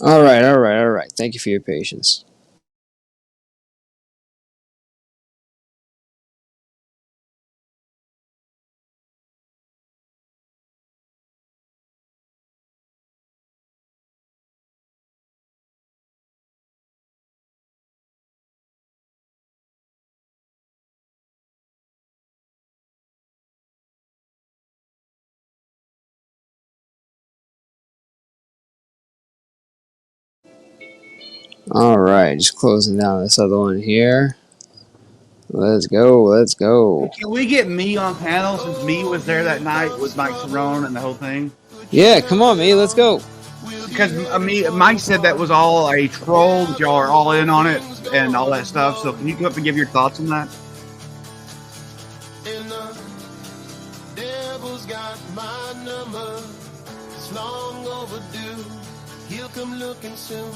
All right, all right, all right. Thank you for your patience. All right, just closing down this other one here. Let's go, let's go. Can we get me on panel since me was there that night with Mike Cerrone and the whole thing? Yeah, come on, me, let's go. Because Mike said that was all a troll, that y'all are all in on it and all that stuff. So can you come up and give your thoughts on that? Devil's got my number. It's long overdue. He'll come looking soon.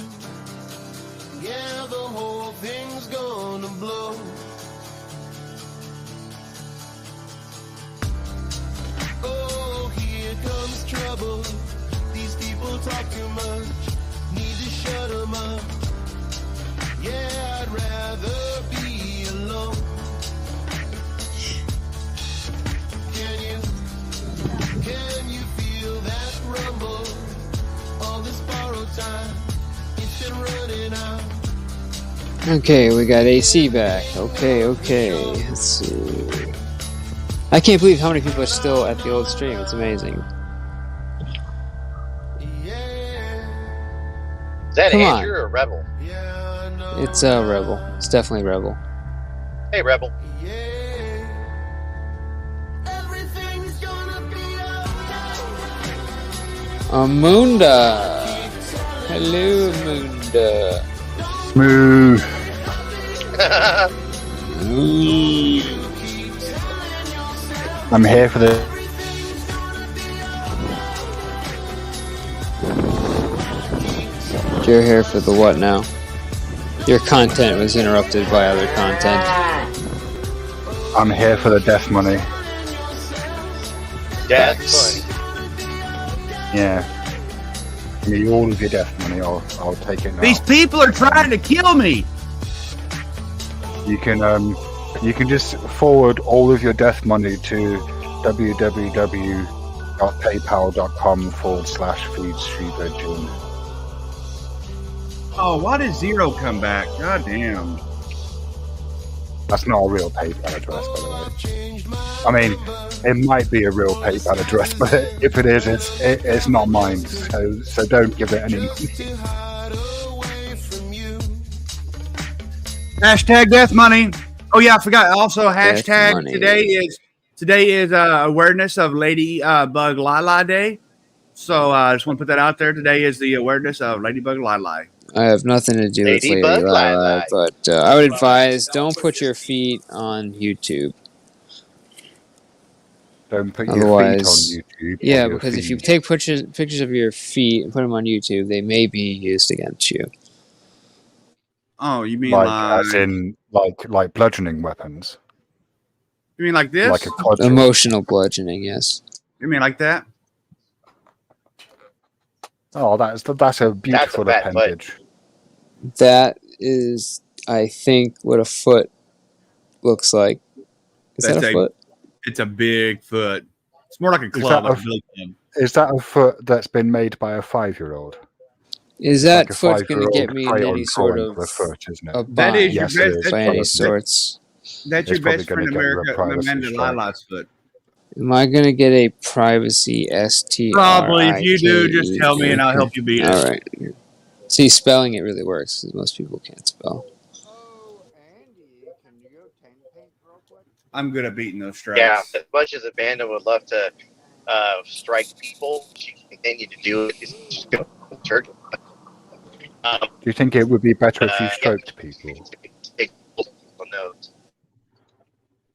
Yeah, the whole thing's gonna blow. Oh, here comes trouble. These people talk too much. Need to shut them up. Yeah, I'd rather be alone. Can you feel that rumble? All this borrowed time, it's been running out. Okay, we got AC back. Okay, let's see. I can't believe how many people are still at the old stream. It's amazing. Is that Come Andrew on. or Rebel? It's a Rebel. It's definitely Rebel. Hey, Rebel. Amunda. Hello, Amunda. Smooth. I'm here for the. You're here for the what now? Your content was interrupted by other content. I'm here for the death money. Yeah, that's funny. Yeah. Give me all of your death money. I'll take it now. These people are trying to kill me. You can just forward all of your death money to www.paypal.com/feedstreetvirgin. Oh, why did Zero come back? God damn. That's not a real PayPal address, by the way. I mean, it might be a real PayPal address, but if it is, it's not mine. So don't give it any money. Hashtag death money. Oh yeah, I forgot. Also, hashtag money. today is awareness of Ladybug Lila Day. So I just want to put that out there. Today is the awareness of Ladybug Lila. I have nothing to do with Lady Ladybug Lila, Lila. but I would advise don't put your feet on YouTube. Don't put Otherwise, your feet on YouTube. Yeah, because if you take pictures of your feet and put them on YouTube, they may be used against you. Oh, you mean as in like bludgeoning weapons? You mean like this? Like a cudgel. Emotional bludgeoning, yes. You mean like that? Oh, that's a beautiful appendage. That is, I think, what a foot looks like. Is that a foot? It's a big foot. It's more like a club. Is that a foot that's been made by a 5-year-old? Is that like foot going to get me in any sort of a foot, isn't it? a bind? That is your yes, best. By any sorts. That's your best friend, America, Amanda Lila's foot. Am I going to get a privacy ST? Probably. If you do, just tell me and I'll help you beat it. All right. See, spelling it really works because most people can't spell. I'm good at beating those strikes. Yeah, as much as Amanda would love to strike people, she can continue to do it. She's going to church. Do you think it would be better if you stroked people?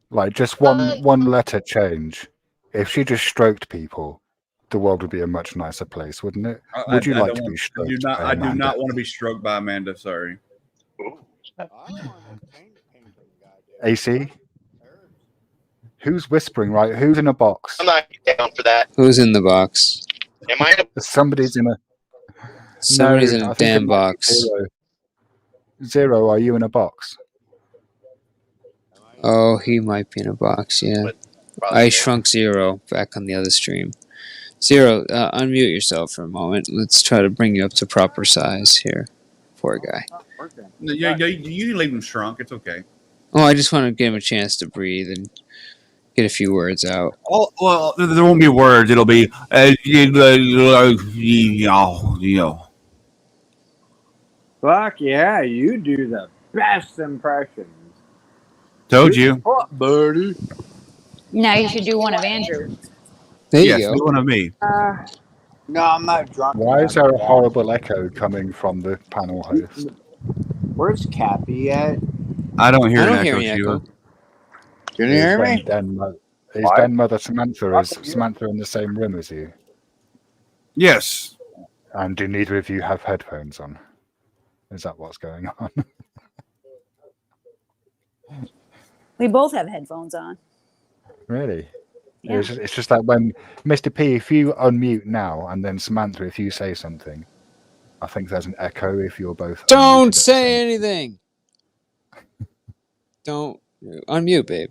Like just one letter change. If she just stroked people, the world would be a much nicer place, wouldn't it? Would you like to be stroked? I do not want to be stroked by Amanda. Sorry. AC? Who's whispering, right? Who's in a box? I'm not down for that. Who's in the box? Am I? Somebody's in a. Somebody's in I a think it damn might be box. Zero, are you in a box? Oh, he might be in a box, yeah. But probably I more. shrunk Zero back on the other stream. Zero, unmute yourself for a moment. Let's try to bring you up to proper size here. Poor guy. Yeah, you can leave him shrunk. It's okay. Oh, I just want to give him a chance to breathe and get a few words out. Oh, well, there won't be words. It'll be Fuck yeah, you do the best impressions. Told you. What, buddy? Now you should do one of Andrew. There Yes, you do go. one of me. No, I'm not drunk. Why is enough there for a that. horrible echo coming from the panel host? Where's Cappy at? I don't hear I an don't echo, hear any Shiva. echo. Can you hear me? Is Den Mother Samantha? Is Samantha in the same room as you? Yes. And do neither of you have headphones on? Is that what's going on? We both have headphones on. Really? Yeah. It's just that when Mr. P, if you unmute now, and then Samantha, if you say something, I think there's an echo if you're both. Don't say anything. Don't unmute, babe.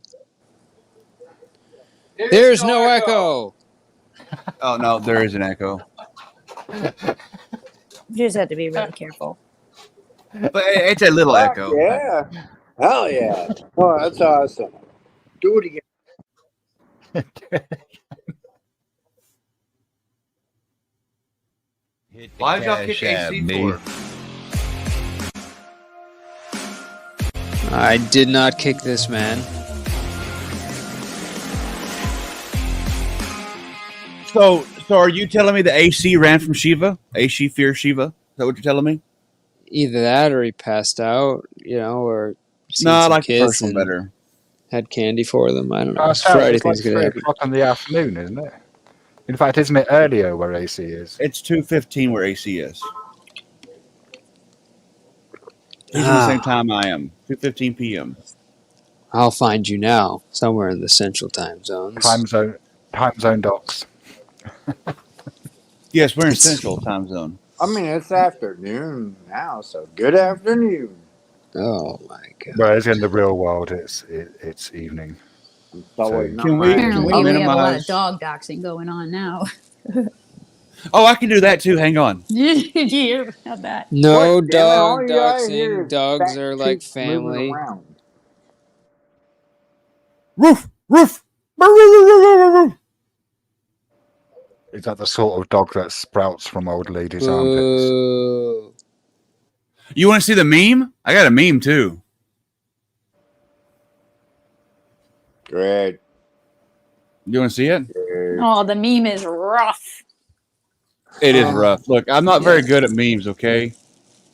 There's no echo. Oh no, there is an echo. You just have to be really careful. But it's a little Fuck echo. yeah. Hell yeah. Oh, that's awesome. Do it again. Why did y'all kick AC for? I did not kick this man. So are you telling me the AC ran from Shiva? AC fears Shiva? Is that what you're telling me? Either that or he passed out, or No, I some like the kids first one and better. had candy for them. I don't know. Oh, It's sorry, Friday, it's like things could 3 happen. o'clock in the afternoon, isn't it? In fact, isn't it earlier where AC is? It's 2:15 where AC is. He's in the same time I am. 2:15 p.m. I'll find you now, somewhere in the central time zones. Time zone docs. Yes, we're in It's- Central Time Zone. I mean, it's afternoon now, so good afternoon. Oh my god! Whereas in the real world, it's evening. So Can we Apparently, we have a lot minimize- of dog doxing going on now. Oh, I can do that too. Hang on. Did you hear about that? No What, damn it, all dog you gotta hear doxing. is Dogs fat are like cheeks moving family. around. Roof, roof. Roof. Is that the sort of dog that sprouts from old ladies' armpits? Boo. You want to see the meme? I got a meme too. Great. You want to see it? Great. Oh, the meme is rough. It is rough. Look, I'm not very good at memes. Okay,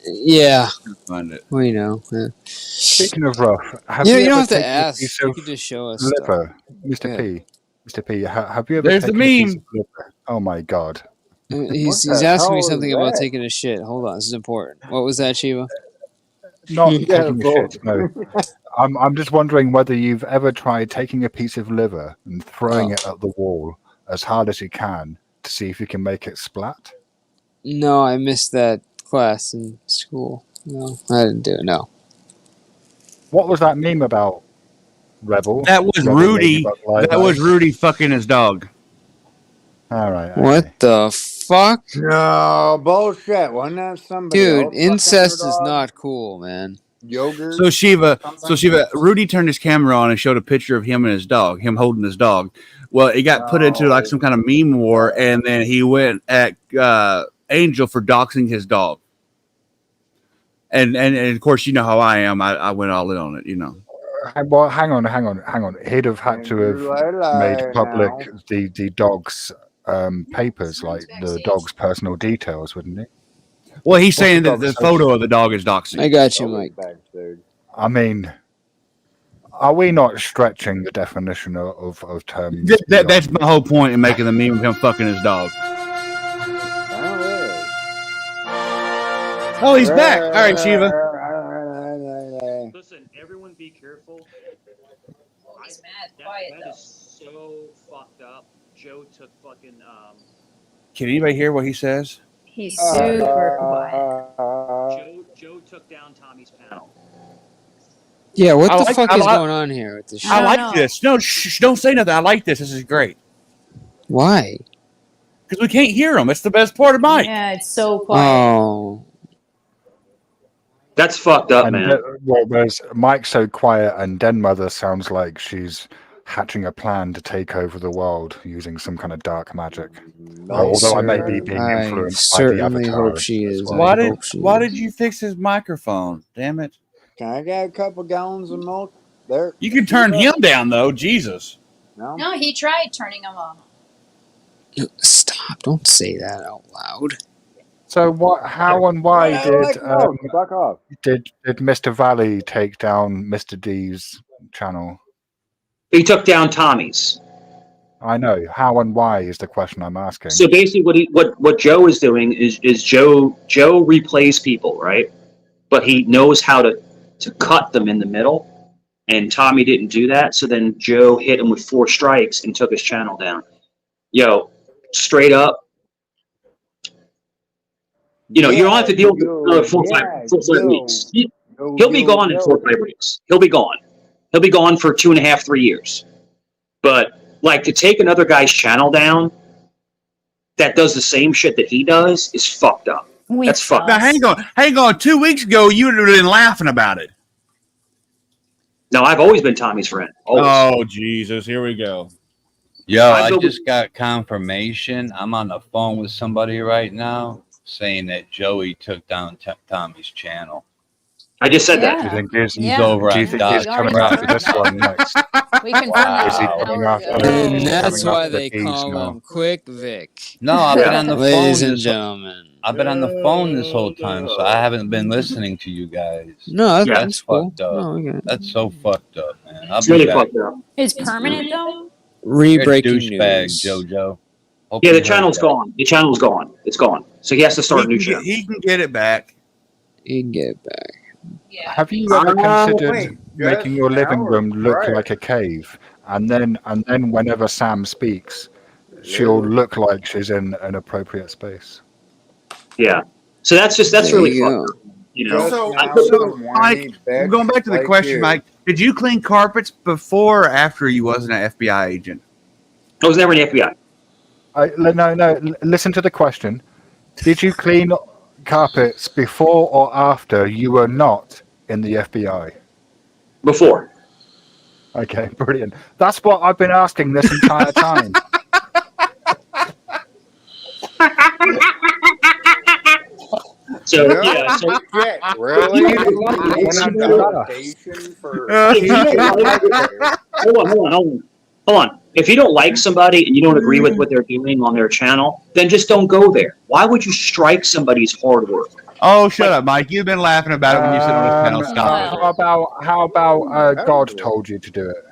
Yeah, find it. we know. Yeah. Speaking of rough, have You you don't ever have to taken a ask. piece You of could just show us stuff. liver, Mr. Yeah. P? Mr. P, have you ever There's the taken a piece meme. of liver? Oh my god! He's What the asking me hell something is about that? taking a shit. Hold on, this is important. What was that, Shiva? Not Yeah, taking a shit. No, I'm just wondering whether you've ever tried taking a piece of liver and throwing it at the wall as hard as you can to see if you can make it splat. No, I missed that class in school. No, I didn't do it. No. What was that meme about? Rebel. That was Rebel Rudy. Ladybug Live That was Live? Rudy fucking his dog. All right. Okay. What the fuck? No, bullshit. Wasn't that somebody Dude, else fucking incest their is dog? not cool, man. Yogurt? So Shiva, Something? Rudy turned his camera on and showed a picture of him and his dog, him holding his dog. Well, it got put into like some kind of meme war, and then he went at Angel for doxing his dog. And of course, you know how I am. I went all in on it, Well, hang on. He'd have had to have made public the dog's papers, like the dog's personal details, wouldn't he? Well, he's saying the that the dog's photo of the dog is doxing. I got you, Mike. I mean, are we not stretching the definition of terms? That's my whole point in making the meme of him fucking his dog. Oh, he's back. All right, Shiva. Listen, everyone be careful. He's mad quiet, That though. is so fucked up. Joe took fucking Can anybody hear what he says? He's super quiet. Joe took down Tommy's panel. Yeah, what I the like- fuck I is like- going on here with this shit? I don't like know. this. No, don't say nothing. I like this. This is great. Why? Because we can't hear them. It's the best part of Mike. Yeah, it's so quiet. Oh. That's fucked up, And man. there's Mike's so quiet, and Den Mother sounds like she's hatching a plan to take over the world using some kind of dark magic. Although I may be being I influenced by the certainly Avatar. hope she as is. well. Why did you fix his microphone? Damn it! Can I get a couple gallons of milk? There. You can turn him down though. Jesus. No. No, he tried turning him off. Stop! Don't say that out loud. So what? How and why I like milk. Fuck off. did Mr. Valley take down Mr. D's channel? He took down Tommy's. I know. How and why is the question I'm asking. So basically, what Joe is doing is Joe replays people, right? But he knows how to cut them in the middle, and Tommy didn't do that. So then Joe hit him with 4 strikes and took his channel down. Yo, straight up. You know, you don't have to deal with another 4 or 5 weeks. He'll be gone in 4 or 5 weeks. He'll be gone. He'll be gone for 2.5, 3 years. But like to take another guy's channel down that does the same shit that he does is fucked up. That's fucked Now up. hang on. 2 weeks ago, you would have been laughing about it. No, I've always been Tommy's friend. Always. Oh Jesus, here we go. Yo, I I go- just got confirmation. I'm on the phone with somebody right now saying that Joey took down Tommy's channel. I just said that. Do you think he's, He's Yeah. over do you at think he's Doxxing. coming after this one next? We confirmed Wow. it Is he an hour coming ago. after- And He's that's coming why after the they bees call now. him Quick Vic. No, I've been on the Ladies phone. and gentlemen. I've been on the phone this whole time, so I haven't been listening to you guys. No, that's, Yeah. that's cool. Fucked up. No, okay. That's so fucked up, man. I'll It's be really back. fucked up. It's permanent though? You're a Re-breaking douchebag, news. JoJo. Hope Yeah, you the heard channel's that. gone. The channel's gone. It's gone. So he has to start a new channel. He can get it back. You can get it back. Have you ever considered wait, making just your living now, room look right. like a cave, and then whenever Sam speaks, she'll look like she's in an appropriate space? Yeah. So that's There really you fucked go. up. You know. Just I now, put- some whiny Mike, bitch going back to the like question, you. Mike, did you clean carpets before or after you wasn't an FBI agent? I was never in the FBI. No. Listen to the question. Did you clean carpets before or after you were not in the FBI? Before. Okay, brilliant. That's what I've been asking this entire time. So Yeah. yeah. So Shit, really? You- It's an application for. if you don't like- hold on. If you don't like somebody and you don't agree with what they're doing on their channel, then just don't go there. Why would you strike somebody's hard work? Oh, shut up, Mike. You've been laughing about it when you sit on his panel. Stop it. How about God told you to do it?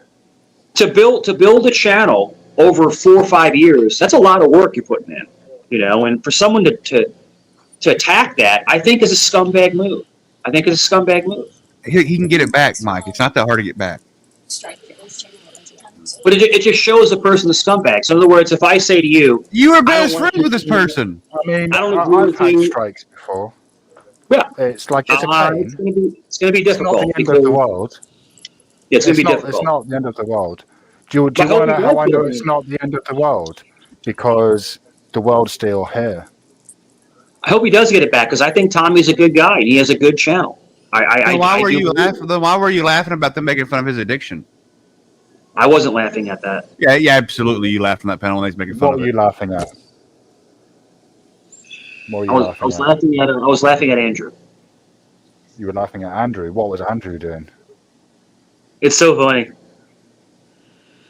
To build a channel over 4 or 5 years, that's a lot of work you're putting in. You know, and for someone to attack that, I think is a scumbag move. He can get it back, Mike. It's not that hard to get back. But it just shows the person the scumbag. So in other words, if I say to you, You were I best don't want friends with this to- person. I mean, I don't agree I've with had you. strikes before. Yeah. It's like it's a pain. it's going to be It's not difficult. the end because- of the world. Yeah, it's going to be not, difficult. It's not the end of the world. Do you But I hope want to you know how don't I know feel it's it. not the end of the world? Because the world's still here. I hope he does get it back because I think Tommy's a good guy and he has a good channel. Then why were do you believe- laughing? Then why were you laughing about them making fun of his addiction? I wasn't laughing at that. Yeah, absolutely. You laughed on that panel when they was making fun What of were it. you laughing at? What were you I was laughing at? laughing at Andrew. You were laughing at Andrew. What was Andrew doing? It's so funny.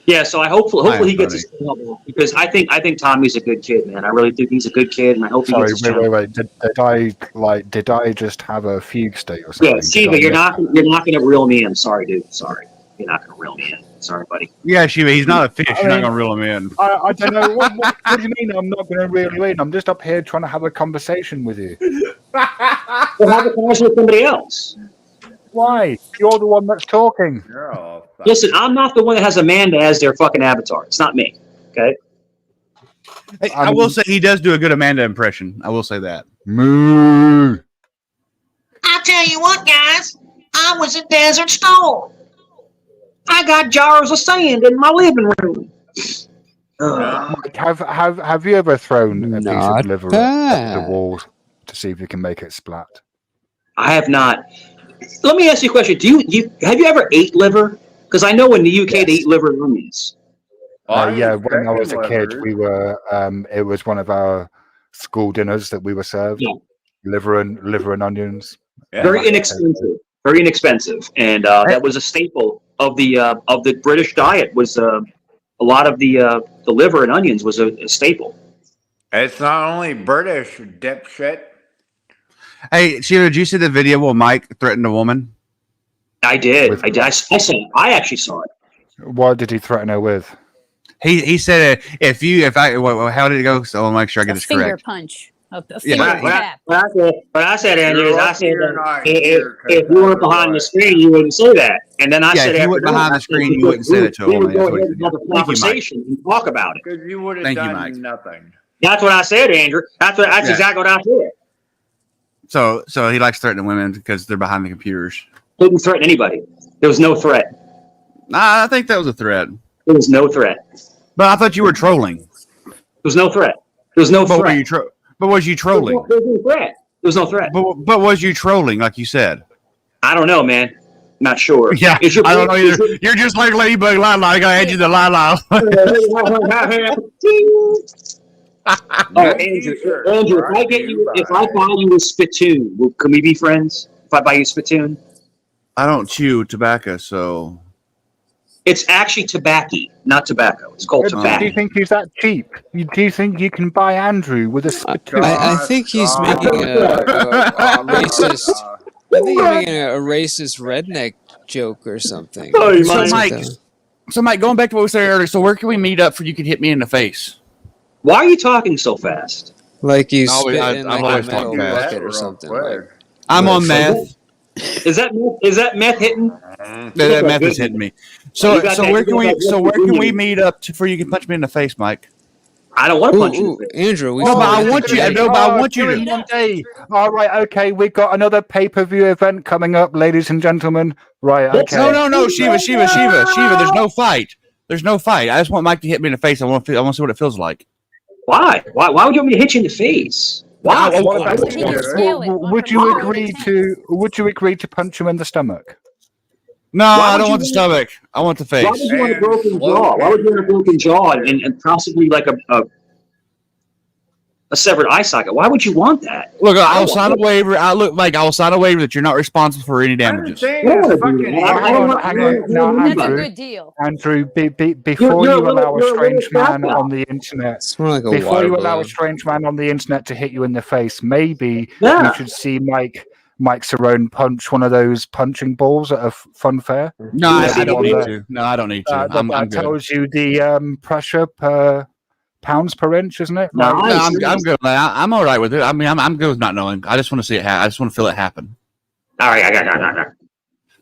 Yeah, so hopefully he gets funny. his channel back because I think Tommy's a good kid, man. I really think he's a good kid, and I hope he Sorry, gets his channel. wait. Did I just have a fugue state or something? Yeah, Shiva, you're not going to reel me in. Sorry, dude. Sorry, you're not going to reel me in. Sorry, buddy. Yeah, Shiva, he's not a fish. You're not mean- going to reel him in. I don't know. What do you mean I'm not going to reel you in? I'm just up here trying to have a conversation with you. Well, have a conversation with somebody else. Why? You're the one that's talking. Listen, I'm not the one that has Amanda as their fucking avatar. It's not me. Okay. Hey, I will say he does do a good Amanda impression. I will say that. Moo. I'll tell you what, guys. I was at Desert Storm. I got jars of sand in my living room. Mike, have you ever thrown a piece Not of liver at bad. the wall to see if you can make it splat? I have not. Let me ask you a question. Have you ever ate liver? Because I know in the UK they eat liver and onions. Yeah, when I was a kid, we were. It was one of our school dinners that we were served. Yeah. Liver and onions. Very inexpensive. Very inexpensive, and that was a staple of the British diet. Was a lot of the liver and onions was a staple. It's not only British, dipshit. Hey, Sheila, did you see the video where Mike threatened a woman? I did. I saw it. I actually saw it. What did he threaten her with? He said how did it go? So I'll make sure I get this finger correct. punch. A Yeah, finger tap. What I said, Andrew, is I said if you weren't behind the screen, you wouldn't say that. And then I said, if you weren't behind the screen, you wouldn't say that to a we woman. would go That's what ahead he and have a said. Thank you, Mike. conversation and talk about it. Because you would have Thank you, done Mike. nothing. That's what I said, Andrew. That's exactly what I said. So he likes threatening women because they're behind the computers. Didn't threaten anybody. There was no threat. Nah, I think that was a threat. There was no threat. But I thought you were trolling. There was no threat. There was no But threat. was you trolling? There was no threat. There was no threat. But was you trolling, like you said? I don't know, man. Not sure. Yeah, I don't know either. You're just like Ladybug Lala. I gotta add you the Lala. Andrew, if I buy you a spittoon, can we be friends? If I buy you a spittoon? I don't chew tobacco, so it's actually tobacco, not tobacco. It's called tobacco. Do you think he's that cheap? Do you think you can buy Andrew with a spittoon? I think he's making a racist. I think he's making a racist redneck joke or something. Oh, So Mike, going back to what we said earlier, so where can we meet up for you could hit me in the face? Why are you talking so fast? Like you No, spit I- in I'm like a always metal talking fast. bucket or something. Like, I'm on meth. Is that meth hitting? That meth is hitting me. So where can we meet up for you can punch me in the face, Mike? I don't want to punch you. Andrew, we No, but I want you. No, but I want you to. Monday. All right, okay. We've got another pay-per-view event coming up, ladies and gentlemen. Right, okay. No, Shiva. There's no fight. There's no fight. I just want Mike to hit me in the face. I want to see what it feels like. Why? Why would you want me to hit you in the face? Why? Would you agree to punch him in the stomach? No, I don't want the stomach. I want the face. Why would you want a broken jaw? Why would you want a broken jaw and possibly like a severed eye socket? Why would you want that? Look, I'll sign a waiver. I'll sign a waiver that you're not responsible for any damages. Hang on. Now, That's a good deal. Andrew, before you allow a strange man on the internet, before you allow a strange man on the internet to hit you in the face, maybe you should see Mike Cerrone punch one of those punching balls at a fun fair. No, I don't need to. No, I don't need to. I'm that good. tells you the pressure per pounds per inch, isn't it? No, I'm good. I'm all right with it. I mean, I'm good with not knowing. I just want to see it happen. I just want to feel it happen. All right, I got.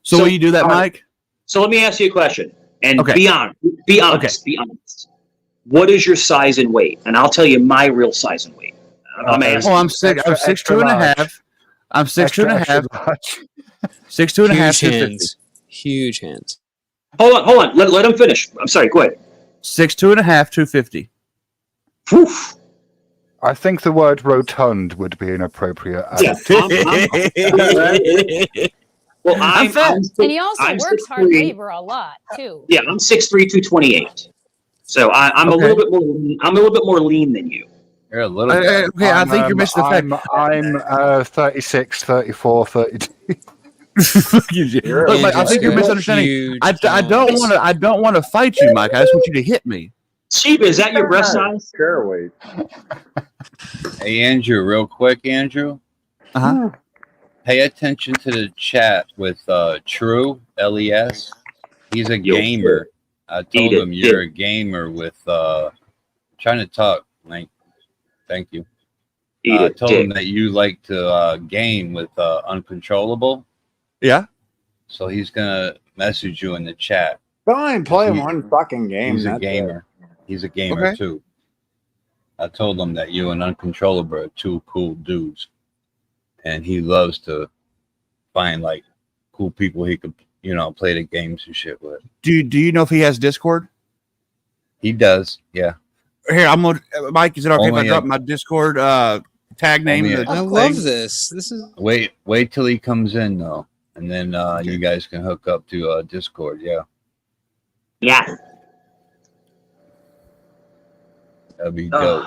So will you do that, Mike? So let me ask you a question, and be honest. Be honest. What is your size and weight? And I'll tell you my real size and weight. I'm 6'2.5". I'm 6'2.5". 6'2.5". Huge hands. Huge hands. Hold on. Let him finish. I'm sorry. Go ahead. 6'2.5", 250. Oof. I think the word rotund would be inappropriate. Yeah, well, and he also works hard labor a lot too. Yeah, I'm 6'3", 228. So I'm a little bit more. I'm a little bit more lean than you. You're a little. Okay, I think you're missing the fact. I'm 36, 34, 32. Look, Mike, I think you're misunderstanding. I don't want to fight you, Mike. I just want you to hit me. Sheep, is that your breast size? Care weight. Hey, Andrew, real quick, Andrew. Pay attention to the chat with True, LES. He's a gamer. I told him you're a gamer with trying to talk, Link. Thank you. I told him that you like to game with Uncontrollable. Yeah. So he's gonna message you in the chat. Fine, play one fucking game. He's a gamer. He's a gamer too. I told him that you and Uncontrollable are two cool dudes, and he loves to find like cool people he could, play the games and shit with. Do you know if he has Discord? He does, yeah. Here, I'm gonna. Mike, is it okay if I Only drop my Discord tag name? Only I love this. This is Wait till he comes in though, and then you guys can hook up to Discord. Yeah, Yeah. that'd be dope.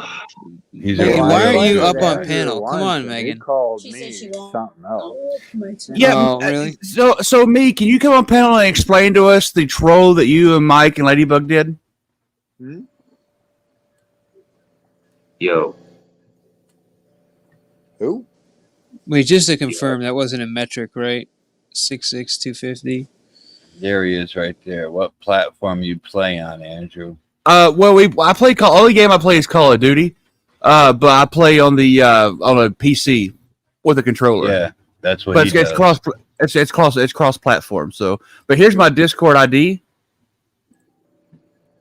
He's Hey, a why real are you dude. up on Andrew panel? Come once, on, and Megan. He called She me said she won't. something else. Yeah. Oh, really? So me, can you come on panel and explain to us the troll that you and Mike and Ladybug did? Yo. Who? Wait, just to confirm, that wasn't a metric, right? 66250. There he is, right there. What platform you play on, Andrew? Well, I play only game I play is Call of Duty, but I play on the on a PC with a controller. Yeah, that's what But he does. it's cross platform. So, but here's my Discord ID.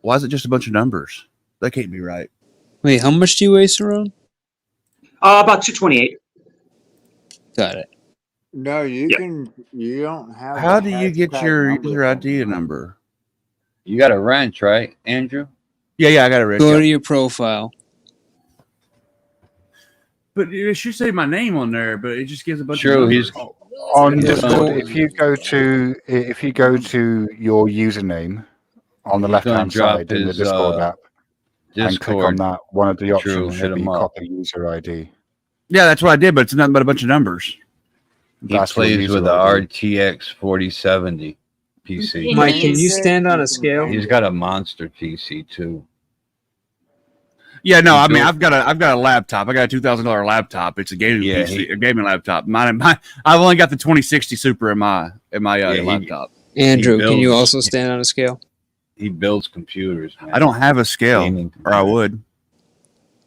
Why is it just a bunch of numbers? That can't be right. Wait, how much do you weigh, Saron? About 228. Got it. No, you Yeah. can. You don't have. How the do you get hashtag your number user ID from number? You got a wrench, right, Andrew? Yeah, I got it ready. Go to your profile. But it should say my name on there, but it just gives a bunch True, of he's numbers. On Yeah. Discord, if you go to your username on the left gonna hand drop side in the his, Discord app and click on Discord. that, one of the True, options hit should be him up. copy user ID. Yeah, that's what I did, but it's nothing but a bunch of numbers. He That's your plays user with the ID. RTX 4070 PC. Mike, can you stand on a scale? He's got a monster PC too. Yeah, no, I mean Cool. I've got a laptop. I got a $2,000 laptop. It's a gaming Yeah, PC, a gaming laptop. I've only got the 2060 Super in my laptop. Andrew, can you builds- also stand on a scale? He builds computers, man. I don't have a scale, Gaming or I would.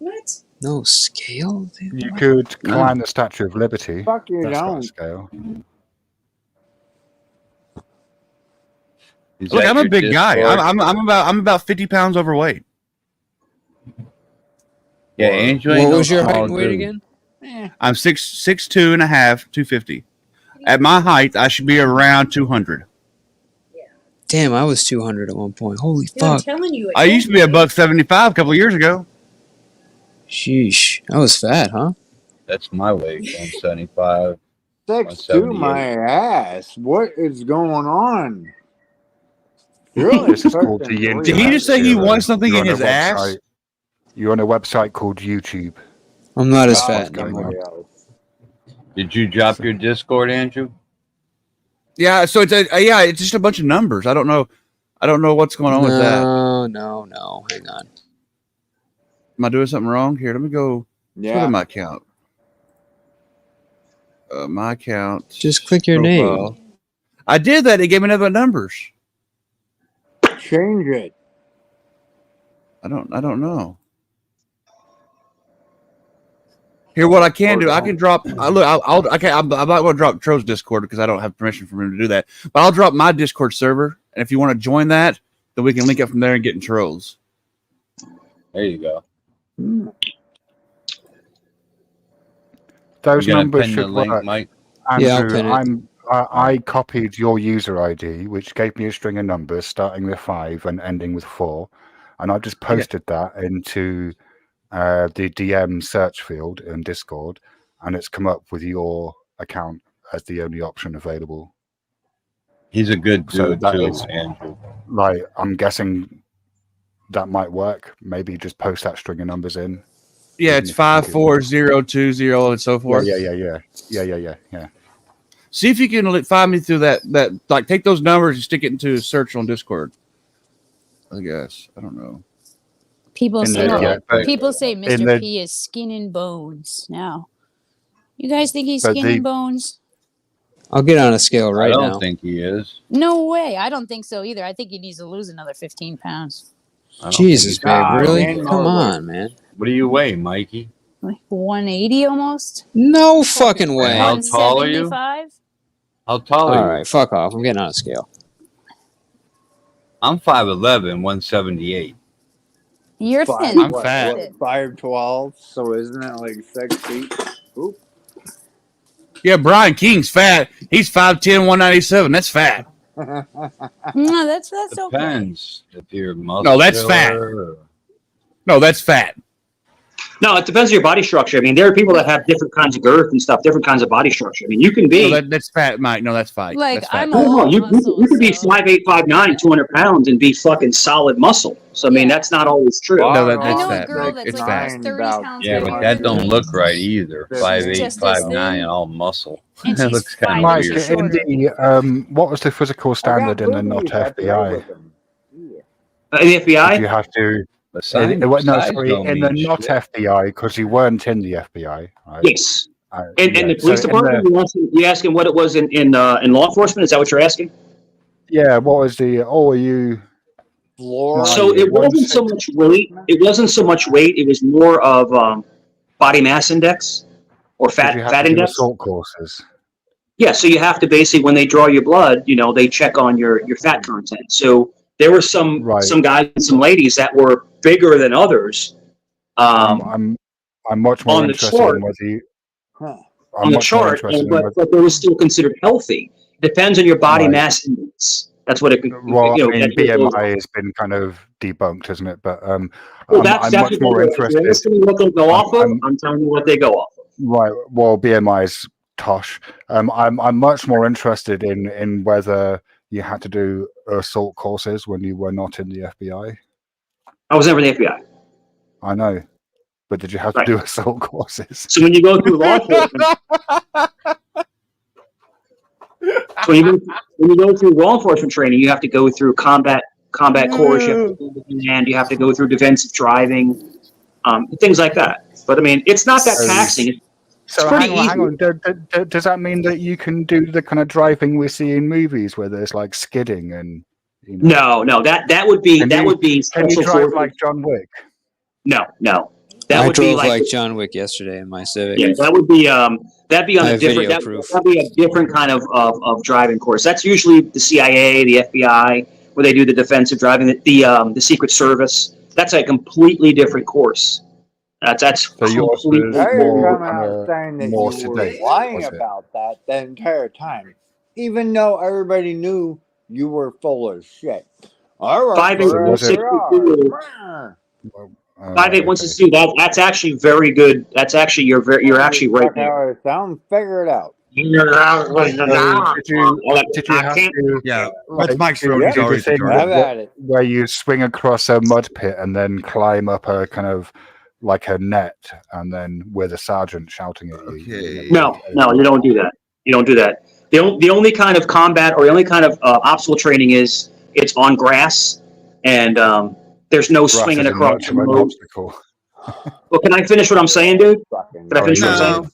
What? No scale? Dude, You what? could No. climb the Statue of Liberty. Fuck you That's got a don't. scale. He's Look, at I'm a your big guy. Discord. I'm about 50 pounds overweight. Yeah, Andrew ain't What no was your height small and weight dude. again? I'm 6'2" and a half, 250. At my height, I should be around 200. Damn, I was 200 at one point. Holy Yeah, I'm fuck. telling you. I used to be a $175 a couple of years ago. Sheesh. I was fat, huh? That's my weight, 175. 6'2" my ass. What is going on? Really? This is called the fucking internet. Did he just say he era. wants something You're in on his a ass? website- You're on a website called YouTube. I'm not as Oh, fat going anymore. somebody else. Did you drop your Discord, Andrew? Yeah, so it's just a bunch of numbers. I don't know what's going on with that. No. Hang on. Am I doing something wrong here? Let me go. Let's go Yeah. to my account. My account. Just click your profile. name. I did that. It gave me nothing but numbers. Change it. I don't know. Here, what I can do, I can drop. I'm not going to drop Tro's Discord because I don't have permission from him to do that. But I'll drop my Discord server, and if you want to join that, then we can link up from there and get in Tro's. There you go. Those You gonna numbers pin the should link, work. Mike? Yeah, I'll Andrew, pin it. I copied your user ID, which gave me a string of numbers starting with 5 and ending with 4, and I've just posted that into the DM search field in Discord, and it's come up with your account as the only option available. He's a good So dude that too, is- Andrew. Like, I'm guessing that might work. Maybe just post that string of numbers in. Yeah, Even it's if you think it 54020 and so forth. Yeah. See if you can find me through that. Like, take those numbers and stick it into search on Discord. I guess I don't know. People In say the- people say in Mr. the- P is skin and bones now. You guys think he's But skin the- and bones? I'll get on a scale I right don't now. think he is. No way. I don't think so either. I think he needs to lose another 15 pounds. I don't Jesus, think babe, God, really? man, Come no. on, man. What do you weigh, Mikey? Like 180 almost? No fucking way. How tall are you? 175? How tall are All you? right, fuck off. I'm getting on a scale. I'm 5'11", 178. You're Five, thin. I'm fat. Thin. 5'12", so isn't it like 6 feet? Oop. Yeah, Brian King's fat. He's 5'10", 197. That's fat. No, that's okay. Depends if you're muscular. No, that's fat. No, that's fat. No, it depends on your body structure. I mean, there are people that have different kinds of girth and stuff, different kinds of body structure. I mean, you can be. No, that's fat, Mike. No, that's fat. Like, That's fat. I'm No, all you muscle, could be so- 5'8", 5'9", 200 pounds and be fucking solid muscle. So, I mean, that's not always true. No, I that's know a fat. girl that's It's like fat. almost 30 About- pounds Yeah, bigger but that than don't me. look right either. She's 5'8", just as 5'9", thin. and all muscle. And That she's looks kinda 5 Mike, inches in shorter. the what was the physical standard in the not boobies, I play FBI? with them. In the Did you FBI? have to? Besides, No, size sorry, don't in the mean not shit. FBI, because you weren't in the FBI, right? Yes. In Yeah, the police so in department, you asking what it was in law enforcement? Is that what you're asking? yeah, what was the? Oh, are you? Floor. So it wasn't so much weight. It wasn't so much weight. It was more of body mass index or Did you have fat to do index. assault courses? Yeah, so you have to basically, when they draw your blood, they check on your fat content. So there were some guys and some ladies that were bigger than others. I'm much more on the interested chart- in whether you. Huh. I'm on the much more chart, interested in but they were still considered healthy. Depends on your body Right. mass index. That's what it. Well, I mean, that's what it goes BMI on. has been kind of debunked, isn't it? But Well, I'm much what more they go- if you're interested. asking me what they go off of, I'm telling you what they go off of. Right. Well, BMI is tosh. I'm much more interested in whether you had to do assault courses when you were not in the FBI. I was never in the FBI. I know, but did you have to Right. do assault courses? So when you go through law enforcement, when you go through law enforcement training, you have to go through combat course, you have to go through command, you have to go through defensive driving, things like that. But I mean, it's not that taxing. It's So pretty hang on. easy. Does that mean that you can do the kind of driving we see in movies where there's like skidding and? No, that would be Can that you- would be Can you special drive forces. like John Wick? No, that I would be drove like John Wick yesterday in my Civic. yeah, that would be that'd be on I a have different video proof. that'd be a different kind of driving course. That's usually the CIA, the FBI, where they do the defensive driving, the Secret Service. That's a completely different course. That's So yours completely was Now you're more coming out saying that more you were sedate, lying was it? about that the entire time, even though everybody knew you were full of shit. All right, 5'8", 162. Okay. That's actually very good. That's actually you're actually right there. How it sounds, figure it out. So did you have to? Yeah, Like, that's Mike's do road. you He's do the already thing retarded. Have at it. where you swing across a mud pit and then climb up a kind of like a net, and then with a sergeant shouting at you? Okay. No, you don't do that. You don't do that. The only kind of combat or the only kind of obstacle training is it's on grass and there's no Grass swinging isn't across much the of an road. obstacle. Well, can I finish what I'm saying, dude? Can I finish what I'm saying?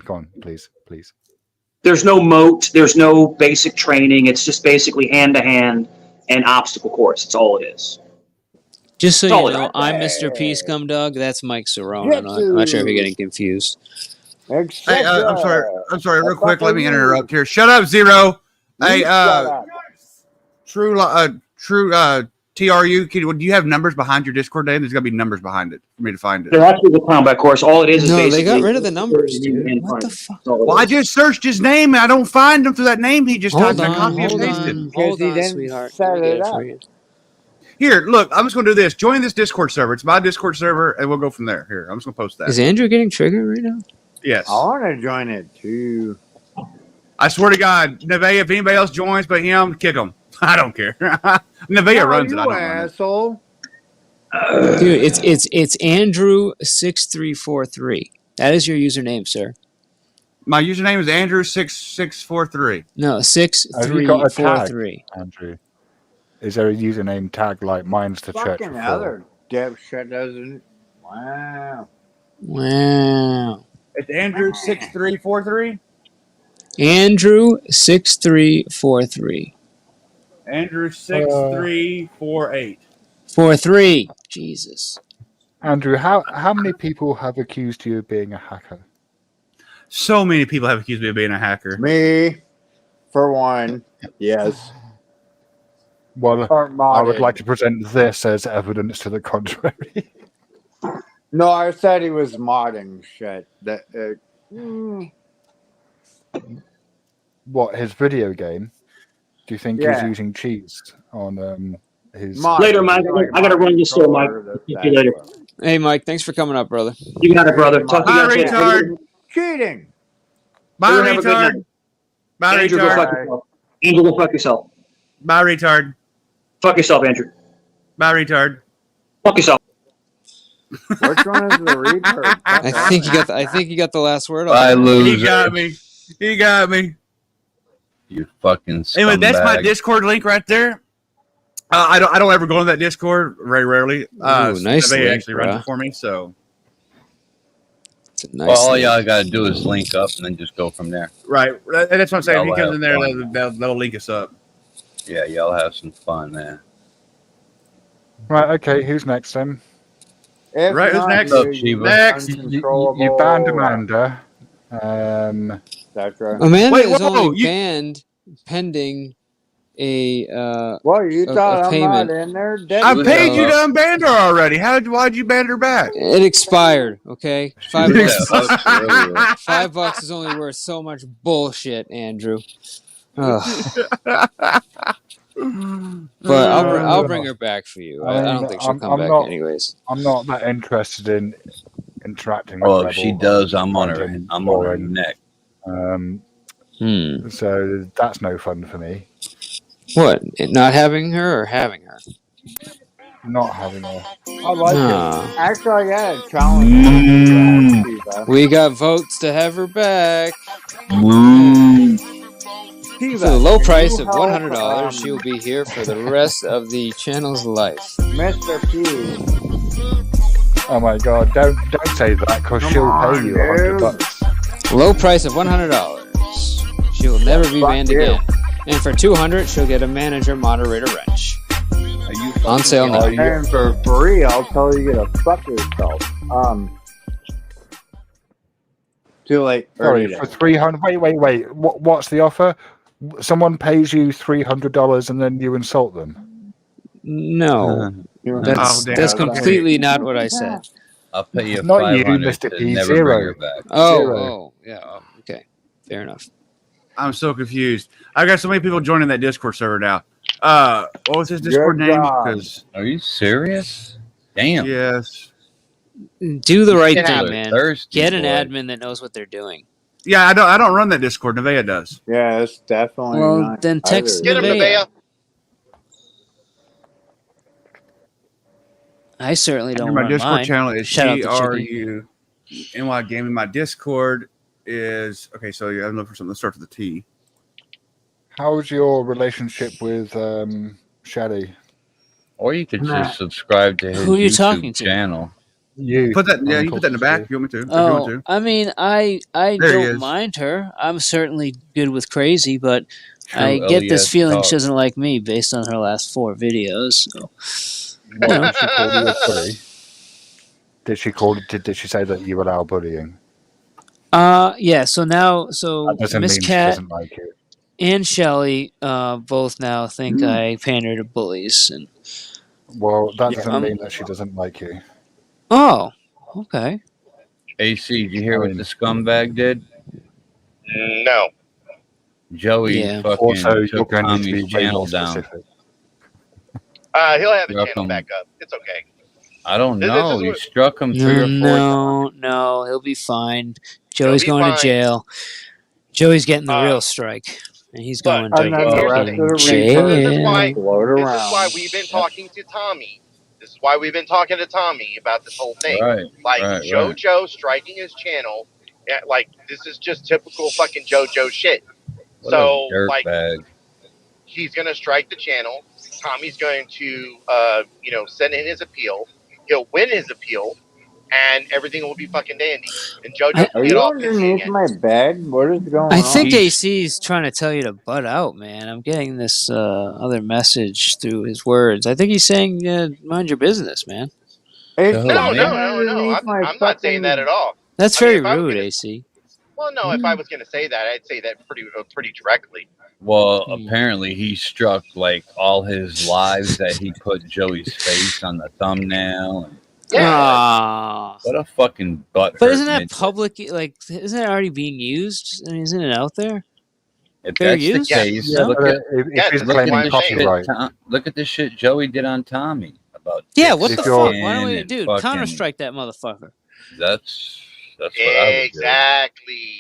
Go on, please. There's no moat. There's no basic training. It's just basically hand-to-hand and obstacle course. That's all it is. Just so That's all you it know, is. I'm Mr. Peace Gum Dog. That's Mike Cerrone. I'm not sure if you're getting confused. Hey, I'm sorry, real quick. Let me interrupt here. Shut up, Zero. Hey, true, TRU. Do you have numbers behind your Discord name? There's got to be numbers behind it for me to find it. There actually is a combat course. All it is No, basically. they got rid of the numbers, dude. What the fuck? Well, I just searched his name and I don't find him through that name he just typed. I copy and pasted. Hold he on, didn't sweetheart. set Let me get it it for up. you. Here, look, I'm just going to do this. Join this Discord server. It's my Discord server, and we'll go from there. Here, I'm just going to post that. Is Andrew getting triggered right now? Yes. I want to join it too. I swear to God, Nevaeh, if anybody else joins but him, kick him. I don't care. Nevaeh runs it. I don't run it. asshole. Dude, it's Andrew6343. That is your username, sir. My username is Andrew6643. No, Have you got a tag, 6343. Andrew? Is there a username tag like mine's the church? Fucking other dipshit doesn't. Wow. Wow. It's Andrew6343. Andrew6343. Andrew6348. 43. Jesus. Andrew, how many people have accused you of being a hacker? So many people have accused me of being a hacker. Me, for one. Yes. Well, Or I would modded. like to present this as evidence to the contrary. No, I said he was modding shit. What, his video game? Do you think he's Yeah. using cheats on his... Modding. Later, Mike. Like I gotta run this store, Mike. controller, Talk to you later. Hey, Mike, thanks for coming up, brother. You got it, brother. Talk to you Bye, guys later. retard. Cheating. Bye, Everyone have a good retard. night. Bye, Andrew, go fuck retard. yourself. Andrew, go fuck yourself. Bye, retard. Fuck yourself, Andrew. Bye, retard. Fuck yourself. Which one is the retard? I think you got the last word on Bye, that. loser. He got me. He got me. You fucking scumbag. Anyway, that's my Discord link right there. I don't ever go on that Discord, very rarely. Ooh, nice They link, actually runs bro. it for me, so It's a nice Well, all link. y'all gotta do is link up and then just go from there. right. And that's what I'm saying. If he Y'all comes in there, have fun. they'll link us up. Yeah, y'all have some fun, man. Right, okay, who's next then? If Right, who's not, next? What's up, Shiva? Next. You banned Amanda. That's right. Amanda Wait, is whoa, only you- banned pending a Well, you thought I'm payment. not in there? I was paid you up. to unban her already. Why'd you ban her back? It expired. Okay, She $5. was at Hooks earlier. $5 is only worth so much bullshit, Andrew. Ugh. But I'll bring her back for you. I don't think she'll come back anyways. I'm not that interested in interacting with Well, if Rebel. she does, I'm on her Finding neck. So that's no fun for me. What? Not having her or having her? Not having her. I like Nah. it. Actually, I got a challenge. We got votes to have her back. Shiva, For the low can price you of help, $100, she will be here for the rest of the channel's life. Mr. P. Oh my god, don't say that because Come she'll on, pay you dude. $100. Low price of $100. She will never be Fuck banned you. again. And for $200, she'll get a manager moderator wrench. On sale now. And for free, I'll tell you to fuck yourself. Too late. Sorry, for 300. Wait. What's the offer? Someone pays you $300 and then you insult them. No, that's completely not what I said. I'll pay you Not you, 500 Mr. to P. never Zero. bring her back. Okay, fair enough. I'm so confused. I got so many people joining that Discord server now. What was his Discord Good name? job. 'Cause- Are you serious? Damn. yes. Do the right People thing, are man. thirsty, Get an boy. admin that knows what they're doing. Yeah, I don't run that Discord. Nevaeh does. Yeah, it's definitely Well, not. then text Get him, Nevaeh. Nevaeh. I certainly don't My run Discord mine. channel is Shout out to Chicky. TRUNY Gaming. My Discord is okay. So yeah, I'm looking for something that starts with a T. How's your relationship with Shady? Or you could just subscribe to his Who are you YouTube talking to? channel. You Put that. Yeah, I'm you put that in the talking back. If you want me to? If you Oh, want to. I mean, I There he don't is. mind her. I'm certainly good with crazy, but True I get this LES feeling talk. she doesn't like me based on her last 4 videos. So. Well, did she call you a bully? Did she say that you allow bullying? Yeah. So now, That doesn't Miss mean she Cat doesn't like you. and Shelly both now think I pander to bullies. And Well, that Yeah, doesn't mean that she doesn't like you. oh, okay. AC, did you hear what the scumbag did? No. Joey Yeah. fucking Also, you're took going to Tommy's be way channel more down. specific. He'll have the Struck channel him. back up. It's okay. I don't This know. is He what- struck him 3 or 4 times. No, he'll be fine. Joey's be going fine. to jail. Joey's getting the Uh, real strike, and he's but- going And then the to rest of fucking the jail. retards This is why- float This around. is why we've been talking to Tommy. This is why we've been talking to Tommy about this whole thing. Right. Like right. JoJo striking his channel. Yeah, like this is just typical fucking JoJo shit. What So a like dirtbag. he's gonna strike the channel. Tommy's going to send in his appeal. He'll win his appeal, and everything will be fucking dandy. And JoJo Are will get you off his underneath shit. my bed? What is going I on? think He's- AC's trying to tell you to butt out, man. I'm getting this other message through his words. I think he's saying, mind your business, man. It's No, not No. underneath my I'm not saying that at all. That's I mean, very if I was rude, gonna- AC. Well, no, if I was going to say that, I'd say that pretty directly. Well, apparently he struck like all his lives that he put Joey's face on the thumbnail. And Ah. what a fucking butt. But isn't that public? Like, isn't it already being used? I mean, isn't it out there? If Fair that's use? the case, Yeah, look but at if he's look at claiming the shit. copyright, Look at the shit Joey did on Tommy about. Yeah, what the If fuck? you're- Why don't we, and dude, fucking- Counter-Strike that motherfucker. That's what I would do. Exactly.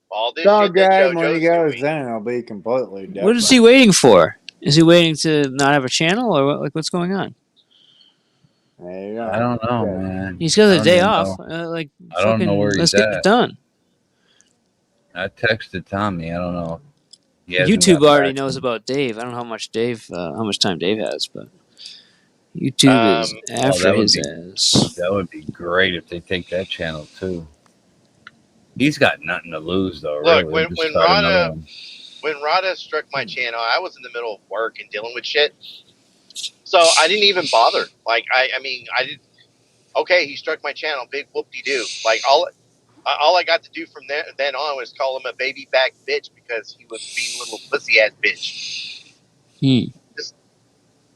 All this don't shit that get him when he JoJo's goes doing. in. It'll be completely different. What is he waiting for? Is he waiting to not have a channel, or what, like what's going on? There you go. I don't know, man. He's got I a don't day even off. know. Like, I don't know fucking, where let's he's get at. it done. I texted Tommy. I don't know. He hasn't YouTube got already back. knows about Dave. I don't know how much time Dave has, but YouTube is after that would his be- ass. That would be great if they take that channel too. He's got nothing to lose though. Look, really. when Just start another Rada one. when Rada struck my channel, I was in the middle of work and dealing with shit, so I didn't even bother. Like, I mean, I did. Okay, he struck my channel. Big whoop-de-doo. Like all I got to do from then on was call him a baby back bitch because he was being a little pussy ass bitch.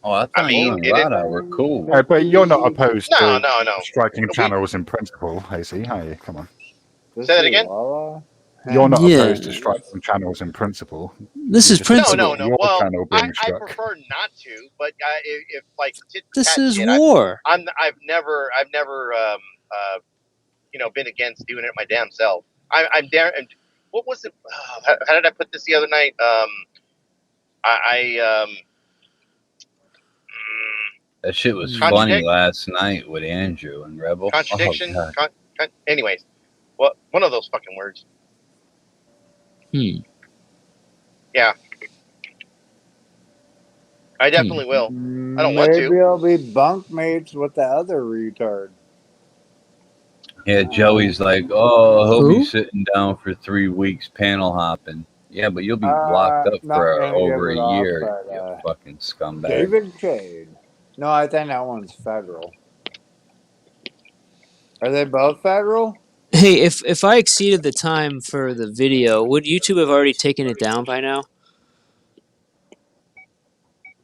Oh, I thought you and Rada were cool. But you're not opposed No, to no. striking channels in principle, AC. Hey, come on. This Say that is again? Lala? You're not Yeah. opposed to striking channels in principle. This is You're just principle. opposed to your Well, channel being I struck. prefer not to, but if like tit for This tat is shit, war. I've never been against doing it my damn self. I'm there. And what was it? How did I put this the other night? That shit was funny last night with Andrew and Rebel. Contradiction. Oh, God. Anyways, one of those fucking words. Yeah. I definitely will. I don't want to. Maybe I'll be bunkmates with the other retard. Yeah, Joey's like, oh, he'll Who? be sitting down for 3 weeks panel hopping. Yeah, but you'll be locked up not for gonna over give a it off, year, but, you fucking scumbag. David Shade. No, I think that one's federal. Are they both federal? Hey, if I exceeded the time for the video, would YouTube have already taken it down by now?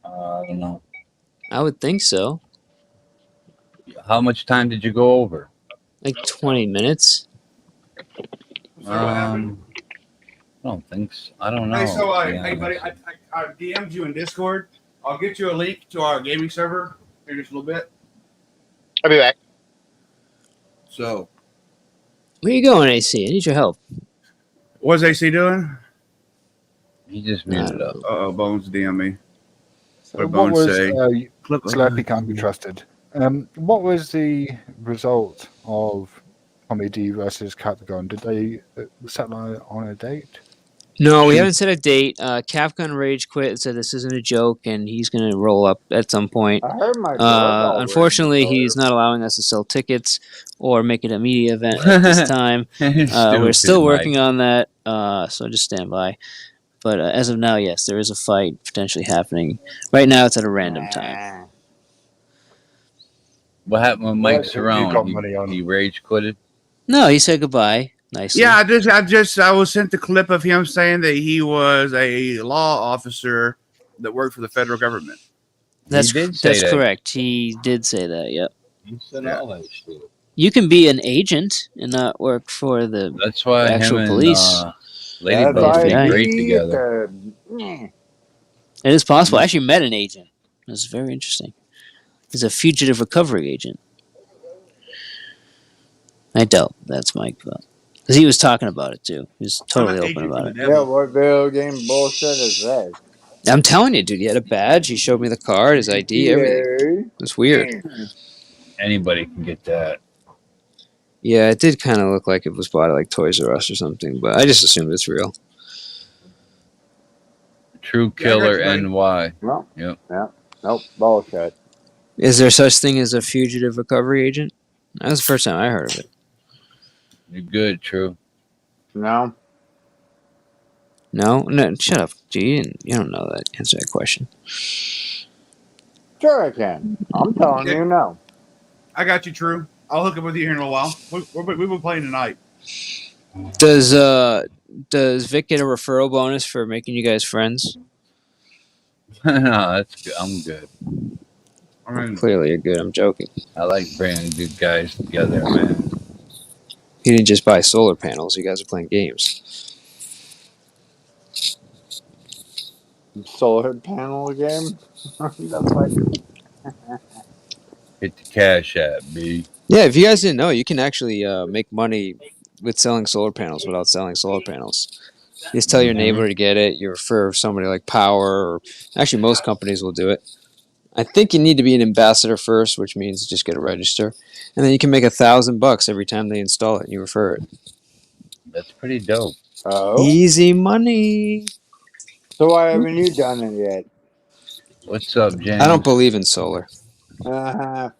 I don't know. I would think so. How much time did you go over? Like 20 minutes. I don't think so. I don't know. Hey, so, to be hey, buddy, honest. I DM'd you in Discord. I'll get you a link to our gaming server in just a little bit. I'll be back. So, Where you going, AC? I need your help. what's AC doing? He just muted up. Uh-oh, Bones DM me. What did What Bones was say? Slurpee can't be trusted. What was the result of Tommy D versus Capcom? Did they settle on a date? No, we haven't set a date. Capcom Rage quit and said this isn't a joke, and he's going to roll up at some point. I heard my doorbell Unfortunately, ring he's not allowing us to sell tickets or make it a media event at this time. We're Stupid, still Mike. working on that, so just stand by. But as of now, yes, there is a fight potentially happening. Right now, it's at a random time. What happened when Mike You got Cerrone? money on. He rage quitted. No, he said goodbye nicely. Yeah, I was sent the clip of him saying that he was a law officer that worked for the federal government. that's He did say that's that. correct. He did say that. Yep. He said all that shit. You can be an agent and not work for the That's why actual him police. and Ladybug right. be great together. It is possible. I actually met an agent. It was very interesting. He's a fugitive recovery agent. I doubt that's Mike, because he was talking about it too. He was totally open about it. Yeah, what video game bullshit is this? I'm telling you, dude. He had a badge. He showed me the card, his ID, everything. It's weird. Anybody can get that. Yeah, it did kind of look like it was bought at like Toys R Us or something, but I just assumed it's real. True Killer NY. No. Yep. Yeah. Nope. Bullshit. Is there such thing as a fugitive recovery agent? That was the first time I heard of it. You're good, True. No. No, shut up. Gee, you don't know that. Answer that question. Sure I can. I'm telling you no. I got you, True. I'll hook up with you here in a little while. We've been playing tonight. Does does Vic get a referral bonus for making you guys friends? No, that's good. I'm good. I mean, Clearly you're good. I'm joking. I like bringing good guys together, man. He didn't just buy solar panels. You guys are playing games. Solar panel game. That's like Hit the cash app, B. Yeah, if you guys didn't know, you can actually make money with selling solar panels without selling solar panels. You just tell your neighbor to get it. You refer somebody like Power, or actually most companies will do it. I think you need to be an ambassador first, which means just get a register, and then you can make $1,000 every time they install it and you refer it. That's pretty dope. oh. Easy money. So why haven't you done it yet? What's up, James? I don't believe in solar. Fuck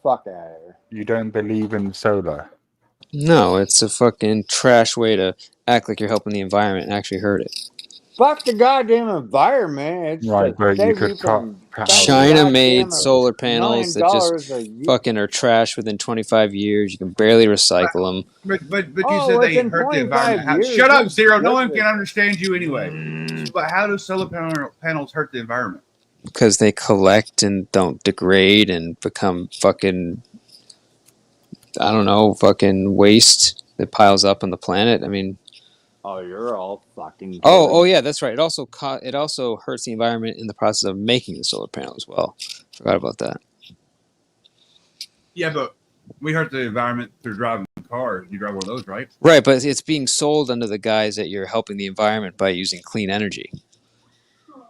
out of here. You don't believe in solar? No, it's a fucking trash way to act like you're helping the environment and actually hurt it. Fuck the goddamn environment. It's Right, to but you save could from cut spending China goddamn made $1 solar panels that million just a year. fucking are trash within 25 years. You can barely recycle them. But you Oh, said they within hurt the 25 environment. years, Shut up, that's Zero. No one ridiculous. can understand you anyway. But how do solar panels hurt the environment? Because they collect and don't degrade and become fucking, I don't know, fucking waste that piles up on the planet. I mean, Oh, you're all fucking. oh yeah, that's right. It also hurts the environment in the process of making the solar panel as well. Forgot about that. Yeah, but we hurt the environment through driving cars. You drive one of those, right? Right, but it's being sold under the guise that you're helping the environment by using clean energy.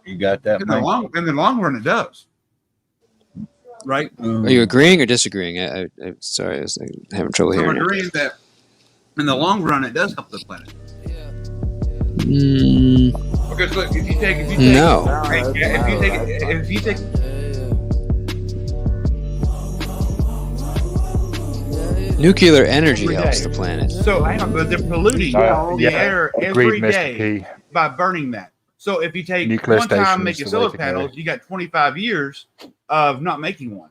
You got that, In the long run, it does. Right? Are you agreeing or disagreeing? Sorry, I was having trouble I'm hearing you. agreeing that in the long run, it does help the planet. Because look, if you take No. if you take Nuclear energy Every helps day. the planet. So hang on, but they're polluting the air every Agreed, Mr. day P. by burning that. So if you take Nuclear one time stations making the solar way to go. panels, you got 25 years of not making one.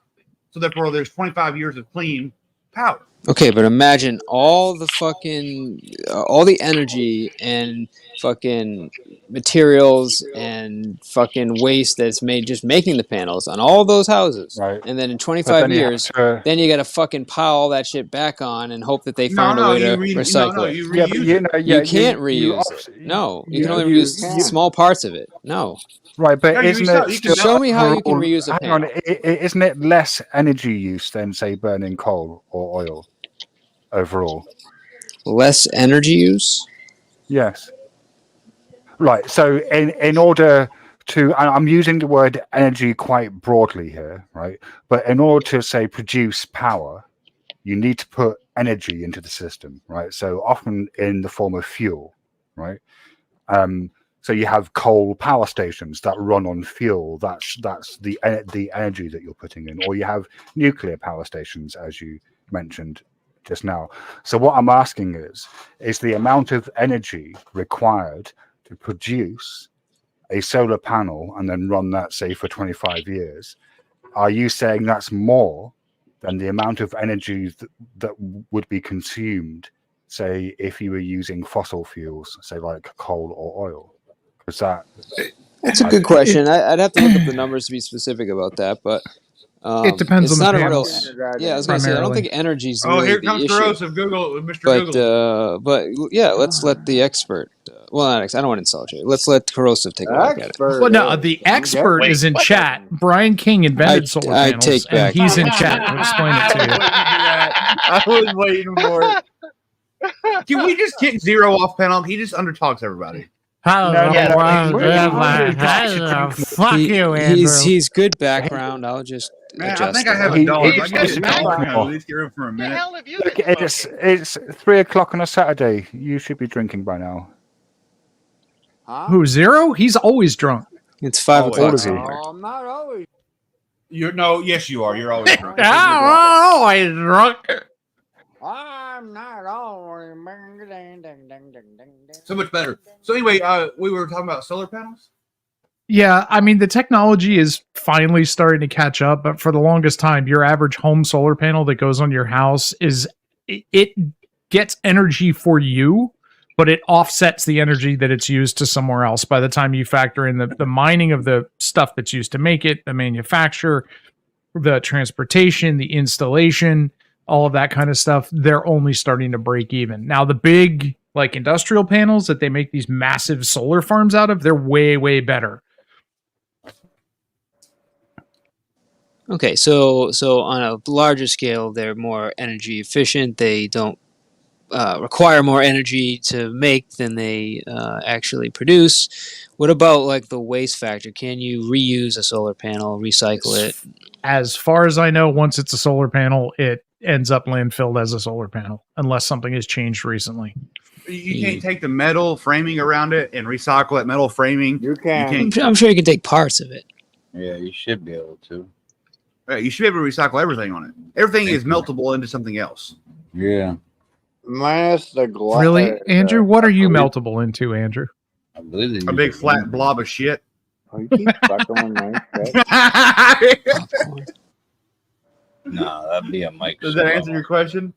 So therefore, there's 25 years of clean power. Okay, but imagine all the fucking, all the energy and fucking materials and fucking waste that's made just making the panels on all those houses. Right. And then in But 25 then you have years, to- then you got to fucking pile all that shit back on and hope that they find a way to recycle it. you Yeah, but reuse you it. know, You can't you reuse it. No, you you- can only you- reuse you- small parts of it. No. Right, but No, you isn't can it still- Show me how you can overall- reuse a hang on, panel. isn't it less energy use than, say, burning coal or oil overall? Less energy use? Yes. Right. So in order to, and I'm using the word energy quite broadly here, right? But in order to, say, produce power, you need to put energy into the system, right? So often in the form of fuel, right? So you have coal power stations that run on fuel. That's the energy that you're putting in, or you have nuclear power stations, as you mentioned just now. So what I'm asking is the amount of energy required to produce a solar panel and then run that, say, for 25 years. Are you saying that's more than the amount of energy that would be consumed, say, if you were using fossil fuels, say, like coal or oil? Because That's a good question. I'd have to look up the numbers to be specific about that, but It depends it's on the not a real. panels. Yeah, I was going to say I don't primarily. think energy is Oh, really here the comes issue. corrosive Google, Mr. Google. But yeah, let's let the expert. Well, not I don't want to insult you. Let's let corrosive take a look at it. Well, no, the expert Wait, is in what? chat. Brian King invented solar I panels, take back- and he's in chat to explain it to you. I was waiting for it. Can we just kick Zero off panel? He just undertalks everybody. Fuck you, Andrew. He's good background. I'll just Man, I adjust. think I have it. a dog. he- I got he- a dog. he- At least get rid for a What the minute. hell have you look, been smoking? it's 3:00 on a Saturday. You should be drinking by now. Huh? Who, Zero? He's always drunk. It's 5 Oh, o'clock. all of you. somewhere. I'm not always. Yes, you are. You're always drunk. Always drunk. I'm not always. So much better. So anyway, we were talking about solar panels. Yeah, I mean, the technology is finally starting to catch up, but for the longest time, your average home solar panel that goes on your house it gets energy for you, but it offsets the energy that it's used to somewhere else. By the time you factor in the mining of the stuff that's used to make it, the manufacture, the transportation, the installation, all of that kind of stuff, they're only starting to break even. Now, the big like industrial panels that they make these massive solar farms out of, they're way, way better. Okay, so on a larger scale, they're more energy efficient. They don't require more energy to make than they actually produce. What about like the waste factor? Can you reuse a solar panel, recycle it? As far as I know, once it's a solar panel, it ends up landfilled as a solar panel, unless something has changed recently. You can't take the metal framing around it and recycle that metal framing. You can. I'm sure you can take parts of it. Yeah, you should be able to. Right, you should be able to recycle everything on it. Everything is meltable into something else. Yeah. Minus the glass. Really, Andrew? What are you meltable into, Andrew? I believe A big flat blob of shit. Oh, you keep fucking with my shit. No, that'd be a mic. Does that answer your question?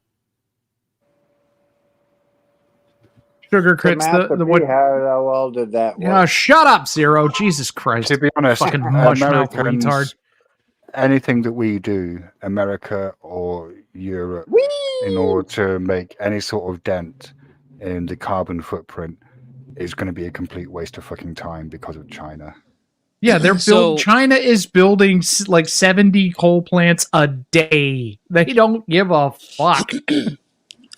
Sugar crits the what? How well did that work? Yeah, shut up, Zero. Jesus Christ. To be honest, fucking mush mouth Americans, retard. anything that we do, America or Europe, in order to make any sort of dent in the carbon footprint, is going to be a complete waste of fucking time because of China. Yeah, China is building like 70 coal plants a day. They don't give a fuck.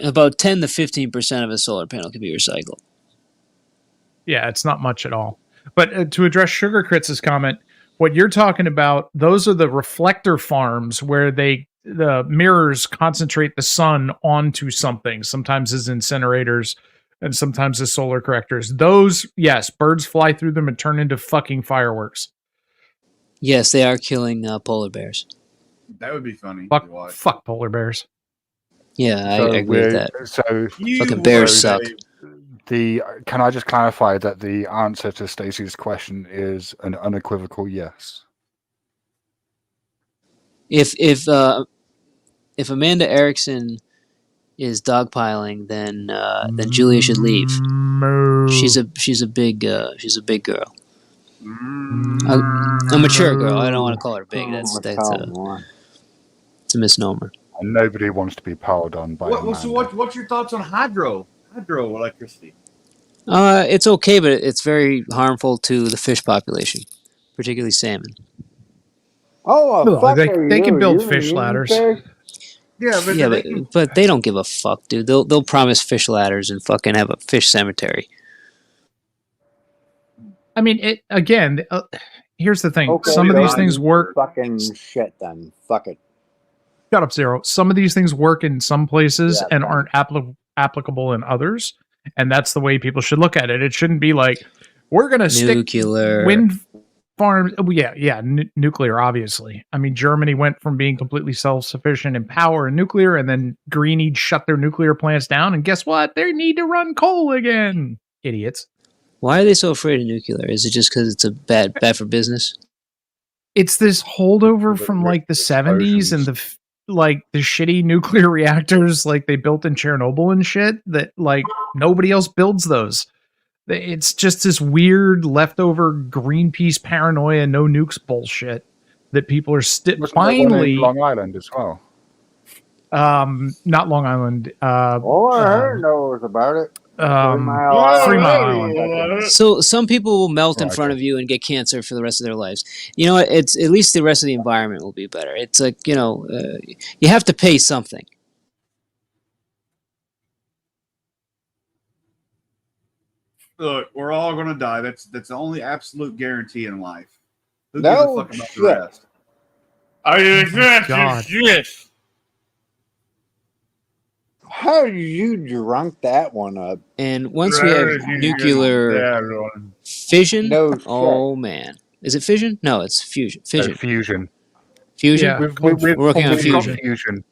About 10 to 15% of a solar panel can be recycled. Yeah, it's not much at all. But to address Sugar Crits' comment, what you're talking about, those are the reflector farms where the mirrors concentrate the sun onto something, sometimes as incinerators and sometimes as solar correctors. Those, yes, birds fly through them and turn into fucking fireworks. Yes, they are killing polar bears. That would be funny. Fuck polar bears. Yeah, I agree with that. So fucking bears suck. Can I just clarify that the answer to Stacey's question is an unequivocal yes? If Amanda Erickson is dogpiling, then Julia should leave. She's a big girl. A mature girl. I don't want to call her big. That's it's a misnomer. And nobody wants to be piled on by. What's your thoughts on hydroelectricity? It's okay, but it's very harmful to the fish population, particularly salmon. They can build fish ladders. But they don't give a fuck, dude. They'll promise fish ladders and fucking have a fish cemetery. I mean, here's the thing. Some of these things work. Fucking shit. Then fuck it. Shut up, Zero. Some of these things work in some places and aren't applicable in others, and that's the way people should look at it. It shouldn't be like we're going to stick wind farms. Nuclear, obviously. I mean, Germany went from being completely self-sufficient in power and nuclear, and then Greenie shut their nuclear plants down, and guess what? They need to run coal again. Idiots. Why are they so afraid of nuclear? Is it just because it's a bad for business? It's this holdover from like the 70s and the shitty nuclear reactors like they built in Chernobyl and shit that like nobody else builds those. It's just this weird leftover Greenpeace paranoia, no nukes bullshit that people are finally. Long Island as well. Not Long Island. I heard knows about it. 3 Mile Island. So some people will melt in front of you and get cancer for the rest of their lives. You know, it's at least the rest of the environment will be better. It's like, you know, you have to pay something. Look, we're all gonna die. That's the only absolute guarantee in life. Who No gives a fuck about shit. the rest? God. How you drunk that one up? And once we have nuclear fission, oh man. Is it fission? No, it's fusion. Fission. Fusion. Fusion? Yeah. We're working on fusion.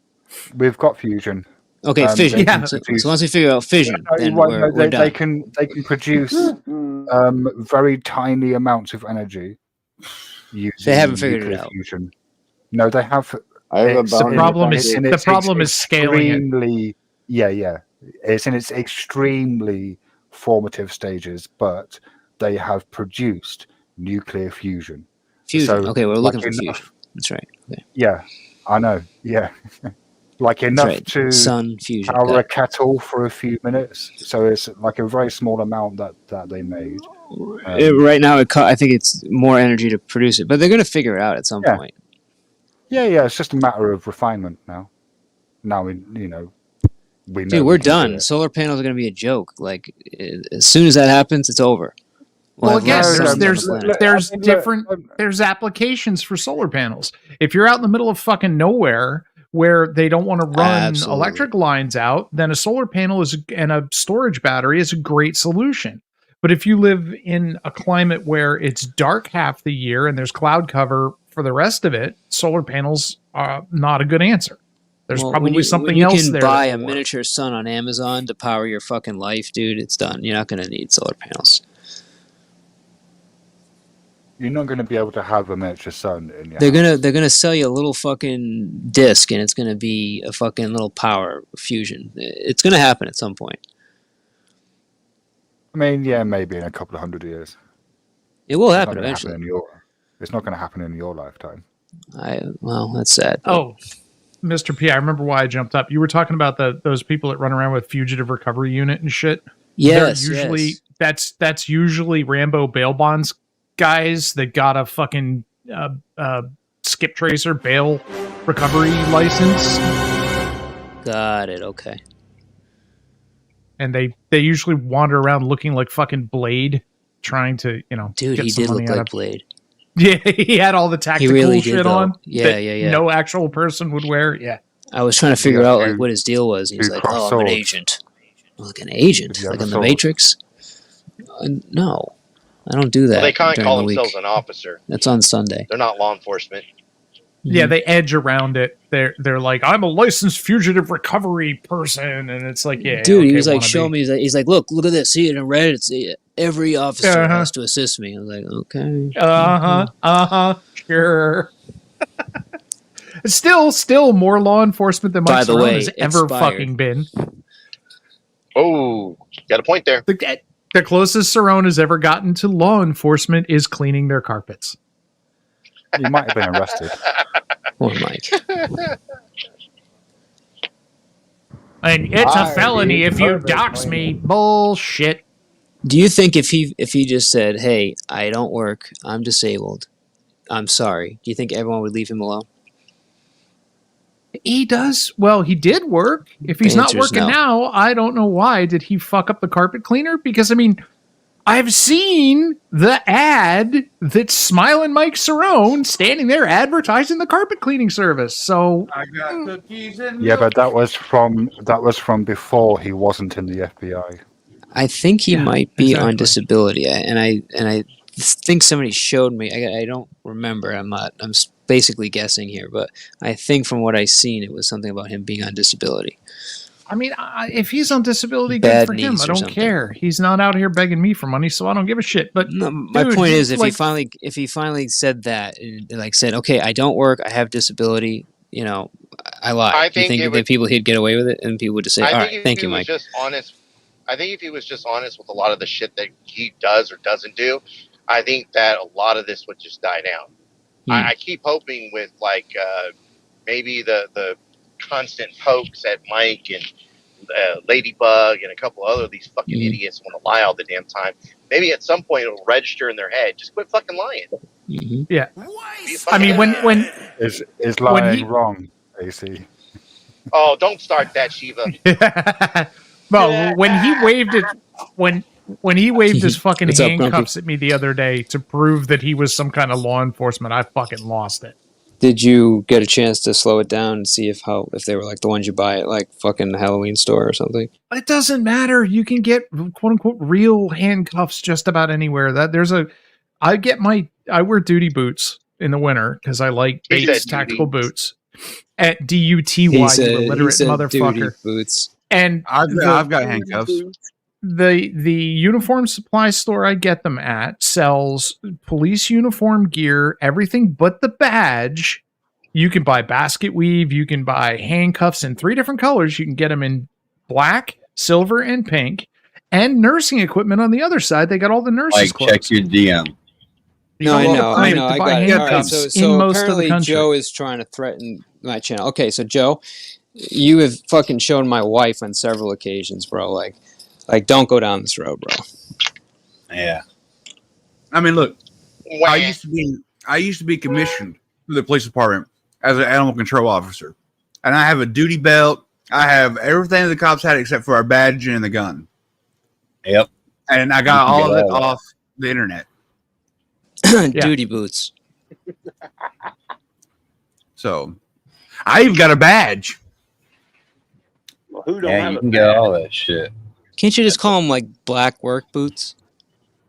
We've got fusion. Okay, fission. So once we figure out fission, then we're done. They can produce very tiny amounts of energy. They haven't figured it out. Fusion. No, they have. The problem is scaling it. Yeah. It's in its extremely formative stages, but they have produced nuclear fusion. Fusion. So, Okay, we're looking like for enough- fusion. That's right. Okay. Yeah, I know. Yeah, like That's enough right. to Sun fusion. power Got a it. kettle for a few minutes. So it's like a very small amount that they made. Right now, I think it's more energy to produce it, but they're going to figure it out at some Yeah. point. Yeah. It's just a matter of refinement now. Now we know. We know Dude, we we're can do done. it. Solar panels are going to be a joke. Like, as soon as that happens, it's over. Well, We'll have again, less there's suns on the there's planet. there's I mean, different look, there's applications for solar panels. If you're out in the middle of fucking nowhere where they don't want to run Absolutely. electric lines out, then a solar panel and a storage battery is a great solution. But if you live in a climate where it's dark half the year and there's cloud cover for the rest of it, solar panels are not a good answer. There's Well, probably something when else you there. can buy that a will work. miniature sun on Amazon to power your fucking life, dude, it's done. You're not going to need solar panels. You're not going to be able to have a miniature sun in your They're gonna sell you a little fucking disc, and it's gonna be a fucking little power fusion. It's gonna happen at some point. I mean, yeah, maybe in a couple of 100 years. It will It's not happen gonna eventually. It's not going to happen in your lifetime. Well, that's sad. but- Oh, Mr. P, I remember why I jumped up. You were talking about those people that run around with fugitive recovery unit and shit. yes, They're usually yes. that's usually Rambo bail bonds guys that got a fucking skip tracer bail recovery license, Got it. Okay. and they usually wander around looking like fucking Blade, trying to Dude, get he some did money look out like of- Blade. Yeah, he had all the tactical really did, shit though. on. Yeah, that yeah. No actual person would wear. Yeah. I was trying to figure Yeah, out dude. like what his deal was. He was Dude, like, cross "Oh, I'm an swords. agent." I'm like, an agent, Did you have like a in the sword? Matrix. No, I don't do that. Well, they can't during call the week. themselves an officer. That's on Sunday. They're not law enforcement. Yeah, they edge around it. They're like, I'm a licensed fugitive recovery person, and it's like, yeah, Dude, okay, he was like, wannabe. "Show me." He's like, "Look at this. See it in red. It's every officer Uh-huh. has to assist me." I was like, "Okay." Sure. Still more law enforcement than By Mike the Cerrone way, has ever expired. fucking been. Oh, got a point there. The closest Cerrone has ever gotten to law enforcement is cleaning their carpets. You might have been arrested. Poor Mike. And it's a I felony did if you perfectly. dox me. Bullshit. Do you think if he just said, "Hey, I don't work. I'm disabled. I'm sorry," do you think everyone would leave him alone? He does. Well, he did work. If he's The not answer's working no. now, I don't know why. Did he fuck up the carpet cleaner? Because, I mean, I've seen the ad that's Smiling Mike Cerrone standing there advertising the carpet cleaning service. So, I got cookies and Yeah, but that was from before he wasn't in the FBI. I think he Yeah, might be exactly. on disability, and I think somebody showed me. I don't remember. I'm basically guessing here, but I think from what I've seen, it was something about him being on disability. I mean, if he's on disability, Bad good for him. knees I or don't something. care. He's not out here begging me for money, so I don't give a shit. But No, my dude, point is, if like- he finally said that, and, like said, "Okay, I don't work. I have disability," I lied. I Do you think think it that would- people he'd get away with it, and people would just say, I "All think right, if thank he you, was Mike." just honest, I think if he was just honest with a lot of the shit that he does or doesn't do, I think that a lot of this would just die down. I keep hoping with maybe the constant pokes at Mike and Ladybug and a couple other of these fucking idiots want to lie all the damn time. Maybe at some point it'll register in their head. Just quit fucking lying. Yeah. Be a I mean, fucking- when Is When lying he- wrong, AC? Oh, don't start that, Shiva. well, when he waved it, when he waved his fucking What's up, handcuffs at me the other day to prove that he was some kind of law enforcement, I fucking lost it. Did you get a chance to slow it down and see if they were like the ones you buy at like fucking the Halloween store or something? It doesn't matter. You can get quote unquote real handcuffs just about anywhere. I wear duty boots in the winter because I like He Bates said tactical duty. boots. At DUTY, you illiterate motherfucker. duty boots. And I've got handcuffs. the uniform supply store I get them at sells police uniform gear, everything but the badge. You can buy basket weave. You can buy handcuffs in 3 different colors. You can get them in black, silver, and pink. and nursing equipment on the other side. They got all the nurses' Like, clothes. check your DM. You No, go I to know, Publix I to know, I buy got it. All right, handcuffs so in most of the apparently country. Joe is trying to threaten my channel. Okay, so Joe, you have fucking shown my wife on several occasions, bro. Like don't go down this road, bro. Yeah. I mean, look, Wah. I used to be commissioned to the police department as an animal control officer, and I have a duty belt. I have everything the cops had except for our badge and the gun. Yep. And I You got can all get of it all that. off the internet. Duty boots. So I even got a badge. Well, who don't Yeah, have you a can badge? get all that shit. Can't you just call them like black work boots?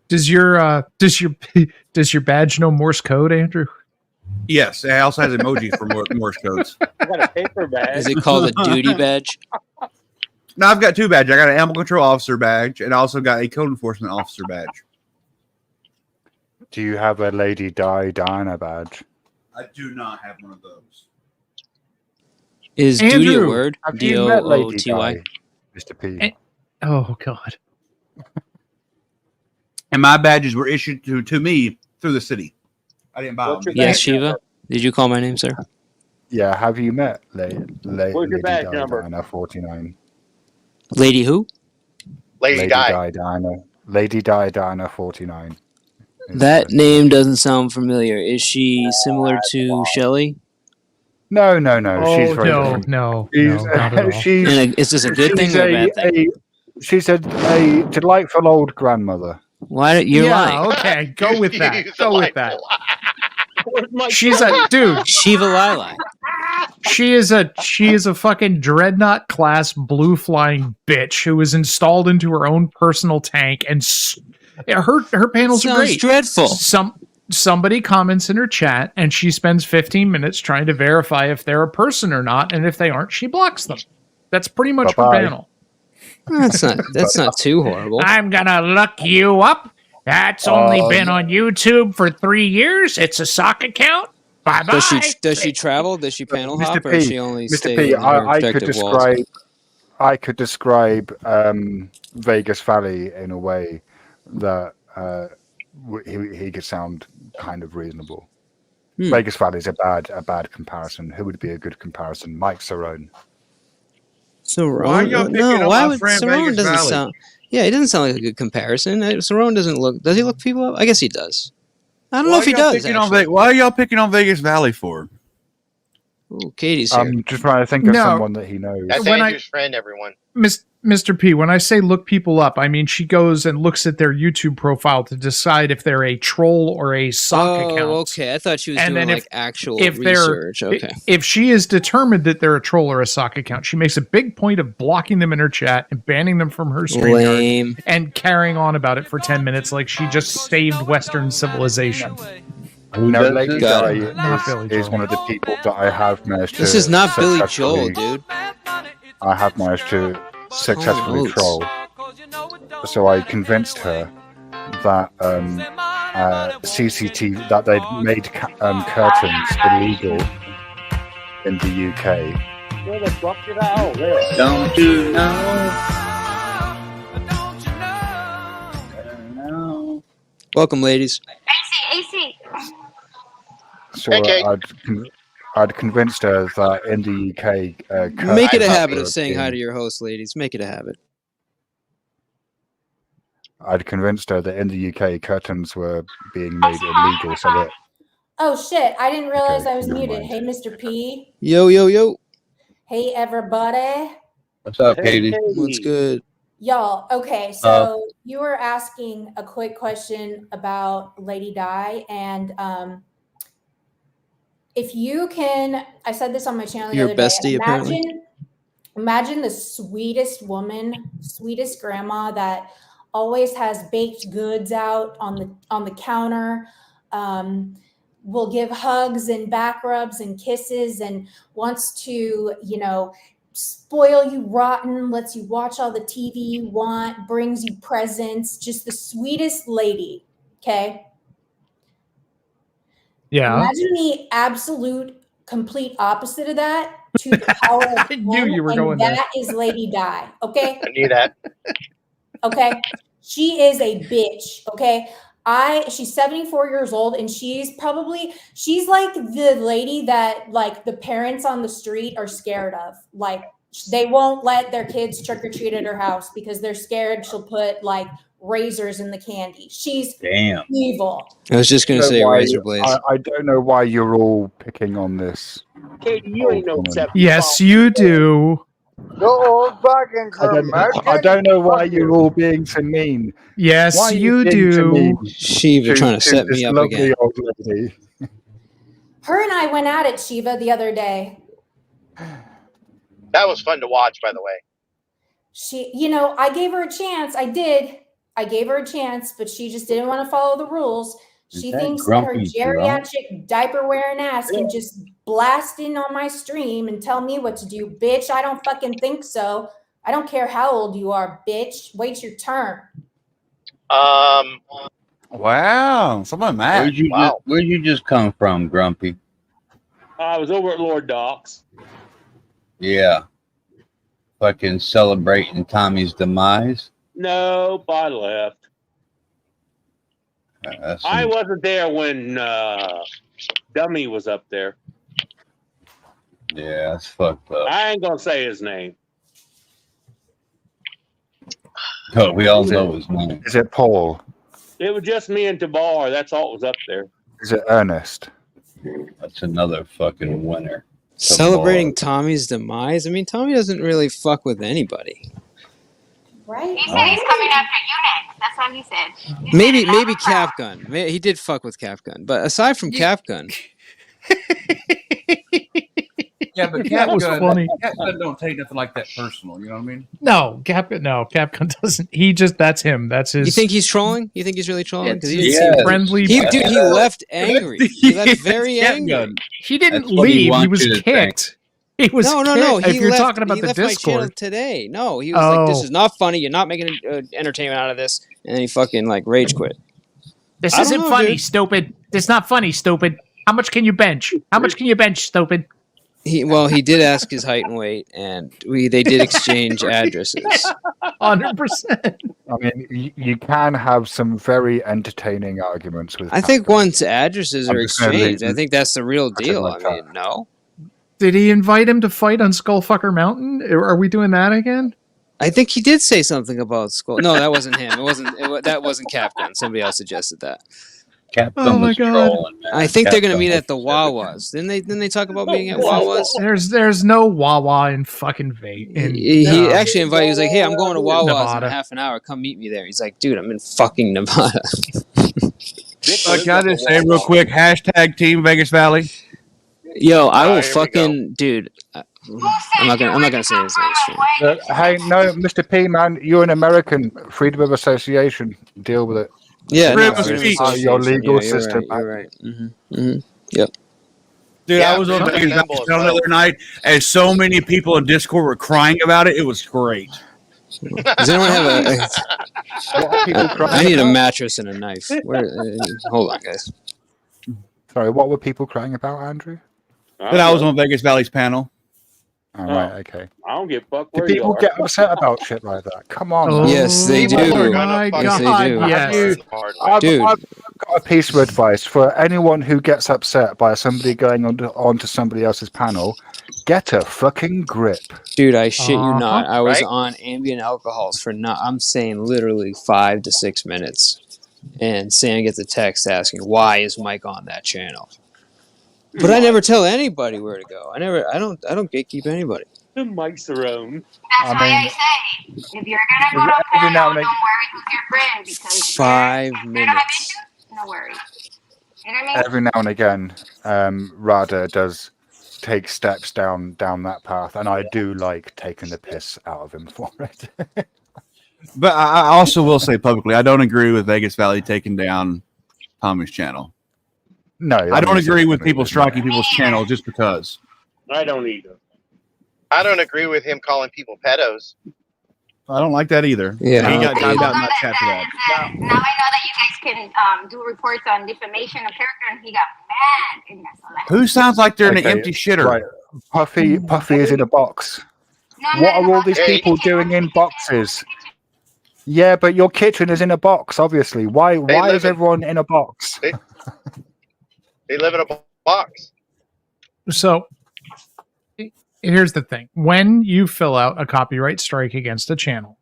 Does your badge know Morse code, Andrew? Yes, it also has emojis for Morse codes. I got a paper badge. Is it called a duty badge? No, I've got two badges. I got an animal control officer badge, and I also got a code enforcement officer badge. Do you have a Lady Diana badge? I do not have one of those. Is Andrew, duty a word? Have you met Lady Doughty, Di, Mr. P? Oh God. And my badges were issued to me through the city. I didn't buy What's them. your Yes, badge Shiva. number? Did you call my name, sir? Yeah, have you met Where's your Lady badge number? Diana 49? Lady who? Lady Di. Lady Diana 49. That name doesn't sound familiar. Is she similar to Shelley? No. Oh, She's very different. no, She's, not at all. Is this a good thing or a bad thing? She's a delightful old grandmother. Why you're lying? Okay, go with that. He's Go with that. Where's my She's a dude. Shiva Lili. She is a fucking dreadnought class blue flying bitch who was installed into her own personal tank, and her panels are Sounds great. dreadful. Somebody comments in her chat, and she spends 15 minutes trying to verify if they're a person or not, and if they aren't, she blocks them. That's pretty much her Bye-bye. panel. That's not too horrible. I'm gonna look you up. That's only been on YouTube for 3 years. It's a sock account. Bye bye. Does she travel? Does she panel Mr. hop, or P, does she only Mr. stay P, in her I could protective walls? describe Vegas Valley in a way that he could sound kind of reasonable. Vegas Valley is a bad comparison. Who would be a good comparison? Mike Cerrone. Cerrone? Why are y'all picking No, on why my would friend Cerrone Vegas doesn't Valley? sound? Yeah, he doesn't sound like a good comparison. Cerrone doesn't look. Does he look people up? I guess he does. I don't know if he does. Why are y'all picking on Vegas Valley for? Ooh, Katie's here. I'm just trying to think of No. someone that he knows. That's When Andrew's friend, everyone. Mr. P, when I say look people up, I mean she goes and looks at their YouTube profile to decide if they're a troll or a sock account. Okay. I thought she was And doing then like actual if they're- research. Okay. If she is determined that they're a troll or a sock account, she makes a big point of blocking them in her chat and banning them from her StreamYard Lame. and carrying on about it for 10 minutes like she just saved Western civilization. No, does Lady this? Got Di it. Not Billy is Joel. one of the people that I have managed to. This is not Billy successfully- Joel, dude. I have managed to successfully Oats. troll. So I convinced her that CCTV that they'd made curtains illegal in the UK. Where the fuck did I? Oh, there. Don't you know? Welcome, ladies. AC. So Hey, Kate. I'd convinced her that in the UK, Make it a curtains habit were of saying hi being- to your host, ladies. Make it a habit. I'd convinced her that in the UK, curtains were being made illegal, so that Oh shit! I didn't realize Okay, I was never muted. mind. Hey, Mr. P. Yo. Hey, everybody. What's up, Hey, Katie? What's good? Y'all, okay, so you were asking a quick question about Lady Di, and if you can, I said this on my channel the Your other day. bestie, apparently. Imagine the sweetest woman, sweetest grandma that always has baked goods out on the counter. Will give hugs and back rubs and kisses and wants to, spoil you rotten, lets you watch all the TV you want, brings you presents, just the sweetest lady. Okay. Yeah. Imagine the absolute complete opposite of that to the power of I knew 10, you were and going there. that is Lady Di. Okay. I knew that. Okay, she is a bitch. Okay, she's 74 years old, and she's like the lady that like the parents on the street are scared of. Like they won't let their kids trick or treat at her house because they're scared she'll put like razors in the candy. She's Damn. evil. I was just gonna say razor blades. I don't know why you're all picking on this. Katie, you ain't no step. Yes, you do. The old fucking I don't know why you're all being so mean. Yes, Why are you being so do. mean Shiva trying to set this me up lovely again. old lady? Her and I went at it, Shiva, the other day. That was fun to watch, by the way. She, I gave her a chance. I did. I gave her a chance, but she just didn't want to follow the rules. She thinks that her geriatric diaper wearing ass can just blast in on my stream and tell me what to do. Bitch, I don't fucking think so. I don't care how old you are, bitch. Wait your turn. Wow, someone mad. Where'd you just come from, Grumpy? I was over at Lord Dox. Yeah. Fucking celebrating Tommy's demise. Nope, I left. I wasn't there when Dummy was up there. Yeah, that's fucked up. I ain't gonna say his name. Oh, we all know his name. Is it Paul? It was just me and Tabar. That's all that was up there. Is it Ernest? That's another fucking winner. Celebrating Tommy's demise? I mean, Tommy doesn't really fuck with anybody. Right? He said he's coming after Unix. That's what he said. Maybe Capgun. He did fuck with Capgun. But aside from Capgun... Yeah, but That was funny. Capgun don't take nothing like that personal. You know what I mean? No, Capgun doesn't. That's him. That's his. You think he's trolling? You think he's really trolling? Because he didn't seem friendly. He left angry. He left very angry. He didn't leave. He was kicked. He was no. If you're talking about the left my channel Discord today. No, he was like, "This is not funny. You're not making entertainment out of this," and then he fucking like rage quit. This isn't funny, stupid. It's not funny, stupid. How much can you bench? How much can you bench, stupid? He did ask his height and weight, and they did exchange addresses. 100%. I mean, you can have some very entertaining arguments with. I think once addresses are exchanged, I think that's the real deal. I mean, no. Did he invite him to fight on Skullfucker Mountain? Are we doing that again? I think he did say something about Skull. No, that wasn't him. That wasn't Capgun. Somebody else suggested that. Capgun was trolling, man. I think they're going to meet at the Wawas. Didn't they talk about meeting at Wawas? There's no Wawa in fucking Vegas. He actually invited. He was like, "Hey, I'm going to Wawas in half an hour. Come meet me there." He's like, "Dude, I'm in fucking Nevada." Can I just say real quick? # Team Vegas Valley. Yo, I will fucking dude. I'm not gonna say his name. Hey, no, Mr. P, man, you're an American. Freedom of Association. Deal with it. Yeah, your legal system. You're right. Yep. Dude, I was on Vegas Valley the other night, and so many people in Discord were crying about it. It was great. Does anyone have I need a mattress and a knife. Hold on, guys. Sorry, what were people crying about, Andrew? That I was on Vegas Valley's panel. All right, okay. I don't give a fuck Do where you people are. get upset about shit like that? Come on. Oh, man. Yes, they do. My Yes, God, they do. yes. Dude. I've got a piece of advice for anyone who gets upset by somebody going onto somebody else's panel. Get a fucking grip. Dude, I shit you not. I was on ambient alcohols for I'm saying literally 5 to 6 minutes. And Sam gets a text asking, "Why is Mike on that channel?" But I never tell anybody where to go. I don't gatekeep anybody. The mic's around. That's why I say, if you're gonna go to a panel, don't worry who's your friend because 5 if minutes. you're not no worry. You know what I mean? Every now and again, Rada does take steps down that path, and I do like taking the piss out of him for it. But I also will say publicly, I don't agree with Vegas Valley taking down Tommy's channel. No, I don't agree with people striking people's channel just because. I don't either. I don't agree with him calling people pedos. I don't like that either. Yeah. He got timed out in that chat for that. Now I know that you guys can do reports on defamation of character, and he got mad. And that's all I Who sounds like they're in an empty shitter? Right. Puffy is in a box. No, What are all these people doing in boxes? Yeah, but your kitchen is in a box, obviously. Why is live in- everyone in a box? They live in a box. So here's the thing. When you fill out a copyright strike against a channel,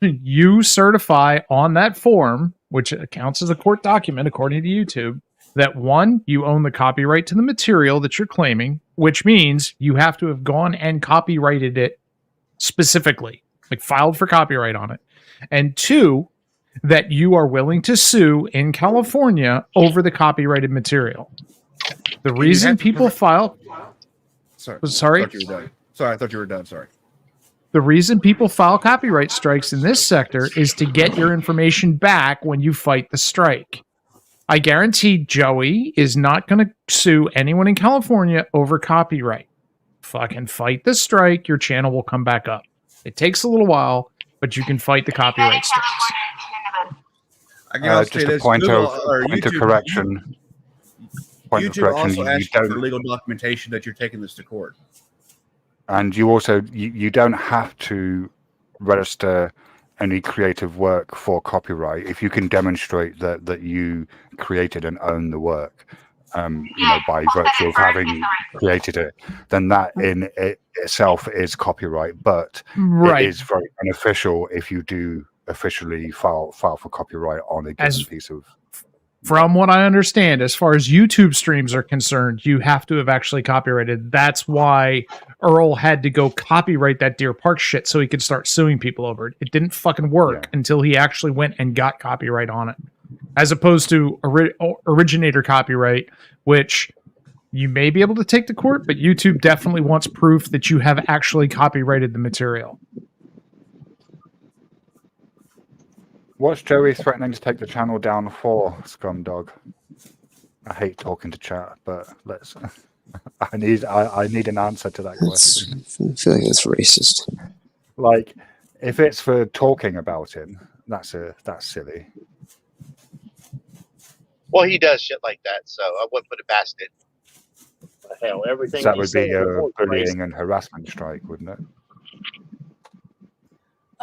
you certify on that form, which counts as a court document according to YouTube, that one, you own the copyright to the material that you're claiming, which means you have to have gone and copyrighted it specifically, like filed for copyright on it. And two, that you are willing to sue in California over the copyrighted material. The reason people file... Sorry. Sorry? I thought you were done. Sorry, I thought you were done. Sorry. The reason people file copyright strikes in this sector is to get your information back when you fight the strike. I guarantee Joey is not going to sue anyone in California over copyright. Fucking fight the strike, your channel will come back up. It takes a little while, but you can fight the copyright strikes. I can also Just say a this, point Google, of or correction. YouTube also you asks you don't, for legal documentation that you're taking this to court. and you also you don't have to register any creative work for copyright if you can demonstrate that you created and own the work. By virtue of having created it, then that in itself is copyright. But it is very beneficial if you do officially file for copyright on a given piece of. From what I understand, as far as YouTube streams are concerned, you have to have actually copyrighted. That's why Earl had to go copyright that Deer Park shit so he could start suing people over it. It didn't fucking work until he actually went and got copyright on it. As opposed to originator copyright, which you may be able to take to court, but YouTube definitely wants proof that you have actually copyrighted the material. What's Joey threatening to take the channel down for, Scumdog? I hate talking to chat, but let's. I need an answer to that question. I feel like that's racist. Like, if it's for talking about him, that's silly. Well, he does shit like that, so I wouldn't put it past it. Hell, everything. That would be a bullying and harassment strike, wouldn't it?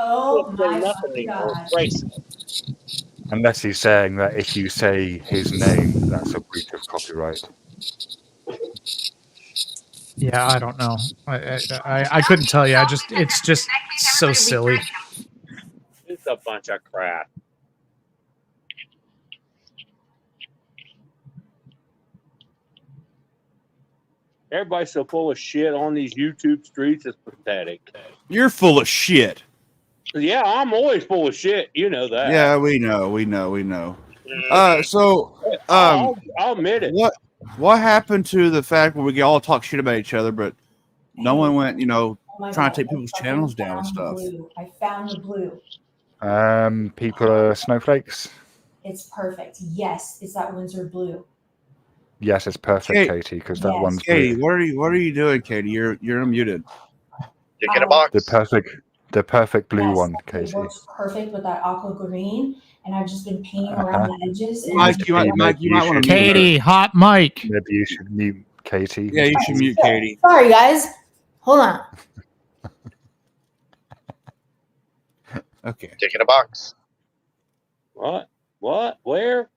Oh my God. Unless he's saying that if you say his name, that's a breach of copyright. Yeah, I don't know. I couldn't tell you. It's just so silly. It's a bunch of crap. Everybody's so full of shit on these YouTube streets. It's pathetic. You're full of shit. Yeah, I'm always full of shit. You know that. Yeah, we know. I'll admit it. What happened to the fact where we all talk shit about each other, but no one went, trying to take people's channels down and stuff? I found the blue. People are snowflakes. It's perfect. Yes, it's that Windsor blue. Yes, it's perfect, Katie, because that one's Katie, blue. what are you doing, Katie? You're unmuted. Dick in a box. The perfect blue one, Katie. It works perfect with that aqua green, and I've just been painting around the edges. And Mike, you might want to Katie, hot mic. Maybe you should mute Katie. Yeah, you should mute Katie. Sorry, guys. Hold on. Okay. Dick in a box. What? Where?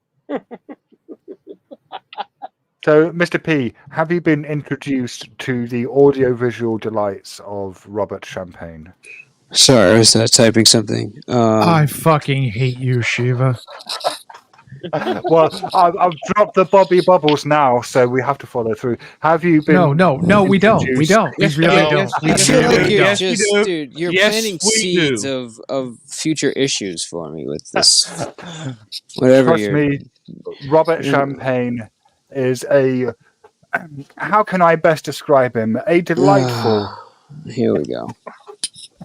So, Mr. P, have you been introduced to the audiovisual delights of Robert Champagne? Sorry, I was typing something. I fucking hate you, Shiva. Well, I've dropped the Bobby Bubbles now, so we have to follow through. Have you been? No, we don't. We don't. We really don't. I feel like you're Yes, just, you do. dude, you're Yes, planting we seeds do. of future issues for me with this. Whatever. Trust me, Robert Champagne is a. How can I best describe him? A delightful. Here we go.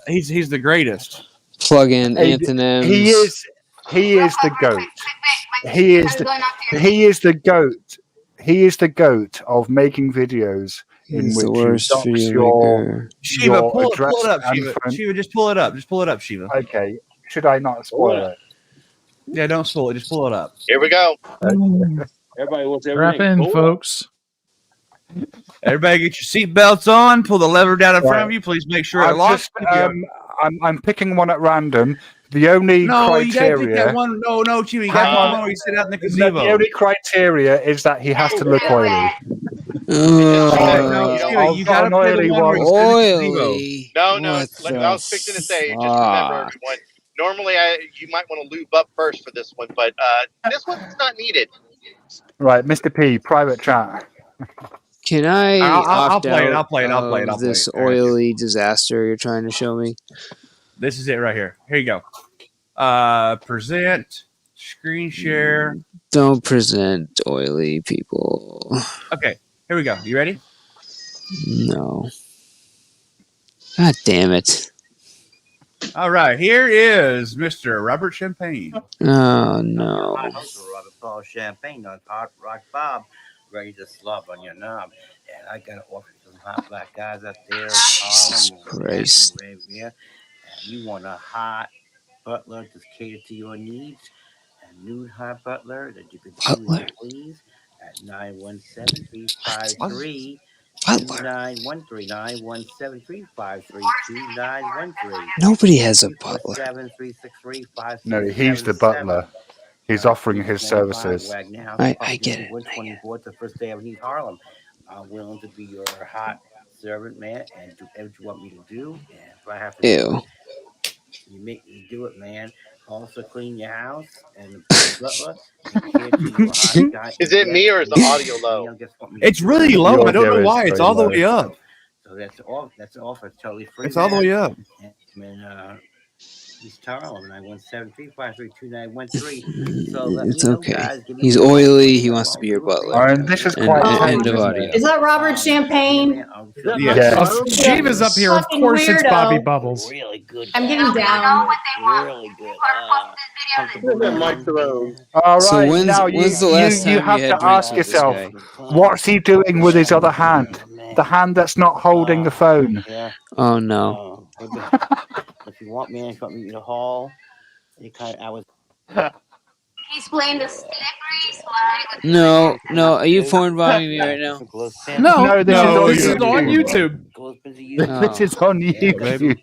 He's the greatest. Plug in antonyms. He is the goat. He is the goat. He is the goat of making videos in He's which the worst you dox video your maker. Shiva, pull address it up, and Shiva. phone. Shiva, just pull it up. Just pull it up, Shiva. Okay. Should I not spoil it? Yeah, don't spoil it. Just pull it up. Here we go. Everybody wants Strap everything. in, folks. Everybody get your seatbelts on. Pull the lever down in front of you. Please make sure it locks. I'm picking one at random. The only No, you gotta take that criteria. one. No, Chewy, you gotta take the one where you sit out in the gazebo. The only criteria is that he has to look oily. No, Chewy, you gotta play the one where you sit in the gazebo. Oily. No. What I was fixing to say. the Just remember, fuck? everyone. Normally, you might want to lube up first for this one, but this one's not needed. Right, Mr. P, private chat. Can I I'll opt play it. out I'll play it. I'll play it. I'll of play this it. All right. oily disaster you're trying to show me? This is it right here. Here you go. Present, screen share. Don't present oily people. Okay, here we go. You ready? No. God damn it. All right, here is Mr. Robert Champagne. Oh, no. Robert Paul Champagne on Hot Rock Bob, ready to slop on your knob. And I got to offer some hot black guys up there in Jesus Harlem, Christ. Arabia. And you want a hot butler to cater to your needs, a nude hot butler that you can choose, please, at 917-353. 2913 917-353-2913. Nobody has a butler. No, he's the butler. He's offering his services. I get it. 124th to First Avenue, Harlem. I'm willing to be your hot servant, man, and do whatever you want me to do. And if I have to Ew. you make me do it, man. Also clean your house and butler. Is it me or is the audio low? It's really low. I don't know why. It's all the way up. So that's all. That's all for totally free. It's all the way up. And East Harlem, 917-353-2913. So let It's me know, okay. guys. Give me He's a call. oily. He wants to be your butler. And this is quite end of audio. Is that Robert Champagne? Yeah. Shiva's up here. Of Fucking course, it's weirdo. Bobby Bubbles. Really good. I'm getting down. Really good. All right, So when's now the last time you have you had to ask drinks with this yourself, guy? what's he doing with his other hand? The hand that's not holding the phone. Yeah. Oh, no. If you want me in the hall, I was. He's playing the slippery slide. With No. Are you porn bombing me right now? No, this is on YouTube. This is on YouTube.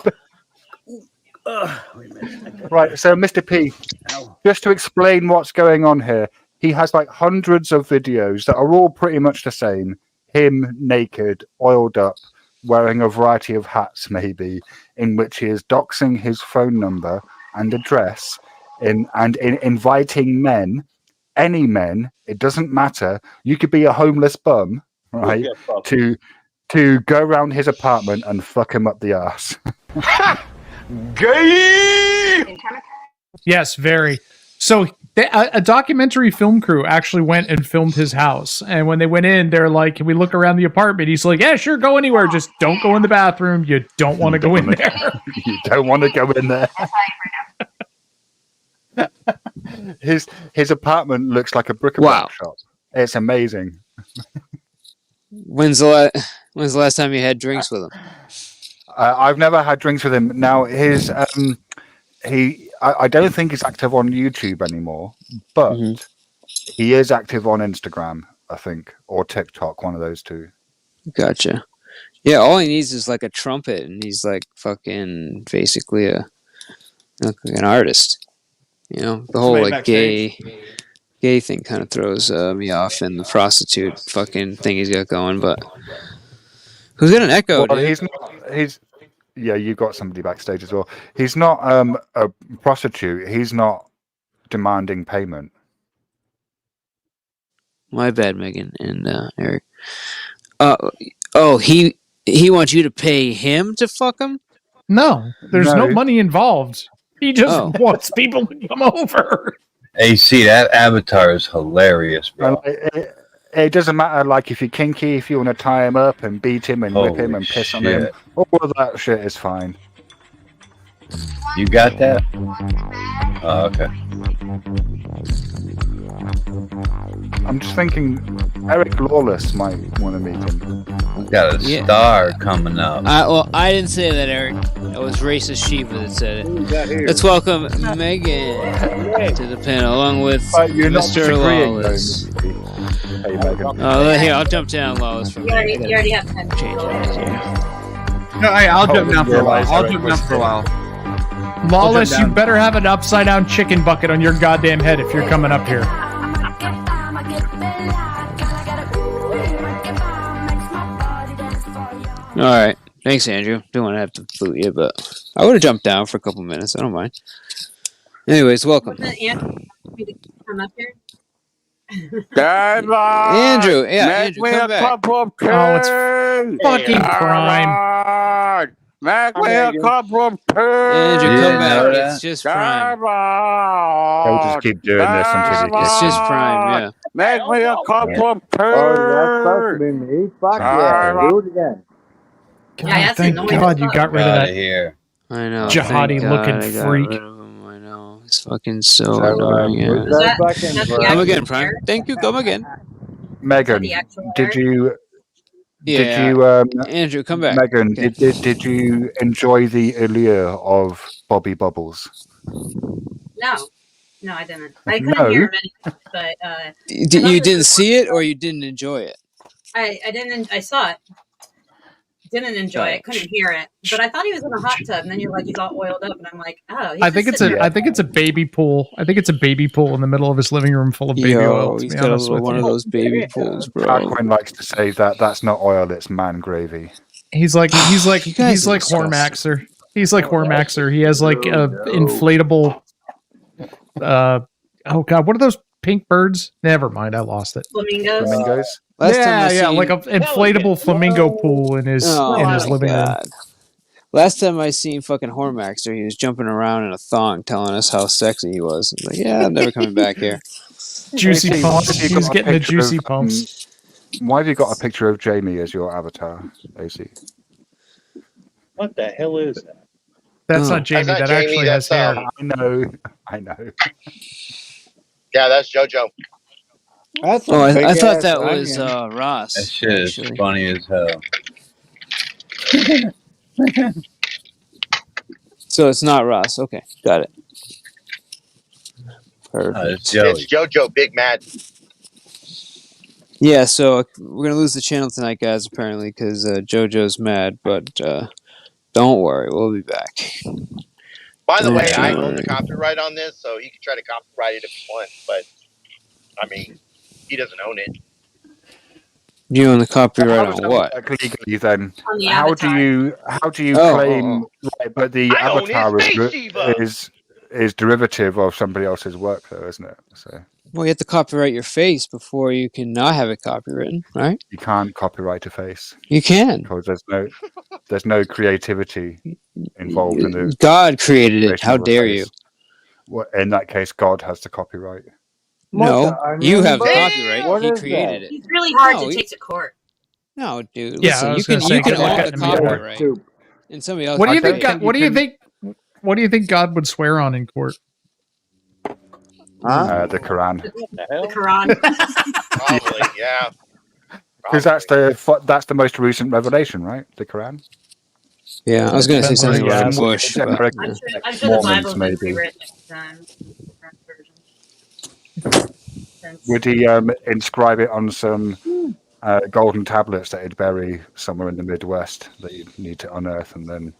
Right, so Mr. P, just to explain what's going on here, he has like hundreds of videos that are all pretty much the same. Him naked, oiled up, wearing a variety of hats, maybe, in which he is doxing his phone number and address, and inviting men, any men, it doesn't matter. You could be a homeless bum, right? To go around his apartment and fuck him up the ass. Gay! Yes, very. So a documentary film crew actually went and filmed his house. And when they went in, they're like, can we look around the apartment? He's like, yeah, sure, go anywhere. Just don't go in the bathroom. You don't want to go in there. You don't want to go in there. His apartment looks like a bric-a-brac shop. It's amazing. When's the last time you had drinks with him? I've never had drinks with him. Now I don't think he's active on YouTube anymore, but he is active on Instagram, I think, or TikTok, one of those two. Gotcha. Yeah, all he needs is like a trumpet, and he's like fucking basically an artist. You know, the whole like gay thing kind of throws me off, and the prostitute fucking thing he's got going. But who's got an echo? Well, dude? Yeah, you've got somebody backstage as well. He's not a prostitute. He's not demanding payment. My bad, Megan and Eric. He wants you to pay him to fuck him? No, there's no money involved. He just wants people to come over. AC, that avatar is hilarious, bro. It doesn't matter, like, if you're kinky, if you want to tie him up and beat him and whip him and piss on him. All of that shit is fine. You got that? Oh, okay. I'm just thinking Eric Lawless might want to meet him. We got a star coming up. I didn't say that, Eric. It was racist Shiva that said it. Let's welcome Megan to the panel, along with Mr. Lawless. Hey, Megan. Here, I'll jump down, Lawless. You already have 10. No, I'll jump down for a while. Lawless, you better have an upside down chicken bucket on your goddamn head if you're coming up here. All right. Thanks, Andrew. Don't want to have to boot you, but I would have jumped down for a couple minutes. I don't mind. Anyways, welcome. Andrew come up here? Andrew, yeah, Andrew, come back. Oh, it's fucking Prime. Make me a cup of tea. Andrew, come back. It's just Prime. They'll just keep doing this until It's just Prime, yeah. Make me a cup of tea. Oh, that's supposed to be me. Fuck yeah. Do it again. God, thank God you got rid of that here. I know. jihadi looking freak. I know. It's fucking so annoying. Yeah. Come again, Prime. Thank you. Come again. Megan, did you? Yeah. Did you, Andrew, come back. Megan, Okay. did you enjoy the allure of Bobby Bubbles? No, I didn't. I couldn't hear him anyway, but you didn't see it, or you didn't enjoy it? I didn't. I saw it. Didn't enjoy it. Couldn't hear it. But I thought he was in a hot tub, and then you're like, he's all oiled up, and I'm like, oh. I think it's a baby pool. I think it's a baby pool in the middle of his living room full of baby oil. He's got one of those baby pools, bro. Tarquin likes to say that that's not oil; it's man gravy. He's like Hormaxer. He's like Hormaxer. He has like a inflatable. Oh God, what are those pink birds? Never mind, I lost it. Flamingos. Yeah, like an inflatable flamingo pool in his living room. Last time I seen fucking Hormaxer, he was jumping around in a thong, telling us how sexy he was. I was like, yeah, I'm never coming back here. Juicy pumps. He's getting the juicy pumps. Why have you got a picture of Jamie as your avatar, AC? What the hell is that? That's not Jamie. That actually has hair. I know. Yeah, that's JoJo. I thought that was Ross. That shit is funny as hell. So it's not Ross. Okay, got it. Perfect. It's JoJo Big Mad. Yeah, so we're gonna lose the channel tonight, guys. Apparently, because JoJo's mad. But don't worry, we'll be back. By the way, I own the copyright on this, so he can try to copyright it if he wants. But I mean, he doesn't own it. You own the copyright on what? Legally, then, On the how avatar. do you claim? Right, but the avatar is derivative of somebody else's work, though, isn't it? So. Well, you have to copyright your face before you can not have it copywritten, right? You can't copyright a face. You can, because there's no creativity involved in it. God created it. How dare you? Well, in that case, God has the copyright. No, you have the copyright. He created it. He's really hard to take to court. No, dude. Yeah, Listen, you can own the copyright, and somebody else. What do you think? What do you think God would swear on in court? The Quran. The Quran. Probably, yeah. Because that's the most recent revelation, right? The Quran. Yeah, I was going to say something about Bush. I'm sure the Bible's been rewritten Would he inscribe it on some golden tablets that he'd bury somewhere in the Midwest that you'd need to unearth and then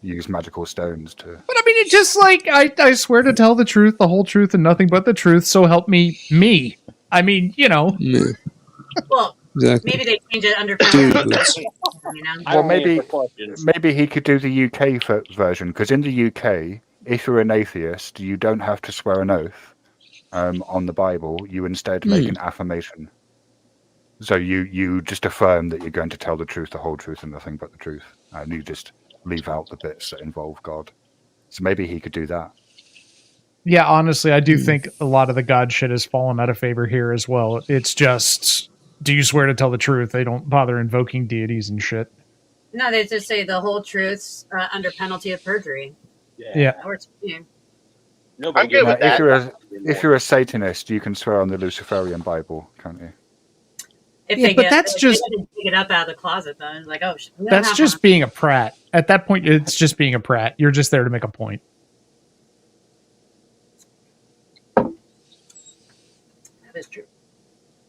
use magical stones to... But I mean, it's just like, I swear to tell the truth, the whole truth, and nothing but the truth, so help me. I mean, you know. Well, exactly. Maybe they change it under penalty. Well, maybe he could do the UK version, because in the UK, if you're an atheist, you don't have to swear an oath on the Bible. You instead make an affirmation. So you just affirm that you're going to tell the truth, the whole truth, and nothing but the truth. And you just leave out the bits that involve God. So maybe he could do that. Yeah, honestly, I do think a lot of the God shit has fallen out of favor here as well. It's just, do you swear to tell the truth? They don't bother invoking deities and shit. No, they just say the whole truth's under penalty of perjury. Yeah. That works for you. I'm good with that. If you're a Satanist, you can swear on the Luciferian Bible, can't you? If Yeah, they but get, that's if just- they dig it up out of the closet, though. It's like, oh, That's just being a prat. At that point, it's just being a prat. You're just there to make a point. That is true.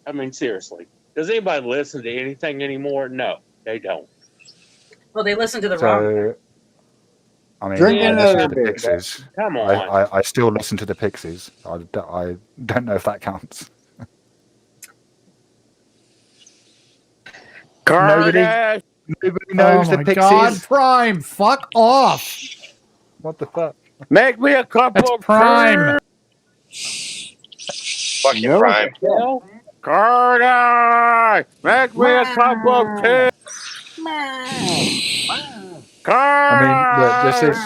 I mean, seriously. Does anybody listen to anything anymore? No, they don't. Well, they listen to the wrong. I mean, Drink I listen another to the beer. Pixies. Come on. I still listen to the Pixies. I don't know if that counts. Nobody knows Oh the my Pixies. God, Prime, fuck off. What the fuck? Make me a cup That's of Prime. Fucking No. Prime. tea. Carter, make me a cup of tea. I mean, look, this is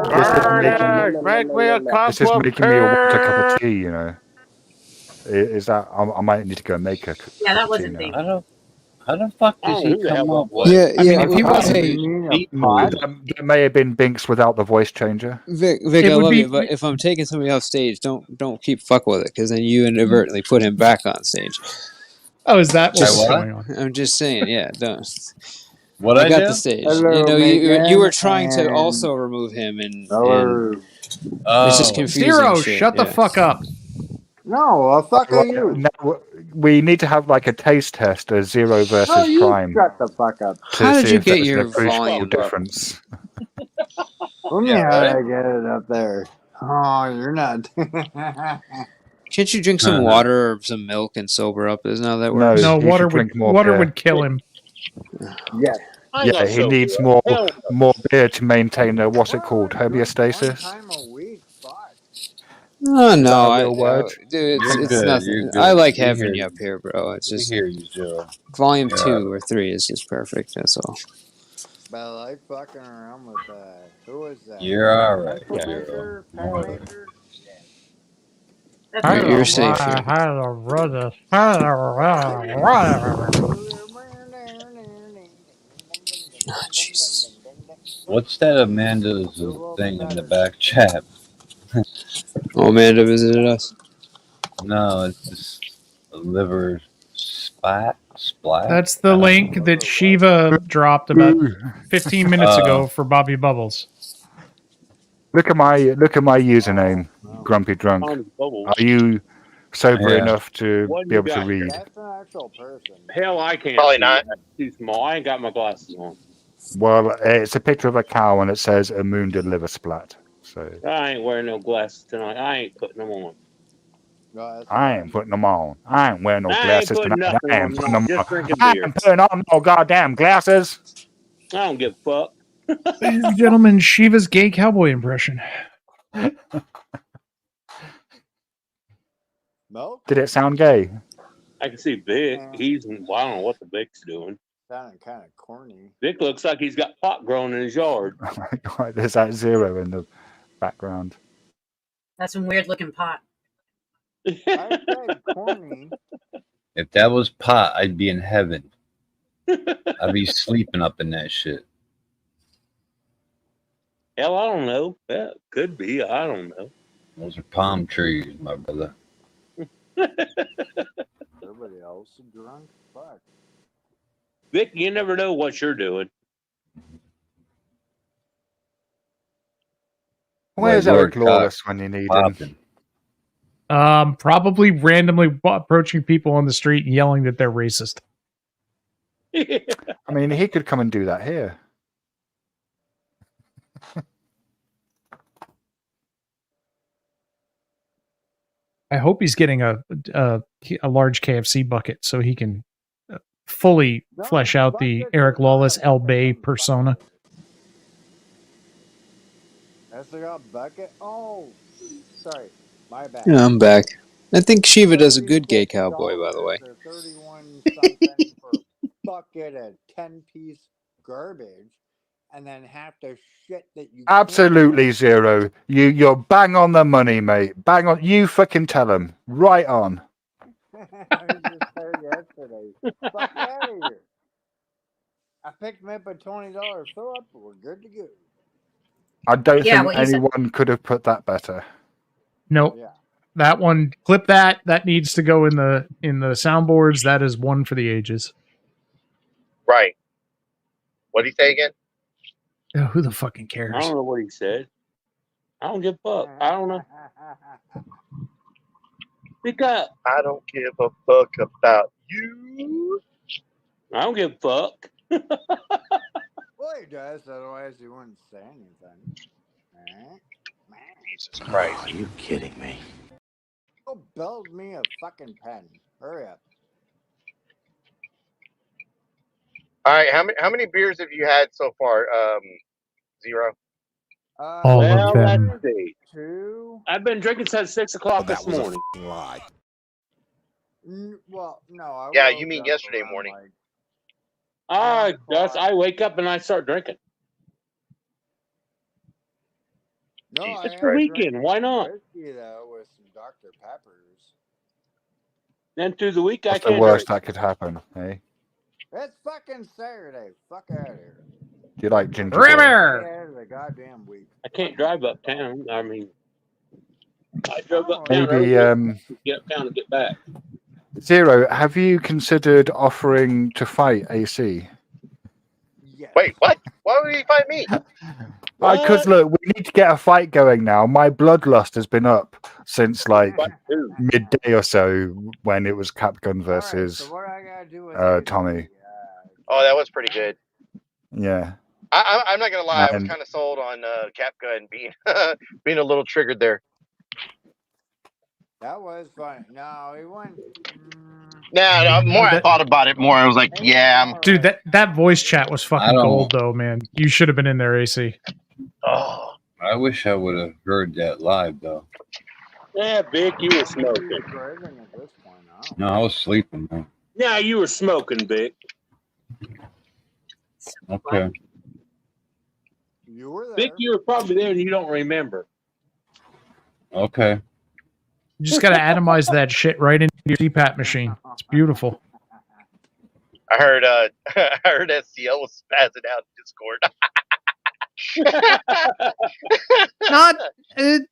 Carter, make me a cup of making me want a cup of tea. tea. You know, is that I might need to go make a cup Yeah, that of tea wasn't now. big. How the fuck I does don't know he who the hell come that up was. with? Yeah, I mean, yeah. if he was Hey, There may have been Binks without the voice changer. Vic, It I would love be- you, but if I'm taking somebody off stage, don't keep fuck with it, because then you inadvertently put him back on stage. Oh, is that what's Just, going on? I'm just saying, yeah. Don't. What I I got do? the stage. Hello, You know, you Megan, were trying to and also remove him, and hello. it's just Oh, confusing. Zero, shit, shut the yeah. fuck up. No, fuck are Right, you? now, we need to have like a taste test, a Zero versus No, you Prime, shut the fuck up. to How did see you if get there's an your appreciable volume up? difference. Let me Yeah, how right? to get it up there. Oh, you're not. Can't you drink some water or some milk and sober up? Isn't how that No, works? No, he water should drink would more water beer. would kill him. Yes. I ain't Yeah, gonna he sober needs up. Hell no. more beer to maintain what's it called, One homeostasis. time a week. Fuck. Oh Is that no, a real word? dude, You're it's good. nothing. You're good. I like We having hear you up here, bro. It's We just hear you, Joe. volume You're 2 all or 3 is just perfect. That's all. But I like fucking around with that. Who is that? You're all right, Pencil Joe. maker? Pen All right. maker? That's You're safe here. Oh, Jesus. What's that Amanda's thing in the back chat? Oh, Amanda visited us. No, it's just a liver splat. That's the link that Shiva dropped about 15 minutes ago for Bobby Bubbles. Look at my username, Grumpy Drunk. Are you sober enough to What be you able to got? read? That's an actual person. Hell, I can't. Probably see not. it. That's too small. I ain't got my glasses on. Well, it's a picture of a cow and it says a wounded liver splat. So I ain't wearing no glasses tonight. I ain't putting them on. No, I ain't putting them on. I ain't wearing no I ain't glasses putting tonight. nothing I on ain't putting tonight. them Just on. drinking I beer. ain't putting on no goddamn glasses. I don't give a fuck. Ladies and gentlemen, Shiva's gay cowboy impression. Milk? Did it sound gay? I can see Vic. He's. Well, I don't know what the Vic's doing. Sounding kind of corny. Vic looks like he's got pot growing in his yard. Oh my God, there's that Zero in the background. That's some weird looking pot. I said corny. If that was pot, I'd be in heaven. I'd be sleeping up in that shit. Hell, I don't know. Yeah, could be. I don't know. Those are palm trees, my brother. Everybody else is drunk? Fuck. Vic, you never know what you're doing. Where's Eric Lawless when you need him? Probably randomly approaching people on the street and yelling that they're racist. I mean, he could come and do that here. I hope he's getting a large KFC bucket so he can fully flesh out the Eric Lawless El Bay persona. That's the bucket. Oh, sorry, my bad. Yeah, I'm back. I think Shiva does a good gay cowboy, by the way. Or 31 something for a bucket of 10-piece garbage, and then half the shit that you Absolutely, Zero. You're bang on the money, mate. Bang on. You fucking tell him. Right on. I was just there yesterday. Fuck out of here. I picked me up a $20 fill up. We're good to go. I don't Yeah, think what you said. anyone could have put that better. Nope. Yeah. That one, clip that. That needs to go in the soundboards. That is one for the ages. Right. What did he say again? Oh, who the fucking cares? I don't know what he said. I don't give a fuck. I don't know. Speak up. I don't give a fuck about you. I don't give a fuck. Well, he does. Otherwise, he wouldn't say anything. Jesus Christ. Are you kidding me? Go build me a fucking pen. Hurry up. All right, how many beers have you had so far? Zero. All Well, of them. let's see. 2. I've been drinking since 6 o'clock this morning. Lie. Well, no. I Yeah, woke you mean up yesterday around, morning? like, I wake up and I start drinking. no, I It's am the weekend. drinking Why not? whiskey though with some Dr. Peppers. Then through the week, I What's the can't worst drink. that could happen? Eh? It's fucking Saturday. Fuck out of here. Do you like ginger beer? Get out of the goddamn week. I can't drive uptown. I mean, I drove uptown Maybe earlier to get uptown and get back. Zero, have you considered offering to fight AC? Wait, what? Why would he fight me? Because look, we need to get a fight going now. My bloodlust has been up since like midday or so when it was Capgun versus Tommy. Oh, that was pretty good. Yeah. I'm not gonna lie, I was And- kind of sold on Capgun being being a little triggered there. That was funny. No, he went. Nah, the more I thought about it, more I was like, yeah. Dude, that voice chat was I fucking don't- gold, though, man. You should have been in there, AC. Oh, I wish I would have heard that live though. Yeah, Vic, you were smoking. No, I was sleeping. Man. Yeah, you were smoking, Vic. Okay. You were there. Vic, you were probably there and you don't remember. Okay. You just got to atomize that shit right into your CPAP machine. It's beautiful. I heard I heard SCL was spazzing out in Discord. Not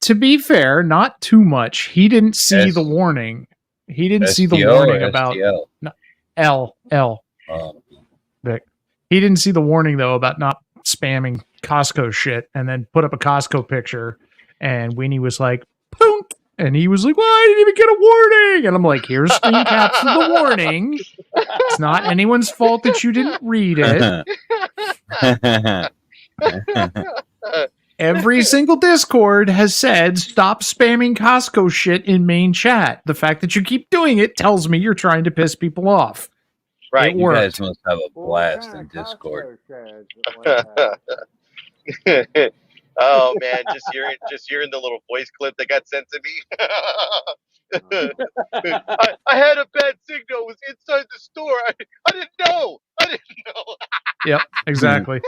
to be fair, not too much. He didn't see the warning. He didn't see the STL warning or about STL? no, L. Vic. He didn't see the warning though about not spamming Costco shit, and then put up a Costco picture, and Winnie was like, "Poonk," and he was like, "Well, I didn't even get a warning," and I'm like, "Here's screen caps of the warning. It's not anyone's fault that you didn't read it." Every single Discord has said, stop spamming Costco shit in main chat. The fact that you keep doing it tells me you're trying to piss people off. Right. It You worked. guys must have a blast in Discord. Oh man, just hearing the little voice clip that got sent to me. I had a bad signal. It was inside the store. I didn't know. Yep, exactly.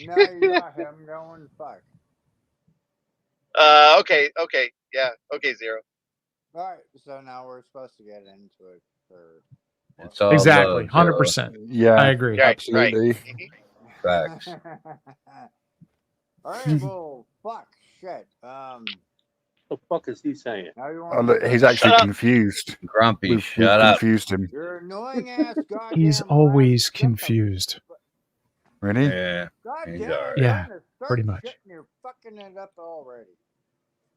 Now you got him going fuck. Okay, yeah, okay, Zero. All right, so now we're supposed to get into it for. It's all Exactly, love, 100%. Yeah, I agree. Right, absolutely. Facts. All right, well, fuck, shit. What the fuck is he saying? Now you Oh, want look, he's actually confused. Grumpy, We've shut up. confused him. You're annoying ass goddamn. He's always confused. Really? Yeah. Goddamn. He's all right. Yeah, pretty much. You're fucking it up already.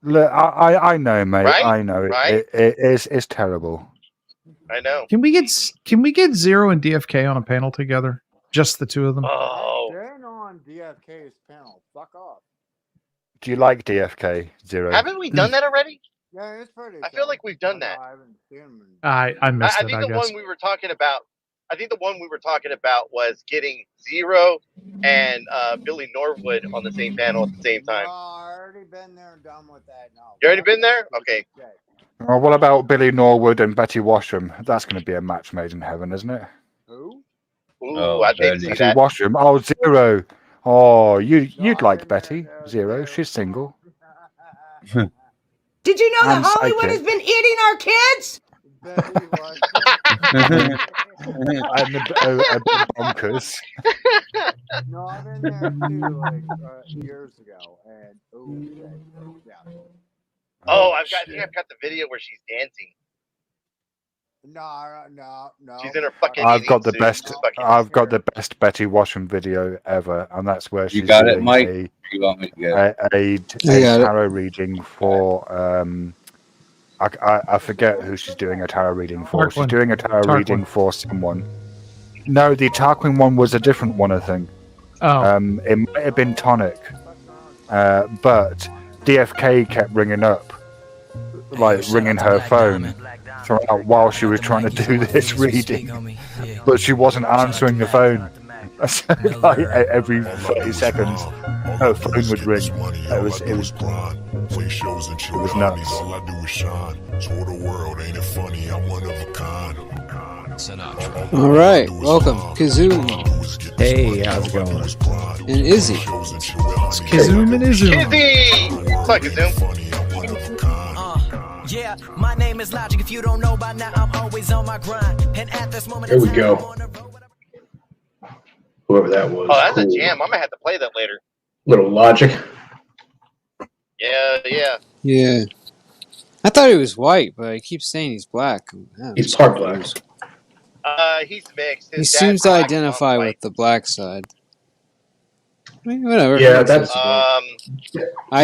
Look, I know, mate. Right? I know. Right? It's terrible. I know. Can we get Zero and DFK on a panel together? Just the two of them? Oh, They're on DFK's panel. Fuck off. Do you like DFK, Zero? haven't we done that already? Yeah, it's pretty. I feel like we've done that. I haven't seen him. I missed I it, think I the guess. one we were talking about. I think the one we were talking about was getting Zero and Billy Norwood on the same panel at the same time. No, I already been there and done with that. No. You already been there? Okay. Well, what about Billy Norwood and Betty Washam? That's going to be a match made in heaven, isn't it? Who? Ooh, Oh, I'd hate to see Betty that. Washam. Oh, Zero. Oh, you'd like Betty. Zero. She's single. Did you know that And Hollywood has psychic. been eating our kids? And a bit bonkers. No, I've been there too, like years ago, and yeah. Oh, I think I've got the video where she's dancing. No. She's in her fucking. I've got the suit. best. She's fucking- I've got the best Betty Washam video ever, and that's where she's You got it, doing Mike? You want me to get it? a tarot reading for. I forget who she's doing a tarot reading for. She's Tarquin. doing a tarot Tarquin. reading for someone. No, the Tarquin one was a different one, I think. It might have been tonic, but DFK kept ringing up, like ringing her phone throughout while she was trying to do this reading, but she wasn't answering the phone. So, like every 30 seconds, her phone would ring. It was nuts. All I do is shine. Toward the world, ain't it funny? I'm one of a kind. All right, welcome, Kazoom. Hey, how's it going? And Izzy. It's Kazoom and Izzy. Izzy! What's up, Kazoom? Yeah, my name is Logic. If you don't know by now, I'm always on my grind. And at this moment, there we go. Whoever that was. Oh, that's cool. A jam. I'm gonna have to play that later. Little Logic. Yeah. Yeah. I thought he was white, but he keeps saying he's black. He's part black. He's mixed. He seems to identify with the black side. I mean, whatever. Yeah, that's. I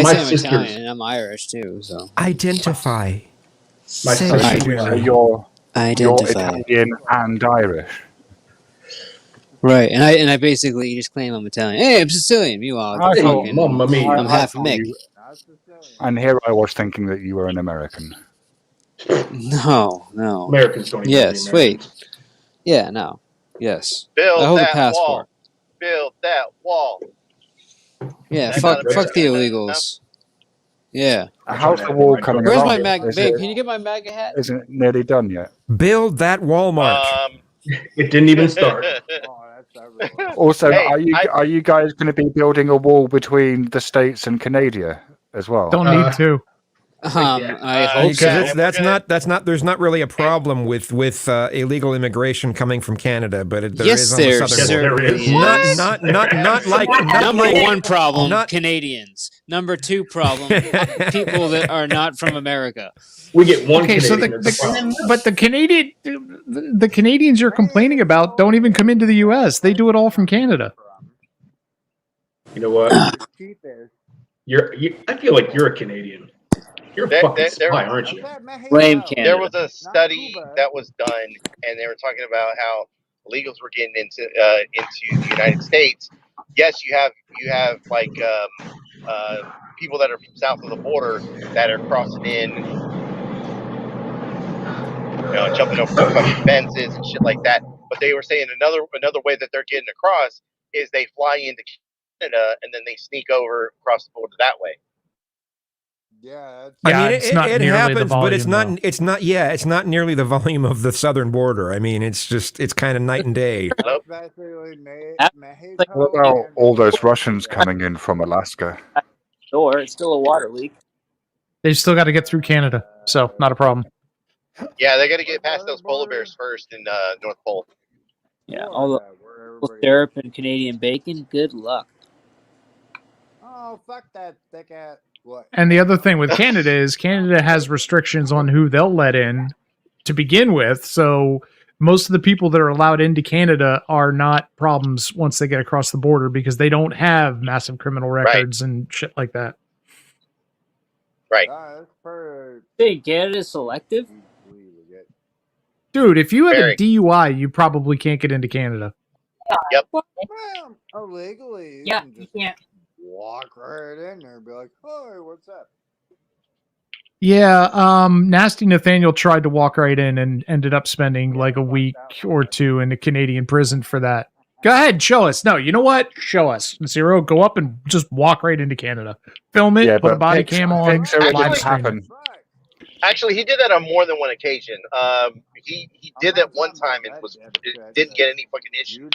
say I'm Italian and I'm Irish too, so. Identify. My sister, you're Italian and Irish. Right, and I basically just claim I'm Italian. Hey, I'm Sicilian. Meanwhile, I'm half Mick. And here I was thinking that you were an American. No. Americans don't even Yes, wait. Yeah, no. Yes. Build I hold a that passport. wall. Build that wall. Yeah, fuck the illegals. Yeah. How's the wall coming Where's along? my MAGA? Babe, can you get my MAGA hat? Isn't it nearly done yet? Build that Walmart. It didn't even start. Also, are you guys going to be building a wall between the States and Canada as well? Don't need to. I hope so. That's not. There's not really a problem with illegal immigration coming from Canada, but there is on the southern border. Not like number one problem. Canadians. Number two problem. People that are not from America. We get one. Okay, Canadian but the Canadians you're complaining about don't even come into the U.S. They do it all from Canada. You know what? I feel like you're a Canadian. You're a fucking spy, aren't you? Blame Canada. There was a study that was done, and they were talking about how illegals were getting into the United States. Yes, you have like people that are from south of the border that are crossing in, jumping over fucking fences and shit like that. But they were saying another way that they're getting across is they fly into Canada and then they sneak over across the border that way. Yeah, I mean, it happens, but it's not nearly the volume of the southern border. I mean, it's kind of night and day. What about all those Russians coming in from Alaska? It's still a water leak. They still got to get through Canada, so not a problem. Yeah, they got to get past those polar bears first in North Pole. Yeah, all the syrup and Canadian bacon. Good luck. Oh, fuck that thick ass. What? And the other thing with Canada is Canada has restrictions on who they'll let in to begin with. So most of the people that are allowed into Canada are not problems once they get across the border because they don't have massive criminal records and shit like that. Right. Hey, Canada's selective? Dude, if you have a DUI, you probably can't get into Canada. Yep. Well, illegally. Yeah, you can't. Walk right in there and be like, "Hey, what's up?" Yeah, Nasty Nathaniel tried to walk right in and ended up spending like a week or two in a Canadian prison for that. Go ahead, show us. No, you know what? Show us. Zero, go up and just walk right into Canada. Film it, put a body cam on, live stream. Actually, he did that on more than one occasion. He did that one time and didn't get any fucking issue.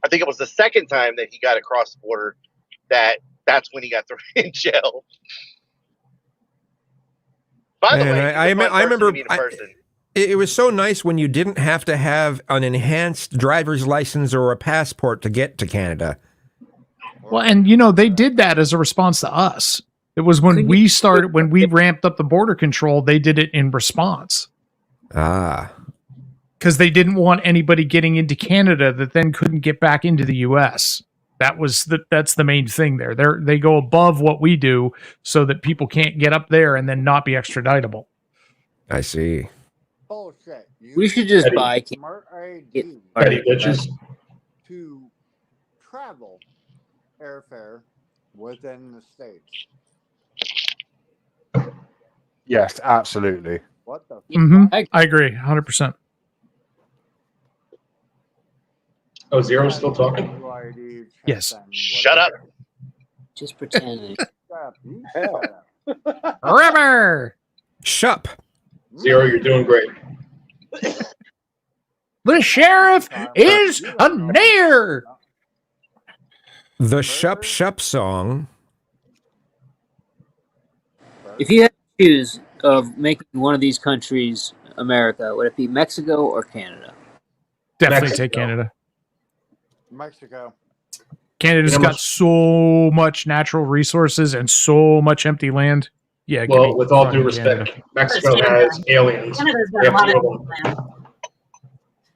I think it was the second time that he got across the border that's when he got thrown in jail. By the way, I remember it was so nice when you didn't have to have an enhanced driver's license or a passport to get to Canada. Well, and they did that as a response to us. It was when we ramped up the border control, they did it in response. Because they didn't want anybody getting into Canada that then couldn't get back into the U.S. That's the main thing there. They go above what we do so that people can't get up there and then not be extraditable. I see. Bullshit. We should just buy smart ID to travel airfare within the states. Yes, absolutely. What the? I agree, 100%. Oh, Zero's still talking? Yes. Shut up. Just pretending. River! Shup. Zero, you're doing great. The sheriff is near! The Shup Shup song. If you had to choose of making one of these countries America, would it be Mexico or Canada? Definitely take Canada. Mexico. Canada's got so much natural resources and so much empty land. Yeah. Well, with all due Canada. respect, Mexico has aliens. Canada's We got a have lot to of kill them. land.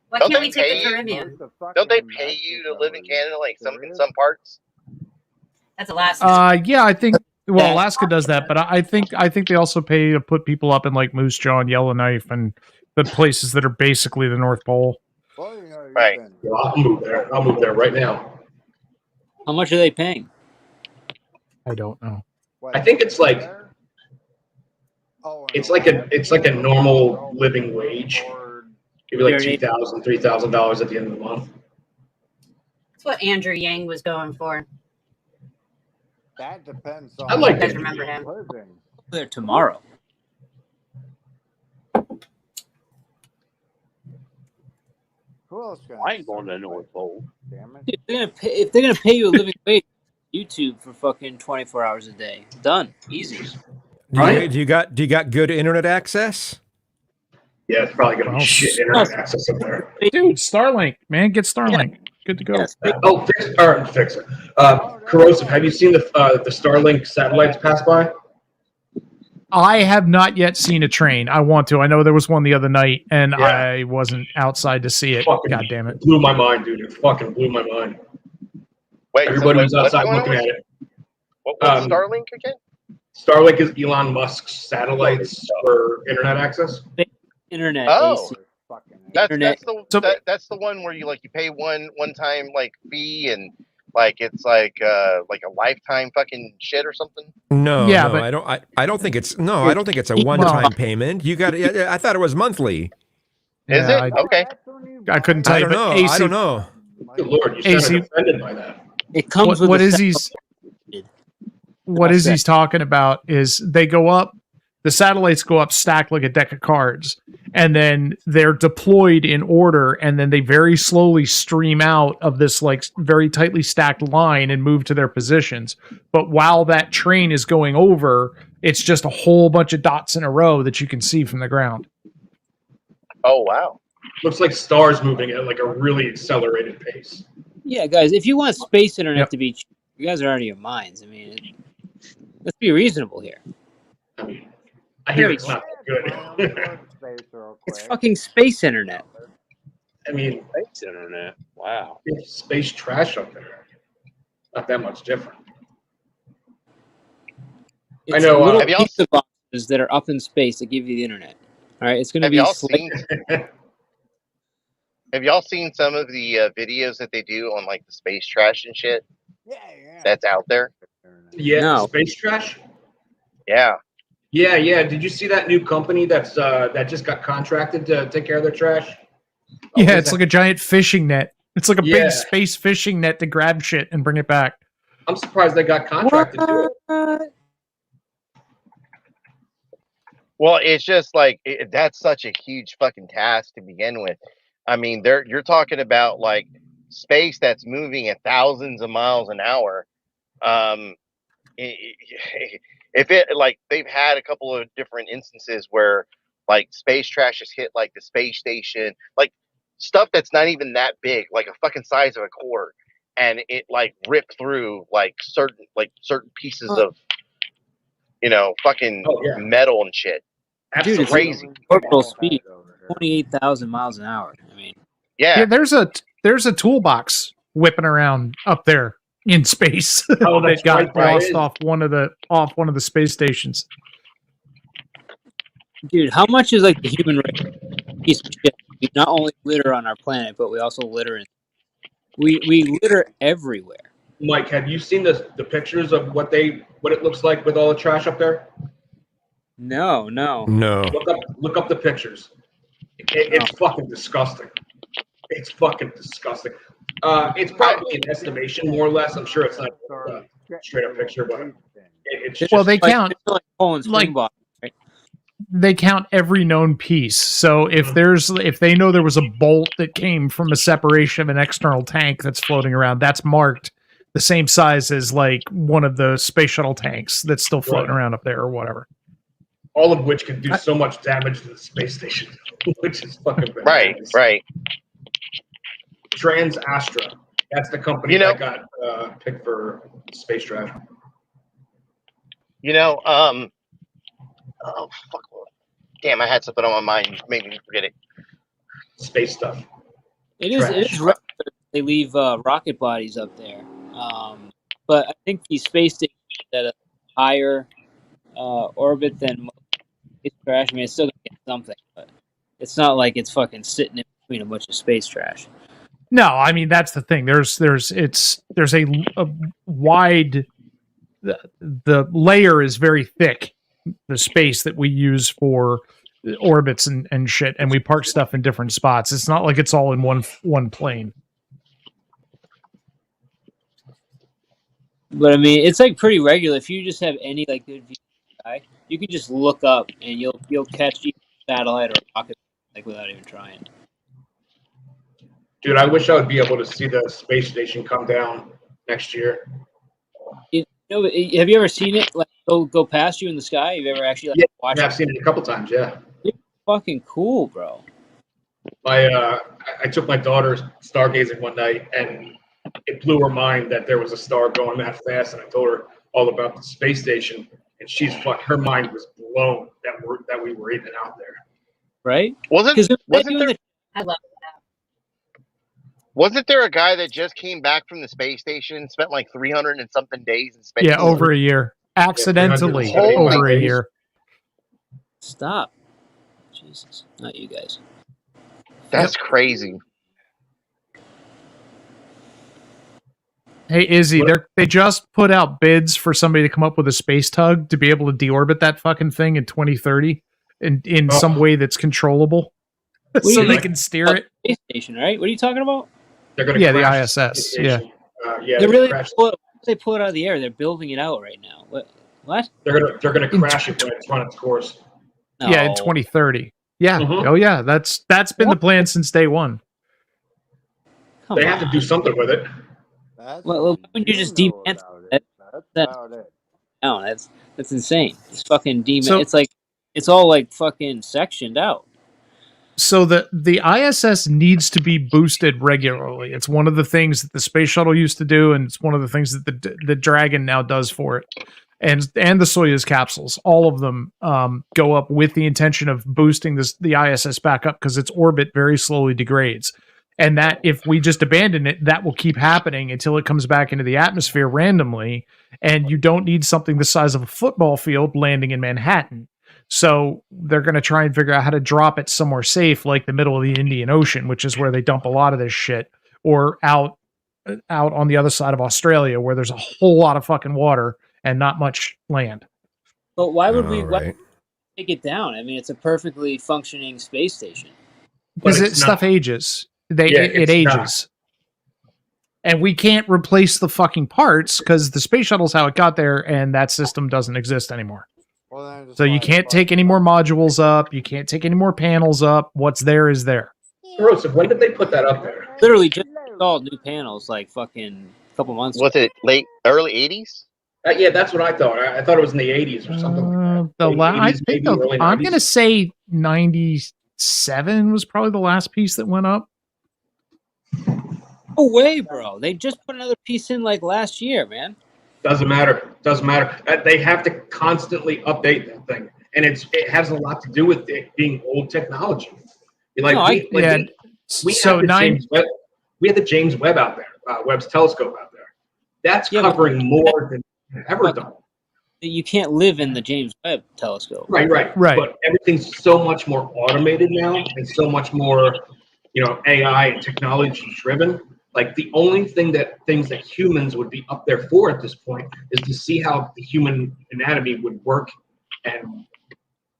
Why Don't can't they we take pay the you? Caribbean? Don't they pay you to live in Canada, like in some parts? That's Alaska. Yeah, I think. Well, Alaska does that, but I think they also pay to put people up in like Moose Jaw and Yellowknife and the places that are basically the North Pole. Right. Well, I'll move there. I'll move there right now. How much are they paying? I don't know. I think it's like a normal living wage. Maybe like $2,000, $3,000 at the end of the month. That's what Andrew Yang was going for. That depends on. I like You guys it. remember him? There tomorrow. Who else? I ain't going to North Pole. Damn it. Dude, if they're gonna pay you a living wage, YouTube for fucking 24 hours a day. Done. Easy. Do you got good internet access? Yeah, it's probably gonna be shit internet access up there. Dude, Starlink, man, get Starlink. Good to go. Fix it. Corrosive. Have you seen the Starlink satellites pass by? I have not yet seen a train. I want to. I know there was one the other night, and I wasn't outside to see it. God damn it! Blew my mind, dude. It fucking blew my mind. Wait, everybody was what's outside going looking on? at it. What's Starlink again? Starlink is Elon Musk's satellites for internet access. Internet. Oh, that's Internet. that's the one where you pay one time fee and it's like a lifetime fucking shit or something. No, Yeah, no, but- I don't think it's I don't think it's a one-time payment. You got. I thought it was monthly. Is Yeah, it? Okay. I couldn't tell I you, don't but know. AC, I don't know. Good Lord, you sounded offended by that. It comes with what a is set- he's what is he's talking about is they go up, the satellites go up stacked like a deck of cards, and then they're deployed in order, and then they very slowly stream out of this like very tightly stacked line and move to their positions. But while that train is going over, it's just a whole bunch of dots in a row that you can see from the ground. Oh wow. Looks like stars moving at like a really accelerated pace. Yeah, guys, if you want space internet to be cheap, you guys are out of your minds. I mean, let's be reasonable here. I hear it's not that good. It's fucking space internet. I mean, Space internet. Wow. it's space trash up there. Not that much different. It's I know, little have y'all pizza boxes that are up in space that give you the internet. All right, it's going to Have be y'all slick. seen? Have y'all seen some of the videos that they do on the space trash and shit? Yeah. That's out there. Yeah, No. space trash. Yeah. Yeah. Did you see that new company that's that just got contracted to take care of their trash? Yeah, it's like a giant fishing net. It's like a Yeah. big space fishing net to grab shit and bring it back. I'm surprised they got contracted to it. Well, it's just that's such a huge fucking task to begin with. I mean, you're talking about space that's moving at thousands of miles an hour. If it they've had a couple of different instances where space trash has hit the space station, stuff that's not even that big, like a fucking size of a quarter, and it ripped through certain pieces of fucking metal and shit. Dude, it's crazy. Orbital speed, 28,000 miles an hour. I mean, Yeah, there's a toolbox whipping around up there in space Oh, that that's got right, lost right. off one of the space stations. dude, how much is the human race piece of shit? We not only litter on our planet, but we also litter in. We litter everywhere. Mike, have you seen the pictures of what it looks like with all the trash up there? No. Look up the pictures. It's fucking disgusting. It's fucking disgusting. It's probably an estimation, more or less. I'm sure it's not a straight up picture, but it's just, well, they count like they count every known piece. So if they know there was a bolt that came from a separation of an external tank that's floating around, that's marked the same size as like one of the space shuttle tanks that's still floating around up there or whatever. All of which can do so much damage to the space station, which is fucking bananas. Right. Trans Astra. That's the company that got picked for space trash. Oh fuck! Damn, I had something on my mind. You made me forget it. Space stuff. It is rare that they leave rocket bodies up there, but I think these space stations at a higher orbit than most space trash. I mean, it's still gonna get something, but it's not like it's fucking sitting in between a bunch of space trash. No, I mean that's the thing. There's a wide. The layer is very thick. The space that we use for orbits and shit, and we park stuff in different spots. It's not like it's all in one plane. But I mean, it's like pretty regular. If you just have any like good view of the sky, you can just look up and you'll catch either a satellite or a rocket like without even trying. Dude, I wish I would be able to see the space station come down next year. Have you ever seen it like go past you in the sky? Have you ever actually watched it? I've seen it a couple times. Yeah, it's fucking cool, bro. I took my daughter stargazing one night, and it blew her mind that there was a star going that fast. And I told her all about the space station, and her mind was blown that we were even out there. Right? Wasn't there? I love Wasn't there a guy that just came back from the space station, spent like 300 and something days in space? Yeah, over a year. Accidentally, Yeah, over a year. Stop. Jesus. Not you guys. That's crazy. Hey, Izzy, they just put out bids for somebody to come up with a space tug to be able to deorbit that fucking thing in 2030 in some way that's controlable. So they can steer it. Space station, right? What are you talking about? They're going to the ISS. Yeah. They really they pull it out of the air. They're building it out right now. What? They're gonna crash it when it's run its course. No. Yeah, in 2030. Yeah. Mhm. Oh yeah, that's been the plan since day one. They have to do something with it. Well, when you just demantle it, that's insane. It's fucking it's all like fucking sectioned out. So the ISS needs to be boosted regularly. It's one of the things that the space shuttle used to do, and it's one of the things that the Dragon now does for it. And the Soyuz capsules, all of them go up with the intention of boosting the ISS back up because its orbit very slowly degrades. And that if we just abandon it, that will keep happening until it comes back into the atmosphere randomly. And you don't need something the size of a football field landing in Manhattan. So they're going to try and figure out how to drop it somewhere safe, like the middle of the Indian Ocean, which is where they dump a lot of this shit, or out on the other side of Australia, where there's a whole lot of fucking water and not much land. But why would we take it down? I mean, it's a perfectly functioning space station. Because stuff ages. It ages. Not. And we can't replace the fucking parts because the space shuttle's how it got there, and that system doesn't exist anymore. So you can't take any more modules up. You can't take any more panels up. What's there is there. Rosa, when did they put that up there? Literally just installed new panels like fucking a couple months ago. Was it early 80s? Yeah, that's what I thought. I thought it was in the 80s or something like that. I'm going to say 97 was probably the last piece that went up. No way, bro. They just put another piece in like last year, man. Doesn't matter. They have to constantly update that thing, and it has a lot to do with it being old technology. We had the James Webb out there, Webb's telescope out there. That's covering more than ever done. You can't live in the James Webb telescope. Right. But everything's so much more automated now, and so much more, AI and technology driven Like the only things that humans would be up there for at this point is to see how the human anatomy would work and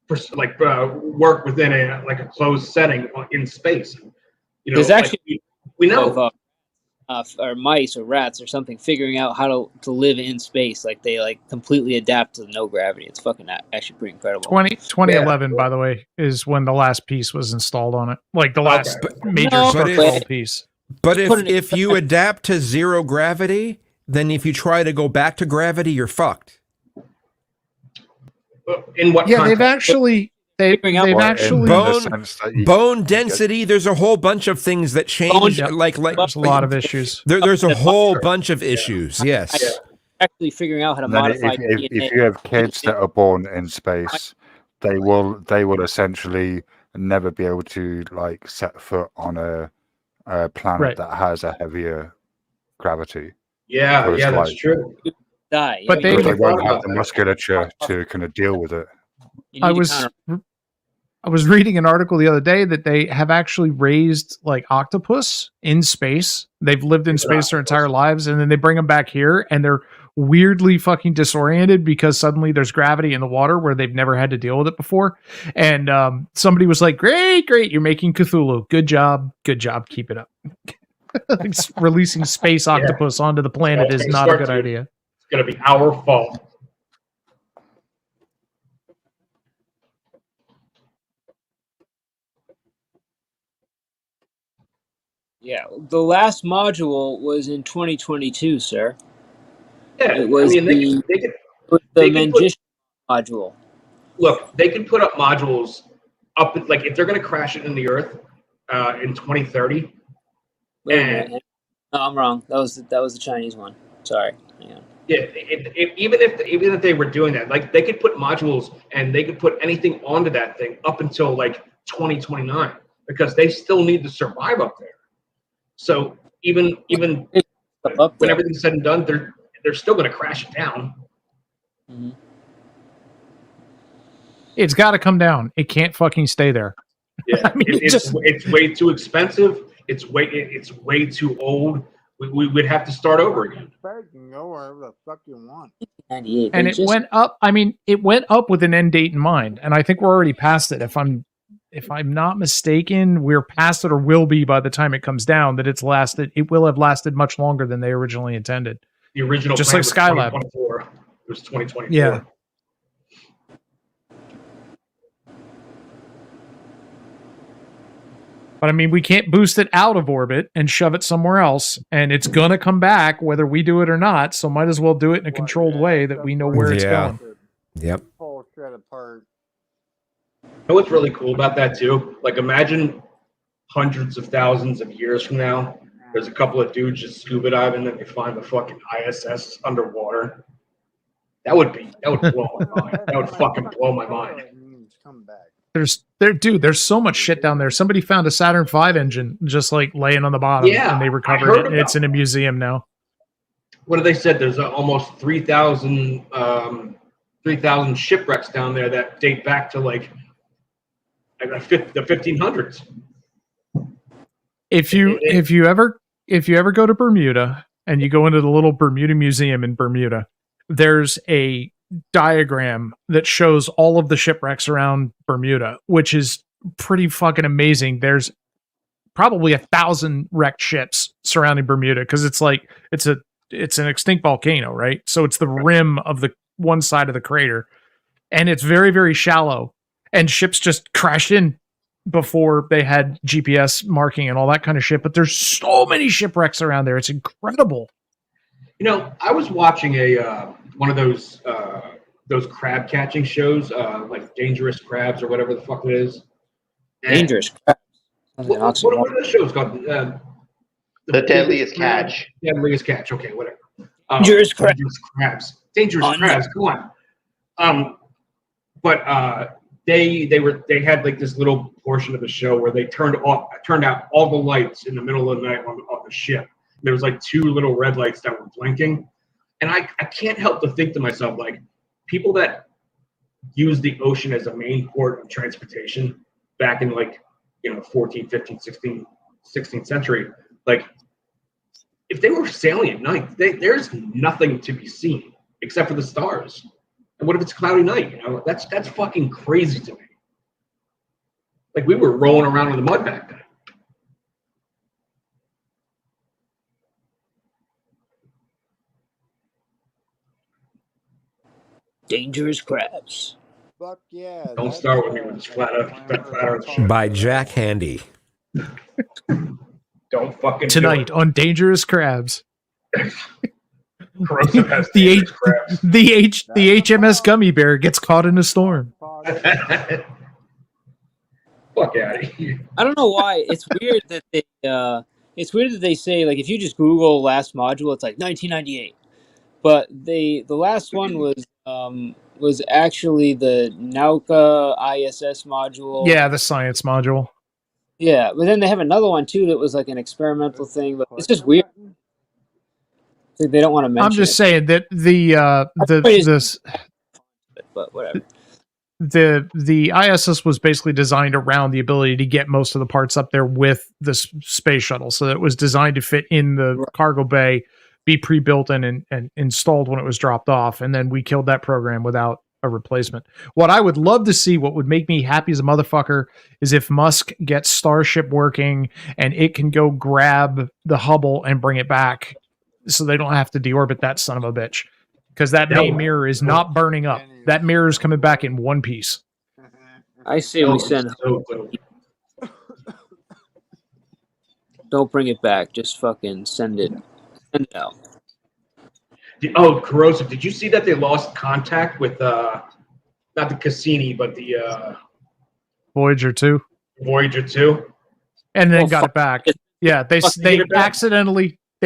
work within a closed setting in space. You know, There's actually we know. Or mice or rats or something figuring out how to live in space. Like they completely adapt to no gravity. It's fucking actually pretty incredible. 2011, by the way, is when the last piece was installed on it. Like the last major structural piece. But if you adapt to zero gravity, then if you try to go back to gravity, you're fucked. In what? Yeah, context? they've actually bone density. There's a whole bunch of things that change. There's a lot of issues. There's a whole bunch of issues. Yes. Actually figuring out how to modify. If you have kids that are born in space, they will essentially never be able to set foot on a planet that has a heavier gravity. Yeah, that's true. But they won't have the musculature to kind of deal with it. I was reading an article the other day that they have actually raised octopus in space. They've lived in space their entire lives, and then they bring them back here, and they're weirdly fucking disoriented because suddenly there's gravity in the water where they've never had to deal with it before. And somebody was like, "Great, you're making Cthulhu. Good job, keep it up." Releasing space octopus onto the planet is not a good idea. It's going to be our fault. Yeah, the last module was in 2022, sir. Yeah, it was the Magician module. Look, they can put up modules up, if they're going to crash it in the Earth in 2030. No, I'm wrong. That was the Chinese one. Sorry. Hang on. Yeah, even if they were doing that, they could put modules and they could put anything onto that thing up until 2029 because they still need to survive up there. So even when everything's said and done, they're still going to crash it down. Mm-hmm. It's got to come down. It can't fucking stay there. Yeah, I mean, it's way too expensive. It's way too old. We would have to start over again. You can go wherever the fuck you want. And it went up. I mean, it went up with an end date in mind, and I think we're already past it. If I'm not mistaken, we're past it or will be by the time it comes down. That it will have lasted much longer than they originally intended. The original just plan like Skylab. It was 2024. Yeah. But I mean, we can't boost it out of orbit and shove it somewhere else, and it's gonna come back whether we do it or not. So might as well do it in a controlled way that we know where it's going. Yep. Full shred apart. You know what's really cool about that too? Imagine hundreds of thousands of years from now, there's a couple of dudes just scuba diving and they find the fucking ISS underwater. That would blow my mind. That would fucking blow my mind. There's so much shit down there. Somebody found a Saturn V engine just laying on the bottom, and they recovered it. It's in a museum now. What did they said? There's almost 3,000 shipwrecks down there that date back to the 1500s. If you ever go to Bermuda and you go into the little Bermuda Museum in Bermuda, there's a diagram that shows all of the shipwrecks around Bermuda, which is pretty fucking amazing. There's probably 1,000 wrecked ships surrounding Bermuda because it's an extinct volcano, right? So it's the rim of the one side of the crater, and it's very, very shallow, and ships just crashed in before they had GPS marking and all that kind of shit. But there's so many shipwrecks around there. It's incredible. You know, I was watching one of those crab catching shows, like Dangerous Crabs or whatever the fuck it is. And Dangerous Crabs. What are the shows called? The Deadliest Catch. Deadliest Catch. Okay, whatever. Dangerous Crabs. Dangerous Crabs. Dangerous Crabs. Come on. But they had this little portion of the show where they turned out all the lights in the middle of the night on the ship. There was 2 little red lights that were blinking. And I can't help to think to myself, people that use the ocean as a main port of transportation back in 14, 15, 16th century, if they were sailing at night, there's nothing to be seen except for the stars. And what if it's a cloudy night? You know, that's fucking crazy to me. Like we were rolling around in the mud back then. Dangerous crabs. Fuck yeah. Don't start with me with this flat earth shit. By Jack Handy. Don't fucking Tonight on Dangerous Crabs. Corrosive has the dangerous crabs. the HMS Gummy Bear gets caught in a storm. Fuck out of here. I don't know why. It's weird that they say, like, if you just Google last module, it's like 1998. But the last one was actually the Nauka ISS module. Yeah, the science module. Yeah, but then they have another one too that was like an experimental thing, but it's just weird. Like they don't want to mention. I'm just saying that but whatever. The ISS was basically designed around the ability to get most of the parts up there with the space shuttle, so it was designed to fit in the cargo bay, be pre-built and installed when it was dropped off, and then we killed that program without a replacement. What I would love to see, what would make me happy as a motherfucker, is if Musk gets Starship working and it can go grab the Hubble and bring it back, so they don't have to deorbit that son of a bitch. Because that main mirror is not burning up. That mirror is coming back in one piece. I say we send. Don't bring it back. Just fucking send it. Send it out. Oh, Corrosive, did you see that they lost contact with not the Cassini, but the Voyager 2? Voyager 2? And then got it back. Yeah, they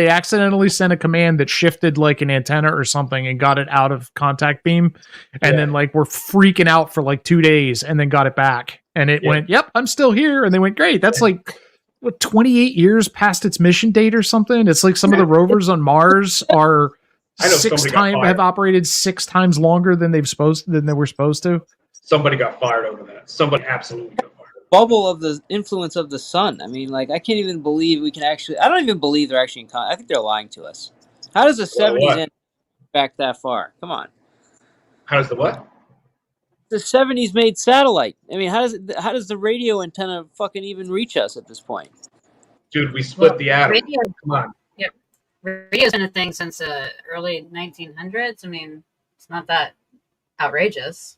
accidentally sent a command that shifted like an antenna or something and got it out of contact beam. And then like we're freaking out for like 2 days and then got it back. And it went, yep, I'm still here. And they went, great. That's like what, 28 years past its mission date or something. It's like some of the rovers on Mars are have operated 6 times longer than they were supposed to. Somebody got fired over that. Somebody absolutely got fired. Bubble of the influence of the sun. I mean, like, I can't even believe we can actually. I don't even believe they're actually in contact. I think they're lying to us. How does the 70s end back that far? Come on. How does the what? The 70s made satellite. I mean, how does the radio antenna fucking even reach us at this point? Dude, we split the atom. Come on. Yep. Radio's been a thing since the early 1900s. I mean, it's not that outrageous.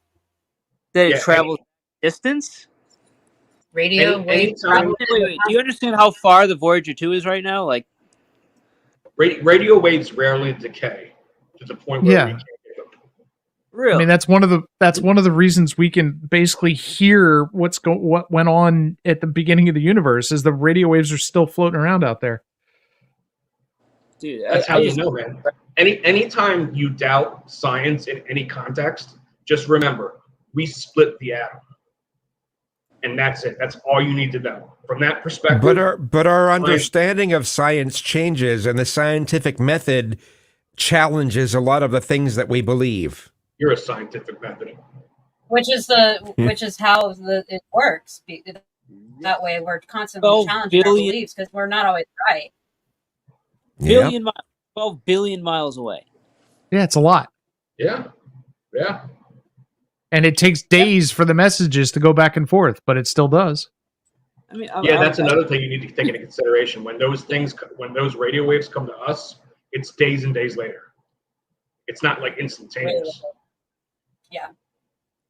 Did it travel distance? Radio waves. Wait. Do you understand how far the Voyager 2 is right now? Like, radio waves rarely decay to the point where we can't get them. Really? I mean, that's one of the reasons we can basically hear what went on at the beginning of the universe, is the radio waves are still floating around out there. Dude, that's how you know, man. Anytime you doubt science in any context, just remember, we split the atom. And that's it. That's all you need to know. From that perspective. But our understanding of science changes, and the scientific method challenges a lot of the things that we believe. You're a scientific method. Which is how it works. That way we're constantly challenging our beliefs because we're not always right. 12 billion miles away. Yeah, it's a lot. Yeah. Yeah. And it takes days for the messages to go back and forth, but it still does. I mean, that's another thing you need to take into consideration. When those radio waves come to us, it's days and days later. It's not like instantaneous. Yeah.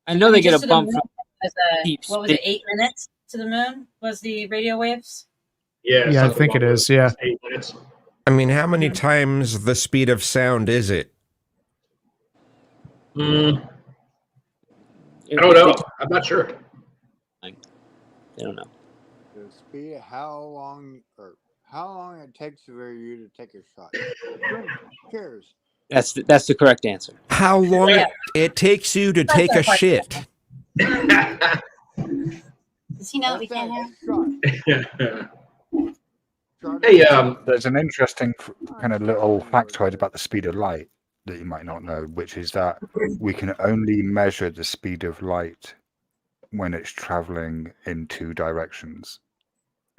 I know they get a bump from what was it, 8 minutes to the moon was the radio waves? Yeah, I think it is, yeah. 8 minutes. I mean, how many times the speed of sound is it? I don't know. I'm not sure. I don't know. The speed, how long it takes for you to take a shot. Cheers. That's the correct answer. How long it takes you to take a shit? Does he know that we can't have? Hey, there's an interesting kind of little factoid about the speed of light that you might not know, which is that we can only measure the speed of light when it's traveling in 2 directions.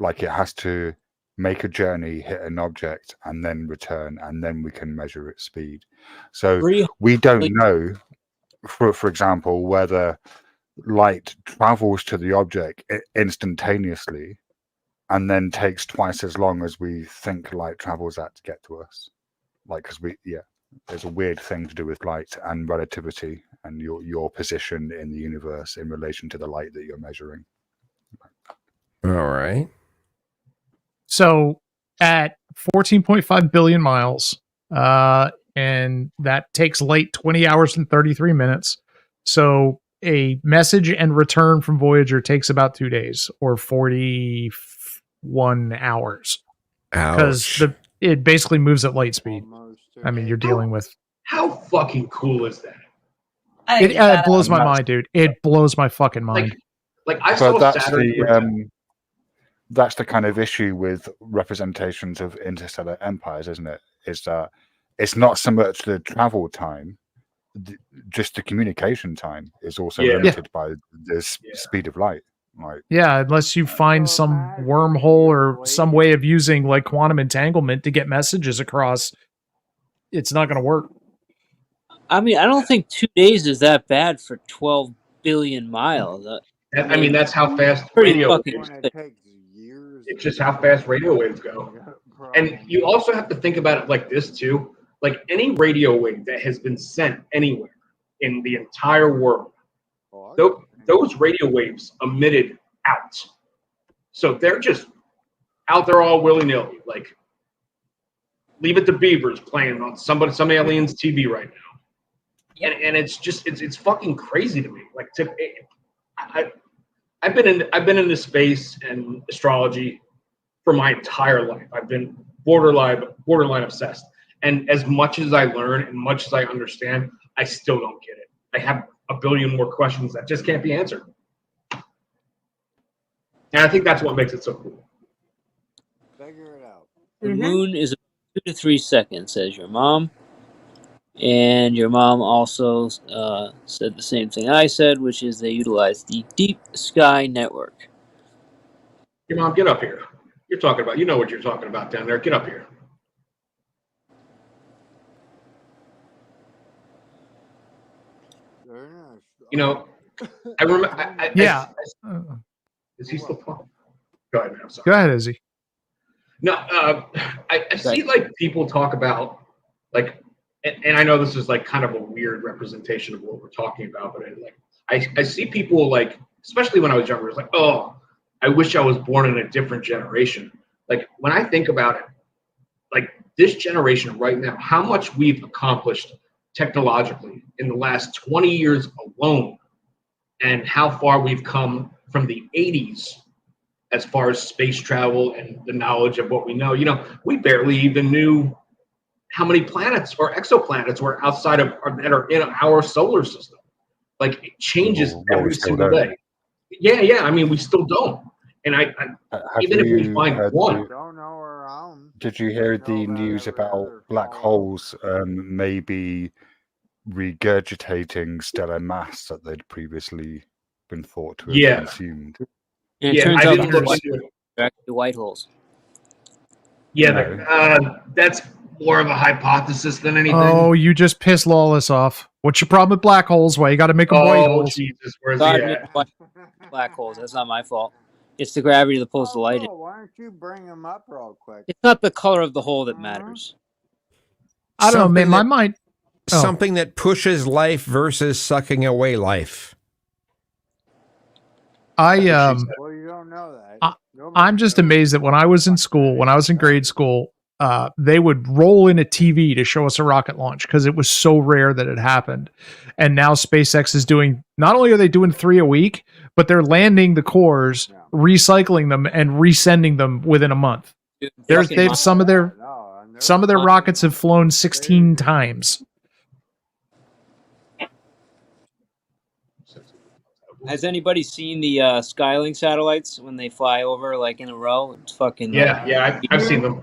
Like it has to make a journey, hit an object, and then return, and then we can measure its speed. So we don't know, for example, whether light travels to the object instantaneously and then takes twice as long as we think light travels at to get to us. Like, because there's a weird thing to do with light and relativity and your position in the universe in relation to the light that you're measuring. All right. So at 14.5 billion miles, and that takes light 20 hours and 33 minutes. So a message and return from Voyager takes about 2 days or 41 hours. Because it basically moves at light speed. I mean, you're dealing with... How fucking cool is that? It blows my mind, dude. It blows my fucking mind. That's the kind of issue with representations of interstellar empires, isn't it? Is that it's not so much the travel time, just the communication time is also limited by the speed of light. Like, unless you find some wormhole or some way of using like quantum entanglement to get messages across, it's not going to work. I mean, I don't think 2 days is that bad for 12 billion miles. I mean, that's how fast radio waves. It's just how fast radio waves go. And you also have to think about it like this too. Like any radio wave that has been sent anywhere in the entire world, those radio waves emitted out. So they're just out there all willy-nilly. Like, Leave It to Beavers playing on some alien's TV right now. And it's just it's fucking crazy to me. Like, I've been in this space and astrology for my entire life. I've been borderline obsessed. And as much as I learn and much as I understand, I still don't get it. I have a billion more questions that just can't be answered. And I think that's what makes it so cool. Figure it out. The moon is 2 to 3 seconds, says your mom. And your mom also said the same thing I said, which is they utilize the Deep Sky Network. Your mom, get up here. You know what you're talking about down there. Get up here. You know, I remember. Is he still talking? Go ahead, man. I'm sorry. Go ahead, Izzy. No, I see like people talk about like, and I know this is like kind of a weird representation of what we're talking about, but I see people like, especially when I was younger, it's like, oh, I wish I was born in a different generation. Like when I think about it, like this generation right now, how much we've accomplished technologically in the last 20 years alone, and how far we've come from the 80s as far as space travel and the knowledge of what we know. You know, we barely even knew how many planets or exoplanets were outside of that are in our solar system. Like it changes every single day. Yeah. I mean, we still don't. And I even if we find one. Did you hear the news about black holes maybe regurgitating stellar mass that they'd previously been thought to have consumed? And it turns out they're actually white holes. Yeah, that's more of a hypothesis than anything. Oh, you just pissed Lawless off. What's your problem with black holes? Why you got to make them white holes? Jesus, where's he at? Black holes. That's not my fault. It's the gravity that pulls the light in. Why don't you bring them up real quick? It's not the color of the hole that matters. I don't know, man. My mind. Something that pushes life versus sucking away life. Well, you don't know that. I'm just amazed that when I was in school, when I was in grade school, they would roll in a TV to show us a rocket launch because it was so rare that it happened. And now SpaceX is doing, not only are they doing 3 a week, but they're landing the cores, recycling them, and resending them within a month. They've some of their rockets have flown 16 times. Has anybody seen the Skylink satellites when they fly over like in a row? It's fucking I've seen them.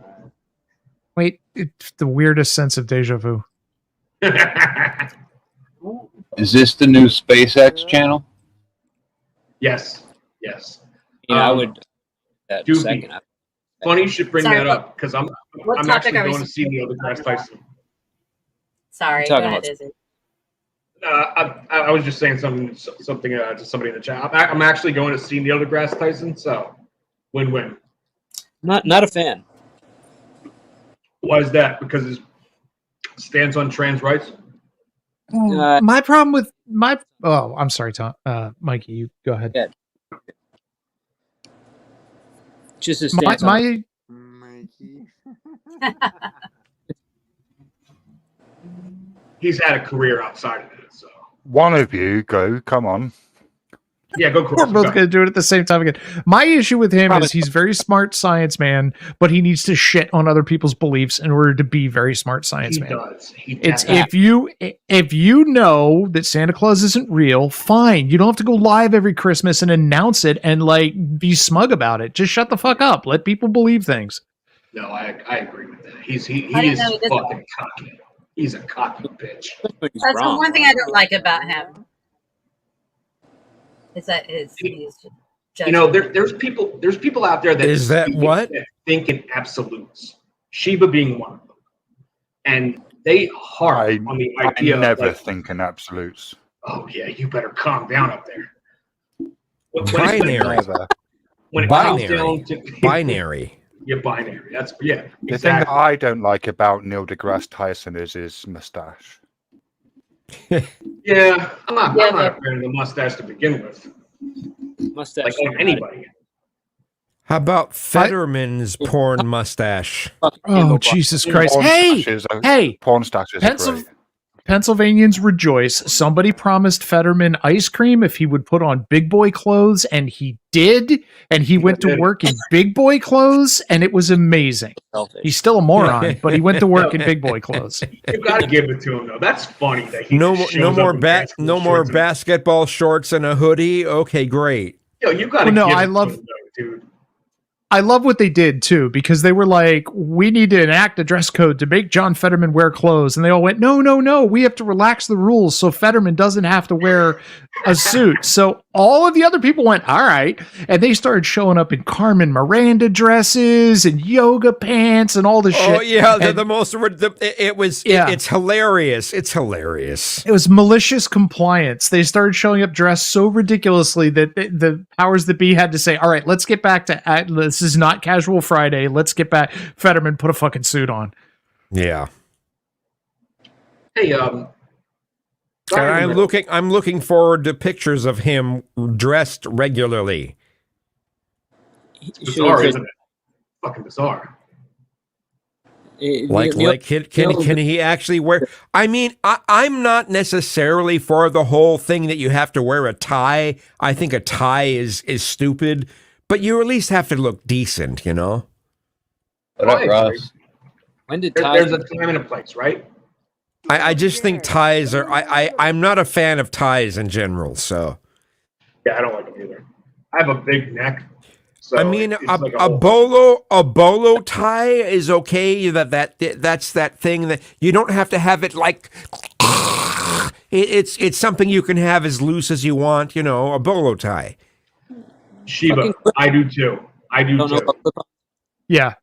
Wait, it's the weirdest sense of deja vu. Is this the new SpaceX channel? Yes. Yeah, I would. That second. Funny you should bring Sorry, that up because I'm topic actually are we going to see Neil deGrasse Tyson. Sorry, go talking ahead, about- Izzy. I was just saying something to somebody in the chat. I'm actually going to see Neil deGrasse Tyson, so win-win. Not a fan. Why is that? Because his stance on trans rights. My problem with my I'm sorry, Tom. Mikey, you go ahead. Yeah. Just his stance my Mikey. He's had a career outside of it, so. One of you go. Come on. Yeah, go we're Cross. both going to do it at the same time again. My issue with him is he's very smart science man, but he needs to shit on other people's beliefs in order to be very smart science man. Does. It's if you know that Santa Claus isn't real, fine. You don't have to go live every Christmas and announce it and like be smug about it. Just shut the fuck up. Let people believe things. No, I agree with that. He is know this- fucking cocky. He's a cocky bitch. That's the one thing I don't like about him. Is that he's You know, there's people out there that Is that what? that think in absolutes. Sheba being one of them, and they harp on the idea. I never of think in absolutes. Oh yeah, you better calm down up there. Binary. When it comes down to Binary. Yeah, binary. That's yeah. The thing that I don't like about Neil deGrasse Tyson is his mustache. Yeah, I'm not a fan of the mustache to begin with. Mustache. Like on anybody. How about Fetterman's porn mustache? Oh, Jesus Christ. Hey, porn stashes are great. Pennsylvanians rejoice. Somebody promised Fetterman ice cream if he would put on big boy clothes, and he did. And he went to work in big boy clothes, and it was amazing. He's still a moron, but he went to work in big boy clothes. You gotta give it to him though. That's funny that he No more shorts. basketball shorts and a hoodie. Okay, great. Yo, you gotta. Well, no, give I it love- to him, though, dude. I love what they did too, because they were like, we need to enact a dress code to make John Fetterman wear clothes. And they all went, no, we have to relax the rules so Fetterman doesn't have to wear a suit. So all of the other people went, all right. And they started showing up in Carmen Miranda dresses and yoga pants and all this shit. Oh yeah, And it's hilarious. It's hilarious. it was malicious compliance. They started showing up dressed so ridiculously that the powers that be had to say, all right, let's get back to this is not casual Friday. Let's get back. Fetterman, put a fucking suit on. Yeah. Hey, And I'm looking forward to pictures of him dressed regularly. It's bizarre, isn't it? Fucking bizarre. Can he actually wear? I mean, I'm not necessarily for the whole thing that you have to wear a tie. I think a tie is stupid, but you at least have to look decent, you know. What up, Ross? When did There's a time and a place, right? I just think ties are. I'm not a fan of ties in general. So Yeah, I don't like them either. I have a big neck. So I mean, it's a like bolo tie is okay. That's that thing that you don't have to have it like. It's something you can have as loose as you want. You know, a bolo tie. Sheba, I do too. I do too. Yeah.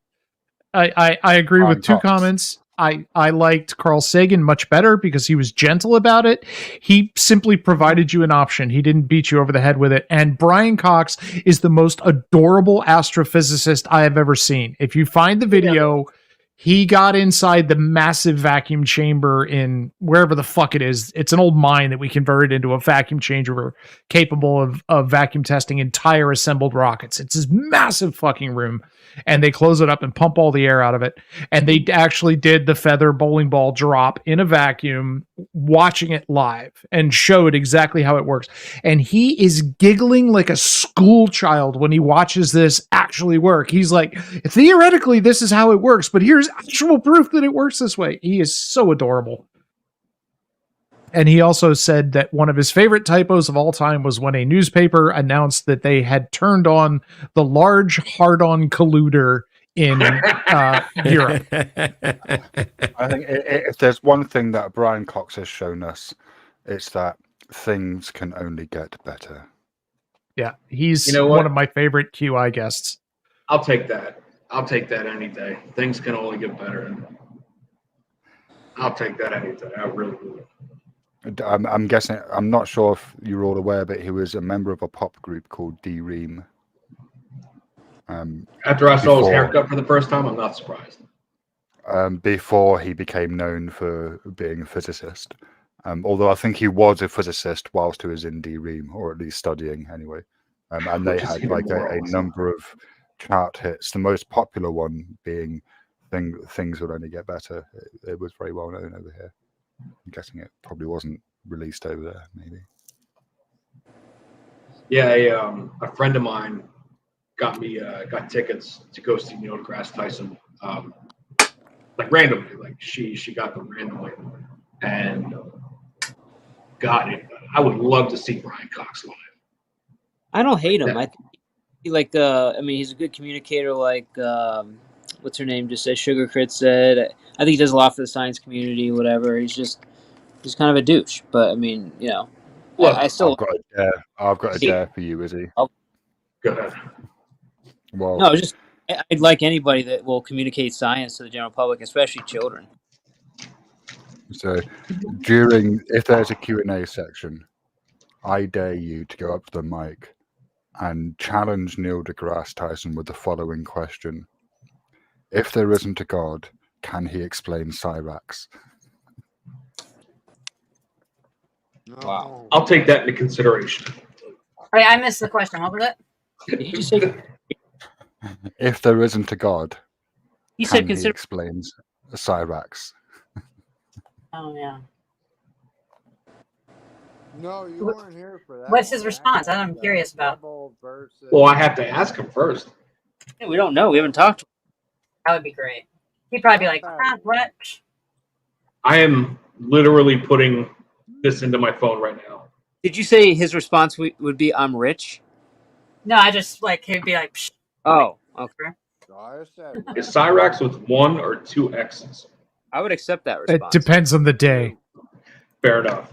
I agree with two comments. I liked Carl Sagan much better because he was gentle about it. He simply provided you an option. He didn't beat you over the head with it. And Brian Cox is the most adorable astrophysicist I have ever seen. If you find the video, he got inside the massive vacuum chamber in wherever the fuck it is. It's an old mine that we converted into a vacuum chamber capable of vacuum testing entire assembled rockets. It's this massive fucking room. And they close it up and pump all the air out of it. And they actually did the feather bowling ball drop in a vacuum, watching it live, and showed exactly how it works. And he is giggling like a school child when he watches this actually work. He's like, theoretically, this is how it works, but here's actual proof that it works this way. He is so adorable. And he also said that one of his favorite typos of all time was when a newspaper announced that they had turned on the large hard-on colluder in Europe. I think if there's one thing that Brian Cox has shown us, it's that things can only get better. Yeah, he's You know what? one of my favorite QI guests. I'll take that. I'll take that any day. Things can only get better. I'll take that any day. I really will. I'm guessing. I'm not sure if you're all aware, but he was a member of a pop group called D-Ream. After I saw his haircut for the first time, I'm not surprised. Before he became known for being a physicist. Although I think he was a physicist whilst he was in D-Ream, or at least studying anyway. And they had like a number of chart hits. The most popular one being Things Will Only Get Better. It was very well known over here. I'm guessing it probably wasn't released over there, maybe. Yeah, a friend of mine got tickets to go see Neil deGrasse Tyson, like randomly. Like she got them randomly, and I would love to see Brian Cox live. I don't hate him. I think I mean, he's a good communicator. Like, what's her name? Just said Sugar Crit said. I think he does a lot for the science community. Whatever. He's kind of a douche. But I mean, you know, well, I still. I've got a dare for you, Izzy. Go ahead. Well, no, I'd like anybody that will communicate science to the general public, especially children. So, if there's a Q&A section, I dare you to go up to the mic and challenge Neil deGrasse Tyson with the following question. If there isn't a God, can he explain Cyrax? Wow. I'll take that into consideration. Wait, I missed the question. What was it? Did you just say? If there isn't a God, he said he explains Cyrax? Oh, yeah. No, you weren't here for that. What's his response? I'm curious about. Well, I have to ask him first. Yeah, we don't know. We haven't talked to him. That would be great. He'd probably be like, what? I am literally putting this into my phone right now. Did you say his response would be, "I'm rich"? No, I just he'd be like, psh. Oh, okay. Is Cyrax with 1 or 2 X's? I would accept that response. It depends on the day. Fair enough.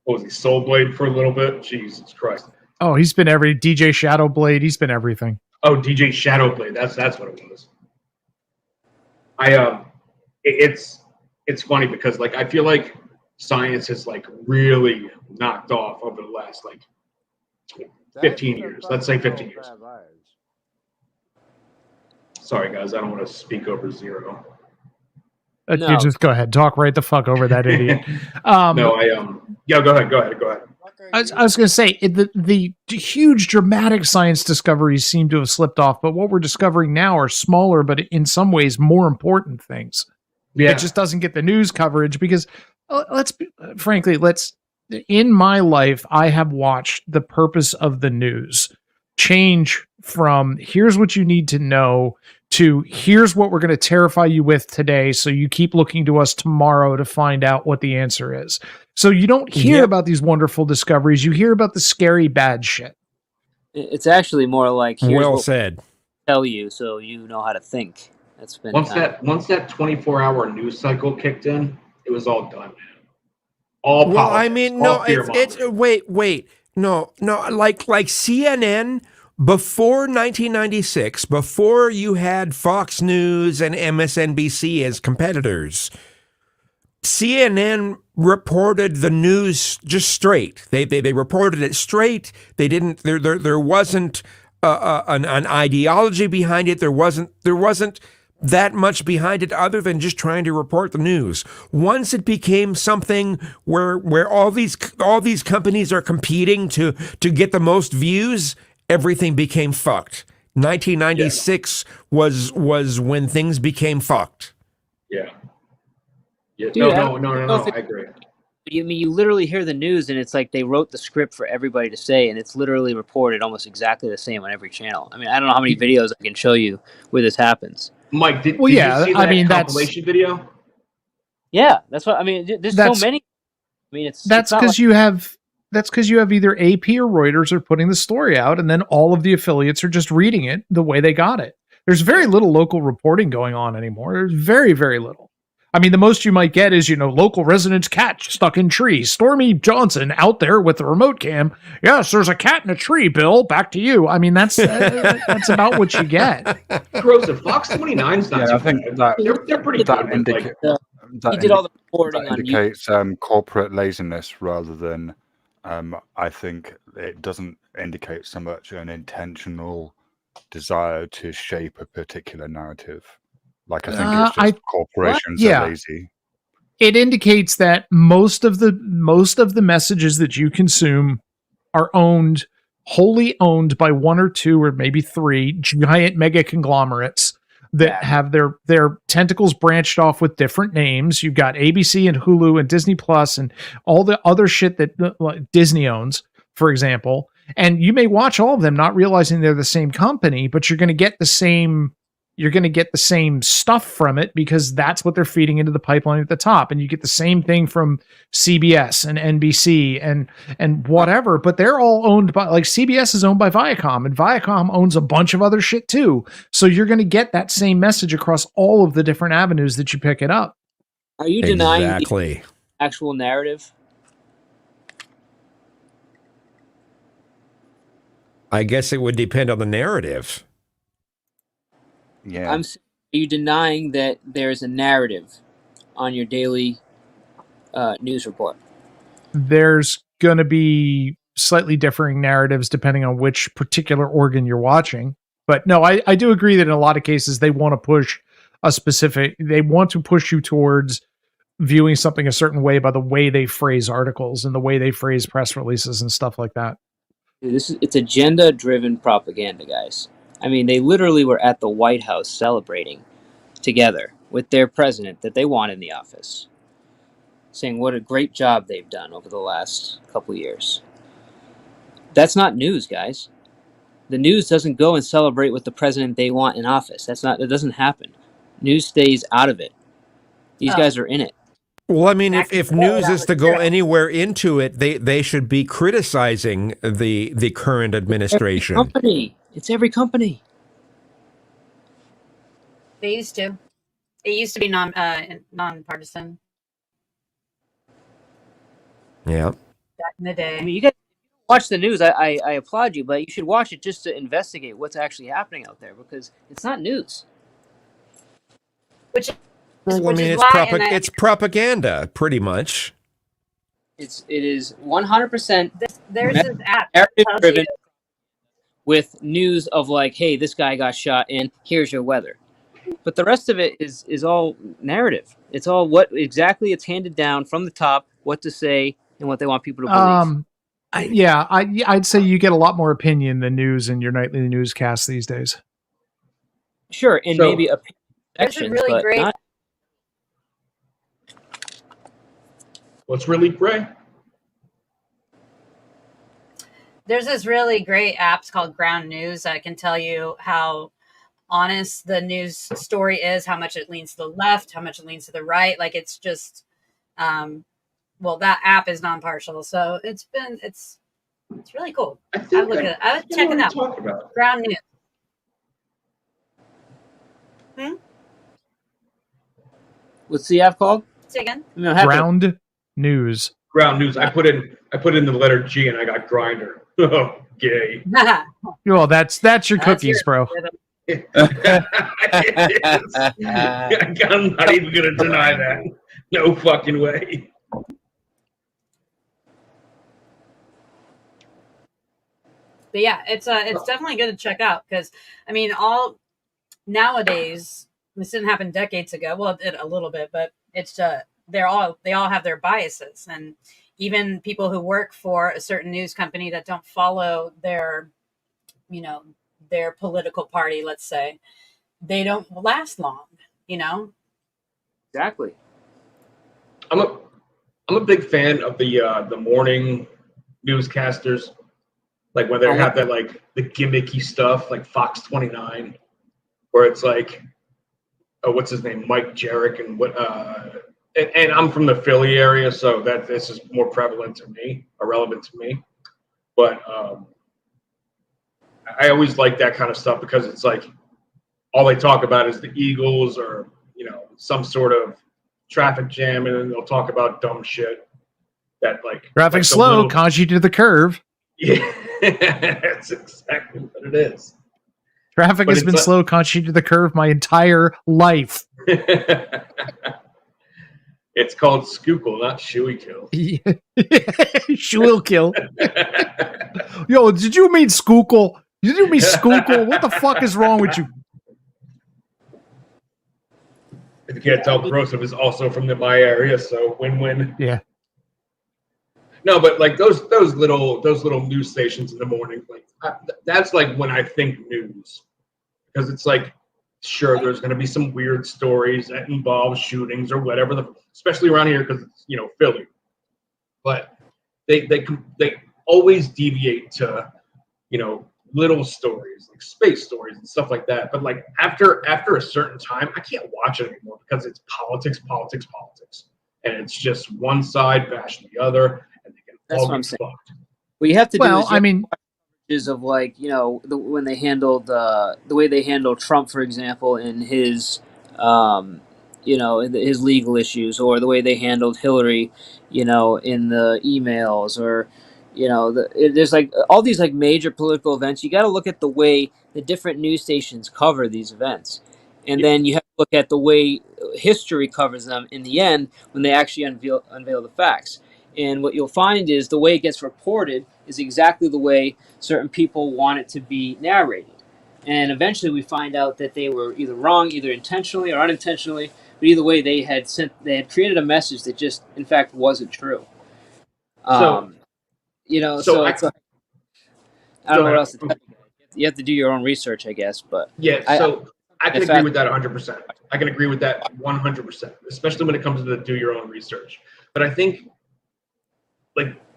What was he, Soul Blade for a little bit? Jesus Christ. Oh, he's been DJ Shadowblade. He's been everything. Oh, DJ Shadowblade. That's what it was. It's funny because I feel like science has really knocked off over the last 15 years. Let's say 15 years. Sorry guys, I don't want to speak over Zero. No. You just go ahead, talk right the fuck over that idiot. Yeah, go ahead. I was going to say the huge dramatic science discoveries seem to have slipped off, but what we're discovering now are smaller, but in some ways more important things. Yeah, it just doesn't get the news coverage because in my life, I have watched the purpose of the news change from here's what you need to know to here's what we're going to terrify you with today. So you keep looking to us tomorrow to find out what the answer is. So you don't hear about these wonderful discoveries. You hear about the scary bad shit. It's actually more like, here's well what said. We'll tell you so you know how to think. That's been once that 24-hour news cycle kicked in, it was all done. All well, politics, I mean, no, it's wait, no, like CNN. Before 1996, before you had Fox News and MSNBC as competitors, CNN reported the news just straight. They reported it straight. They didn't. There wasn't an ideology behind it. There wasn't that much behind it other than just trying to report the news. Once it became something where all these companies are competing to get the most views, everything became fucked. 1996 was when things became fucked. Yeah. Dude, no, I agree. I mean, you literally hear the news and it's like they wrote the script for everybody to say, and it's literally reported almost exactly the same on every channel. I mean, I don't know how many videos I can show you where this happens. Mike, did you see that compilation video? Yeah, that's what I mean. There's so many. I mean, that's because you have either AP or Reuters are putting the story out, and then all of the affiliates are just reading it the way they got it. There's very little local reporting going on anymore. There's very, very little. I mean, the most you might get is, local residents cat stuck in tree. Stormy Johnson out there with the remote cam. Yes, there's a cat in a tree, Bill. Back to you. I mean, that's about what you get. Corrosive. Fox 29's not Yeah, too I think bad. that They're pretty that good with he did all the reporting that on indicates corporate laziness rather than I think it doesn't indicate so much an intentional desire to shape a particular narrative. Like I think it's just corporations are lazy. It indicates that most of the messages that you consume are wholly owned by one or two or maybe three giant mega conglomerates that have their tentacles branched off with different names. You've got ABC and Hulu and Disney Plus and all the other shit that Disney owns, for example. And you may watch all of them not realizing they're the same company, but you're going to get the same stuff from it because that's what they're feeding into the pipeline at the top. And you get the same thing from CBS and NBC and whatever, but they're all owned by, like, CBS is owned by Viacom, and Viacom owns a bunch of other shit too. So you're going to get that same message across all of the different avenues that you pick it up. Are you denying the actual narrative? I guess it would depend on the narrative. Yeah. Are you denying that there's a narrative on your daily news report? There's going to be slightly differing narratives depending on which particular organ you're watching. But no, I do agree that in a lot of cases they want to push they want to push you towards viewing something a certain way by the way they phrase articles and the way they phrase press releases and stuff like that. It's agenda-driven propaganda, guys. I mean, they literally were at the White House celebrating together with their president that they want in the office, saying what a great job they've done over the last couple of years. That's not news, guys. The news doesn't go and celebrate with the president they want in office. That doesn't happen. News stays out of it. These guys are in it. Well, I mean, if news is to go anywhere into it, they should be criticizing the current administration. Every company. It's every company. They used to. It used to be nonpartisan. Yeah. Back in the day. I mean, you guys watch the news. I applaud you, but you should watch it just to investigate what's actually happening out there because it's not news. Which it's propaganda, pretty much. It is 100%. There's this app driven with news of like, hey, this guy got shot, and here's your weather. But the rest of it is all narrative. It's all what exactly it's handed down from the top, what to say, and what they want people to believe. I'd say you get a lot more opinion than news in your nightly newscast these days. Sure, and maybe a section, really but great. What's really great? There's this really great app called Ground News that can tell you how honest the news story is, how much it leans to the left, how much it leans to the right. Like it's just, that app is non-partial, so it's really cool. I was checking that out. Ground News. What's the app called? Say again. Ground News. Ground News. I put in the letter G and I got Grinder. Oh, gay. Well, that's your cookies, bro. I'm not even gonna deny that. No fucking way. But yeah, it's definitely good to check out because I mean, nowadays this didn't happen decades ago. Well, it did a little bit, but it's they all have their biases, and even people who work for a certain news company that don't follow their political party, let's say, they don't last long. Exactly. I'm a big fan of the morning newscasters, like when they have that like the gimmicky stuff, like Fox 29, where it's like, what's his name, Mike Jarek, and what. And I'm from the Philly area, so that this is more prevalent to me, or relevant to me. But I always like that kind of stuff because it's like all they talk about is the Eagles or some sort of traffic jam, and then they'll talk about dumb shit that like Traffic slow, cause you to the curve. Yeah, that's exactly what it is. Traffic has been slow, cause you to the curve my entire life. It's called Schuylkill, not Shoey Kill. Schuylkill. Yo, did you mean Schuylkill? Did you mean Schuylkill? What the fuck is wrong with you? If you can't tell, Grosov is also from my area, so win-win. Yeah. No, but like those little news stations in the morning, like that's like when I think news, because it's like, sure, there's going to be some weird stories that involve shootings or whatever, especially around here because it's Philly, but they always deviate to little stories like space stories and stuff like that. But like after a certain time, I can't watch it anymore because it's politics, and it's just one side bashing the other. That's what I'm saying. What you have to do is of like when they handled the way they handled Trump, for example, in his his legal issues, or the way they handled Hillary, in the emails, or there's like all these like major political events. You got to look at the way the different news stations cover these events, and then you have to look at the way history covers them in the end when they actually unveil the facts. And what you'll find is the way it gets reported is exactly the way certain people want it to be narrated. And eventually we find out that they were either wrong, either intentionally or unintentionally, but either way they had created a message that just, in fact, wasn't true. So it's like, I don't know what else to tell you. You have to do your own research, I guess. But yeah, I can agree with that 100%. I can agree with that 100%, especially when it comes to the do your own research. But I think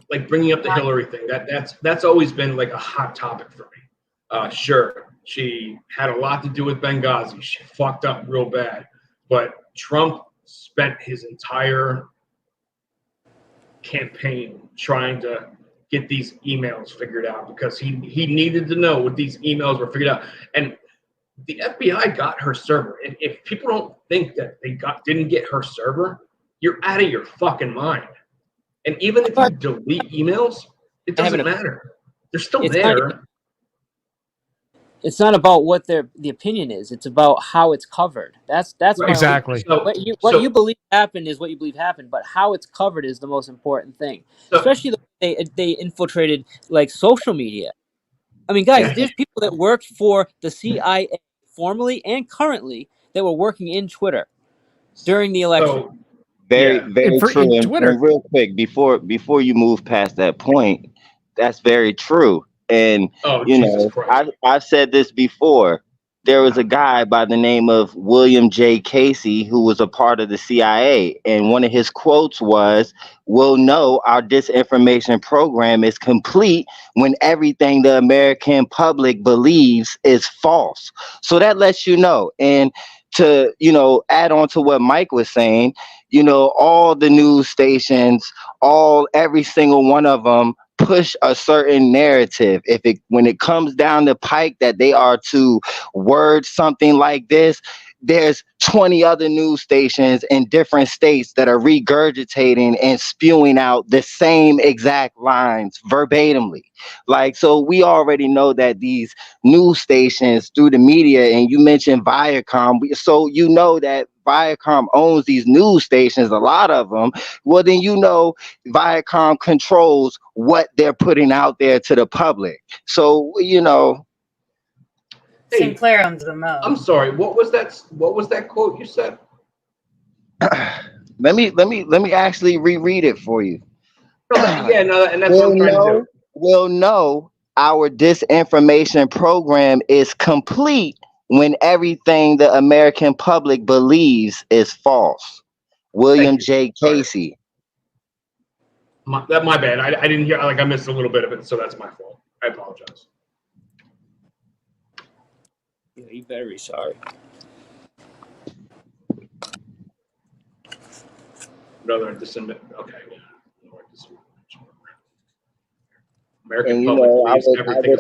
like bringing up the Hillary thing, that's always been like a hot topic for me. Sure, she had a lot to do with Benghazi. She fucked up real bad, but Trump spent his entire campaign trying to get these emails figured out because he needed to know what these emails were figured out. And the FBI got her server. And if people don't think that they didn't get her server, you're out of your fucking mind. And even if you delete emails, it doesn't matter. They're still there. It's not about what the opinion is. It's about how it's covered. That's right. Exactly. What you believe happened is what you believe happened, but how it's covered is the most important thing. Especially the way they infiltrated like social media. I mean, guys, there's people that worked for the CIA formerly and currently that were working in Twitter during the election. Very true. And real quick, before you move past that point, that's very true. And I've said this before. There was a guy by the name of William J. Casey who was a part of the CIA, and one of his quotes was, "We'll know our disinformation program is complete when everything the American public believes is false." So that lets you know. And to add on to what Mike was saying, all the news stations, every single one of them push a certain narrative. When it comes down the pike that they are to word something like this, there's 20 other news stations in different states that are regurgitating and spewing out the same exact lines verbatimly. So we already know that these news stations through the media, and you mentioned Viacom, so that Viacom owns these news stations, a lot of them. Well, then Viacom controls what they're putting out there to the public. So Sinclair owns the most. I'm sorry. What was that quote you said? Let me actually reread it for you. And that's what I'm trying to do. We'll know our disinformation program is complete when everything the American public believes is false. William J. Casey. My bad. I didn't hear. I missed a little bit of it, so that's my fault. I apologize. Yeah, you're very sorry. Another disinformation. Okay. And I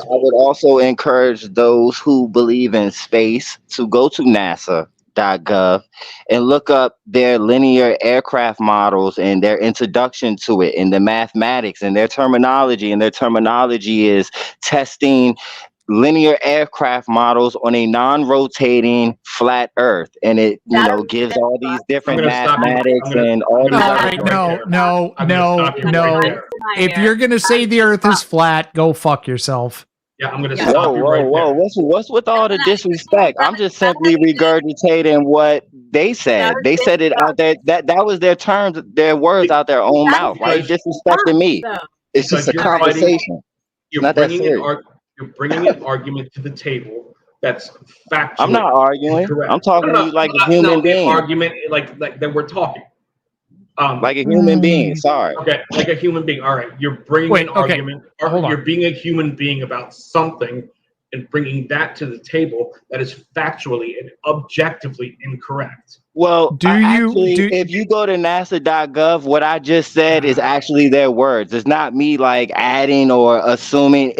would also encourage those who believe in space to go to NASA NASA.gov and look up their linear aircraft models and their introduction to it and the mathematics and their terminology. And their terminology is testing linear aircraft models on a non-rotating flat Earth, and it gives all these different mathematics and all these. All right, no. If you're gonna say the Earth is flat, go fuck yourself. Yeah, I'm gonna stop you right there. What's with all the disrespect? I'm just simply regurgitating what they said. They said it out there. That was their terms, their words out their own mouth. Why are you disrespecting me? It's just a conversation. Not that serious. You're bringing an argument to the table that's factual. I'm not arguing. I'm talking to you like a human being. Argument like that we're talking. Like a human being. Sorry. Okay, like a human being. All right, you're bringing an argument. You're being a human being about something and bringing that to the table that is factually and objectively incorrect. Well, if you go to NASA.gov, what I just said is actually their words. It's not me like adding or assuming.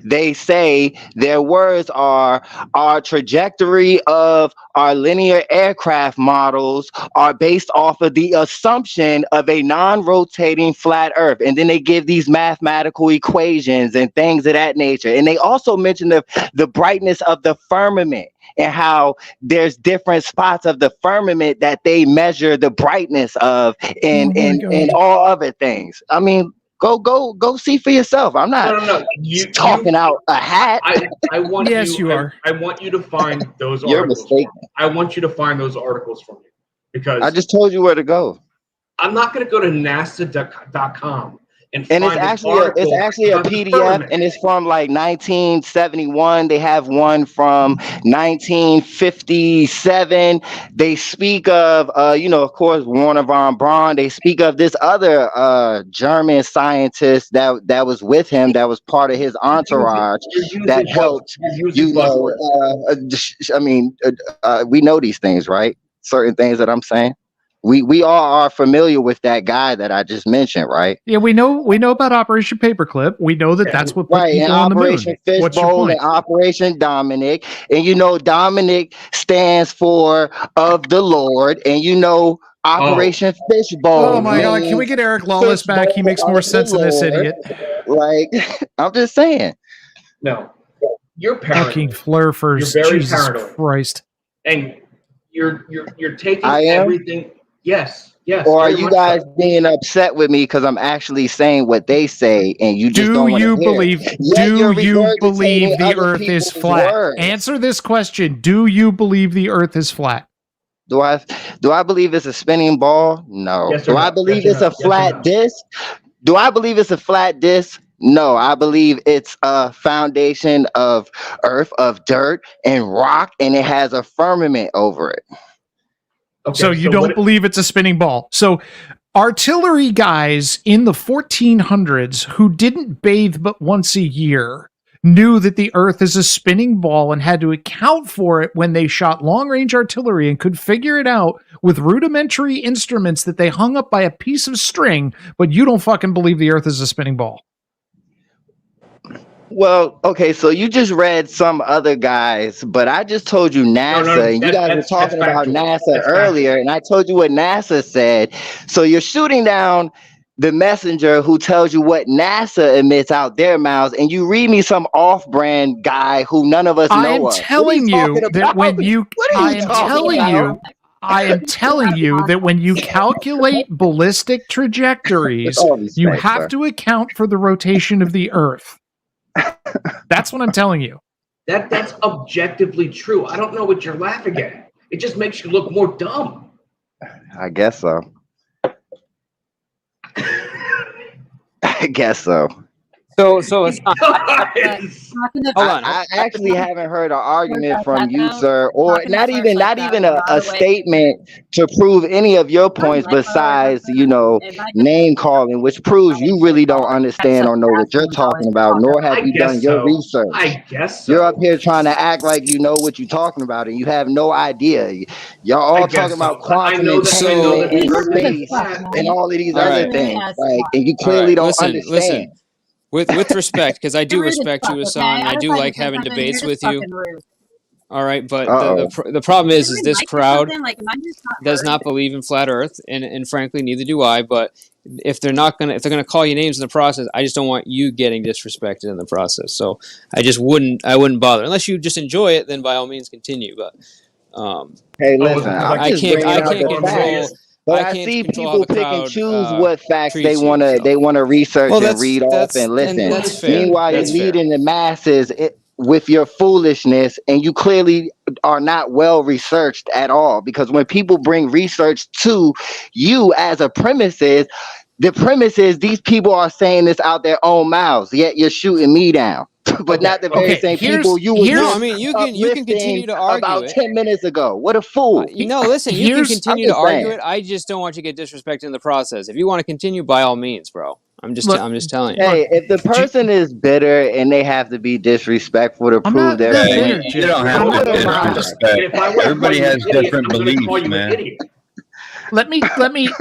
They say their words are our trajectory of our linear aircraft models are based off of the assumption of a non-rotating flat Earth. And then they give these mathematical equations and things of that nature. And they also mention the brightness of the firmament and how there's different spots of the firmament that they measure the brightness of and all other things. I mean, go see for yourself. I'm not talking out a hat. I want you are. I want you to find those You're articles. mistaken. I want you to find those articles for me because I just told you where to go. I'm not going to go to NASA.com. And it's actually a PDF, and it's from like 1971. They have one from 1957. They speak of, of course, Werner von Braun. They speak of this other German scientist that was with him, that was part of his entourage, that helped. We know these things, right? Certain things that I'm saying. We all are familiar with that guy that I just mentioned, right? Yeah, we know about Operation Paperclip. We know that's what put people on the moon. Operation Fishbowl and Operation Dominic. And Dominic stands for of the Lord. And Operation Fishbowl. Oh my God, can we get Eric Lawless back? He makes more sense than this idiot. Like, I'm just saying. No. You're paranoid. Fucking flurfers. You're very Jesus paranoid. Christ. And you're taking everything. Yes. Or are you guys being upset with me because I'm actually saying what they say and you just don't want to hear? Do you believe the Earth is flat? Answer this question. Do you believe the Earth is flat? Do I believe it's a spinning ball? No. Yes do I believe it's a flat disc? Do I believe it's a flat disc? No, I believe it's a foundation of earth, of dirt and rock, and it has a firmament over it. Okay, so you don't believe it's a spinning ball. So artillery guys in the 1400s who didn't bathe but once a year knew that the Earth is a spinning ball and had to account for it when they shot long-range artillery and could figure it out with rudimentary instruments that they hung up by a piece of string, but you don't fucking believe the Earth is a spinning ball. Well, okay, so you just read some other guys, but I just told you NASA, and you guys were talking about NASA earlier, and I told you what NASA said. So you're shooting down the messenger who tells you what NASA emits out their mouths, and you read me some off-brand guy who none of us know of. I am telling you that when you calculate ballistic trajectories, you have to account for the rotation of the Earth. That's what I'm telling you. That's objectively true. I don't know what you're laughing at. It just makes you look more dumb. I guess so. I guess so. So it's not. I actually haven't heard an argument from you, sir, or not even a statement to prove any of your points besides, name calling, which proves you really don't understand or know what you're talking about, nor have you done your research. I guess so. You're up here trying to act like you know what you're talking about, and you have no idea. Y'all all talking about quantum and space and all of these other things, and you clearly don't understand. Listen. With respect, because I do respect you, Hassan, and I do like having debates with you. All right, but Uh-oh. the problem is this crowd Like, am I just not does heard? not believe in flat Earth, and frankly, neither do I. But if they're gonna call you names in the process, I just don't want you getting disrespected in the process. So I wouldn't bother unless you just enjoy it. Then by all means, continue. But Hey, listen, I can't control. But I I can't see control how people the pick and crowd choose what facts they treats you. wanna research Well, and read off and listen. that's fair. Meanwhile, That's you're fair. leading the masses with your foolishness, and you clearly are not well researched at all. Because when people bring research to you as a premises, the premise is these people are saying this out their own mouths, yet you're shooting me down. But not the very same people you were No, I mean you can continue to argue about it. 10 minutes ago. What a fool. Listen, you can continue to argue it. I just don't want you to get disrespected in the process. If you want to continue, by all means, bro. I'm just telling you. Hey, if the person is bitter and they have to be disrespectful to prove their point, you don't have to disrespect. Everybody has different beliefs, man. Let me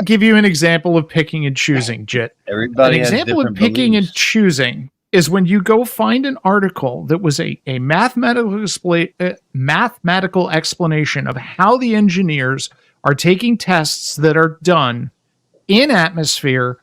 give you an example of picking and choosing, Jit. Everybody an has example of different picking beliefs. and choosing is when you go find an article that was a mathematical explanation of how the engineers are taking tests that are done in atmosphere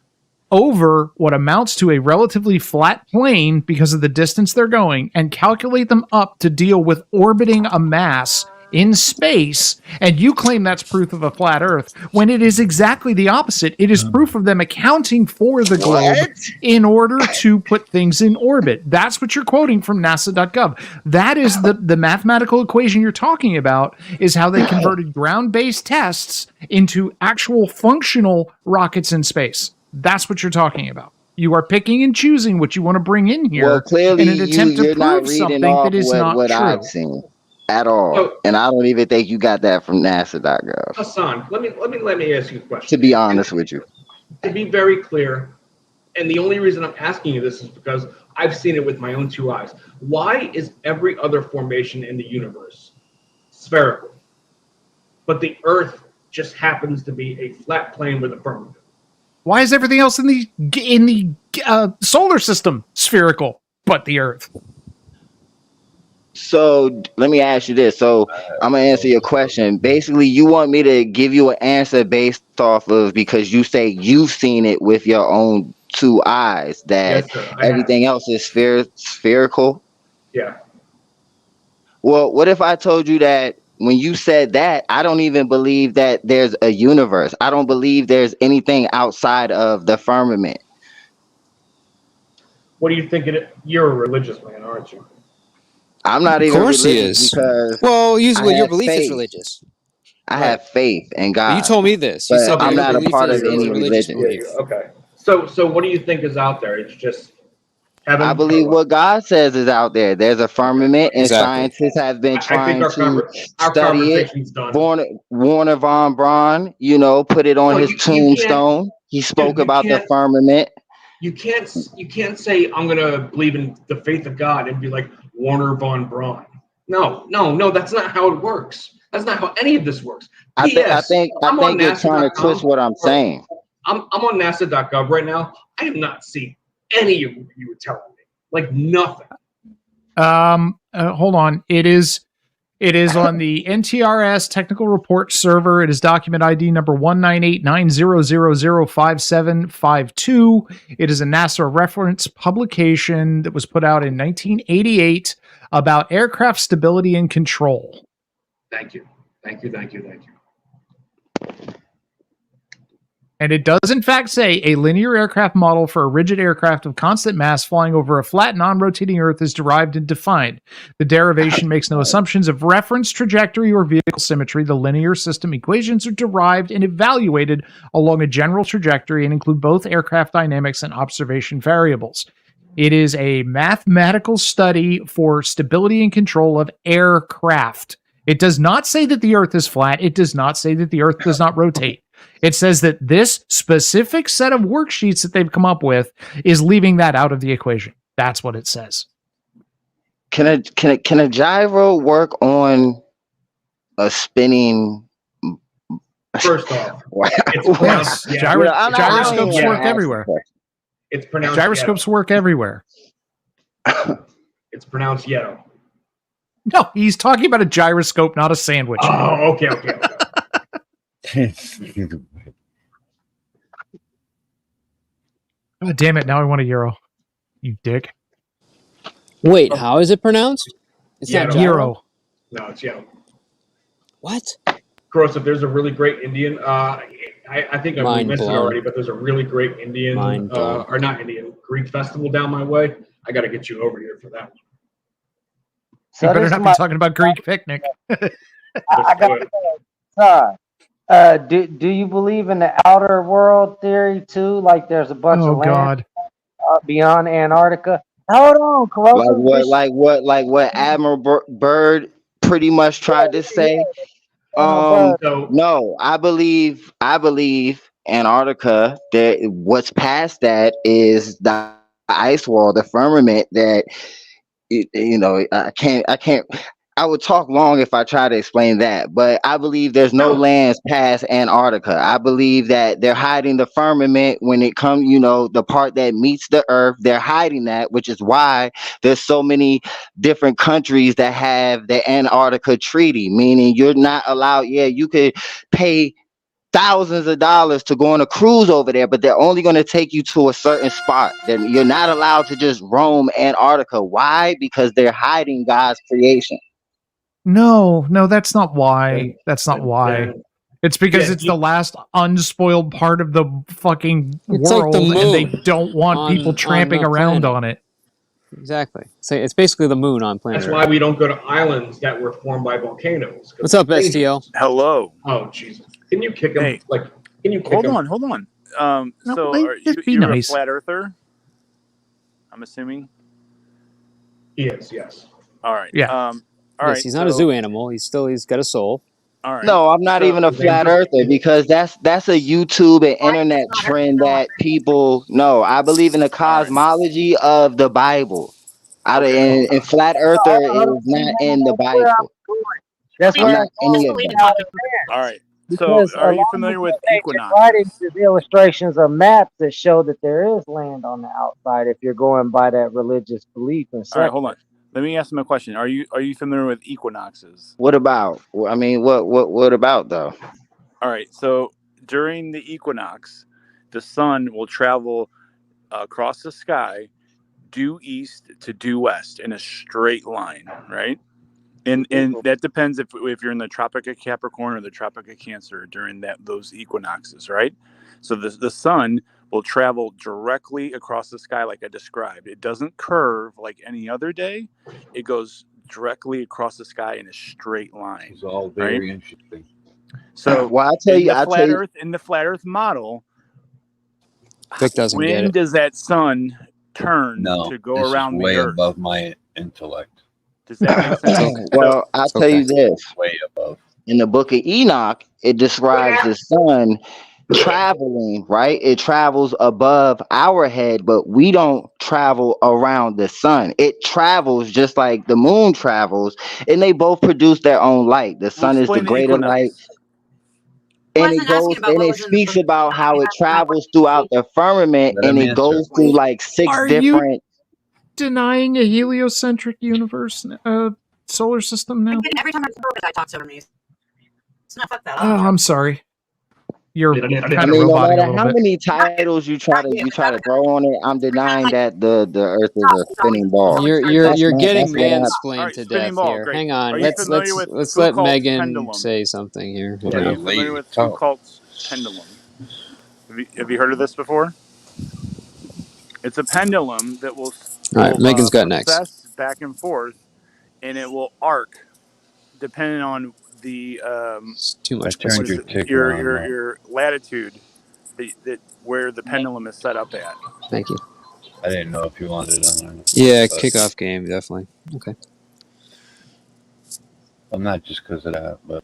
over what amounts to a relatively flat plane because of the distance they're going and calculate them up to deal with orbiting a mass in space, and you claim that's proof of a flat Earth when it is exactly the opposite. It is proof of them accounting for the globe in order to put things in orbit. That's what you're quoting from NASA.gov. That is the mathematical equation you're talking about, is how they converted ground-based tests into actual functional rockets in space. That's what you're talking about. You are picking and choosing what you want to bring in here well, clearly in an attempt to you're not prove reading something off that is not what true. I've seen at all, and I don't even think you got that from NASA.gov. Hassan, let me ask you a question. To be honest with you, To be very clear, and the only reason I'm asking you this is because I've seen it with my own two eyes. Why is every other formation in the universe spherical, but the Earth just happens to be a flat plane with a firmament? Why is everything else in the solar system spherical, but the Earth? so let me ask you this. So I'm gonna answer your question. Basically, you want me to give you an answer based off of, because you say you've seen it with your own two eyes, that Yes, sir, everything else is spherical. Yeah. Well, what if I told you that when you said that, I don't even believe that there's a universe. I don't believe there's anything outside of the firmament. What do you think? You're a religious man, aren't you? I'm not even Of course he religious is. because Well, usually I your have belief is faith. religious. I have faith in God. But you told me this. You but said that I'm your not a belief part is of any religious religion. belief. Okay. So what do you think is out there? It's just heaven. I believe what God says is out there. There's a firmament, and Exactly. scientists have been I think trying our to our study it. conversation's done. Warner von Braun, put it on No, his you can't. tombstone. He spoke You about the can't. firmament. You can't say I'm gonna believe in the faith of God and be like Warner von Braun. No, that's not how it works. That's not how any of this works. I think you're trying to twist what I'm saying. I'm on NASA.gov right now. I have not seen any of what you were telling me. Like nothing. Hold on. It is on the NTRS technical report server. It is document ID number 19890005752. It is a NASA reference publication that was put out in 1988 about aircraft stability and control. Thank you. And it does, in fact, say a linear aircraft model for a rigid aircraft of constant mass flying over a flat, non-rotating Earth is derived and defined. The derivation makes no assumptions of reference, trajectory, or vehicle symmetry. The linear system equations are derived and evaluated along a general trajectory and include both aircraft dynamics and observation variables. It is a mathematical study for stability and control of aircraft. It does not say that the Earth is flat. It does not say that the Earth does not rotate. It says that this specific set of worksheets that they've come up with is leaving that out of the equation. That's what it says. Can a gyro work on a spinning? First off, yes, gyroscopes work everywhere. It's pronounced gyroscopes work everywhere. It's pronounced Yeto. No, he's talking about a gyroscope, not a sandwich. Oh, okay. God damn it! Now I want a euro. You dick. Wait, how is it pronounced? It's not gyro. No, it's gyro. What? Corrosive, there's a really great Indian. I think we mentioned it already, but there's a really great Indian, or not Indian, Greek festival down my way. I got to get you over here for that one. So you better not be talking about Greek picnic. I got do you believe in the outer world theory too? Like there's a bunch of land beyond Antarctica. Hold on, Corosive. Like what Admiral Byrd pretty much tried to say. No, I believe Antarctica. That what's past that is the ice wall, the firmament. That I can't. I would talk long if I try to explain that, but I believe there's no lands past Antarctica. I believe that they're hiding the firmament when it comes, the part that meets the earth. They're hiding that, which is why there's so many different countries that have the Antarctica Treaty, meaning you're not allowed. Yeah, you could pay thousands of dollars to go on a cruise over there, but they're only going to take you to a certain spot. Then you're not allowed to just roam Antarctica. Why? Because they're hiding God's creation. No, that's not why. That's not why. It's because it's the last unspoiled part of the fucking world, like the and they moon don't want people tramping around on it. Exactly. So it's basically the moon on planet That's why we don't go to islands that were formed by volcanoes. What's up, STL? Hello. Oh, Jesus. Can you kick him? Hey. Can you kick him? Hold on. So are you're a flat earther? I'm assuming. He is, yes. All right. Yeah. All right. He's not a zoo animal. He's got a soul. All right. No, I'm not even a flat earther because that's a YouTube and internet trend that people know. I believe in the cosmology of the Bible. And flat earther is not in the Bible. That's I'm where not any of them. All right. Because So are you familiar with Equinoxes? Writings, there's illustrations of maps that show that there is land on the outside if you're going by that religious belief. And all right, hold on. Let me ask him a question. Are you familiar with equinoxes? What about? I mean, what about though? All right. So during the equinox, the sun will travel across the sky due east to due west in a straight line, right? And that depends if you're in the Tropic of Capricorn or the Tropic of Cancer during those equinoxes, right? So the sun will travel directly across the sky like I described. It doesn't curve like any other day. It goes directly across the sky in a straight line. It's all very interesting. So well, in the flat Earth model, Vic doesn't get when it. does that sun turn to go around way the Earth? above my intellect. Does that make sense? Well, I'll tell you this. Way above. In the book of Enoch, it describes the sun traveling, right? It travels above our head, but we don't travel around the sun. It travels just like the moon travels, and they both produce their own light. The sun is the greater light. And it goes and it speaks about how it travels throughout the firmament, and it goes through like six different. Denying a heliocentric universe, solar system now? Every time I talk over me. So fuck that. Oh, I'm sorry. You're kind of no robotic matter a little how bit. many titles you try to throw on it, I'm denying that the Earth is a spinning ball. You're getting mansplained to death here. Great. Hang on. Are you Let's familiar with let Foucault's Megan pendulum? say something here. Are you familiar with Foucault's pendulum? Have you heard of this before? It's a pendulum that will Megan's got next. precess back and forth, and it will arc depending on the too much your latitude that where the pendulum is set up at. Thank you. I didn't know if you wanted it on. Yeah, kickoff game definitely. Okay. Well, not just because of that, but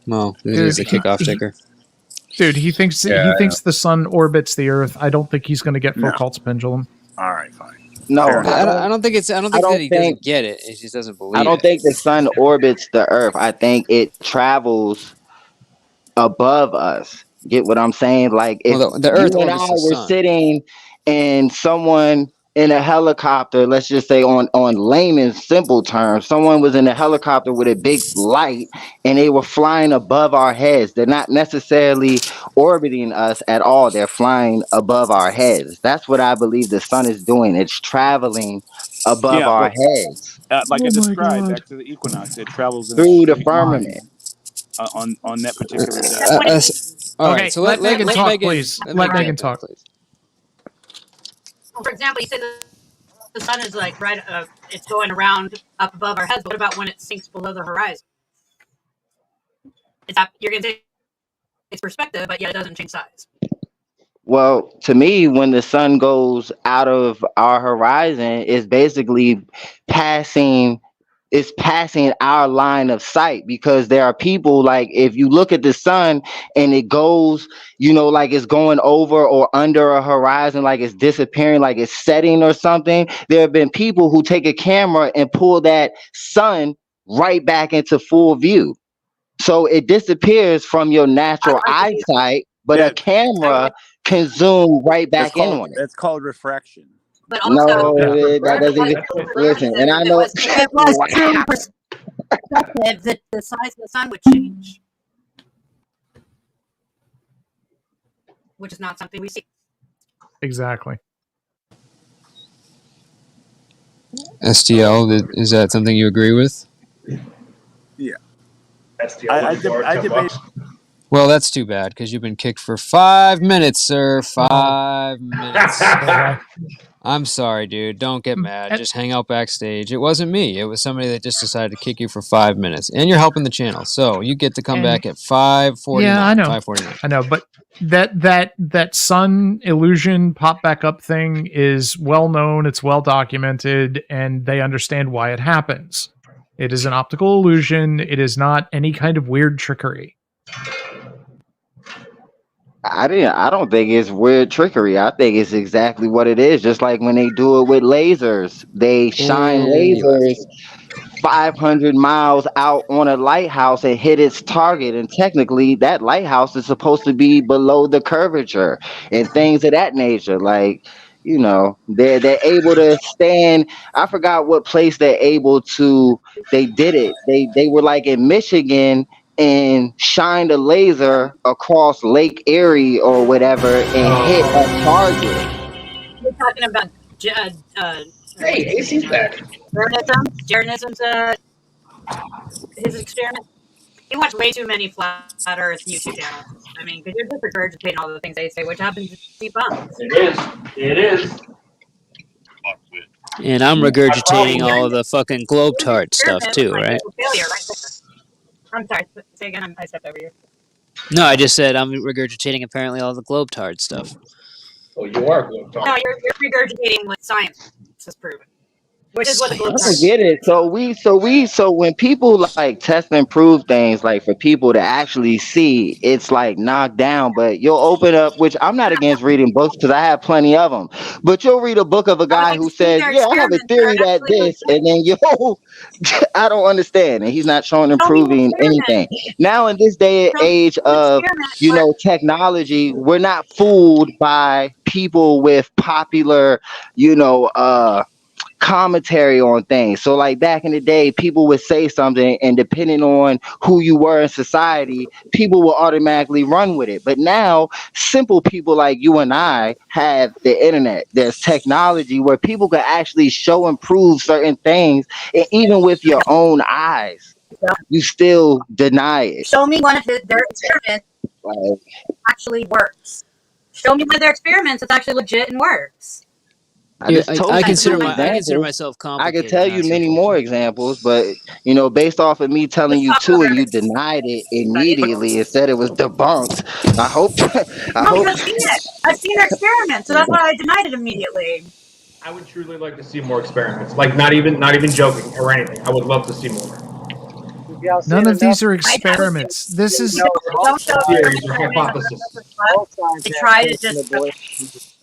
well, it is a kickoff ticker. Dude, he thinks the sun orbits the Earth. I don't think he's going to get Foucault's pendulum. All right, fine. No, I don't think that he doesn't get it. He just doesn't believe. I don't think the sun orbits the Earth. I think it travels above us. Get what I'm saying? Like if the Earth you and orbits I the were sun. sitting and someone in a helicopter, let's just say on layman's simple terms, someone was in a helicopter with a big light and they were flying above our heads. They're not necessarily orbiting us at all. They're flying above our heads. That's what I believe the sun is doing. It's traveling above Yeah, our but heads like I Oh my described, God. back to the equinox, it travels in a through the straight firmament. line on that particular day. All right, Okay, so let Megan let talk, Megan please. let Let Megan Megan jump in, talk. please. Well, for example, you say the sun is like right, it's going around up above our heads. But what about when it sinks below the horizon? It's up, you're going to say it's perspective, but yet it doesn't change size. Well, to me, when the sun goes out of our horizon, it's basically passing it's passing our line of sight, because there are people, like, if you look at the sun and it goes, like it's going over or under a horizon, like it's disappearing, like it's setting or something. There have been people who take a camera and pull that sun right back into full view. So it disappears from your natural eyesight, but a Yeah, camera can zoom right back in on it. it's called refraction. But No, also, that doesn't even listen. And I know. if it was truly perspective, the size of the sun would change, which is not something we see. Exactly. STL, is that something you agree with? Yeah. STL debate. Well, that's too bad, because you've been kicked for 5 minutes, sir. 5 minutes. I'm sorry, dude. Don't get mad. Just hang out backstage. It wasn't me. It was somebody that just decided to kick you for 5 minutes. And you're helping the channel. So you get to come back at 5:49. Yeah, I know. 5:49. I know, but that sun illusion pop back up thing is well known, it's well documented, and they understand why it happens. It is an optical illusion. It is not any kind of weird trickery. I don't think it's weird trickery. I think it's exactly what it is. Just like when they do it with lasers, they shine lasers 500 miles out on a lighthouse and hit its target. And technically, that lighthouse is supposed to be below the curvature and things of that nature. Like, they're able to stand. I forgot what place they're able to. They did it. They were like in Michigan and shined a laser across Lake Erie or whatever and hit a target. We're talking about hey, AC's back. Jaronism's his experiment. You watch way too many flat Earth YouTube channels. I mean, because you're just regurgitating all the things they say, which happens to debunks. It is. And I'm regurgitating all of the fucking globetard stuff too, right? Failure right there. I'm sorry. Say again. I stepped over you. No, I just said I'm regurgitating apparently all the globetard stuff. Oh, you are globetard. No, you're regurgitating what science has proven. Which is what the I globetard don't get it. So when people like test and prove things, like for people to actually see, it's like knocked down. But you'll open up, which I'm not against reading books because I have plenty of them. But you'll read a book of a guy who says, "Yeah, I have a theory that this," and then I don't understand, and he's not showing and proving anything. Now in this day and age of technology, we're not fooled by people with popular, commentary on things. So like back in the day, people would say something, and depending on who you were in society, people will automatically run with it. But now simple people like you and I have the internet. There's technology where people can actually show and prove certain things, and even with your own eyes, you still deny it. Show me one of their experiments actually works. Show me one of their experiments that's actually legit and works. I consider myself complicated. I could tell you many more examples, but based off of me telling you two, and you denied it immediately and said it was debunked. I hope. I've seen their experiments, so that's why I denied it immediately. I would truly like to see more experiments. Like not even joking or anything. I would love to see more. None of these are experiments. This is theories or hypothesis. They try to just.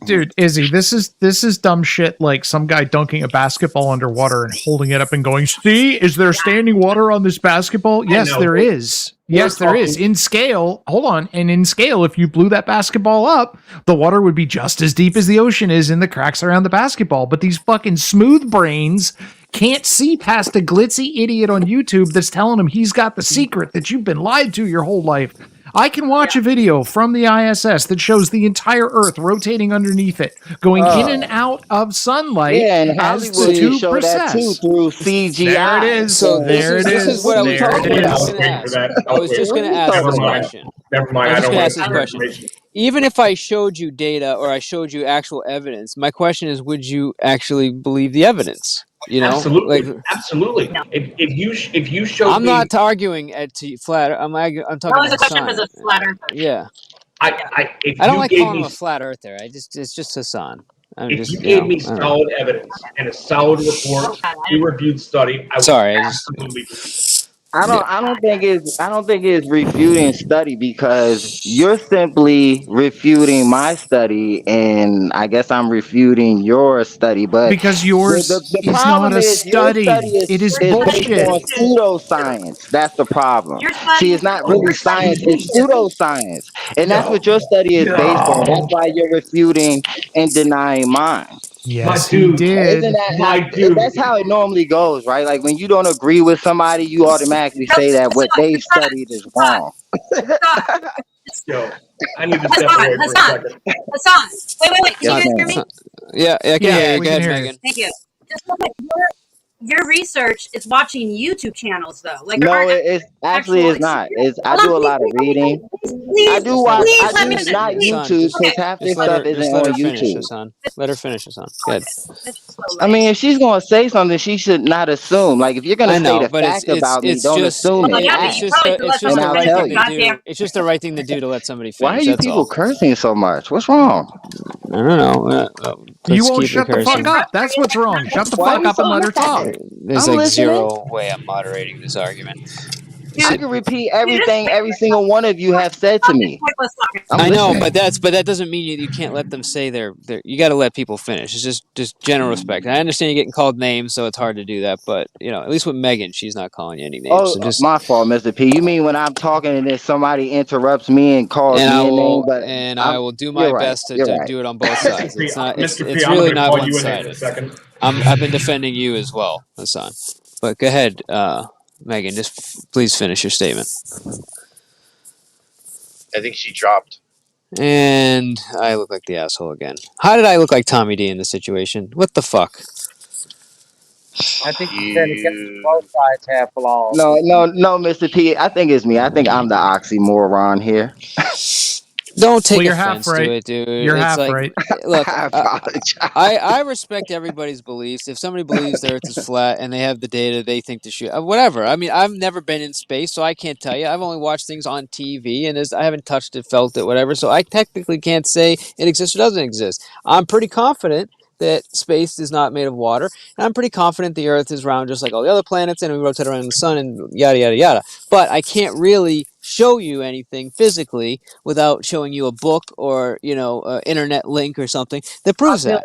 Dude, Izzy, this is dumb shit. Like some guy dunking a basketball underwater and holding it up and going, "See, is there standing water on this basketball?" Yes, there is. Yes, there is. In scale, hold on, and in scale, if you blew that basketball up, the water would be just as deep as the ocean is in the cracks around the basketball. But these fucking smooth brains can't see past a glitzy idiot on YouTube that's telling him he's got the secret that you've been lied to your whole life. I can watch a video from the ISS that shows the entire Earth rotating underneath it, going in and out of sunlight. Yeah, and as Hollywood the tube show that too process. through CGI. There it is. So there it this is. is what I was There just it going is. to ask. I was just going to ask this question. Never mind. I was I just don't going to want ask this that question. information. Even if I showed you data or I showed you actual evidence, my question is, would you actually believe the evidence? You know, Absolutely, like, absolutely. If you showed I'm me, not arguing at flat. I'm talking That was a about question for Hassan. the flat earth. Yeah, if I don't you like gave calling me him a flat earther. It's just Hassan. I'm if just you gave me I don't know. solid evidence and a solid report, peer-reviewed study, I would Sorry, absolutely. I don't think it's refuting study because you're simply refuting my study, and I guess I'm refuting your study. But Because yours the is problem not a is your study study. It is is based bullshit. on pseudoscience. That's the problem. Your study See, is it's not really science; it's pseudoscience, and that's what your study is based on. That's why you're refuting and denying mine. Yes, he did. Isn't that how? That's how it normally goes, right? Like when you don't agree with somebody, you automatically say that what they've studied is wrong. Yo, I need to step away for a second. Hassan, wait. Can Yes, you hear me? ma'am. Yeah, I can hear you. we Go can ahead, hear Megan. Thank you. Just look at your research is watching YouTube channels though. Like No, aren't it's actually it's not. It's I Hold do on, a lot of reading. I do Just let her. watch. I please let do me Just, not finish. Hassan, YouTube because half this stuff isn't just let on her finish, YouTube. Hassan. Let her finish, Hassan. Good. I mean, if she's gonna say something, she should not assume. Like if you're gonna I say know, the but fact about me, don't just assume it. it's Ask, just and the I'll right tell thing you. to do. It's just the right thing to do to let somebody Why are finish. you That's people all. cursing so much? What's wrong? I don't know. You Let's won't keep shut the cursing. fuck up. That's what's wrong. Shut the Why are fuck you up and so let her talk. mad? There's I'm like listening. zero way I'm moderating this argument. I can repeat everything every single one of you have said to me. I know, listening. but that doesn't mean you can't let them say their. You got to let people finish. It's just general respect. I understand you're getting called names, so it's hard to do that. But at least with Megan, she's not calling you any names. Oh, So just my fault, Mr. P. You mean when I'm talking and then somebody interrupts me and calls me a name? But I will do my you're right. best to You're right. do it on both sides. It's not. Mr. P, It's I'm really gonna not call one you a name in a sided. second. I've been defending you as well, Hassan. But go ahead, Megan. Just please finish your statement. I think she dropped. And I look like the asshole again. How did I look like Tommy D in this situation? What the fuck? I think you said both sides have flaws. No, Mr. P. I think it's me. I think I'm the oxymoron here. Don't take you're half offense to right. it, dude. You're It's half like, right. look, I apologize. I respect everybody's beliefs. If somebody believes the Earth is flat and they have the data, they think the shit. Whatever. I mean, I've never been in space, so I can't tell you. I've only watched things on TV, and I haven't touched it, felt it, whatever. So I technically can't say it exists or doesn't exist. I'm pretty confident that space is not made of water, and I'm pretty confident the Earth is round just like all the other planets, and we rotate around the sun, and yada yada yada. But I can't really show you anything physically without showing you a book or internet link or something that proves that.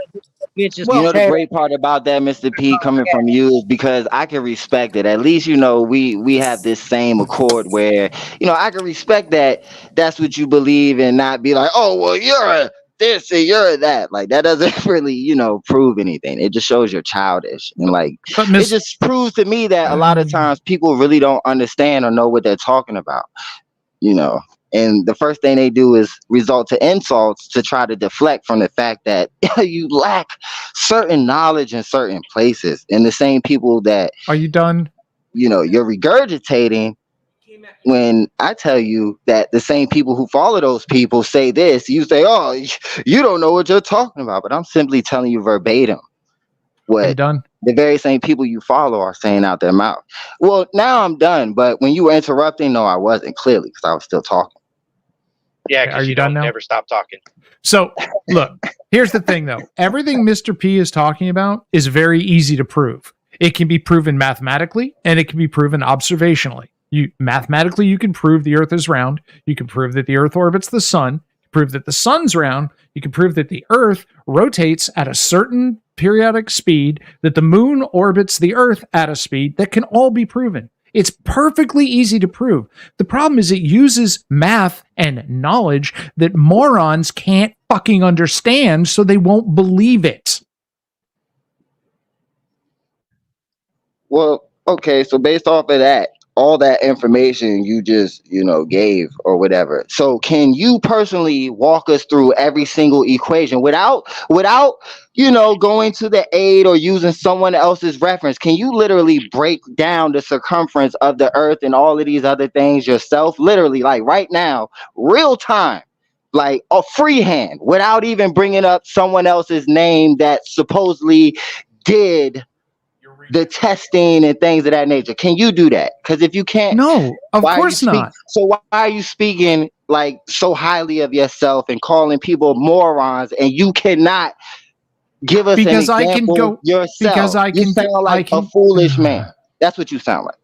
You know the great part about that, Mr. P, coming from you is because I can respect it. At least we have this same accord where I can respect that that's what you believe and not be like, oh well, you're a this and you're a that. Like that doesn't really prove anything. It just shows you're childish and it just proves to me that a lot of times people really don't understand or know what they're talking about. And the first thing they do is resort to insults to try to deflect from the fact that you lack certain knowledge in certain places. And the same people that are you done? You're regurgitating when I tell you that the same people who follow those people say this, you say, oh, you don't know what you're talking about. But I'm simply telling you verbatim what the very same people you follow are saying out their mouth. Well, now I'm done. But when you were interrupting, no, I wasn't, clearly, because I was still talking. Yeah, because you done don't now? never stop talking. So, look, here's the thing, though. Everything Mr. P is talking about is very easy to prove. It can be proven mathematically, and it can be proven observationally. Mathematically, you can prove the Earth is round. You can prove that the Earth orbits the sun. You Prove that the sun's round. You can prove that the Earth rotates at a certain periodic speed, that the moon orbits the Earth at a speed. That can all be proven. It's perfectly easy to prove. The problem is it uses math and knowledge that morons can't fucking understand, so they won't believe it. Well, okay, so based off of that, all that information you just, gave or whatever. So can you personally walk us through every single equation without, going to the aid or using someone else's reference? Can you literally break down the circumference of the Earth and all of these other things yourself? Literally, like right now, real time, like a freehand, without even bringing up someone else's name that supposedly did the testing and things of that nature. Can you do that? Because if you can't, no, of course not. So why are you speaking like so highly of yourself and calling people morons, and you cannot give us an example yourself? Because you sound like a foolish man. That's what you sound like.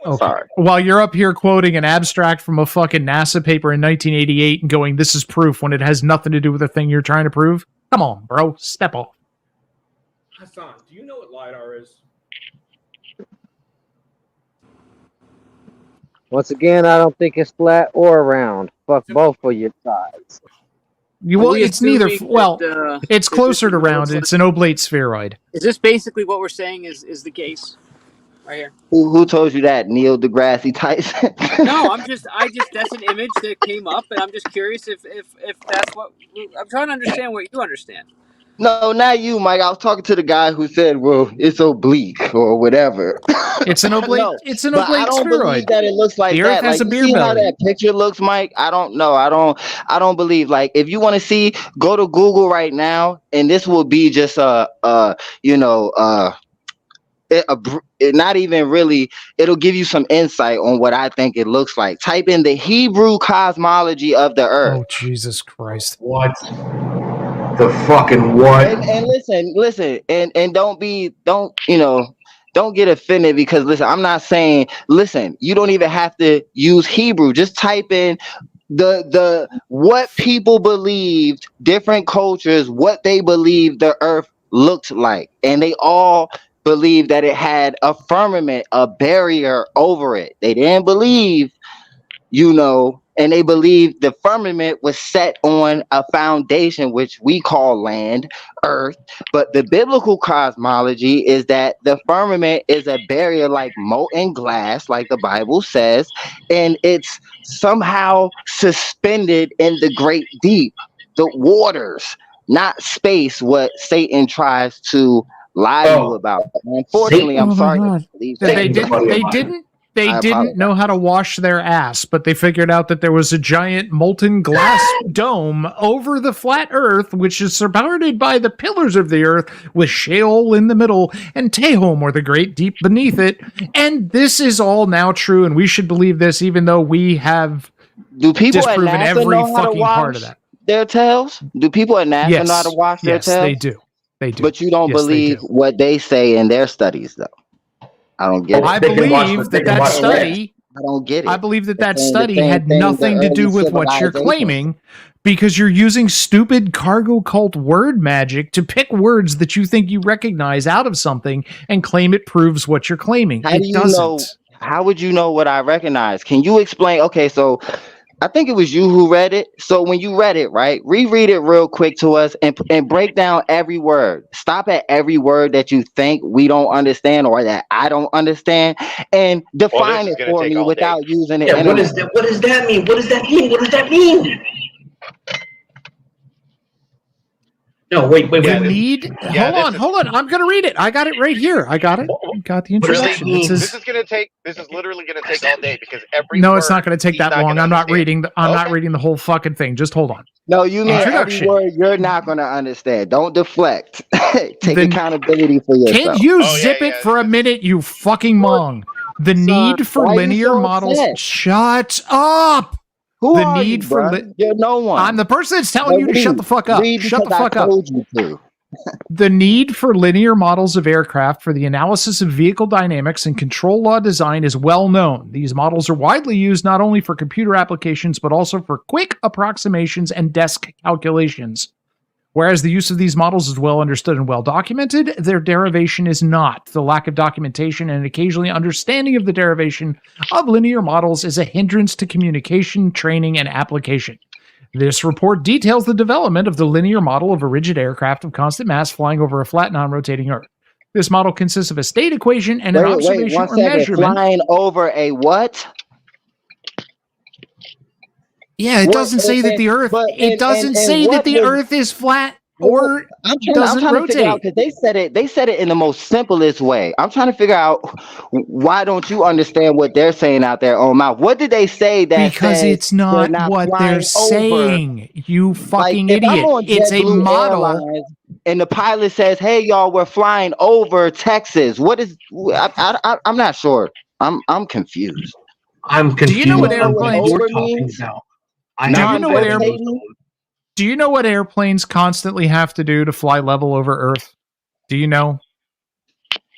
Okay. Sorry. While you're up here quoting an abstract from a fucking NASA paper in 1988 and going, "This is proof," when it has nothing to do with the thing you're trying to prove. Come on, bro, step off. Hassan, do you know what LiDAR is? Once again, I don't think it's flat or round. Fuck both of your sides. It's neither. It's closer to round. It's an oblate spheroid. Is this basically what we're saying is the case right here? Who told you that? Neil deGrasse Tyson? No, that's an image that came up, and I'm just curious if that's what I'm trying to understand. What you understand? No, not you, Mike. I was talking to the guy who said, "Well, it's oblique or whatever." It's an oblate. No, it's an but oblate I don't spheroid. believe that it looks like the that. Earth has like, a beer you see how belly. that picture looks, Mike? I don't know. I don't believe. Like, if you want to see, go to Google right now, and this will be just not even really. It'll give you some insight on what I think it looks like. Type in the Hebrew cosmology of the Earth. Oh, Jesus Christ! What? The fucking what? And listen, and don't get offended because listen, I'm not saying, listen, you don't even have to use Hebrew. Just type in the what people believed, different cultures, what they believed the Earth looked like, and they all believed that it had a firmament, a barrier over it. They didn't believe, and they believed the firmament was set on a foundation, which we call land, earth. But the biblical cosmology is that the firmament is a barrier like molten glass, like the Bible says, and it's somehow suspended in the great deep, the waters, not space, what Satan tries to lie to you about. Unfortunately, I'm sorry to believe that. They didn't know how to wash their ass, but they figured out that there was a giant molten glass dome over the flat Earth, which is surrounded by the pillars of the Earth, with Sheol in the middle and Tehom, or the great deep, beneath it. And this is all now true, and we should believe this, even though we have disproven every fucking part of that. Their tails? Do people at NASA know how to wash their tails? Yes, they do. They do. But you don't believe what they say in their studies, though. I don't get it. I believe that study. I don't get it. I believe that study had nothing to do with what you're claiming, because you're using stupid cargo cult word magic to pick words that you think you recognize out of something and claim it proves what you're claiming. How do you know? How would you know what I recognize? Can you explain? Okay, so I think it was you who read it. So when you read it, right, reread it real quick to us and break down every word. Stop at every word that you think we don't understand or that I don't understand, and define it for me without using it. Yeah, what does that mean? What does that mean? What does that mean? No, wait. Hold on. I'm gonna read it. I got it right here. I got it. Got the introduction. This is literally gonna take all day because every No, it's not gonna take that long. I'm not reading the whole fucking thing. Just hold on. No, you mean every word you're not gonna understand. Don't deflect. Take accountability for yourself. Can't you zip it for a minute, you fucking mong? The need for linear models. Shut up. Who are you, bro? You're no one. I'm the person that's telling you to shut the fuck up. Shut the fuck up. I told you to. The need for linear models of aircraft for the analysis of vehicle dynamics and control law design is well known. These models are widely used not only for computer applications, but also for quick approximations and desk calculations. Whereas the use of these models is well understood and well documented, their derivation is not. The lack of documentation and occasionally understanding of the derivation of linear models is a hindrance to communication, training, and application. This report details the development of the linear model of a rigid aircraft of constant mass flying over a flat, non-rotating Earth. This model consists of a state equation and an observation or measurement. Flying over a what? Yeah, it doesn't say that the Earth. It doesn't say that the Earth is flat or doesn't rotate. To figure out, because they said it in the most simplest way. I'm trying to figure out, why don't you understand what they're saying out their own mouth? What did they say that? Because it's not what they're saying. You fucking idiot! It's a model. Airlines, and the pilot says, "Hey, y'all, we're flying over Texas." What is? I'm not sure. I'm confused. I'm confused. Do you know what airplanes you're talking about? Do you know what airplanes constantly have to do to fly level over Earth? Do you know?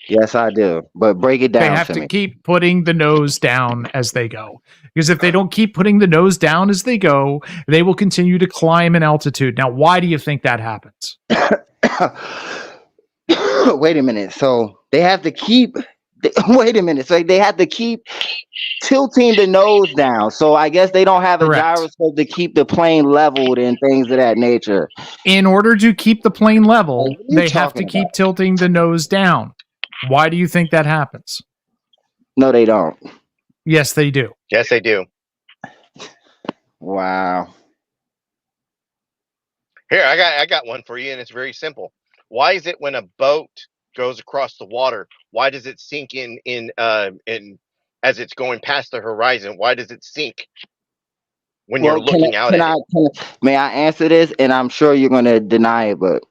Yes, I do. But break it down. They have to keep putting the nose down as they go. Because if they don't keep putting the nose down as they go, they will continue to climb in altitude. Now, why do you think that happens? Wait a minute. So they have to keep. Wait a minute. So they have to keep tilting the nose down. So I guess they don't have a gyroscope to keep the plane leveled and things of that nature. In order to keep the plane level, they have to keep tilting the nose down. Why do you think that happens? No, they don't. Yes, they do. Yes, they do. Wow. Here, I got one for you, and it's very simple. Why is it when a boat goes across the water, why does it sink in as it's going past the horizon? Why does it sink when you're looking out at it? May I answer this? And I'm sure you're going to deny it, but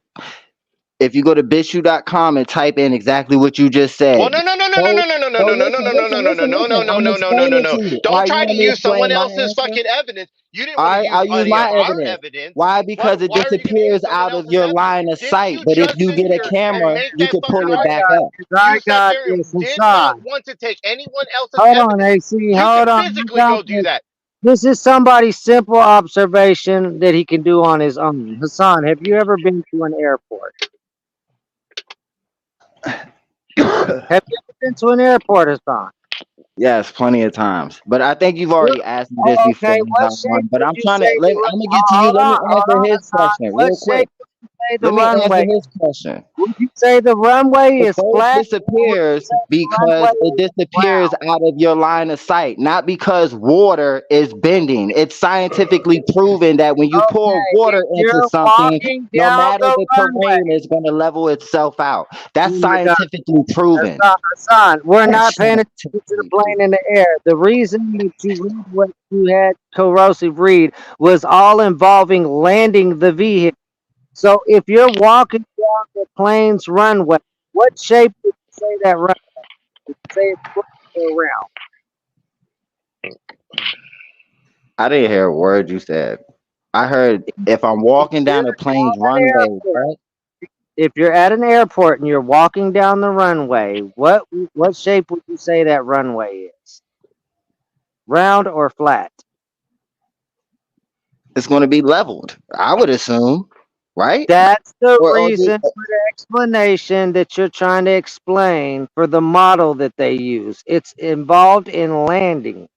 if you go to BitChute.com and type in exactly what you just said. Well, no. Don't try to use someone else's fucking evidence. You didn't want to use our evidence. Why? Because it disappears out of your line of sight. But if you get a camera, you can pull it back up. I got this, Hassan. Want to take anyone else's Hold evidence? on, AC. Hold on. Physically go do that. This is somebody's simple observation that he can do on his own. Hassan, have you ever been to an airport? Have you ever been to an airport, Hassan? Yes, plenty of times. But I think you've already asked me this before. But I'm trying to. Let me get to you. Let me answer his question real quick. Let me answer his question. Would you say the runway is flat? It disappears because it disappears out of your line of sight, not because water is bending. It's scientifically proven that when you pour water into something, no matter the terrain, it's going to level itself out. That's scientifically proven. Hassan, we're not paying attention to the plane in the air. The reason that you read what you had Corrosive read was all involving landing the vehicle. So if you're walking down the plane's runway, what shape would you say that runway? Would you say it's around? I didn't hear a word you said. I heard if I'm walking down the plane's runway, right? If you're at an airport and you're walking down the runway, what shape would you say that runway is? Round or flat? It's going to be leveled, I would assume. Right? That's the reason for the explanation that you're trying to explain for the model that they use. It's involved in landing.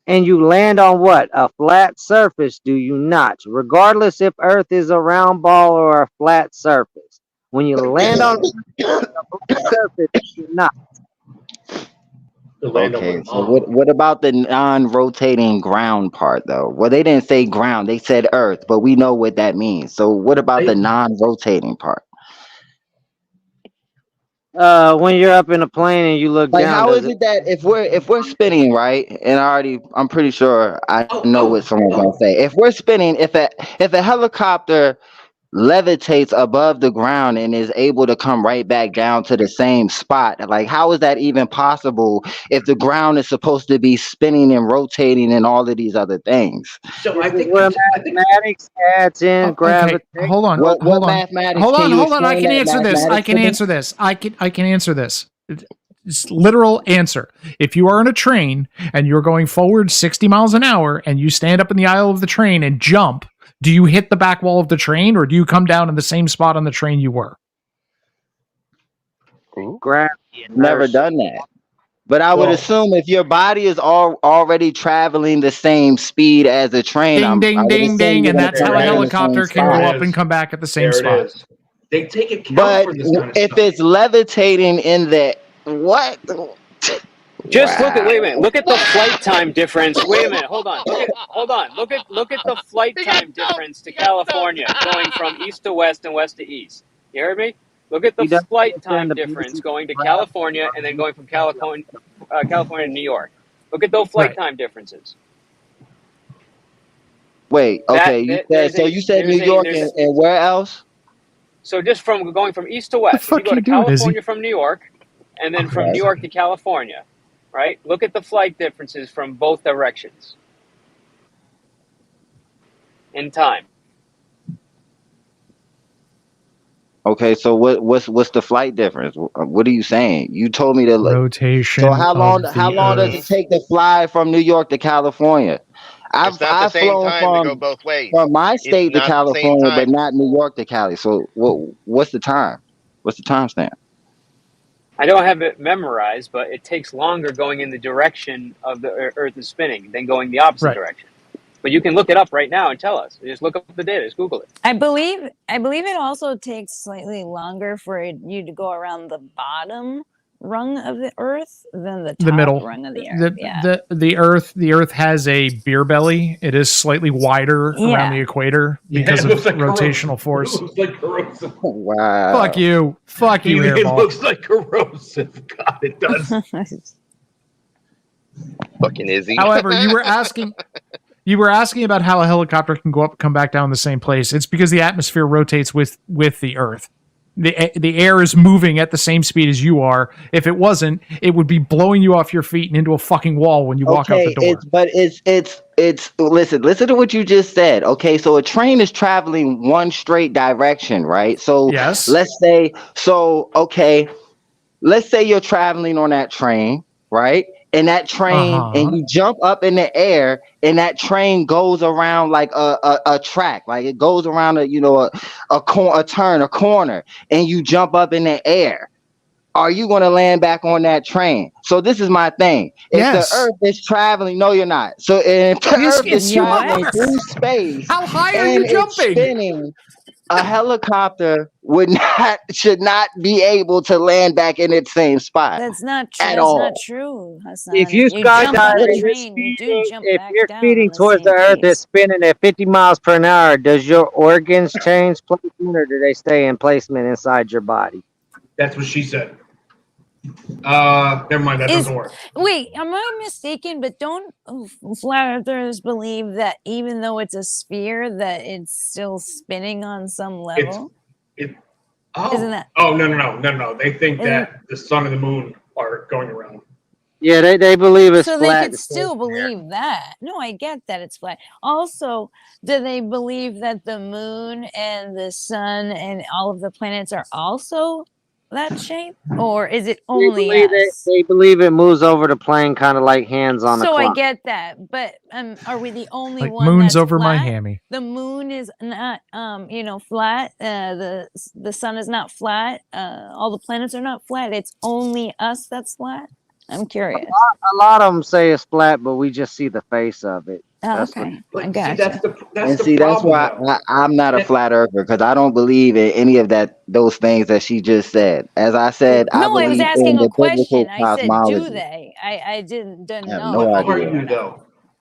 And you land on what? A flat surface, do you not? Regardless if Earth is a round ball or a flat surface. When you land on a flat surface, you're not. Okay, so what about the non-rotating ground part, though? Well, they didn't say ground, they said Earth, but we know what that means. So what about the non-rotating part? When you're up in a plane and you look down. How is it that if we're spinning, right? And I'm pretty sure I know what someone's gonna say. If we're spinning, if a helicopter levitates above the ground and is able to come right back down to the same spot. Like, how is that even possible if the ground is supposed to be spinning and rotating and all of these other things? So I think where mathematics adds in gravitation. Okay, hold on. What hold on. mathematics? Hold Can on. you Hold on. I explain can that answer this. I mathematics can to me? answer this. I can answer this. It's literal answer. If you are in a train and you're going forward 60 miles an hour and you stand up in the aisle of the train and jump, do you hit the back wall of the train or do you come down in the same spot on the train you were? Gravity. Never done that. But I would assume if your body is already traveling the same speed as a train, Ding, ding, ding, ding, and that's how a helicopter can go up and come back at the same spot. They take account But for this kind of if stuff. it's levitating in the what? Just look at. Wait a minute. Look at the flight time difference. Wait a minute. Hold on. Hold on. Look at the flight time difference to California, going from east to west and west to east. You heard me? Look at the flight time difference going to California and then going from California to New York. Look at those flight time differences. Wait. Okay. You said New York and where else? So just from going from east to west, if you go to California from New York, and then from New York to California, right? Look at the flight differences from both directions in time. Okay, so what's the flight difference? What are you saying? You told me to rotation. So how long does it take to fly from New York to California? It's not the same time to go both ways. From my state to not the same California, time. but not New York to Cali. So what's the time? What's the time stamp? I don't have it memorized, but it takes longer going in the direction of the Earth is spinning than going the opposite direction. But you can look it up right now and tell us. Just look up the data. Just Google it. I believe it also takes slightly longer for you to go around the bottom rung of the Earth than the top middle rung of the Earth. The Earth has a beer belly. It is slightly wider around the equator because of rotational force. It looks like corrosive. Wow. Fuck you, It Hairball. looks like corrosive. God, it does. Fucking Izzy. However, you were asking about how a helicopter can go up and come back down in the same place. It's because the atmosphere rotates with the Earth. The air is moving at the same speed as you are. If it wasn't, it would be blowing you off your feet and into a fucking wall when you walk out the door. It's listen to what you just said. Okay, so a train is traveling one straight direction, right? So yes. let's say you're traveling on that train, right? And that train, and you jump up in the air, and that train goes around like a track, like it goes around a turn, a corner, and you jump up in the air. Are you going to land back on that train? So this is my thing. If the Earth is traveling, no, you're not. So if the Earth is traveling through space, how high are and you jumping? It's spinning, a helicopter should not be able to land back in its same spot. That's not true. At That's all. not true, Hassan. If you jump on skydive, the train, you do jump if back you're down speeding on the towards same the Earth pace. that's spinning at 50 miles per hour, does your organs change placement or do they stay in placement inside your body? That's what she said. Never mind. That doesn't work. Wait, am I mistaken? But don't flat earthers believe that even though it's a sphere, that it's still spinning on some level? Isn't that? Oh no! They think that the sun and the moon are going around. Yeah, they believe it's so flat. They could still believe that. No, I get that it's flat. Also, do they believe that the moon and the sun and all of the planets are also that shape, or is it only us? They believe it moves over the plane, kind of like hands on a So clock. I get that, but are we the only Like one moon's that's over my flat? hammy. The moon is not, flat. The sun is not flat. All the planets are not flat. It's only us that's flat. I'm curious. A lot of them say it's flat, but we just see the face of it. Oh, okay. I got That's why I'm not a flat earther, because I don't believe in any of those things that she just said. As I said, I believe was asking in the a question. biblical I said, cosmology. do they? I didn't know. No idea.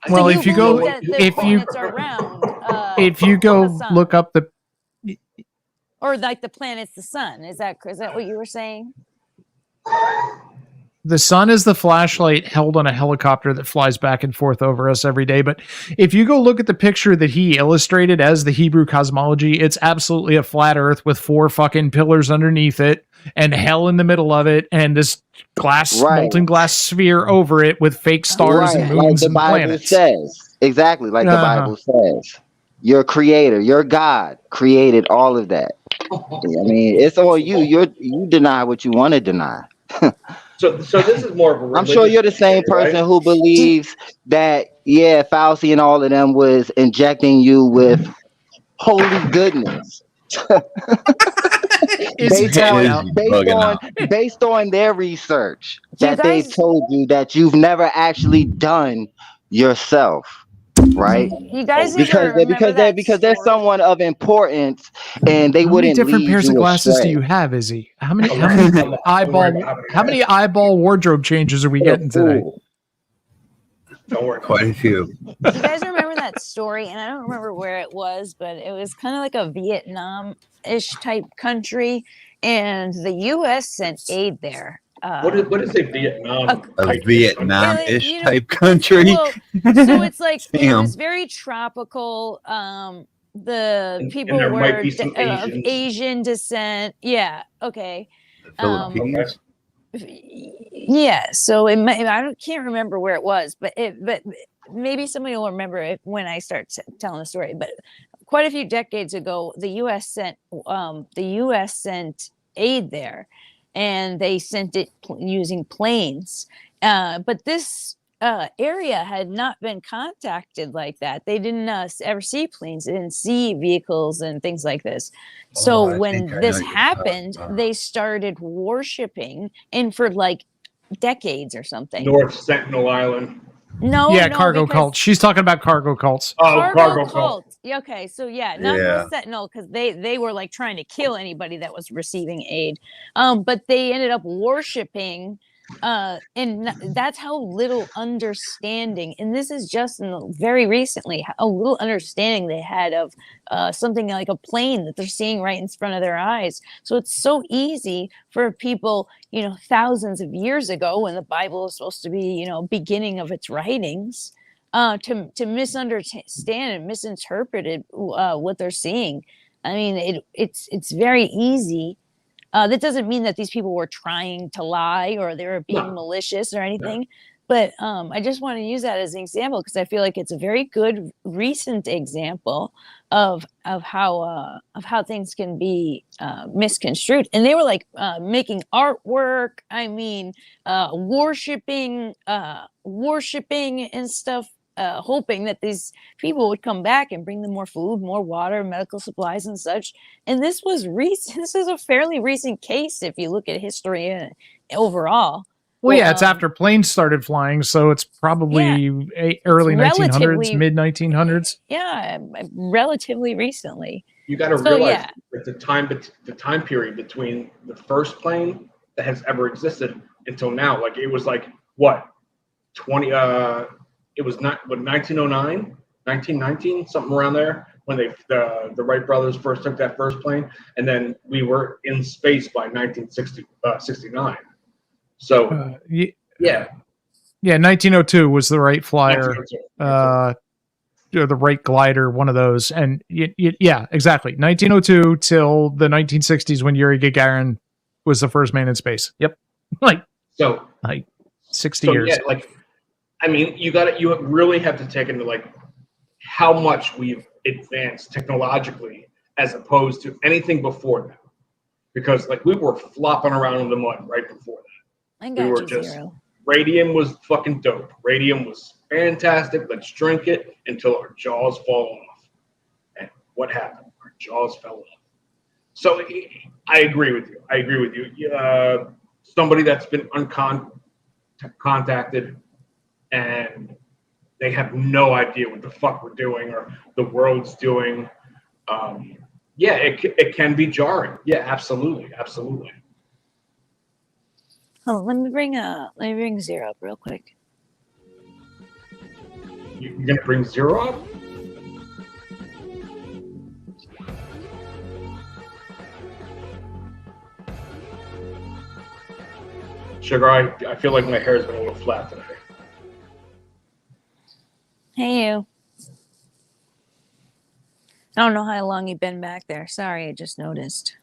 Well, So if you go, planets are round, if you go the sun. look up the, or like the planet's the sun. Is that what you were saying? The sun is the flashlight held on a helicopter that flies back and forth over us every day. But if you go look at the picture that he illustrated as the Hebrew cosmology, it's absolutely a flat earth with 4 fucking pillars underneath it and hell in the middle of it and this molten glass sphere over it with fake stars and moons like the and Bible planets. says. Exactly, like the Bible says. Your creator, your God created all of that. I mean, it's all you. You deny what you want to deny. So this is more of a I'm sure you're the same person right? who believes that, Fauci and all of them was injecting you with holy goodness. based on their research that they've told you that you've never actually done yourself. Right? You guys remember that because they're someone of importance and they How many wouldn't different lead pairs you of glasses astray. do you have, Izzy? How many eyeball wardrobe changes are we getting today? Don't worry. Quite a few. Do you guys remember that story? And I don't remember where it was, but it was kind of like a Vietnam-ish type country, and the U.S. sent aid there. What is a Vietnam? A Vietnam-ish type country. Well, so it's like it Damn. was very tropical. The people there were might be some of Asians. Asian descent. Yeah. Okay. Philippines. Yeah. So it might, can't remember where it was, but maybe somebody will remember it when I start telling the story. But quite a few decades ago, the U.S. sent aid there, and they sent it using planes. But this area had not been contacted like that. They didn't ever see planes. They didn't see vehicles and things like this. So when this happened, they started worshiping, and for like decades or something. North Sentinel Island. No, cargo cults. She's talking about cargo cults. Oh, cargo cults. Okay, so not North Sentinel, because they were like trying to kill anybody that was receiving aid. But they ended up worshiping, and that's how little understanding. And this is just very recently, a little understanding they had of something like a plane that they're seeing right in front of their eyes. So it's so easy for people, thousands of years ago, when the Bible was supposed to be, beginning of its writings, to misunderstand and misinterpret what they're seeing. I mean, it's very easy. That doesn't mean that these people were trying to lie or they were being malicious or anything. But I just want to use that as an example because I feel like it's a very good recent example of how things can be misconstrued. And they were like making artwork. I mean, worshiping and stuff. Hoping that these people would come back and bring them more food, more water, medical supplies, and such. And this was recent. This is a fairly recent case if you look at history overall. Well, yeah, it's after planes started flying, so it's probably early 1900s, mid 1900s. Yeah, relatively recently. You got to realize that the time period between the first plane that has ever existed until now, like it was like what 20. It was not 1909, 1919, something around there when the Wright brothers first took that first plane, and then we were in space by 1969. So 1902 was the Wright flyer, the Wright glider, one of those, and exactly 1902 till the 1960s when Yuri Gagarin was the first man in space. Yep, 60 years. Yeah, I mean, you really have to take into how much we've advanced technologically as opposed to anything before that, because we were flopping around in the mud right before that. I got Zero. Radium was fucking dope. Radium was fantastic. Let's drink it until our jaws fall off. And what happened? Our jaws fell off. So I agree with you. Somebody that's been contacted and they have no idea what the fuck we're doing or the world's doing. It can be jarring. Yeah, absolutely. Oh, let me bring Zero up real quick. You're gonna bring Zero up? Sugar, I feel like my hair's been a little flat today. Hey, you. I don't know how long you've been back there. Sorry, I just noticed.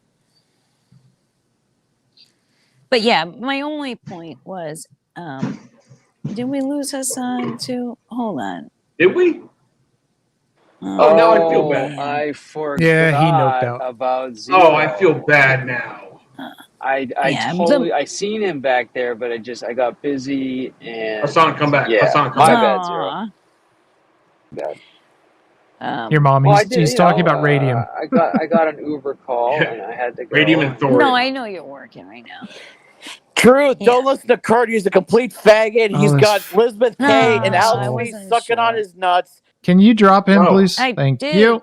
But yeah, my only point was, did we lose Hassan too? Hold on. Did we? Oh, now I feel bad. I forgot Yeah, he noped out. about Zero. Oh, I feel bad now. I Yeah, totally I seen him back there, but I got busy and Hassan, come back. Yeah, Hassan, come my back. bad, Zero. Bad. Your mom. Well, I He's, did, he's you talking know, about radium. I got an Uber call and I had to go. Radium and thorium. No, I know you're working right now. Truth, don't listen to Kurt. He's a complete faggot. He's got Elizabeth K and Alex Lee sucking on his nuts. Can you drop him, please? I Thank did. you.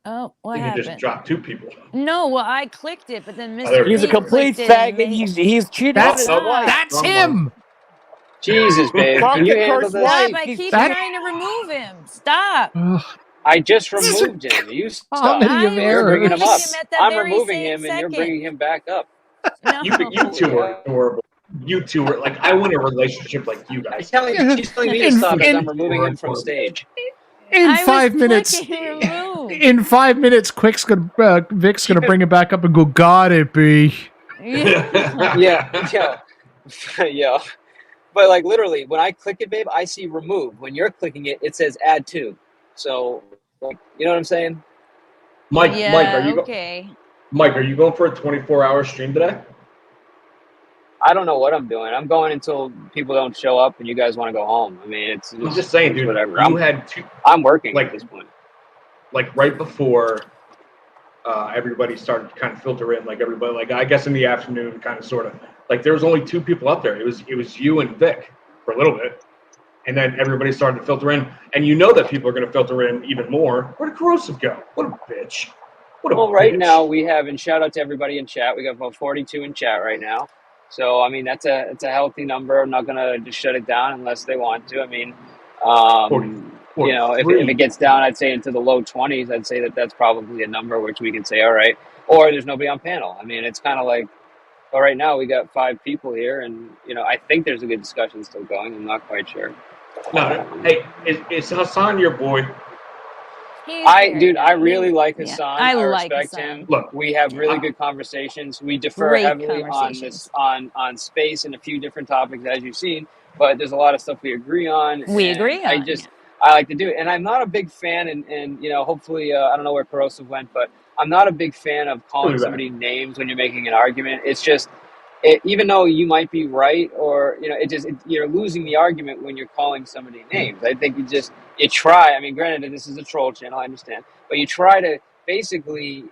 Oh, what You happened? just dropped 2 people. No, well, I clicked it, but then there Mr. we He's a Pete complete clicked it and faggot. made- He's cheating That's on his wife. that's him. Jesus, babe. Talk Can you to handle Kurt's this? Stop! wife. I keep That- trying to remove him. Stop! I just removed him. You stop. Comedy of You're bringing him removing up. him at that I'm very removing same him, and you're second. bringing him back up. No. You two are adorable. You two are like, I want a relationship like you guys. She's telling me to stop as I'm removing him from stage. In I 5 was minutes. clicking remove. In 5 minutes, Vic's gonna bring it back up and go. Got it, B. Yeah. But like literally, when I click it, babe, I see remove. When you're clicking it, it says add to. So, like, you know what I'm saying? Mike, Yeah, Mike, are you okay. Mike, are you going for a 24-hour stream today? I don't know what I'm doing. I'm going until people don't show up and you guys want to go home. I mean, it's I'm just saying, dude. whatever. You had 2. I'm working like at this point. Like right before everybody started to kind of filter in, like everybody, like I guess in the afternoon, kind of sort of like there was only 2 people up there. It was you and Vic for a little bit, and then everybody started to filter in, and you know that people are going to filter in even more. Where did Corrosive go? What a bitch! What a Well, right bitch. now we have, and shout out to everybody in chat. We got about 42 in chat right now. So I mean that's a healthy number. I'm not gonna just shut it down unless they want to. I mean, you know, if it gets down, I'd say into the low 20s. I'd say that's probably a number which we can say all right. Or there's nobody on panel. I mean, it's kind of like, well, right now we got 5 people here, and you know, I think there's a good discussion still going. I'm not quite sure. No, hey, is Hassan your boy? I really like Hassan. I I like respect Hassan. him. Look, we have really good conversations. We defer Great heavily on this on space and a few different topics, as you've seen. But there's a lot of stuff we agree on. We and agree on. I like to do it, and I'm not a big fan. And you know, hopefully, I don't know where Corrosive went, but I'm not a big fan of calling somebody names when you're making an argument. It's just. Even though you might be right, or you know, you're losing the argument when you're calling somebody names. I think you try. I mean, granted, this is a troll channel, I understand, but you try to basically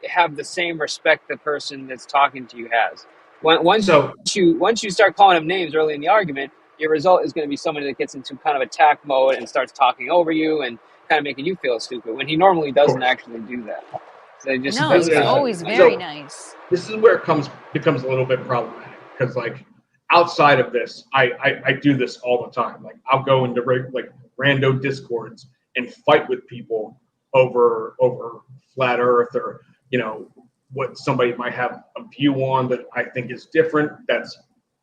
have the same respect the person that's talking to you has. Once you start calling them names early in the argument, your result is going to be somebody that gets into kind of attack mode and starts talking over you and kind of making you feel stupid when he normally doesn't actually do that. So He's always very nice. This is where it becomes a little bit problematic because, like, outside of this, I do this all the time. Like, I'll go into like rando discords and fight with people over flat Earth or you know what somebody might have a view on that I think is different. That's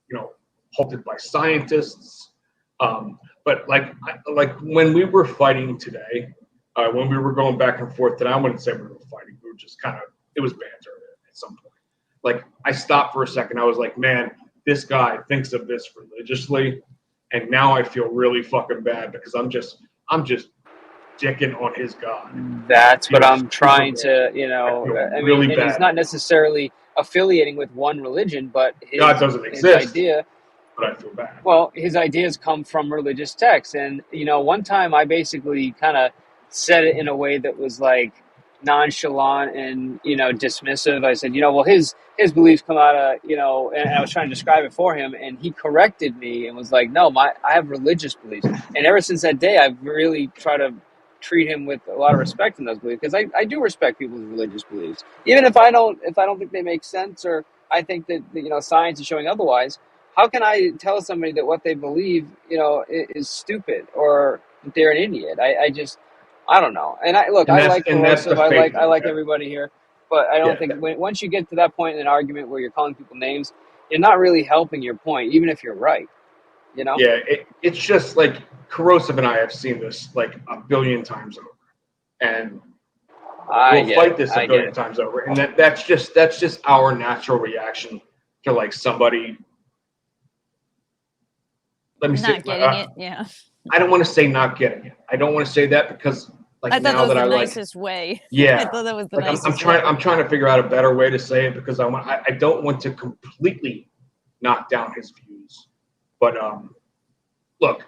you know halted by scientists. But like when we were fighting today. When we were going back and forth, and I wouldn't say we were fighting. We were just kind of, it was banter at some point. Like, I stopped for a second. I was like, man, this guy thinks of this religiously. And now I feel really fucking bad because I'm just dicking on his God. That's what I'm trying to, you know, I mean, really and bad. he's not necessarily affiliating with one religion, but God doesn't exist. His idea. But I feel bad. Well, his ideas come from religious texts. And, you know, one time I basically kind of said it in a way that was like nonchalant and, you know, dismissive. I said, you know, well, his beliefs come out of, you know, and I was trying to describe it for him. And he corrected me and was like, no, I have religious beliefs. And ever since that day, I've really tried to treat him with a lot of respect in those beliefs because I do respect people's religious beliefs. Even if I don't think they make sense or I think that, you know, science is showing otherwise. How can I tell somebody that what they believe, you know, is stupid or that they're an idiot? I don't know. And I like Corrosive. I like everybody here, but I don't think once you get to that point in an argument where you're calling people names, you're not really helping your point, even if you're right. You know? Yeah, it's just like Corrosive and I have seen this like a billion times over, and we'll fight this a billion times over, and that's just our natural reaction to like somebody. Let me not getting it. Yeah. I don't want to say not getting it. I don't want to say that because like I thought now that was that the I nicest way. yeah, I thought that was the like nicest way. I'm trying to figure out a better way to say it because I don't want to completely knock down his views, but look,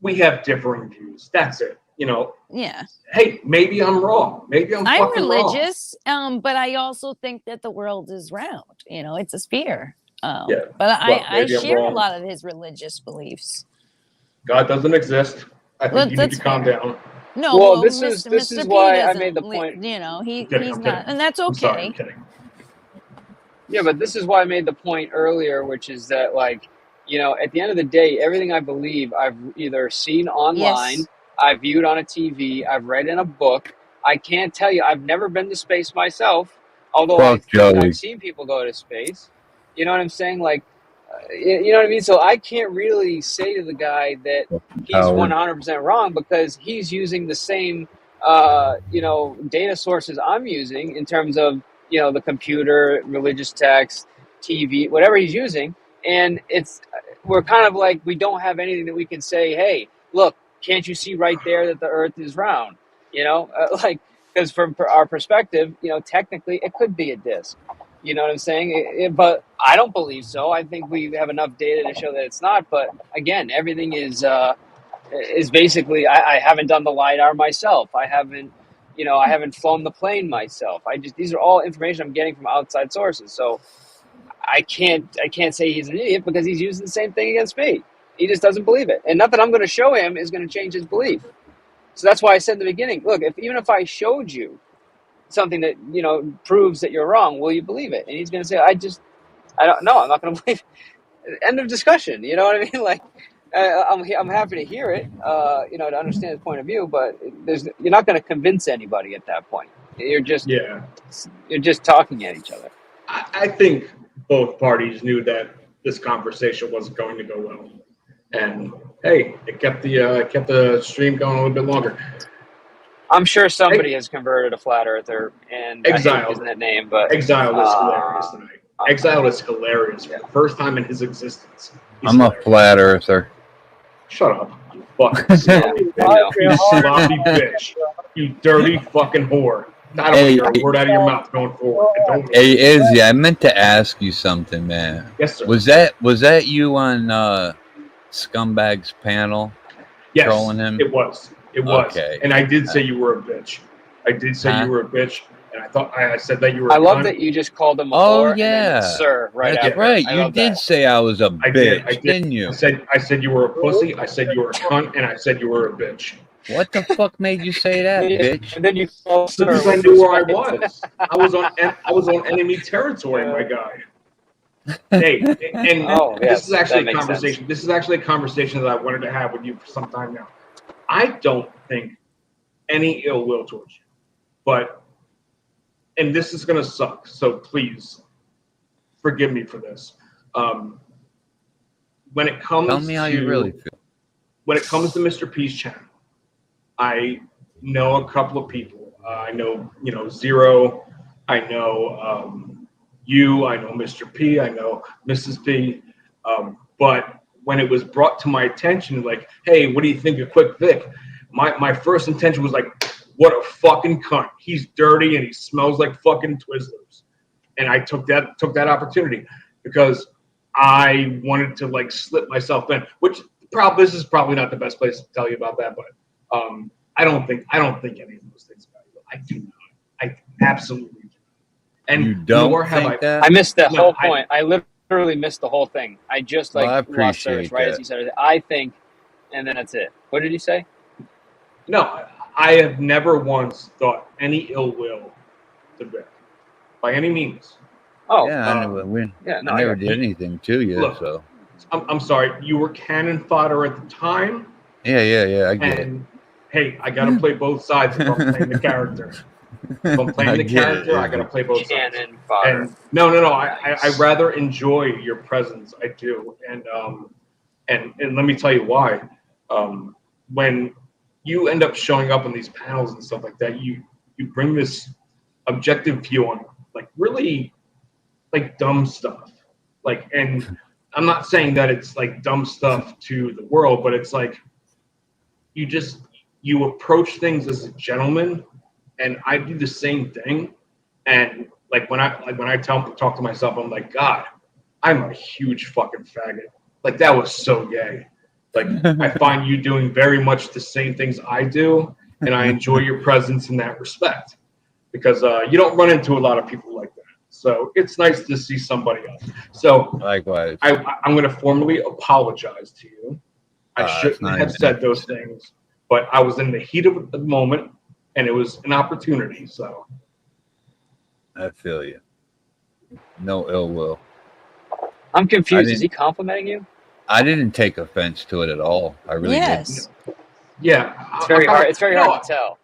we have differing views. That's it. You know. Yeah. Hey, maybe I'm wrong. Maybe I'm fucking religious, but I also think that the world is round. You know, it's a sphere. Yeah. But I maybe I'm share a wrong. lot of his religious beliefs. God doesn't exist. I think you need to calm down. No, Well, well, this Mr. is P why I doesn't, made the point. You know, he's I'm not, kidding. and that's I'm sorry, okay. I'm kidding. Yeah, but this is why I made the point earlier, which is that, like, you know, at the end of the day, everything I believe, I've either seen online, Yes. I've viewed on a TV, I've read in a book. I can't tell you, I've never been to space myself, although Fuck Joey. I've seen people go to space. You know what I'm saying? Like, you know what I mean? So I can't really say to the guy that he's Howard. 100% wrong because he's using the same, you know, data sources I'm using in terms of, you know, the computer, religious text, TV, whatever he's using. And we're kind of like, we don't have anything that we can say, hey, look, can't you see right there that the earth is round? You know, like, because from our perspective, you know, technically it could be a disc. You know what I'm saying? But I don't believe so. I think we have enough data to show that it's not. But again, everything is basically, I haven't done the LiDAR myself. I haven't flown the plane myself. These are all information I'm getting from outside sources. So I can't say he's an idiot because he's using the same thing against me. He just doesn't believe it. And nothing I'm going to show him is going to change his belief. So that's why I said in the beginning, look, even if I showed you something that, you know, proves that you're wrong, will you believe it? And he's going to say, I don't know. I'm not going to believe it. End of discussion. You know what I mean? Like, I'm happy to hear it, you know, to understand his point of view, but you're not going to convince anybody at that point. You're just talking at each other. I think both parties knew that this conversation wasn't going to go well, and hey, it kept the stream going a little bit longer. I'm sure somebody has converted a flat earther, and Exile I hate using that name, but Exile is hilarious tonight. Exile is hilarious for the first time in his existence. I'm a flat earther. Shut up, you fucking sloppy bitch. You sloppy bitch. You dirty fucking whore. I don't hear a word out of your mouth going forward. Hey, Izzy, I meant to ask you something, man. Yes, sir. Was that you on Scumbag's panel? Yes, trolling him? It was. It was. Okay. And I did say you were a bitch. I did say you were a bitch, and I said that you were. I love that you just called him a whore. And then sir, right That's after. right. I You love did that. say I was a I bitch, did. didn't you? I said you were a pussy. I said you were a cunt, and I said you were a bitch. What the fuck made you say that, bitch? And then you called sir. Because I knew where I was. I was on enemy territory, my guy. Hey, and this is actually a conversation. Sense. This is actually a conversation that I wanted to have with you for some time now. I don't think any ill will towards you, but, and this is gonna suck. So please forgive me for this. When it comes, Tell me how you really feel. When it comes to Mr. P's channel, I know a couple of people. I know, Zero. I know you. I know Mr. P. I know Mrs. P. But when it was brought to my attention, like, hey, what do you think of Quick Vic? My first intention was like, what a fucking cunt. He's dirty and he smells like fucking Twizzlers. And I took that opportunity because I wanted to like slip myself in, which this is probably not the best place to tell you about that, but I don't think any of those things about you. I do not. I absolutely do. And you don't nor have think that? I missed the whole point. I literally missed the whole thing. I just I lost appreciate service right as he said it. I think, and then that's it. What did he say? No, I have never once thought any ill will to Vic by any means. Oh, yeah, I never did anything to you. Look, so I'm sorry. You were cannon fodder at the time. Yeah, I get it. And hey, I got to play both sides if I'm playing the character. If I'm playing the character, I gotta play both sides. And no. I rather enjoy your presence. I do, and let me tell you why. When you end up showing up on these panels and stuff like that, you bring this objective view on like really like dumb stuff. Like, and I'm not saying that it's like dumb stuff to the world, but it's like you approach things as a gentleman, and I do the same thing. And like when I talk to myself, I'm like, God, I'm a huge fucking faggot. Like that was so gay. Like I find you doing very much the same things I do, and I enjoy your presence in that respect because you don't run into a lot of people like that. So it's nice to see somebody else. So likewise, I'm going to formally apologize to you. I shouldn't have said those things, but I was in the heat of the moment, and it was an opportunity. So I feel you. No ill will. I'm confused. Is he complimenting you? I didn't take offense to it at all. I really Yes. didn't. Yeah, It's very hard. It's very hard to tell.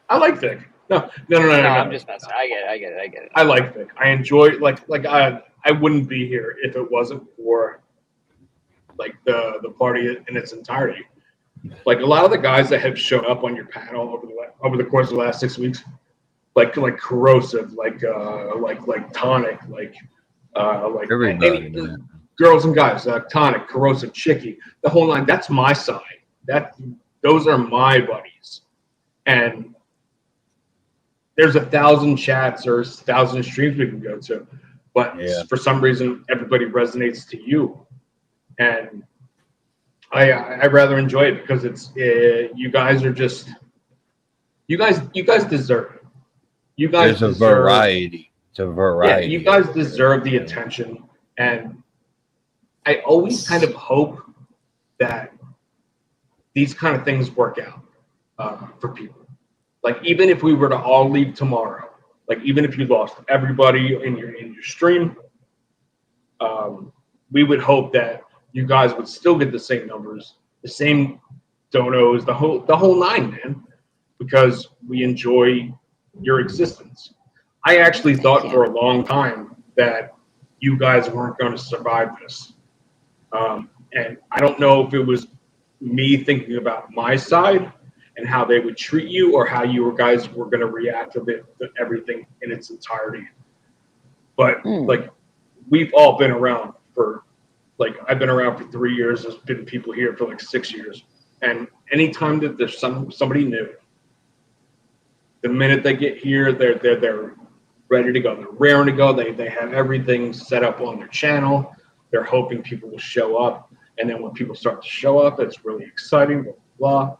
I like Vic. No. I'm just messing. I get it. I like Vic. I enjoy I wouldn't be here if it wasn't for like the party in its entirety. Like a lot of the guys that have shown up on your panel over the course of the last 6 weeks, like corrosive, like tonic, like everybody, girls and guys, tonic, corrosive, chicky, the whole line. That's my side. Those are my buddies, and there's 1,000 chats or 1,000 streams we can go to, but for some reason everybody resonates to you, and I rather enjoy it because it's you guys are just you guys deserve it. You guys There's a deserve, variety. It's a variety. Yeah, you guys deserve the attention, and I always kind of hope that these kind of things work out for people. Like even if we were to all leave tomorrow, like even if you lost everybody in your stream, we would hope that you guys would still get the same numbers, the same donos, the whole nine, man, because we enjoy your existence. I actually thought for a long time that you guys weren't going to survive this, and I don't know if it was me thinking about my side and how they would treat you, or how you guys were going to react to everything in its entirety. But like, we've all been around for, like, I've been around for 3 years. There's been people here for like 6 years, and anytime that there's somebody new, the minute they get here, they're ready to go. They're raring to go. They have everything set up on their channel. They're hoping people will show up, and then when people start to show up, it's really exciting. Blah blah. Blah.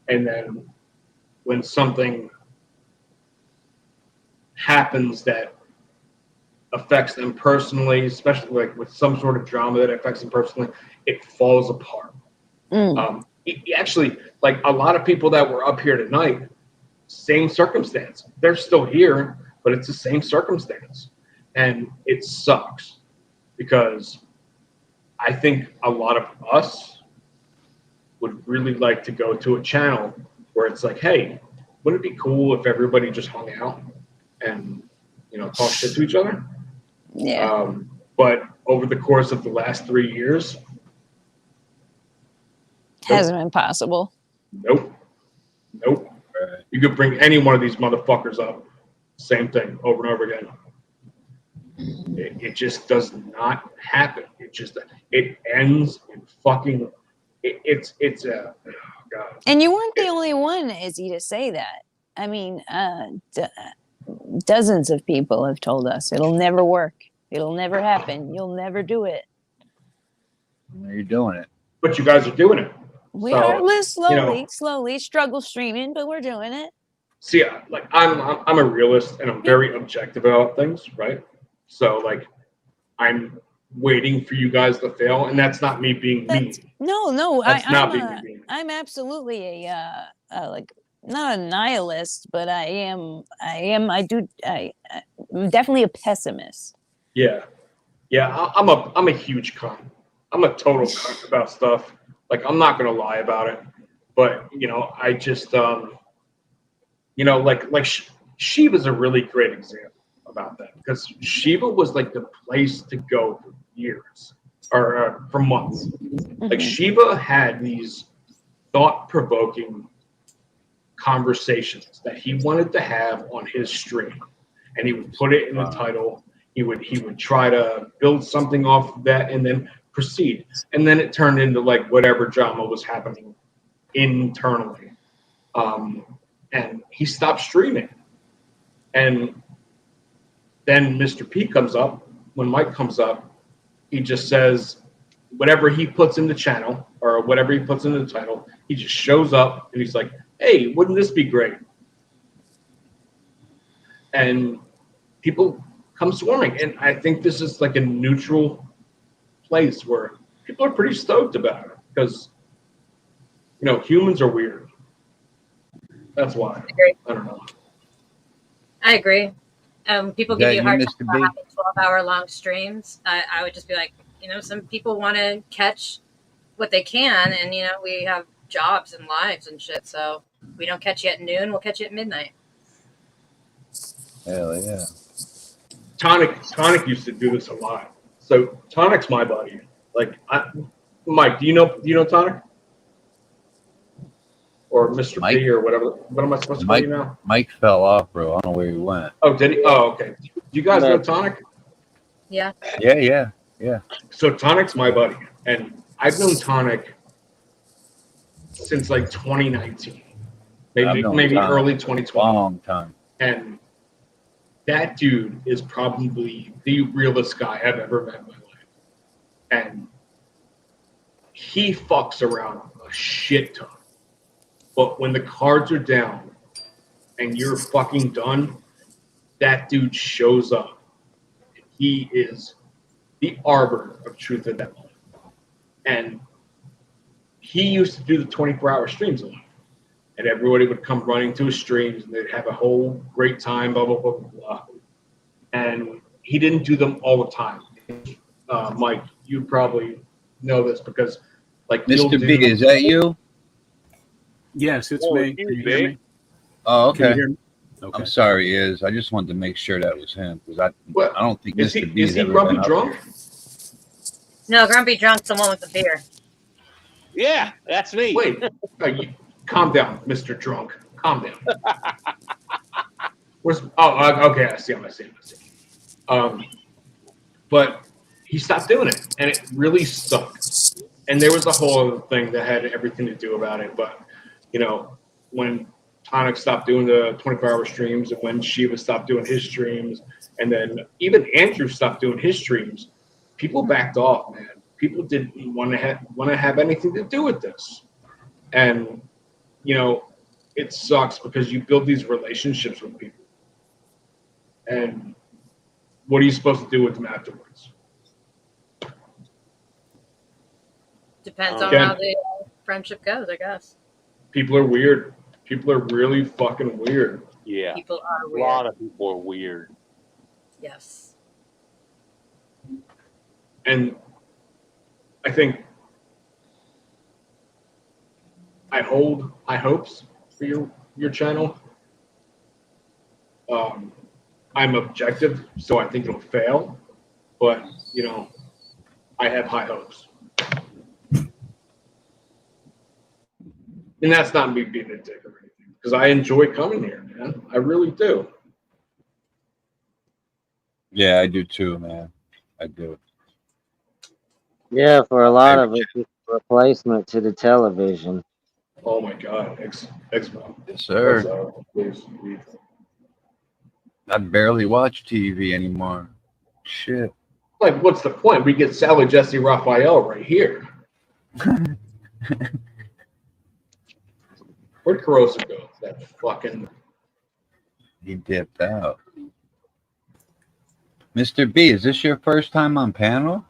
And then when something happens that affects them personally, especially like with some sort of drama that affects them personally, it falls apart. Actually, like a lot of people that were up here tonight, same circumstance. They're still here, but it's the same circumstance. And it sucks because I think a lot of us would really like to go to a channel where it's like, hey, wouldn't it be cool if everybody just hung out and, talk shit to each other? Yeah. But over the course of the last 3 years, hasn't been possible. Nope. You could bring any one of these motherfuckers up, same thing over and over again. It just does not happen. It ends in fucking. It's oh God. And you weren't the only one, Izzy, to say that. I mean, dozens of people have told us it'll never work. It'll never happen. You'll never do it. You're doing it. But you guys are doing it. We are slowly struggle streaming, but we're doing it. See, like I'm a realist and I'm very objective about things, right? So like I'm waiting for you guys to fail, and that's not me being mean. No, I'm absolutely a like not a nihilist, but I'm definitely a pessimist. Yeah, I'm a huge cunt. I'm a total cunt about stuff. Like I'm not gonna lie about it, but I just like Shiva's a really great example about that because Shiva was like the place to go for years or for months. Like Shiva had these thought-provoking conversations that he wanted to have on his stream, and he would put it in the title. He would try to build something off of that and then proceed. And then it turned into like whatever drama was happening internally. And he stopped streaming. And then Mr. P comes up. When Mike comes up, he just says whatever he puts in the channel or whatever he puts in the title, he just shows up and he's like, hey, wouldn't this be great? And people come swarming. And I think this is like a neutral place where people are pretty stoked about it because, you know, humans are weird. That's why. I don't know. I agree. People give you a hard time for having 12-hour-long streams. I would just be like, you know, some people want to catch what they can, and, you know, we have jobs and lives and shit, so we don't catch you at noon, we'll catch you at midnight. Hell yeah. Tonic used to do this a lot. So Tonic's my buddy. Like, Mike, do you know Tonic? Or Mr. Mike? P or whatever. What am I supposed to call you now? Mike fell off, bro. I don't know where he went. Oh, did he? Oh, okay. Do you guys know Tonic? Yeah. Yeah. So Tonic's my buddy. And I've known Tonic since like 2019. Maybe early 2020. Long time. And that dude is probably the realest guy I've ever met in my life. And he fucks around a shit ton. But when the cards are down and you're fucking done, that dude shows up. He is the arbiter of truth at that moment. And he used to do the 24-hour streams a lot. And everybody would come running to his streams and they'd have a whole great time, blah, blah, blah, blah, blah. And he didn't do them all the time. Mike, you probably know this because, like, Mr. B, is that you? Yes, it's me. Can you hear me? Oh, okay. Can you hear me? Okay. I'm sorry, I just wanted to make sure that was him because I don't think Mr. B is he grumpy drunk? No, Grumpy Drunk's the one with the beer. Yeah, that's me. Wait, calm down, Mr. Drunk. Calm down. Okay, I see him. But he stopped doing it, and it really sucked. And there was a whole other thing that had everything to do about it. But, you know, when Tonic stopped doing the 24-hour streams, and when Shiva stopped doing his streams, and then even Andrew stopped doing his streams, people backed off, man. People didn't want to have anything to do with this. And, you know, it sucks because you build these relationships with people. And what are you supposed to do with them afterwards? Depends on how the friendship goes, I guess. People are weird. People are really fucking weird. Yeah. People are weird. A lot of people are weird. Yes. And I think I hold high hopes for your channel. I'm objective, so I think it'll fail. But, you know, I have high hopes. And that's not me being a dick or anything, because I enjoy coming here, man. I really do. Yeah, I do too, man. I do. Yeah, for a lot of it, it's a replacement to the television. Oh my God, Expo. Yes, sir. Please. I barely watch TV anymore. Shit. Like, what's the point? We get Sally Jesse Raphael right here. Where'd Carosa go? That fucking... He dipped out. Mr. B, is this your first time on panel?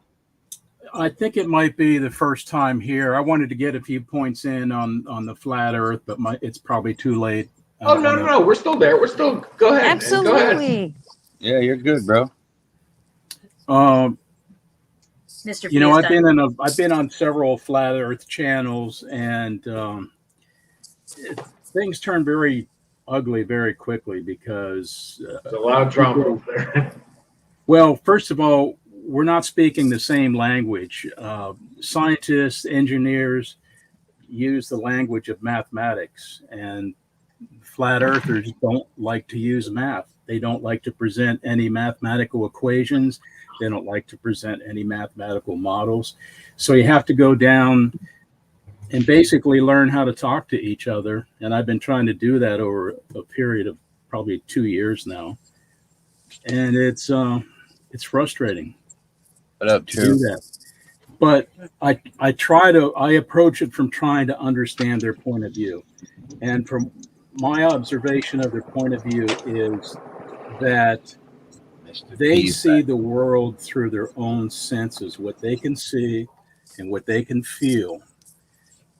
I think it might be the first time here. I wanted to get a few points in on the flat Earth, but it's probably too late. Oh, no. We're still there. We're still... Go ahead. Absolutely. Man. Go ahead. Yeah, you're good, bro. Mr. You know, I've been on several flat Earth channels, and things turn very ugly very quickly because there's a lot of drama over there. Well, first of all, we're not speaking the same language. Scientists, engineers use the language of mathematics, and flat earthers don't like to use math. They don't like to present any mathematical equations. They don't like to present any mathematical models. So you have to go down and basically learn how to talk to each other. And I've been trying to do that over a period of probably 2 years now. And it's frustrating to do that. But I approach it from trying to understand their point of view. And from my observation of their point of view is that they see the world through their own senses, what they can see and what they can feel.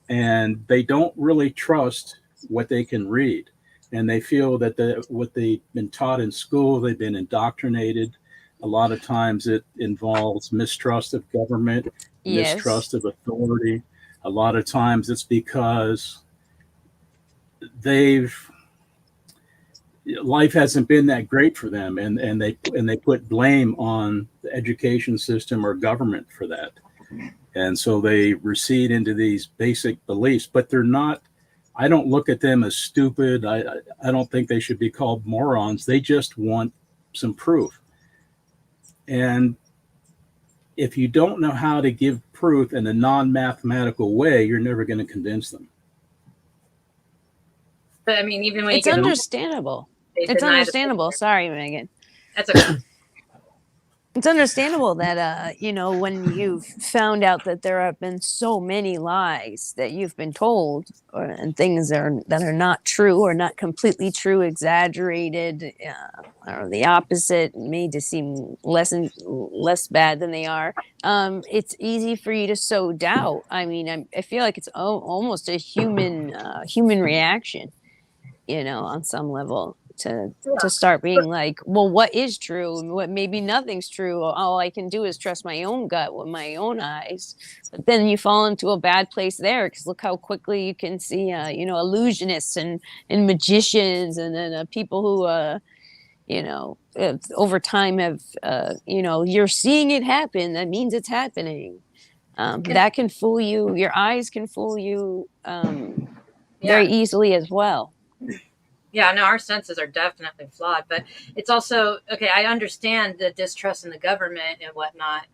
And they don't really trust what they can read. And they feel that what they've been taught in school, they've been indoctrinated. A lot of times it involves mistrust of government, mistrust of authority. A lot of times it's because life hasn't been that great for them, and they put blame on the education system or government for that. And so they recede into these basic beliefs, but they're not. I don't look at them as stupid. I don't think they should be called morons. They just want some proof. And if you don't know how to give proof in a non-mathematical way, you're never going to convince them. But I mean, even when it's understandable. It's understandable. Sorry, Megan. That's okay. It's understandable that when you've found out that there have been so many lies that you've been told, and things that are not true or not completely true, exaggerated, or the opposite, made to seem less bad than they are. It's easy for you to sow doubt. I mean, I feel like it's almost a human reaction, on some level. To start being like, well, what is true and what maybe nothing's true. All I can do is trust my own gut with my own eyes. But then you fall into a bad place there, because look how quickly you can see illusionists and magicians, and then people who over time have you're seeing it happen, that means it's happening. That can fool you. Your eyes can fool you very easily as well. Yeah, no, our senses are definitely flawed, but it's also, okay, I understand the distrust in the government and whatnot,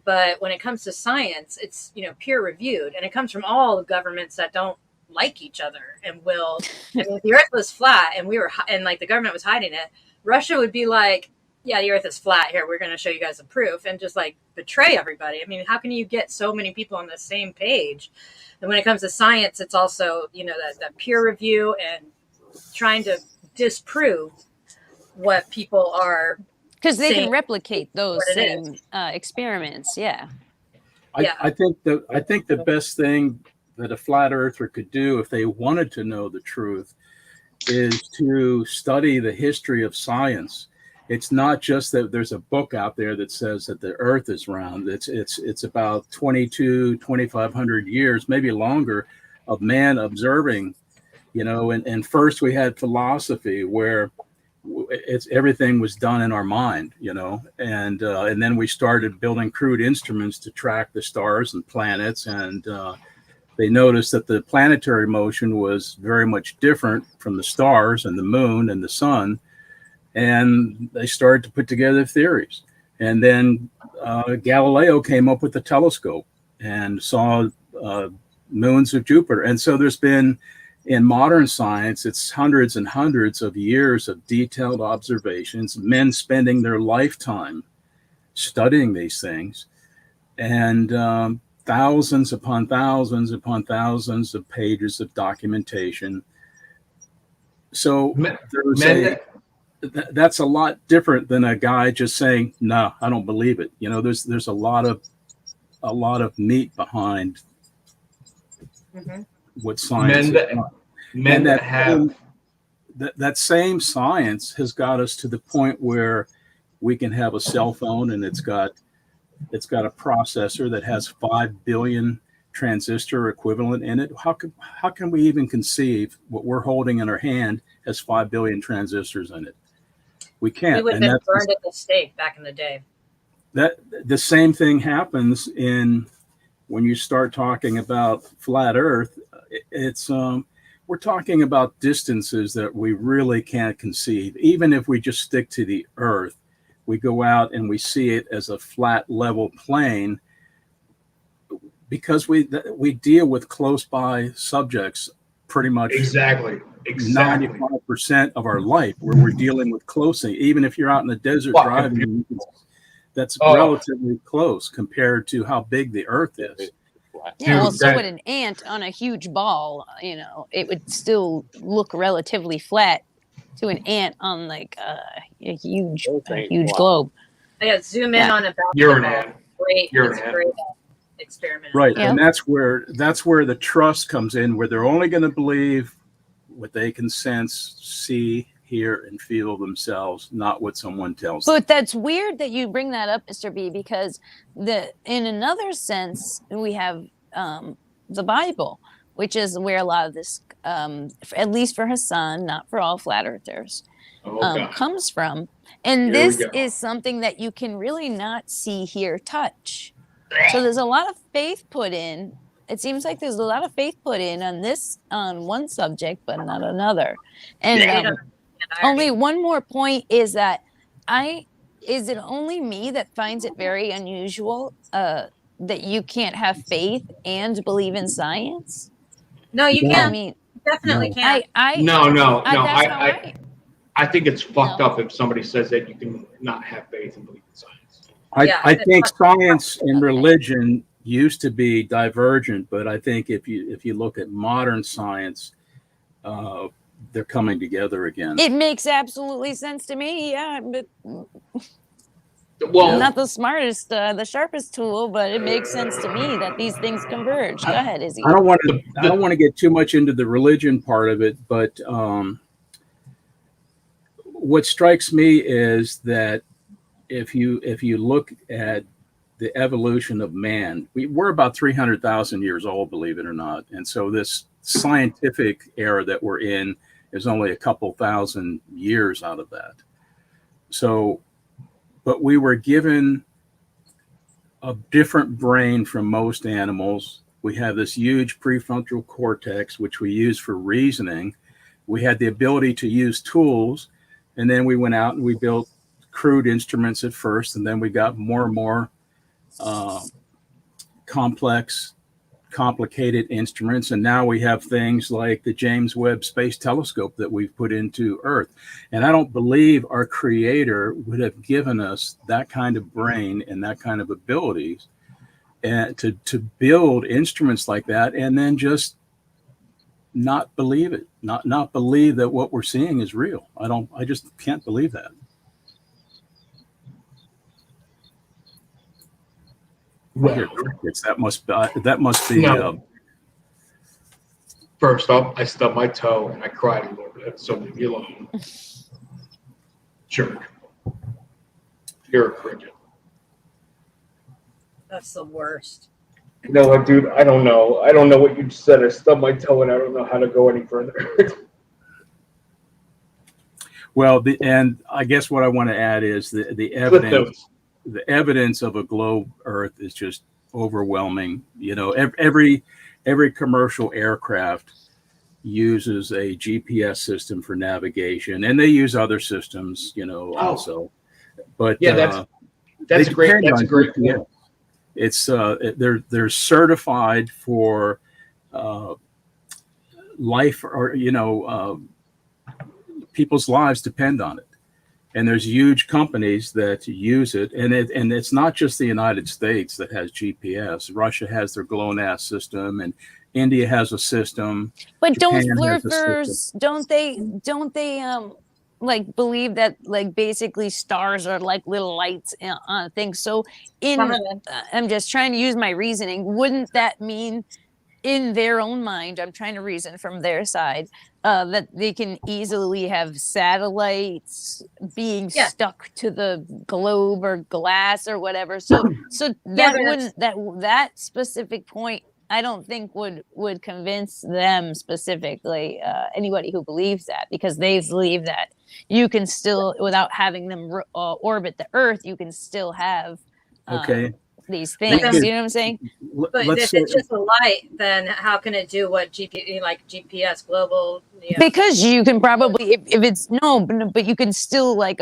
but when it comes to science, it's, peer reviewed, and it comes from all the governments that don't like each other and will, I mean, if the earth was flat and the government was hiding it, Russia would be like, yeah, the earth is flat here, we're going to show you guys the proof, and just like betray everybody. I mean, how can you get so many people on the same page? And when it comes to science, it's also, that peer review and trying to disprove what people are, because they can replicate those same experiments. I think the best thing that a flat earther could do if they wanted to know the truth is to study the history of science. It's not just that there's a book out there that says that the earth is round. It's about 2,500 years, maybe longer, of man observing. And first we had philosophy, where everything was done in our mind, and then we started building crude instruments to track the stars and planets, and they noticed that the planetary motion was very much different from the stars and the moon and the sun, and they started to put together theories. And then Galileo came up with the telescope and saw moons of Jupiter. And so there's been, in modern science, it's hundreds and hundreds of years of detailed observations, men spending their lifetime studying these things, and thousands upon thousands upon thousands of pages of documentation. So that's a lot different than a guy just saying, "No, I don't believe it." There's a lot of meat behind what science that same science has got us to the point where we can have a cell phone, and it's got a processor that has 5 billion transistor equivalent in it, how can we even conceive what we're holding in our hand has 5 billion transistors in it? We can't. We would have And been that's burned at the stake back in the day. that the same thing happens in when you start talking about flat Earth. It's we're talking about distances that we really can't conceive. Even if we just stick to the Earth, we go out and we see it as a flat level plane because we deal with close by subjects pretty much Exactly. 95% of our life where we're dealing with closely. Even if you're out in the desert driving, that's relatively close compared to how big the Earth is. Yeah, well, so would an ant on a huge ball. You know, it would still look relatively flat to an ant on like a huge globe. Yeah, zoom in on a basketball. You're an ant. Great, You're it's an ant. great experiment. Right, and that's where the trust comes in, where they're only going to believe what they can sense, see, hear, and feel themselves, not what someone tells them. But that's weird that you bring that up, Mr. B, because in another sense, we have the Bible, which is where a lot of this, at least for Hassan, not for all flat earthers, comes from. And this is something that you can really not see, hear, touch. So there's a lot of faith put in. It seems like there's a lot of faith put in on one subject, but not another. And only one more point is that is it only me that finds it very unusual that you can't have faith and believe in science? No, you No. can. I mean, definitely can. I think it's fucked up if somebody says that you can not have faith and believe in science. I think science and religion used to be divergent, but I think if you look at modern science, they're coming together again. It makes absolutely sense to me. Yeah, but well, not the smartest, the sharpest tool, but it makes sense to me that these things converge. Go ahead, Izzy. I don't want to get too much into the religion part of it, but what strikes me is that if you look at the evolution of man, we're about 300,000 years old, believe it or not, and so this scientific era that we're in is only a couple thousand years out of that. So, but we were given a different brain from most animals. We have this huge prefrontal cortex, which we use for reasoning. We had the ability to use tools, and then we went out and we built crude instruments at first, and then we got more and more complicated instruments, and now we have things like the James Webb Space Telescope that we've put into Earth. And I don't believe our creator would have given us that kind of brain and that kind of abilities and to build instruments like that and then just not believe it, not believe that what we're seeing is real. I just can't believe that. Well, I hear crickets. That must be. No. First off, I stubbed my toe and I cried a little bit, so leave me alone. Jerk. You're a cricket. That's the worst. You know what, dude? I don't know. I don't know what you just said. I stubbed my toe and I don't know how to go any further. Well, and I guess what I want to add is the evidence. The evidence of a globe Earth is just overwhelming. You know, every commercial aircraft uses a GPS system for navigation, and they use other systems, you know, also. But yeah, that's a great point. It's they're certified for life, or people's lives depend on it. And there's huge companies that use it, and it's not just the United States that has GPS. Russia has their GLONASS system, and India has a system. But Japan don't they like believe that like basically stars are like little lights on things? So I'm just trying to use my reasoning. Wouldn't that mean in their own mind, I'm trying to reason from their side, that they can easily have satellites being stuck to the globe or glass or whatever. So that wouldn't that specific point I don't think would convince them specifically, anybody who believes that, because they believe that you can still, without having them orbit the Earth, you can still have these things. You know what I'm saying? But if it's just a light, then how can it do what GPS global? You know? Because you can probably, if it's but you can still like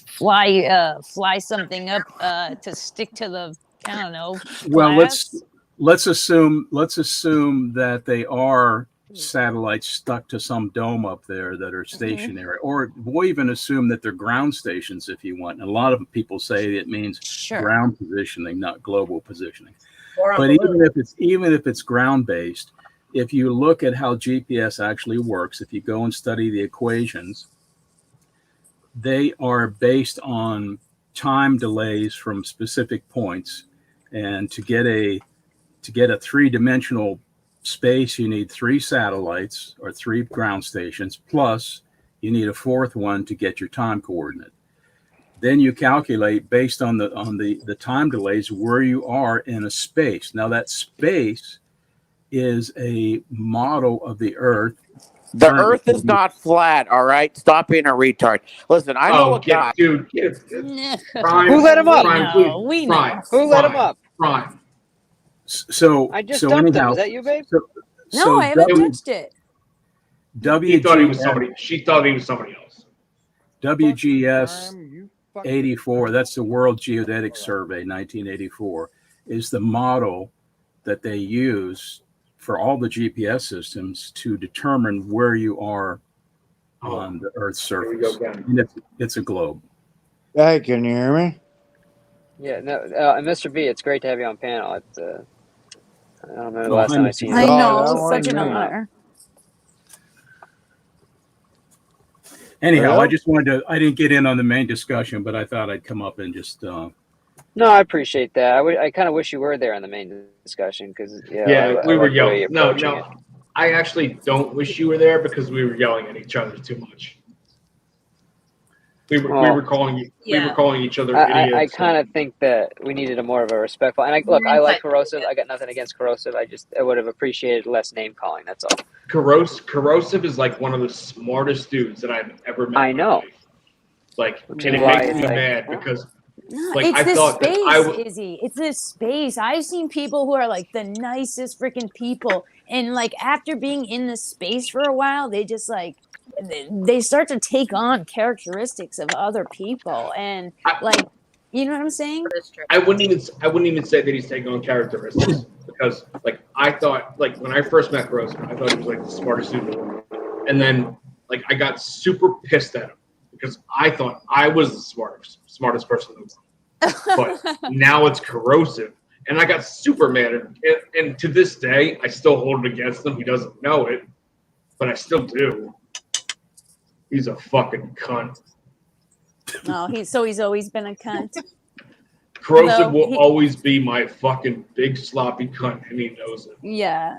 fly something up to stick to the, I don't know. Well, glass. let's assume that they are satellites stuck to some dome up there that are stationary, or we'll even assume that they're ground stations if you want. And a lot of people say it means ground positioning, not global positioning. But even if it's ground based, if you look at how GPS actually works, if you go and study the equations, they are based on time delays from specific points. And to get a three-dimensional space, you need 3 satellites or 3 ground stations, plus you need a 4th one to get your time coordinate. Then you calculate based on the time delays where you are in a space. Now that space is a model of the Earth. The Earth is not flat, all right? Stop being a retard. Listen, I know a guy. Dude, Who let him up? We know. Who let him up? Prime. So I just so dumped anyhow, him. Is that you, babe? No, I haven't touched it. He thought he was somebody. She thought he was somebody else. WGS 84, that's the World Geodetic Survey, 1984, is the model that they use for all the GPS systems to determine where you are on the Earth's surface. And it's a globe. Hey, can you hear me? Yeah, no, and Mr. B, it's great to have you on panel. It's, I don't remember the last time I seen you. I know, it's such an honor. Anyhow, I just wanted to, I didn't get in on the main discussion, but I thought I'd come up and just. No, I appreciate that. I kind of wish you were there in the main discussion because, we were yelling. No. I actually don't wish you were there because we were yelling at each other too much. We were calling each other idiots. I kind of think that we needed a more of a respectful. And I like corrosive. I got nothing against corrosive. I would have appreciated less name calling. That's all. Corrosive is like one of the smartest dudes that I've ever met. I know. Like, and it makes me mad because. Like, It's I this thought space, that Izzy. It's this space. I've seen people who are like the nicest freaking people, and like after being in the space for a while, they just like they start to take on characteristics of other people, and like, you know what I'm saying? I wouldn't even say that he's taking on characteristics because like I thought, like when I first met Grossman, I thought he was like the smartest dude in the world, and then like I got super pissed at him because I thought I was the smartest person in the world. But now it's corrosive, and I got super mad at him. And to this day, I still hold it against him. He doesn't know it, but I still do. He's a fucking cunt. No, he's always been a cunt. Corrosive will always be my fucking big sloppy cunt, and he knows it. Yeah.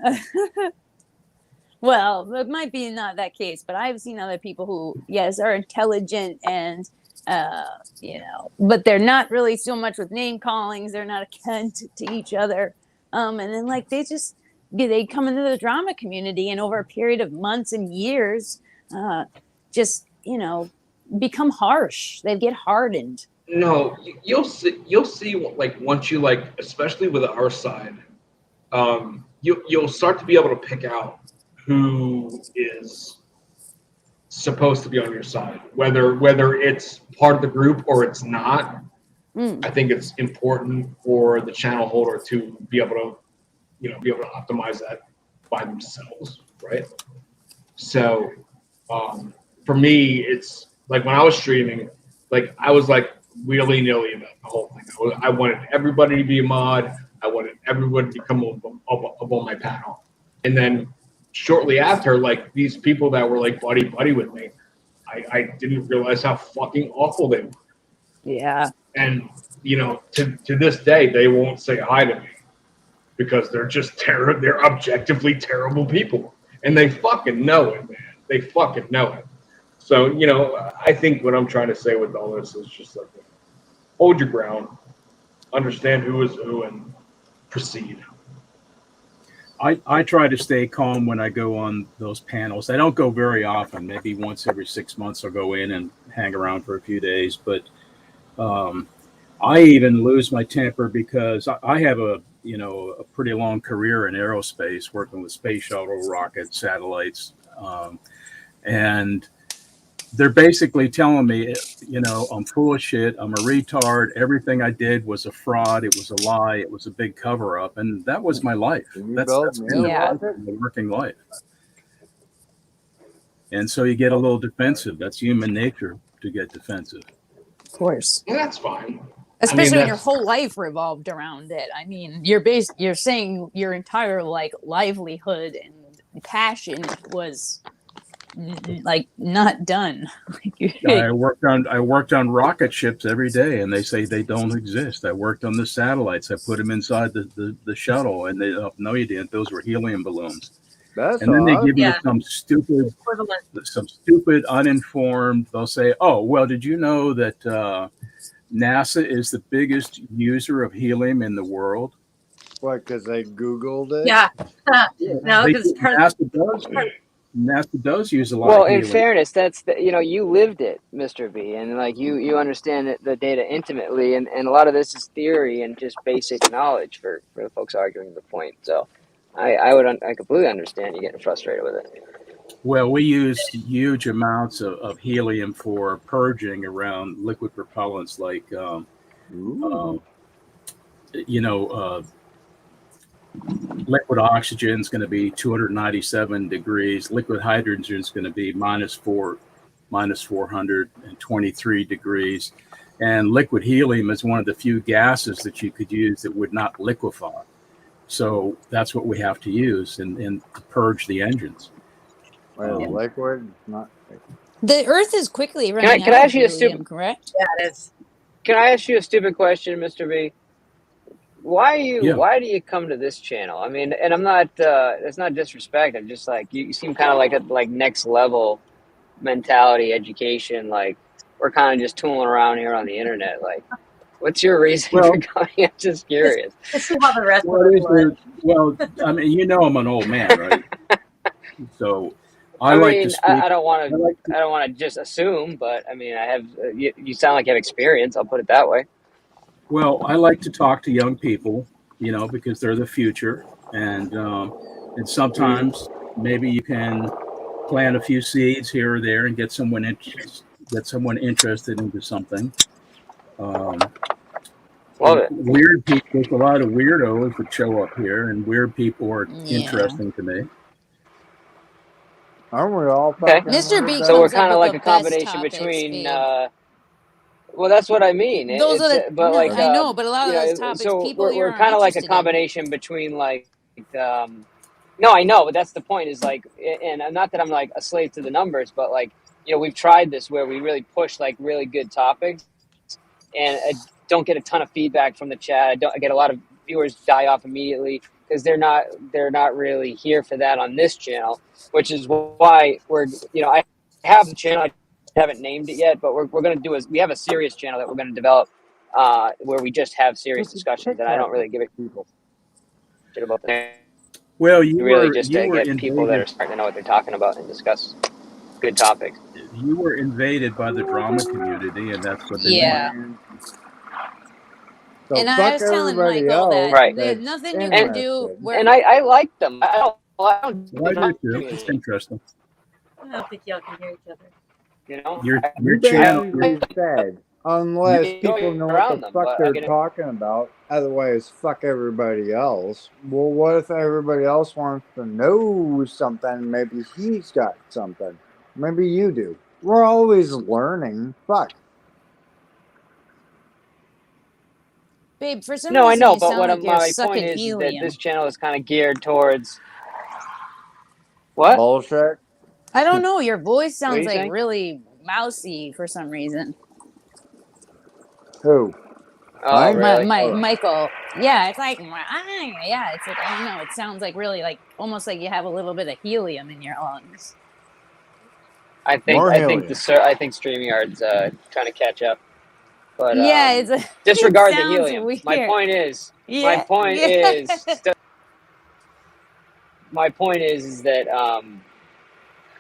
Well, it might be not that case, but I've seen other people who, yes, are intelligent and, but they're not really so much with name callings. They're not a cunt to each other. And then like they come into the drama community and over a period of months and years, become harsh. They get hardened. No, you'll see like once you like, especially with our side, you'll start to be able to pick out who is supposed to be on your side, whether it's part of the group or it's not. I think it's important for the channel holder to be able to optimize that by themselves, right? So for me, it's like when I was streaming, like I was like willy-nilly about the whole thing. I wanted everybody to be a mod. I wanted everybody to come up on my panel. And then shortly after, like these people that were like buddy with me, I didn't realize how fucking awful they were. Yeah. And to this day, they won't say hi to me because they're just they're objectively terrible people, and they fucking know it, man. They fucking know it. So I think what I'm trying to say with all this is just like hold your ground, understand who is who, and proceed. I try to stay calm when I go on those panels. I don't go very often. Maybe once every 6 months I'll go in and hang around for a few days. But um, I even lose my temper because I have a pretty long career in aerospace, working with space shuttle, rockets, satellites, and they're basically telling me, I'm full of shit. I'm a retard. Everything I did was a fraud. It was a lie. It was a big cover up. And that was my life. That's been my working life. And so you get a little defensive. That's human nature to get defensive. Of course. Yeah, that's fine. Especially when your whole life revolved around it. I mean, you're saying your entire livelihood and passion was not done. I worked on rocket ships every day, and they say they don't exist. I worked on the satellites. I put them inside the shuttle, and they no, you didn't. Those were helium balloons. That's and then they odd. give you some stupid uninformed. They'll say, "Oh, well, did you know that NASA is the biggest user of helium in the world?" What? Because they Googled it. Yeah. No, because NASA does use a lot Well, of in helium. fairness, that's you lived it, Mr. B, and you understand the data intimately, and a lot of this is theory and just basic knowledge for the folks arguing the point. So, I completely understand you getting frustrated with it. Well, we use huge amounts of helium for purging around liquid propellants like, liquid oxygen is going to be 297 degrees. Liquid hydrogen is going to be minus 423 degrees. And liquid helium is one of the few gases that you could use that would not liquefy. So that's what we have to use and to purge the engines. Liquid, not. The Earth is quickly running Can I out ask of you a helium, correct? Yeah, it is. Can I ask you a stupid question, Mr. B? Why do you come to this channel? I mean, and I'm not it's not disrespect. I'm just like you seem kind of like a next level mentality, education. Like we're kind of just tooling around here on the internet. Like, what's your reason for coming? I'm just curious. To see how the rest of it Well, I mean, I'm an old man, right? So I like to speak. I don't want to just assume, but I mean, I have. You sound like you have experience. I'll put it that way. Well, I like to talk to young people, because they're the future, and sometimes maybe you can plant a few seeds here or there and get someone interested into something. Love it. Weird people. There's a lot of weirdos that show up here, and weird people are interesting to me. Aren't we all? Okay. Mr. B So we're comes up kind of with like the a best combination topics, between. babe. Well, that's what I mean. Those are the but no, like I know, but a lot of those topics so people here we're aren't kind of like a interested combination between no, I know, but that's the point is like, and not that I'm like a slave to the numbers, but like, we've tried this where we really push like really good topics and I don't get a ton of feedback from the chat. I get a lot of viewers die off immediately because they're not really here for that on this channel, which is why I have the channel. I haven't named it yet, but we're going to do we have a serious channel that we're going to develop where we just have serious discussions, and I don't really give a shit about that. Well, You really just get people that are starting to know what they're talking about and discuss good topics. You were invaded by the drama community, and that's what they want. So and I was telling Michael that Right. nothing you can do. And I like them. I don't I do too. It's interesting. I don't think y'all can hear each other. Your channel. Said, unless You people go know around what the them, fuck but they're I get it. talking about. Otherwise, fuck everybody else. Well, what if everybody else wants to know something? Maybe he's got something. Maybe you do. We're always learning. Fuck. Babe, for some No, I reason know, you but sound what like you're my point sucking is that helium. this channel is kind of geared towards what? Bullshit. I don't know. Your voice What are sounds you like saying? really mousy for some reason. Who? Oh, really? Michael. Yeah, it's like yeah, it's like I don't know. It sounds like really like almost like you have a little bit of helium in your lungs. I think StreamYard's trying to catch up. But yeah, disregard the sounds helium. weird. My point is Yeah. my point is that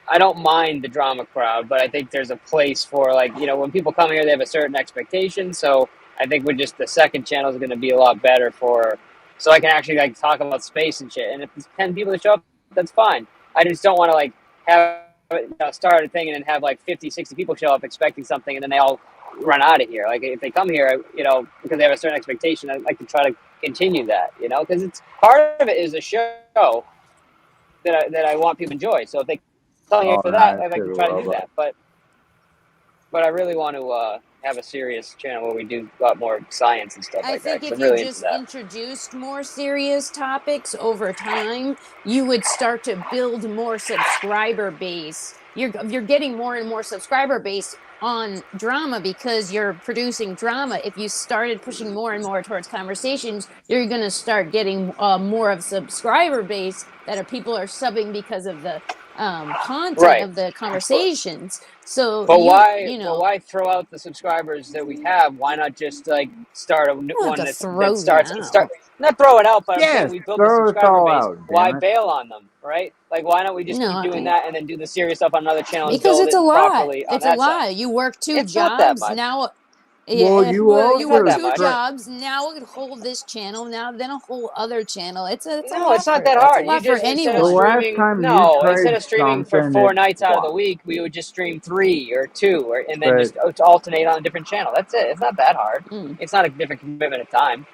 I don't mind the drama crowd, but I think there's a place for, like, you know, when people come here, they have a certain expectation. So I think we're just, the second channel is going to be a lot better for, so I can actually like talk about space and shit. And if there's 10 people that show up, that's fine. I just don't want to like have, you know, start a thing and then have like 50, 60 people show up expecting something and then they all run out of here. Like if they come here, you know, because they have a certain expectation, I'd like to try to continue that, you know, because it's part of it is a show that I want people to enjoy. So if they come here for that, I'd like to try to do that. But I really want to have a serious channel where we do a lot more science and stuff I like that. think if I'm you really just into that. introduced more serious topics over time, you would start to build more subscriber base. You're getting more and more subscriber base on drama because you're producing drama. If you started pushing more and more towards conversations, you're going to start getting more of subscriber base that are people are subbing because of the content Right. of the conversations. So But why throw out the subscribers that we have? Why not just like start a new one that throw starts them start not throw it out, but I'm saying Yes, we built the throw us subscriber all base. out, Why damn it. bail on them, right? Like why don't we just keep doing that and then do the serious stuff on another channel and because build it's it a lot. properly on It's a that lot. side? You work two It's not that jobs much. now. Well, Yeah, you you work also two jobs now. Hold this channel now, then a whole other channel. It's a No, lot it's not for that that's a hard. You lot for just anyone. The last time you instead tried of streaming for something, 4 it nights out of the flopped. week, we would just stream 3 or 2, and then But just alternate on a different channel. That's it. It's not that hard. Mm. It's not a different commitment of time.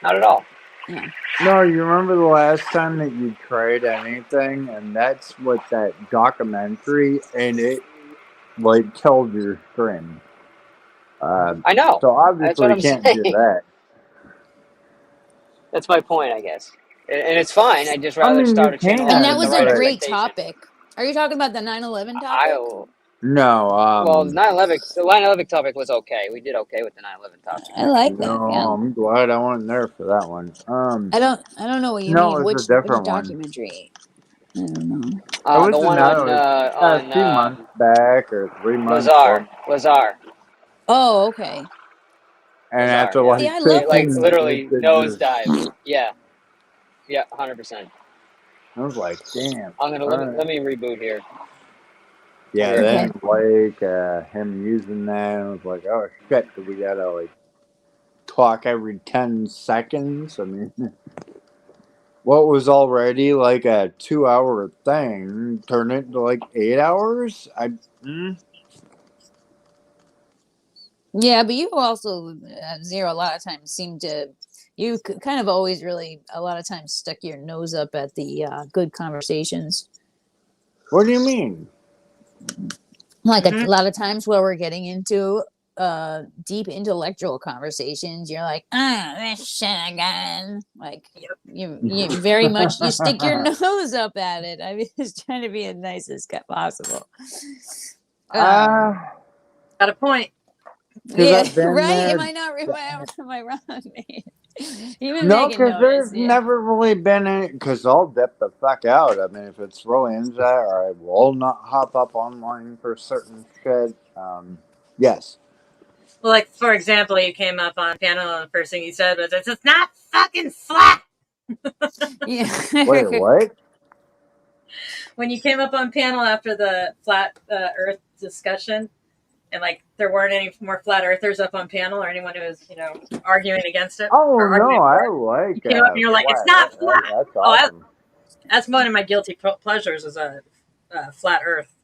Not at all. Yeah. no, you remember the last time that you tried anything, and that's what that documentary, and it like killed your stream. I know. So That's obviously what you I'm can't do saying. that. That's my point, I guess. And it's fine. I'd just I rather mean, you start a channel that And has that can, the was right a but great expectation. topic. Are you talking about the 9/11 topic? no. Well, the 9/11 topic was okay. We did okay with the 9/11 topic. I like No, that. Yeah. I'm glad I wasn't there for that one. I don't know what you No, mean. it was a Which different one. documentary? I don't know. It was The one another, a few on months back or 3 months, 4 months. Lazar. Oh, okay. And Lazar, after yeah. See, like I love It like fifteen that stuff. minutes, literally it nosedive. just, Yeah. Yeah, 100%. I was like, damn. I'm gonna All right. let me reboot here. Yeah, Here. then like him using that, I was like, oh shit, do we gotta like talk every 10 seconds? I mean, what was already like a 2 hour thing turned into like 8 hours? Yeah, but you also Zero a lot of times seem to kind of always really a lot of times stuck your nose up at the good conversations. What do you mean? Like a lot of times where we're getting into deep intellectual conversations, you're like, this shit again. Like you very much you stick your nose up at it. I mean, just trying to be as nice as possible. Got a point. Yeah, I've been right? there. Am I wrong? Even No, Megan because there's noticed. Yeah. never really been any. Because I'll dip the fuck out. I mean, if it's really into that, or I will not hop up online for certain shit. Yes. Well, like for example, you came up on panel and the first thing you said was, "It's not fucking flat." Yeah. Wait, what? When you came up on panel after the flat Earth discussion, and like there weren't any more flat earthers up on panel or anyone who was arguing against it. Oh or no, I for like. you came up and you're like, "It's not flat." That's awesome. That's one of my guilty pleasures is a flat Earth.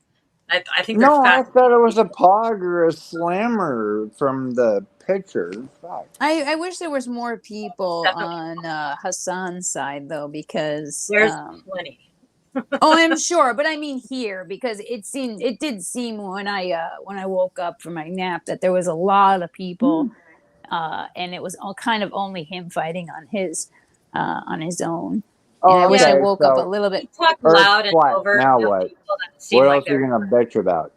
I think No, I they're thought it was a pog or a slammer from the picture. Fuck. I wish there was more people on Hassan's side though, because there's plenty. Oh, I'm sure, but I mean here because it did seem when I woke up from my nap that there was a lot of people, and it was all kind of only him fighting on his own. And I wish I woke up a little bit. Talk loud and over. Now what? What else are you gonna bitch about?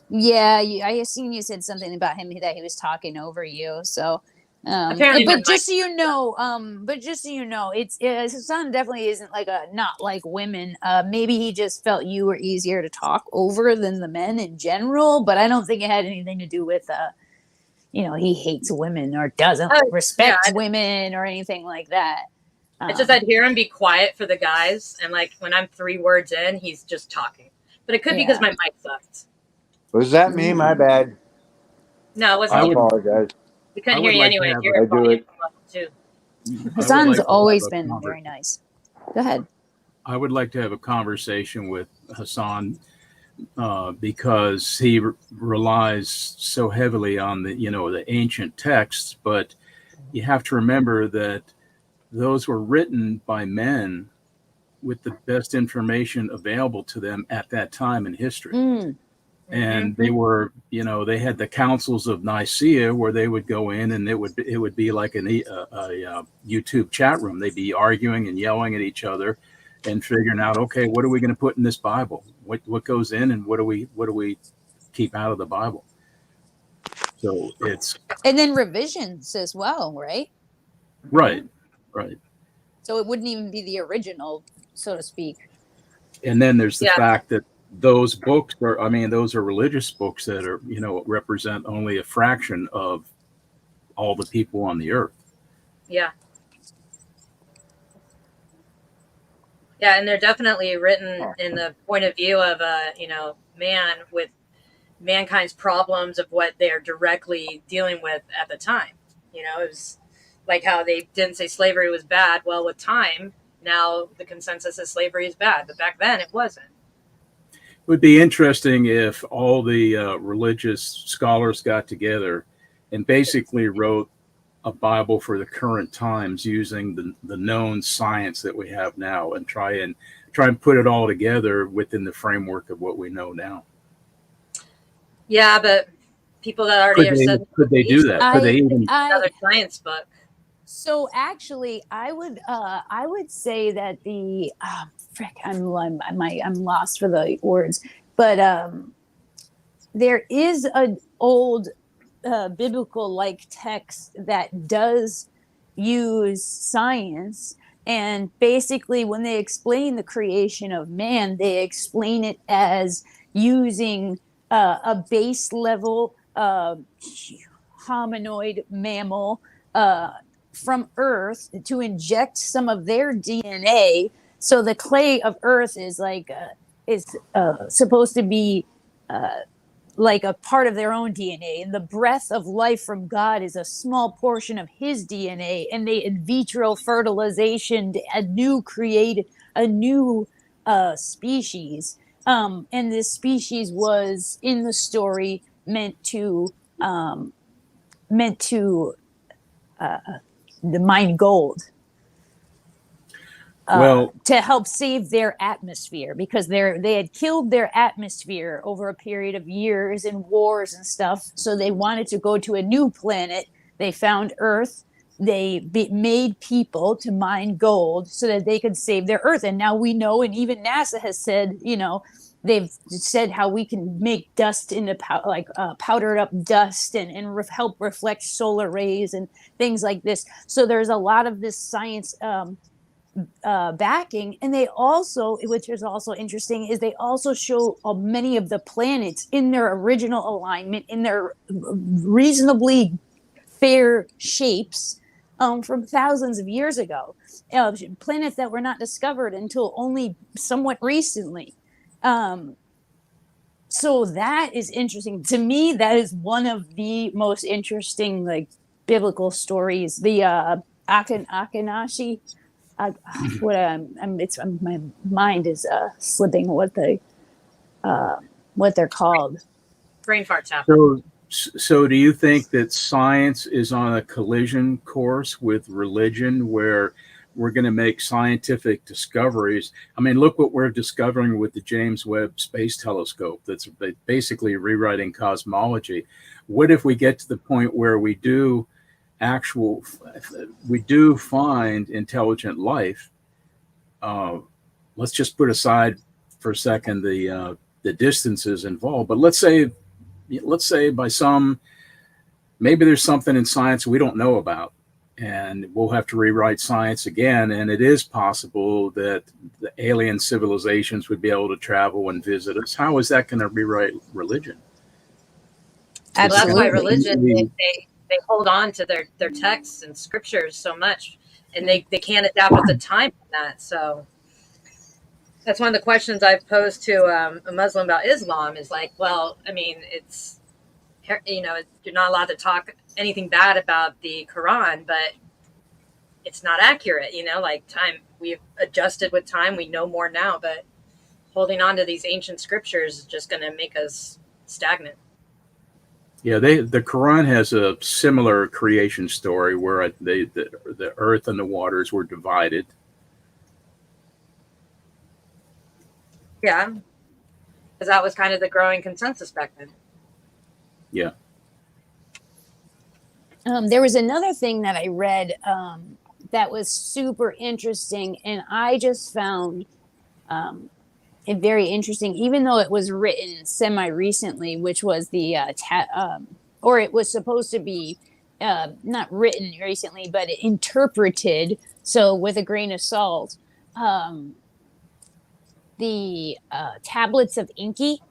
Yeah, I assume you said something about him that he was talking over you. So, Apparently but just so you know, it's his son definitely isn't like a not like women. Maybe he just felt you were easier to talk over than the men in general. But I don't think it had anything to do with he hates women or doesn't respect women or anything like that. It's just I'd hear him be quiet for the guys, and like when I'm 3 words in, he's just talking. But it could be because my mic sucked. Was that me? My bad. No, it wasn't I you. apologize. We couldn't hear you anyway. Your I do it. too. Hassan's always been very nice. Go ahead. I would like to have a conversation with Hassan because he relies so heavily on the ancient texts, but you have to remember that those were written by men with the best information available to them at that time in history. And they were, they had the councils of Nicaea where they would go in, and it would be like a YouTube chat room. They'd be arguing and yelling at each other and figuring out, okay, what are we going to put in this Bible? What goes in, and what do we keep out of the Bible? So and then revisions as well, right? Right. So it wouldn't even be the original, so to speak. And then there's the fact that those books those are religious books that are, represent only a fraction of all the people on the earth. Yeah. Yeah, and they're definitely written in the point of view of man with mankind's problems of what they're directly dealing with at the time. It was like how they didn't say slavery was bad. Well, with time, now the consensus is slavery is bad, but back then it wasn't. It would be interesting if all the religious scholars got together and basically wrote a Bible for the current times using the known science that we have now, and try and put it all together within the framework of what we know now. Yeah, but people that already could they do that? Could they even another science book? So actually, I would say that I'm lost for the words, but there is an old biblical like text that does use science, and basically when they explain the creation of man, they explain it as using a base level hominoid mammal from Earth to inject some of their DNA. So the clay of Earth is supposed to be like a part of their own DNA, and the breath of life from God is a small portion of his DNA, and they in vitro fertilization created a new species, and this species was in the story meant to mine gold. To help save their atmosphere, because they had killed their atmosphere over a period of years in wars and stuff. So they wanted to go to a new planet. They found Earth. They made people to mine gold so that they could save their Earth. And now we know, and even NASA has said, they've said how we can make dust into powdered up dust and help reflect solar rays and things like this. So there's a lot of this science backing, and they also, which is also interesting, is they also show many of the planets in their original alignment, in their reasonably fair shapes from thousands of years ago, planets that were not discovered until only somewhat recently. So that is interesting to me. That is one of the most interesting biblical stories. The Akhenashi. My mind is slipping what they're called. Brain farts happen. So do you think that science is on a collision course with religion, where we're going to make scientific discoveries? I mean, look what we're discovering with the James Webb Space Telescope. That's basically rewriting cosmology. What if we get to the point where we do find intelligent life? Let's just put aside for a second the distances involved, but let's say by maybe there's something in science we don't know about, and we'll have to rewrite science again. And it is possible that the alien civilizations would be able to travel and visit us. How is that going to rewrite religion? Well, that's why religion, they hold on to their texts and scriptures so much, and they can't adapt with the time on that. So that's one of the questions I've posed to a Muslim about Islam is like, well, I mean, it's, you know, you're not allowed to talk anything bad about the Quran, but it's not accurate, you know, like time, we've adjusted with time. We know more now, but holding on to these ancient scriptures is just going to make us stagnant. Yeah, the Quran has a similar creation story where the earth and the waters were divided. Yeah, because that was kind of the growing consensus back then. Yeah. There was another thing that I read that was super interesting, and I just found it very interesting, even though it was written semi-recently, which was the or it was supposed to be not written recently, but interpreted, so with a grain of salt. The tablets of Inky,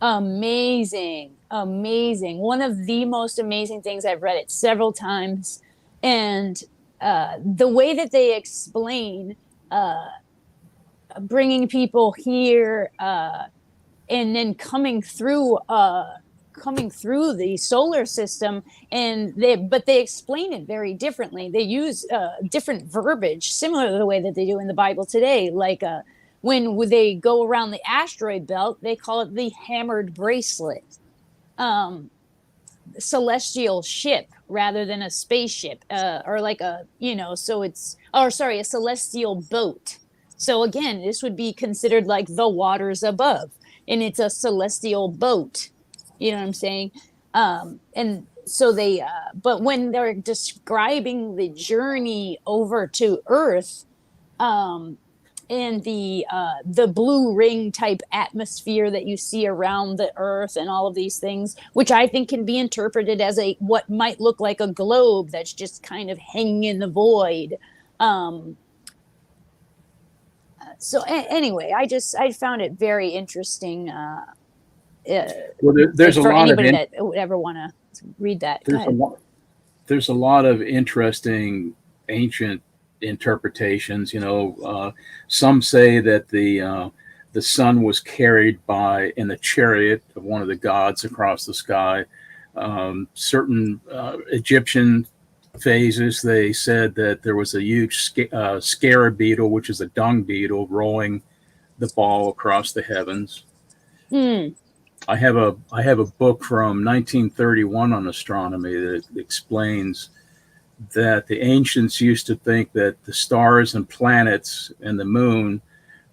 amazing. One of the most amazing things. I've read it several times, and the way that they explain bringing people here and then coming through the solar system, and they explain it very differently. They use different verbiage similar to the way that they do in the Bible today, like when they go around the asteroid belt, they call it the hammered bracelet, celestial ship rather than a spaceship, or like a, you know, so it's, or sorry, a celestial boat. So again, this would be considered like the waters above, and it's a celestial boat. You know what I'm saying? And so they, but when they're describing the journey over to Earth, and the blue ring type atmosphere that you see around the Earth and all of these things, which I think can be interpreted as a what might look like a globe that's just kind of hanging in the void. So anyway, I found it very interesting. Well, there's a for lot anybody of that would ever want to read that. There's a lot of interesting ancient interpretations. You know, some say that the sun was carried in the chariot of one of the gods across the sky. Certain Egyptian phases, they said that there was a huge scarab beetle, which is a dung beetle, rolling the ball across the heavens. I have a book from 1931 on astronomy that explains that the ancients used to think that the stars and planets and the moon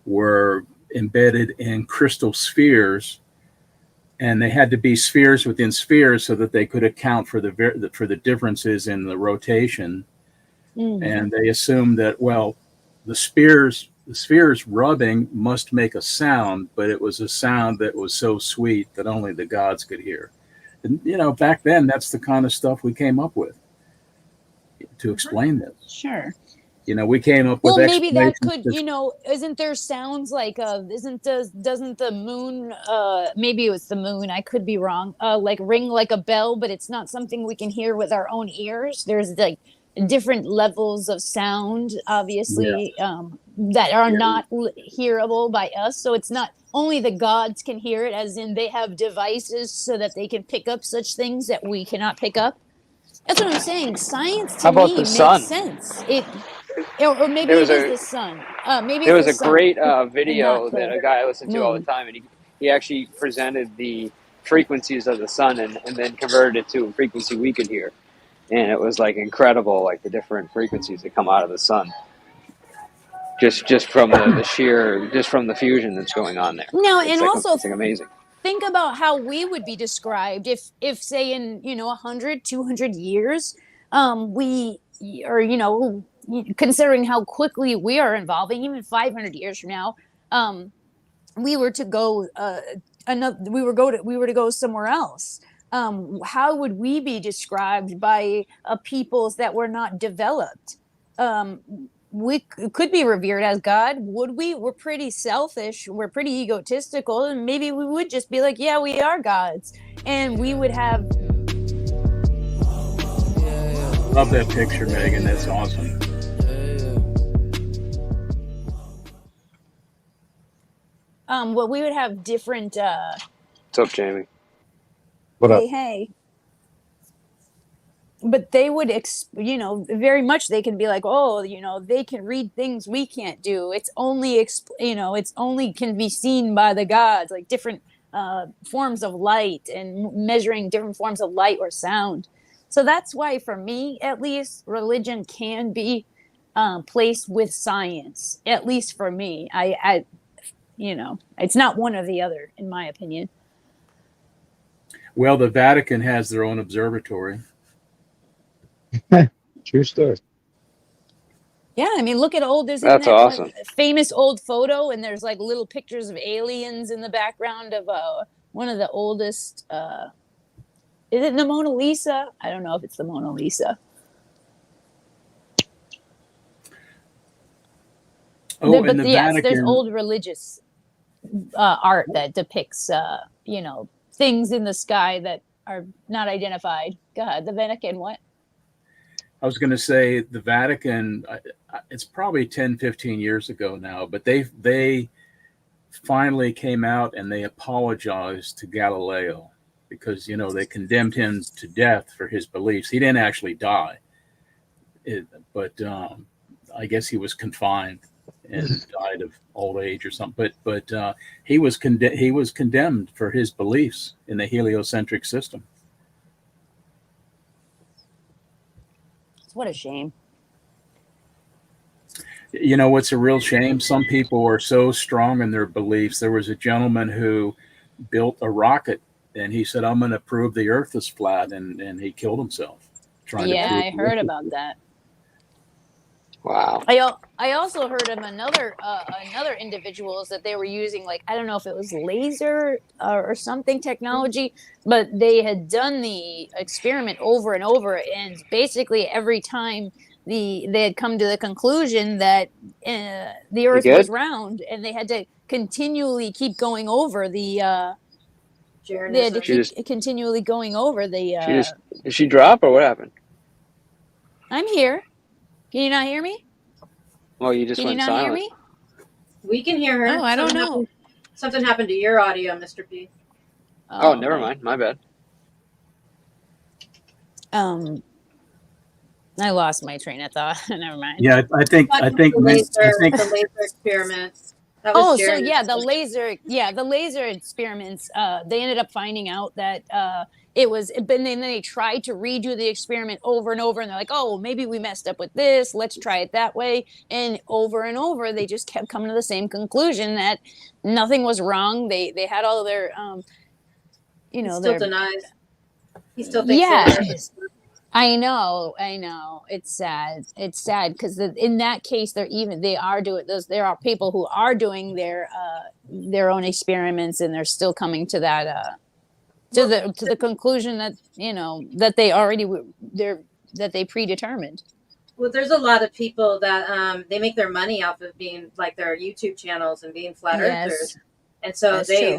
were embedded in crystal spheres, and they had to be spheres within spheres so that they could account for the differences in the rotation. And they assumed that, well, the spheres rubbing must make a sound, but it was a sound that was so sweet that only the gods could hear. And, you know, back then, that's the kind of stuff we came up with to explain this. Sure. You know, we came up with. Well, maybe that could, you know, isn't there sounds like doesn't the moon, maybe it was the moon, I could be wrong, like ring like a bell, but it's not something we can hear with our own ears. There's like different levels of sound, obviously, that are not hearable by us. So it's not only the gods can hear it, as in they have devices so that they can pick up such things that we cannot pick up. That's what I'm saying. Science to me makes sense. Or maybe it is the sun. Maybe there was the a great sun, video that a guy I listen to all the time, and he actually presented the frequencies of the sun and then converted it to a frequency we could hear, and it was like incredible, like the different frequencies that come out of the sun, just from the sheer, just from the fusion that's going on there. No, it's and like, also it's like amazing. Think about how we would be described if say in 100, 200 years, we, or considering how quickly we are evolving, even 500 years from now, we were to go we were to go somewhere else. How would we be described by peoples that were not developed? We could be revered as God. Would we? We're pretty selfish. We're pretty egotistical, and maybe we would just be like, yeah, we are gods, and we would have. Love that picture, Megan. That's awesome. well, we would have different. What's up, Jamie? What up? Hey. But they would, very much they can be like, oh, they can read things we can't do. It's only, it's only can be seen by the gods, like different forms of light and measuring different forms of light or sound. So that's why, for me, at least, religion can be placed with science. At least for me, it's not one or the other, in my opinion. Well, the Vatican has their own observatory. True story. Yeah, I mean, look at That's awesome. Famous old photo, and there's like little pictures of aliens in the background of one of the oldest. Is it the Mona Lisa? I don't know if it's the Mona Lisa. Vatican, there's old religious art that depicts, things in the sky that are not identified. God, the Vatican, what? I was going to say the Vatican, it's probably 10, 15 years ago now, but they finally came out and they apologized to Galileo because, they condemned him to death for his beliefs. He didn't actually die, but I guess he was confined and died of old age or something. But he was condemned for his beliefs in the heliocentric system. What a shame. What's a real shame? Some people are so strong in their beliefs. There was a gentleman who built a rocket and he said, I'm going to prove the earth is flat. And he killed himself trying to prove I heard about that. Wow. I also heard of another individuals that they were using, like, I don't know if it was laser or something technology, but they had done the experiment over and over, and basically every time they had come to the conclusion that the Earth was round, and they had to continually keep going over the. They had to keep continually going over the. Did she drop or what happened? I'm here. Can you not hear me? Well, you just went silent. Hear me? We can hear her. Oh, I don't know. Something happened to your audio, Mr. P. Oh, never mind. My bad. I lost my train of thought. Never mind. Yeah, I think the laser experiments. The laser experiments. They ended up finding out that it was, but then they tried to redo the experiment over and over, and they're like, oh, maybe we messed up with this. Let's try it that way. And over, they just kept coming to the same conclusion that nothing was wrong. They had all of their, he still denies. He still thinks. I know. It's sad. It's sad because in that case, there are people who are doing their own experiments, and they're still coming to that to the conclusion that that they already that they predetermined. Well, there's a lot of people that they make their money off of being like their YouTube channels and being flat earthers, and so true.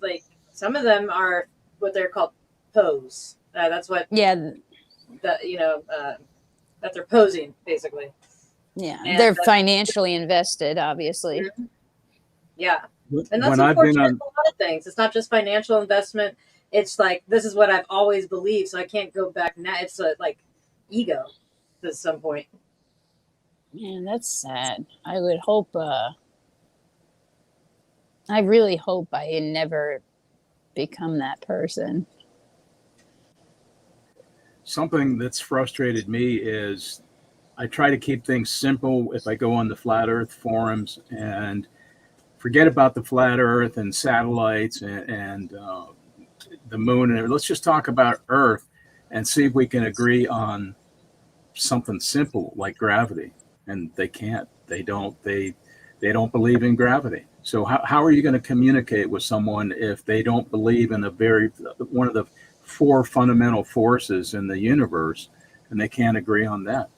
Like some of them are what they're called pose. That's what. Yeah. That that they're posing basically. Yeah, and they're financially invested, obviously. Mm-hmm. Yeah, and that's unfortunate for a lot of things. It's not just financial investment. It's like this is what I've always believed, so I can't go back now. It's like ego at some point. Man, that's sad. I would hope. I really hope I never become that person. Something that's frustrated me is I try to keep things simple if I go on the flat earth forums and forget about the flat earth and satellites and the moon. And let's just talk about Earth and see if we can agree on something simple like gravity. And they can't. They don't believe in gravity. So how are you going to communicate with someone if they don't believe in one of the 4 fundamental forces in the universe, and they can't agree on that?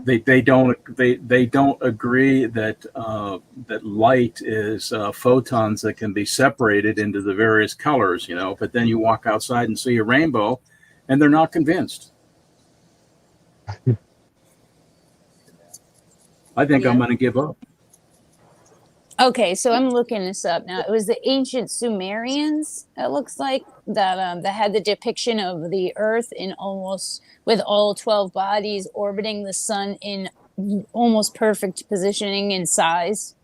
They don't agree that light is photons that can be separated into the various colors, but then you walk outside and see a rainbow and they're not convinced. I think I'm going to give up. Okay, so I'm looking this up now. It was the ancient Sumerians, it looks like, that had the depiction of the Earth in almost with all 12 bodies orbiting the sun in almost perfect positioning and size.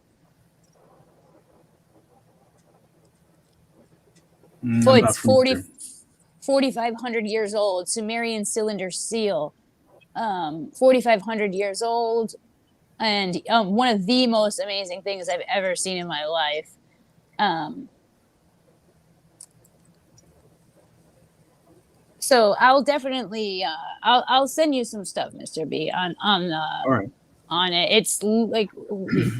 4,500 years old. Sumerian cylinder seal, 4,500 years old. And one of the most amazing things I've ever seen in my life. So I'll definitely I'll send you some stuff, Mr. B, on it. It's like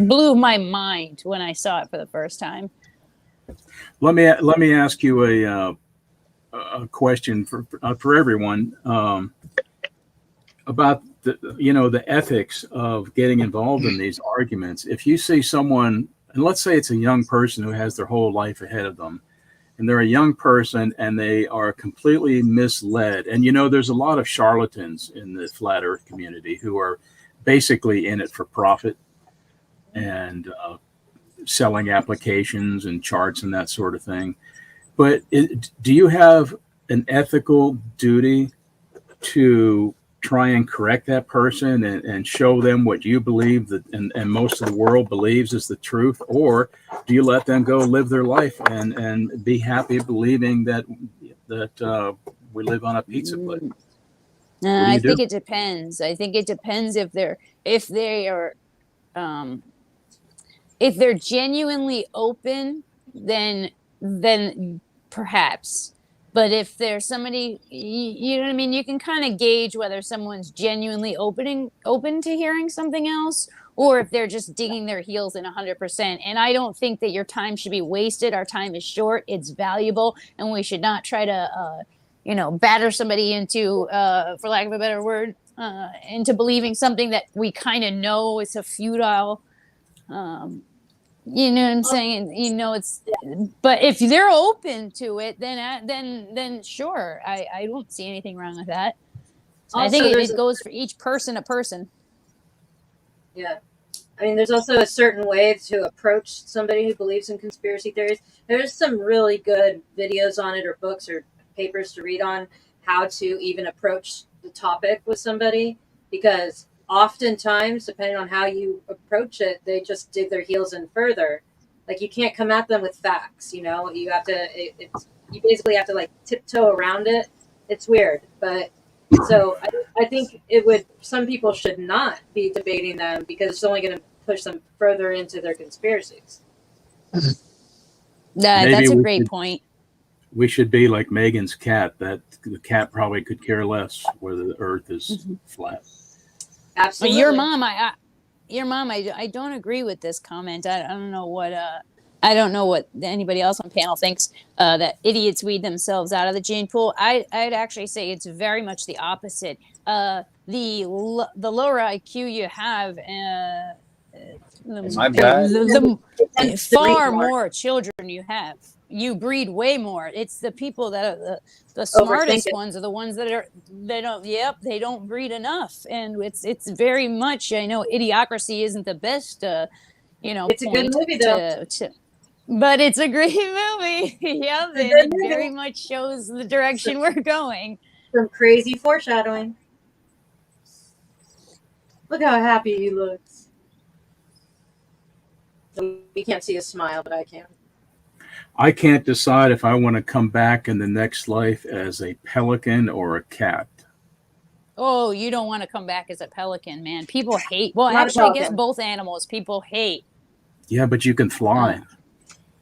blew my mind when I saw it for the first time. Let me ask you a question for everyone about the ethics of getting involved in these arguments. If you see someone, and let's say it's a young person who has their whole life ahead of them, and they're a young person and they are completely misled, and there's a lot of charlatans in the flat earth community who are basically in it for profit and selling applications and charts and that sort of thing. But do you have an ethical duty to try and correct that person and show them what you believe that and most of the world believes is the truth? Or do you let them go live their life and be happy believing that we live on a pizza plate? I think it depends. I think it depends if they're genuinely open, then perhaps. But if there's somebody, you know what I mean, you can kind of gauge whether someone's genuinely open to hearing something else, or if they're just digging their heels in 100%. And I don't think that your time should be wasted. Our time is short. It's valuable, and we should not try to, batter somebody into, for lack of a better word, into believing something that we kind of know is a futile. You know what I'm saying? It's. But if they're open to it, then sure, I don't see anything wrong with that. Also, I think it goes for each person a person. Yeah. I mean, there's also a certain way to approach somebody who believes in conspiracy theories. There's some really good videos on it, or books or papers to read on how to even approach the topic with somebody, because oftentimes, depending on how you approach it, they just dig their heels in further. Like, you can't come at them with facts, you have to, you basically have to like tiptoe around it. It's weird, but so I think some people should not be debating them, because it's only going to push them further into their conspiracies. That's a great point. We should be like Megan's cat, that the cat probably could care less whether the earth is flat. Absolutely. Your mom, I don't agree with this comment. I don't know what anybody else on panel thinks, that idiots weed themselves out of the gene pool. I'd actually say it's very much the opposite. The lower IQ you have, the far more children you have, you breed way more. It's the people that are the smartest ones are the ones that they don't breed enough. And it's very much, I know Idiocracy isn't the best, it's a good movie though. But it's a great movie. Yeah, it very much shows the direction we're going. Some crazy foreshadowing. Look how happy he looks. We can't see his smile, but I can. I can't decide if I want to come back in the next life as a pelican or a cat. Oh, you don't want to come back as a pelican, man. People hate. Well, actually, I guess both animals people hate. Yeah, but you can fly.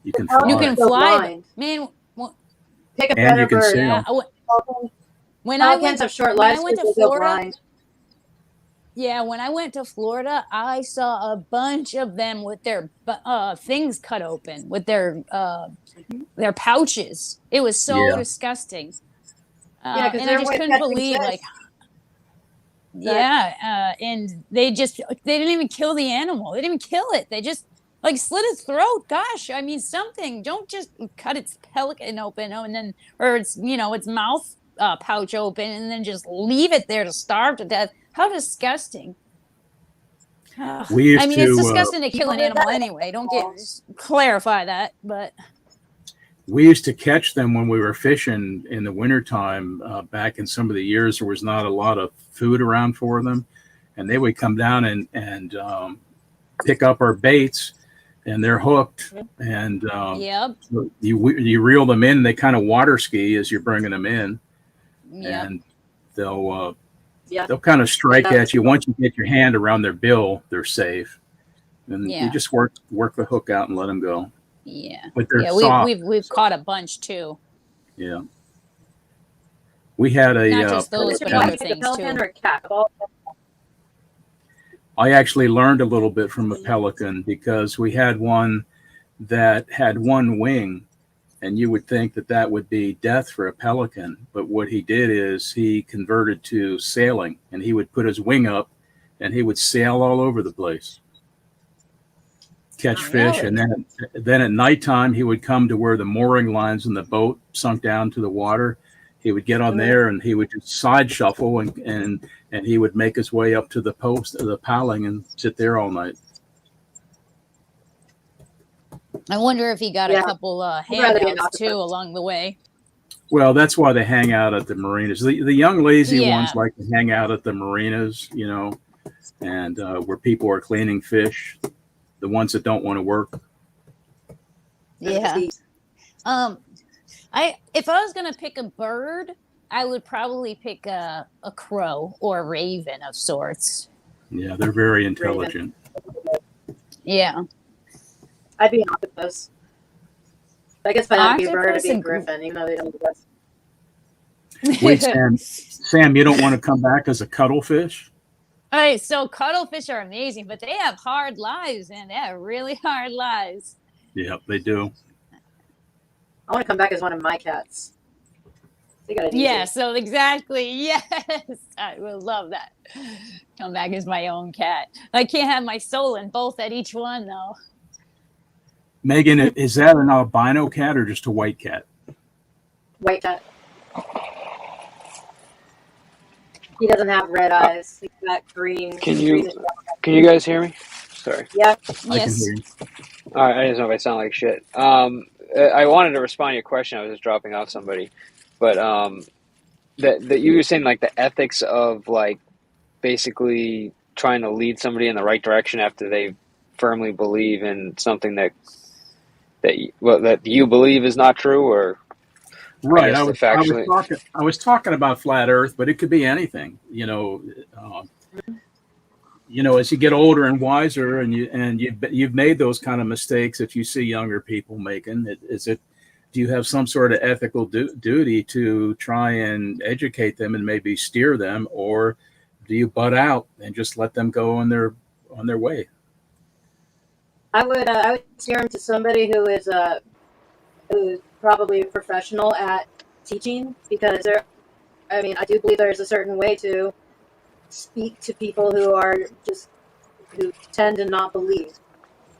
You can fly. You can fly, man. Pick a better bird. Yeah. When I went to Florida, when I went to Florida, I saw a bunch of them with their things cut open, with their pouches. It was so disgusting. Yeah, and I just couldn't believe and they didn't even kill the animal. They didn't even kill it. They just slit its throat. Gosh, I mean, something. Don't just cut its pelican open, or its its mouth pouch open, and then just leave it there to starve to death. How disgusting! We used I mean, to, it's disgusting to kill an animal anyway. Don't clarify that, but we used to catch them when we were fishing in the wintertime. Back in some of the years, there was not a lot of food around for them, and they would come down and pick up our baits, and they're hooked. And yep. you reel them in. They kind of water ski as you're bringing them in, yep. and they'll kind of strike at you. Once you get your hand around their bill, they're safe, and you just work the hook out and let them go. Yeah, but they're soft. We've caught a bunch too. Yeah, we had a not just those, but other things too. I actually learned a little bit from a pelican because we had one that had one wing, and you would think that that would be death for a pelican. But what he did is he converted to sailing, and he would put his wing up and he would sail all over the place, catch fish. And then at nighttime, he would come to where the mooring lines in the boat sunk down to the water. He would get on there and he would just side shuffle and he would make his way up to the post of the piling and sit there all night. I wonder if he got a couple handouts too along the way. Well, that's why they hang out at the marinas. The young lazy ones like to hang out at the marinas, you know, and where people are cleaning fish. The ones that don't want to work. Yeah. If I was gonna pick a bird, I would probably pick a crow or a raven of sorts. Yeah, they're very intelligent. Yeah. I'd be an octopus. I guess if I had to be a bird, I'd be a griffin, even though they don't do this. Wait, Sam, you don't want to come back as a cuttlefish? All right, so cuttlefish are amazing, but they have hard lives, and they have really hard lives. Yeah, they do. I want to come back as one of my cats. So exactly. Yes, I would love that. Come back as my own cat. I can't have my soul in both at each one, though. Megan, is that an albino cat or just a white cat? White cat. He doesn't have red eyes. He's got green. Can you guys hear me? Sorry. Yeah. I can hear you. All right, I just know if I sound like shit. I wanted to respond to your question. I was just dropping off somebody, but that you were saying like the ethics of like basically trying to lead somebody in the right direction after they firmly believe in something that you believe is not true, or right. I was talking about flat Earth, but it could be anything. You know, as you get older and wiser, and you've made those kind of mistakes that you see younger people making. Do you have some sort of ethical duty to try and educate them and maybe steer them, or do you butt out and just let them go on their way? I would steer them to somebody who is probably a professional at teaching, because I do believe there's a certain way to speak to people who tend to not believe,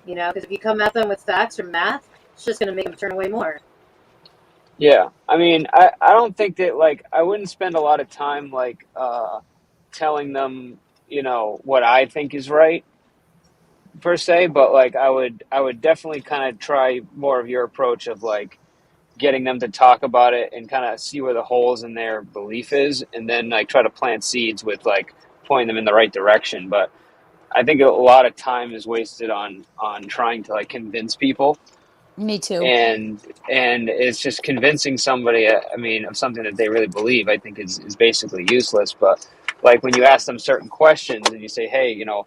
you know, because if you come at them with facts or math, it's just going to make them turn away more. Yeah, I mean, I don't think that, like, I wouldn't spend a lot of time like telling them, you know, what I think is right per se, but like I would definitely kind of try more of your approach of like getting them to talk about it and kind of see where the holes in their belief is, and then like try to plant seeds with like pointing them in the right direction. But I think a lot of time is wasted on trying to like convince people. Me too. And it's just convincing somebody, I mean, of something that they really believe, I think is basically useless. But like when you ask them certain questions and you say, hey, you know,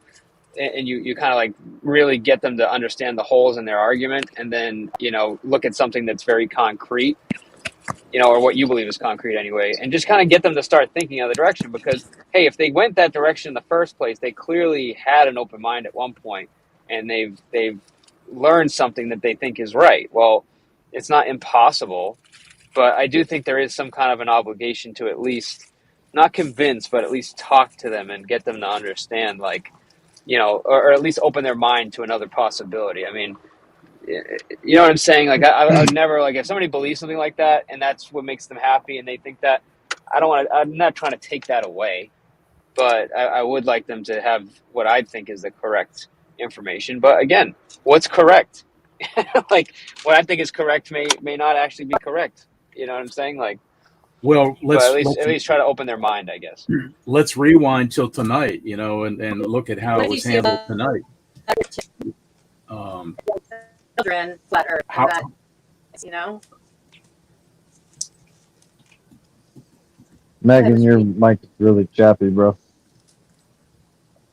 and you kind of like really get them to understand the holes in their argument, and then, you know, look at something that's very concrete, you know, or what you believe is concrete anyway, and just kind of get them to start thinking other direction. Because, hey, if they went that direction in the first place, they clearly had an open mind at one point, and they've learned something that they think is right. Well, it's not impossible, but I do think there is some kind of an obligation to at least not convince, but at least talk to them and get them to understand, like, you know, or at least open their mind to another possibility. I mean, you know what I'm saying? Like, I would never, like, if somebody believes something like that and that's what makes them happy and they think that, I'm not trying to take that away. but I would like them to have what I think is the correct information. But again, what's correct? Like what I think is correct may not actually be correct. You know what I'm saying? Like, well, but at least try to open their mind, I guess. Let's rewind till tonight, you know, and look at how it was handled tonight. Children, flat Earth, How, that, you know. Megan, your mic is really choppy, bro.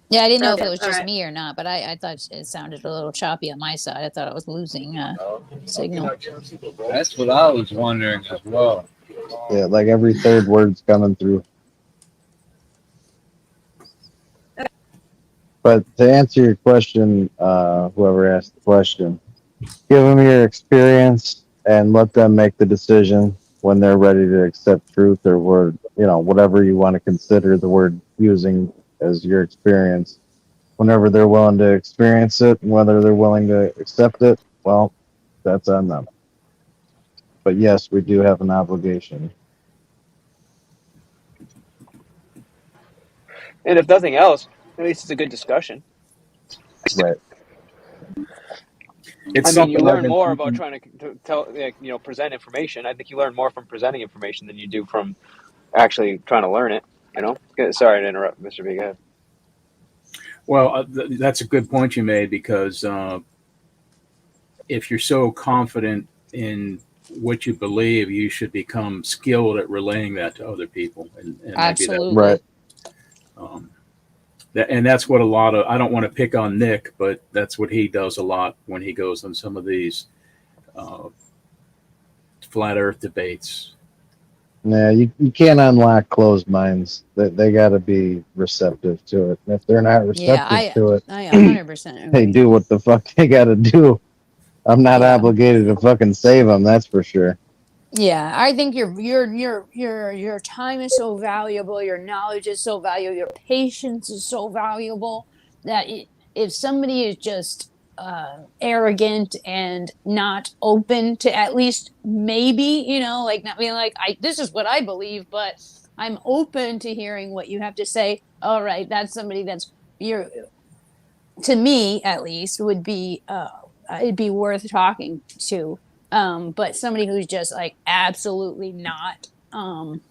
Yeah, I didn't know if Okay, it was just right. me or not, but I thought it sounded a little choppy on my side. I thought I was losing signal. That's what I was wondering as well. Yeah, like every third word's coming through. But to answer your question, whoever asked the question, give them your experience and let them make the decision when they're ready to accept truth or word, you know, whatever you want to consider the word using as your experience. Whenever they're willing to experience it and whether they're willing to accept it, well, that's on them. But yes, we do have an obligation. And if nothing else, at least it's a good discussion. Right. It's I mean, you something learn more about trying to tell, you know, present information. I think you learn more from presenting information than you do from actually trying to learn it. You know. Sorry to interrupt, Mr. B. Go ahead. Well, that's a good point you made, because if you're so confident in what you believe, you should become skilled at relaying that to other people. And Absolutely. maybe and that's what a lot of, I don't want to pick on Nick, but that's what he does a lot when he goes on some of these flat Earth debates. Yeah, you can't unlock closed minds. They got to be receptive to it. And if they're not receptive to it, I 100% agree. they do what the fuck they got to do. I'm not obligated to fucking save them. That's for sure. Yeah, I think your time is so valuable, your knowledge is so valuable, your patience is so valuable that if somebody is just arrogant and not open to at least maybe, you know, like not being like, this is what I believe, but I'm open to hearing what you have to say. All right, that's somebody that's to me at least would be it'd be worth talking to. But somebody who's just like absolutely not open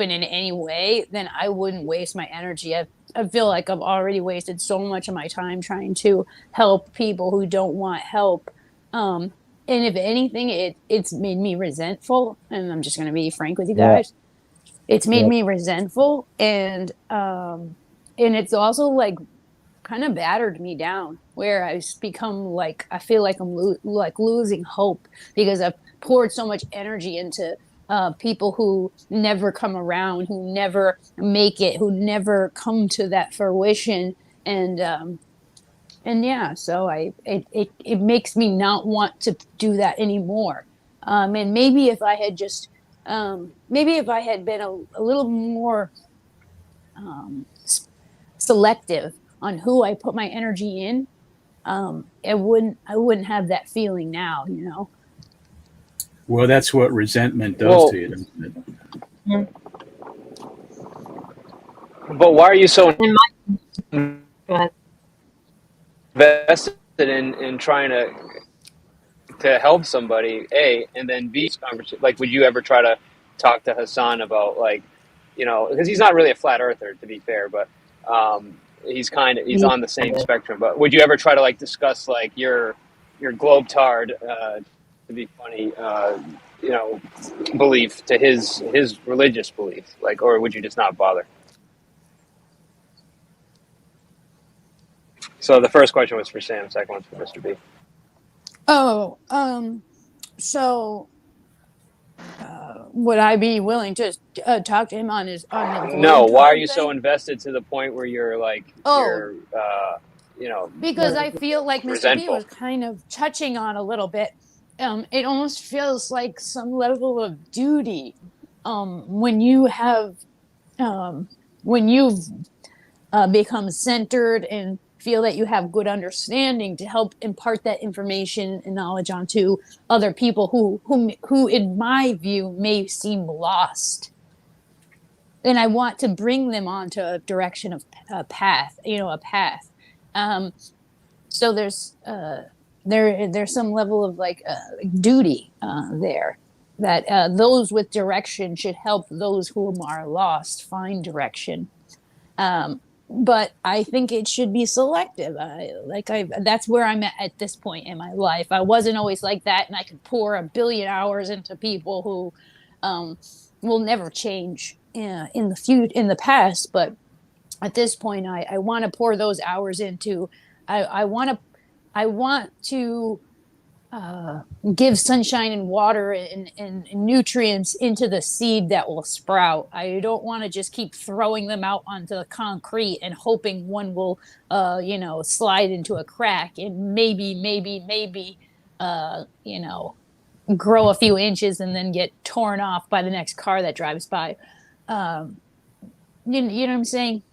in any way, then I wouldn't waste my energy. I feel like I've already wasted so much of my time trying to help people who don't want help. And if anything, it's made me resentful. And I'm just going to be frank with you guys. It's made me resentful, and it's also like kind of battered me down, where I've become like, I feel like I'm losing hope because I've poured so much energy into people who never come around, who never make it, who never come to that fruition. And yeah, so it makes me not want to do that anymore. And maybe if I had just maybe if I had been a little more selective on who I put my energy in, I wouldn't have that feeling now, you know. Well, that's what resentment does to you, doesn't it? But why are you so invested in trying to help somebody, A, and then B, like, would you ever try to talk to Hassan about, like, you know, because he's not really a flat earther, to be fair, but he's on the same spectrum. But would you ever try to, like, discuss, like, your globetard, to be funny, you know, belief to his religious belief, like, or would you just not bother? So the first question was for Sam, the second one's for Mr. B. Oh, so would I be willing to talk to him on the No, why are you thing? so invested to the point where you're like, you're, you know, because I feel like Mr. B resentful. was kind of touching on a little bit. It almost feels like some level of duty when you have when you've become centered and feel that you have good understanding to help impart that information and knowledge onto other people who in my view may seem lost. and I want to bring them onto a direction of a path, a path. So there's some level of like duty there, that those with direction should help those who are lost find direction. But I think it should be selective. That's where I'm at this point in my life. I wasn't always like that, and I could pour 1 billion hours into people who will never change in the past. But at this point, I want to pour those hours into. I want to give sunshine and water and nutrients into the seed that will sprout. I don't want to just keep throwing them out onto the concrete and hoping one will, slide into a crack and maybe, grow a few inches and then get torn off by the next car that drives by. You know what I'm saying?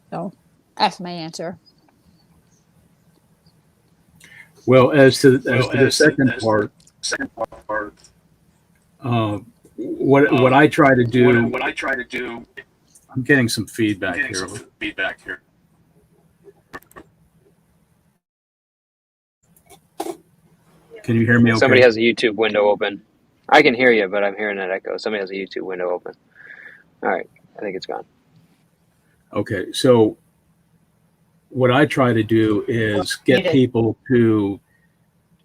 So that's my answer. Well, as to the second part, what I try to do, I'm getting some feedback here. Can you hear me okay? Somebody has a YouTube window open. I can hear you, but I'm hearing that echo. Somebody has a YouTube window open. All right, I think it's gone. Okay, so what I try to do is get people to,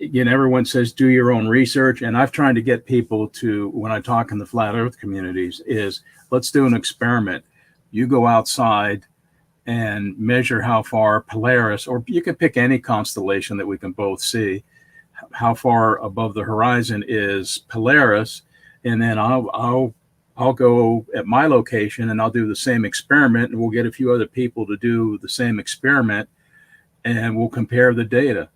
everyone says do your own research, and I've tried to get people to, when I talk in the flat earth communities, is let's do an experiment. You go outside and measure how far Polaris, or you can pick any constellation that we can both see, how far above the horizon is Polaris, and then I'll go at my location and I'll do the same experiment, and we'll get a few other people to do the same experiment, and we'll compare the data.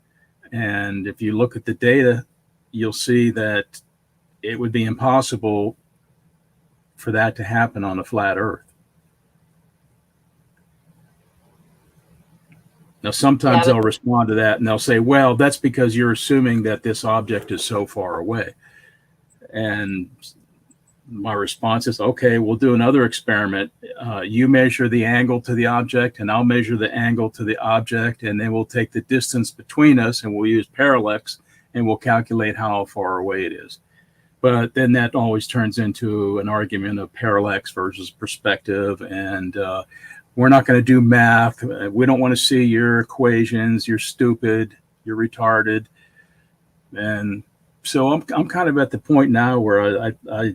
And if you look at the data, you'll see that it would be impossible for that to happen on a flat Earth. Now, sometimes they'll respond to that and they'll say, well, that's because you're assuming that this object is so far away. And my response is, okay, we'll do another experiment. You measure the angle to the object and I'll measure the angle to the object, and then we'll take the distance between us and we'll use parallax and we'll calculate how far away it is. But then that always turns into an argument of parallax versus perspective, and we're not going to do math. We don't want to see your equations. You're stupid. You're retarded. And so I'm kind of at the point now where I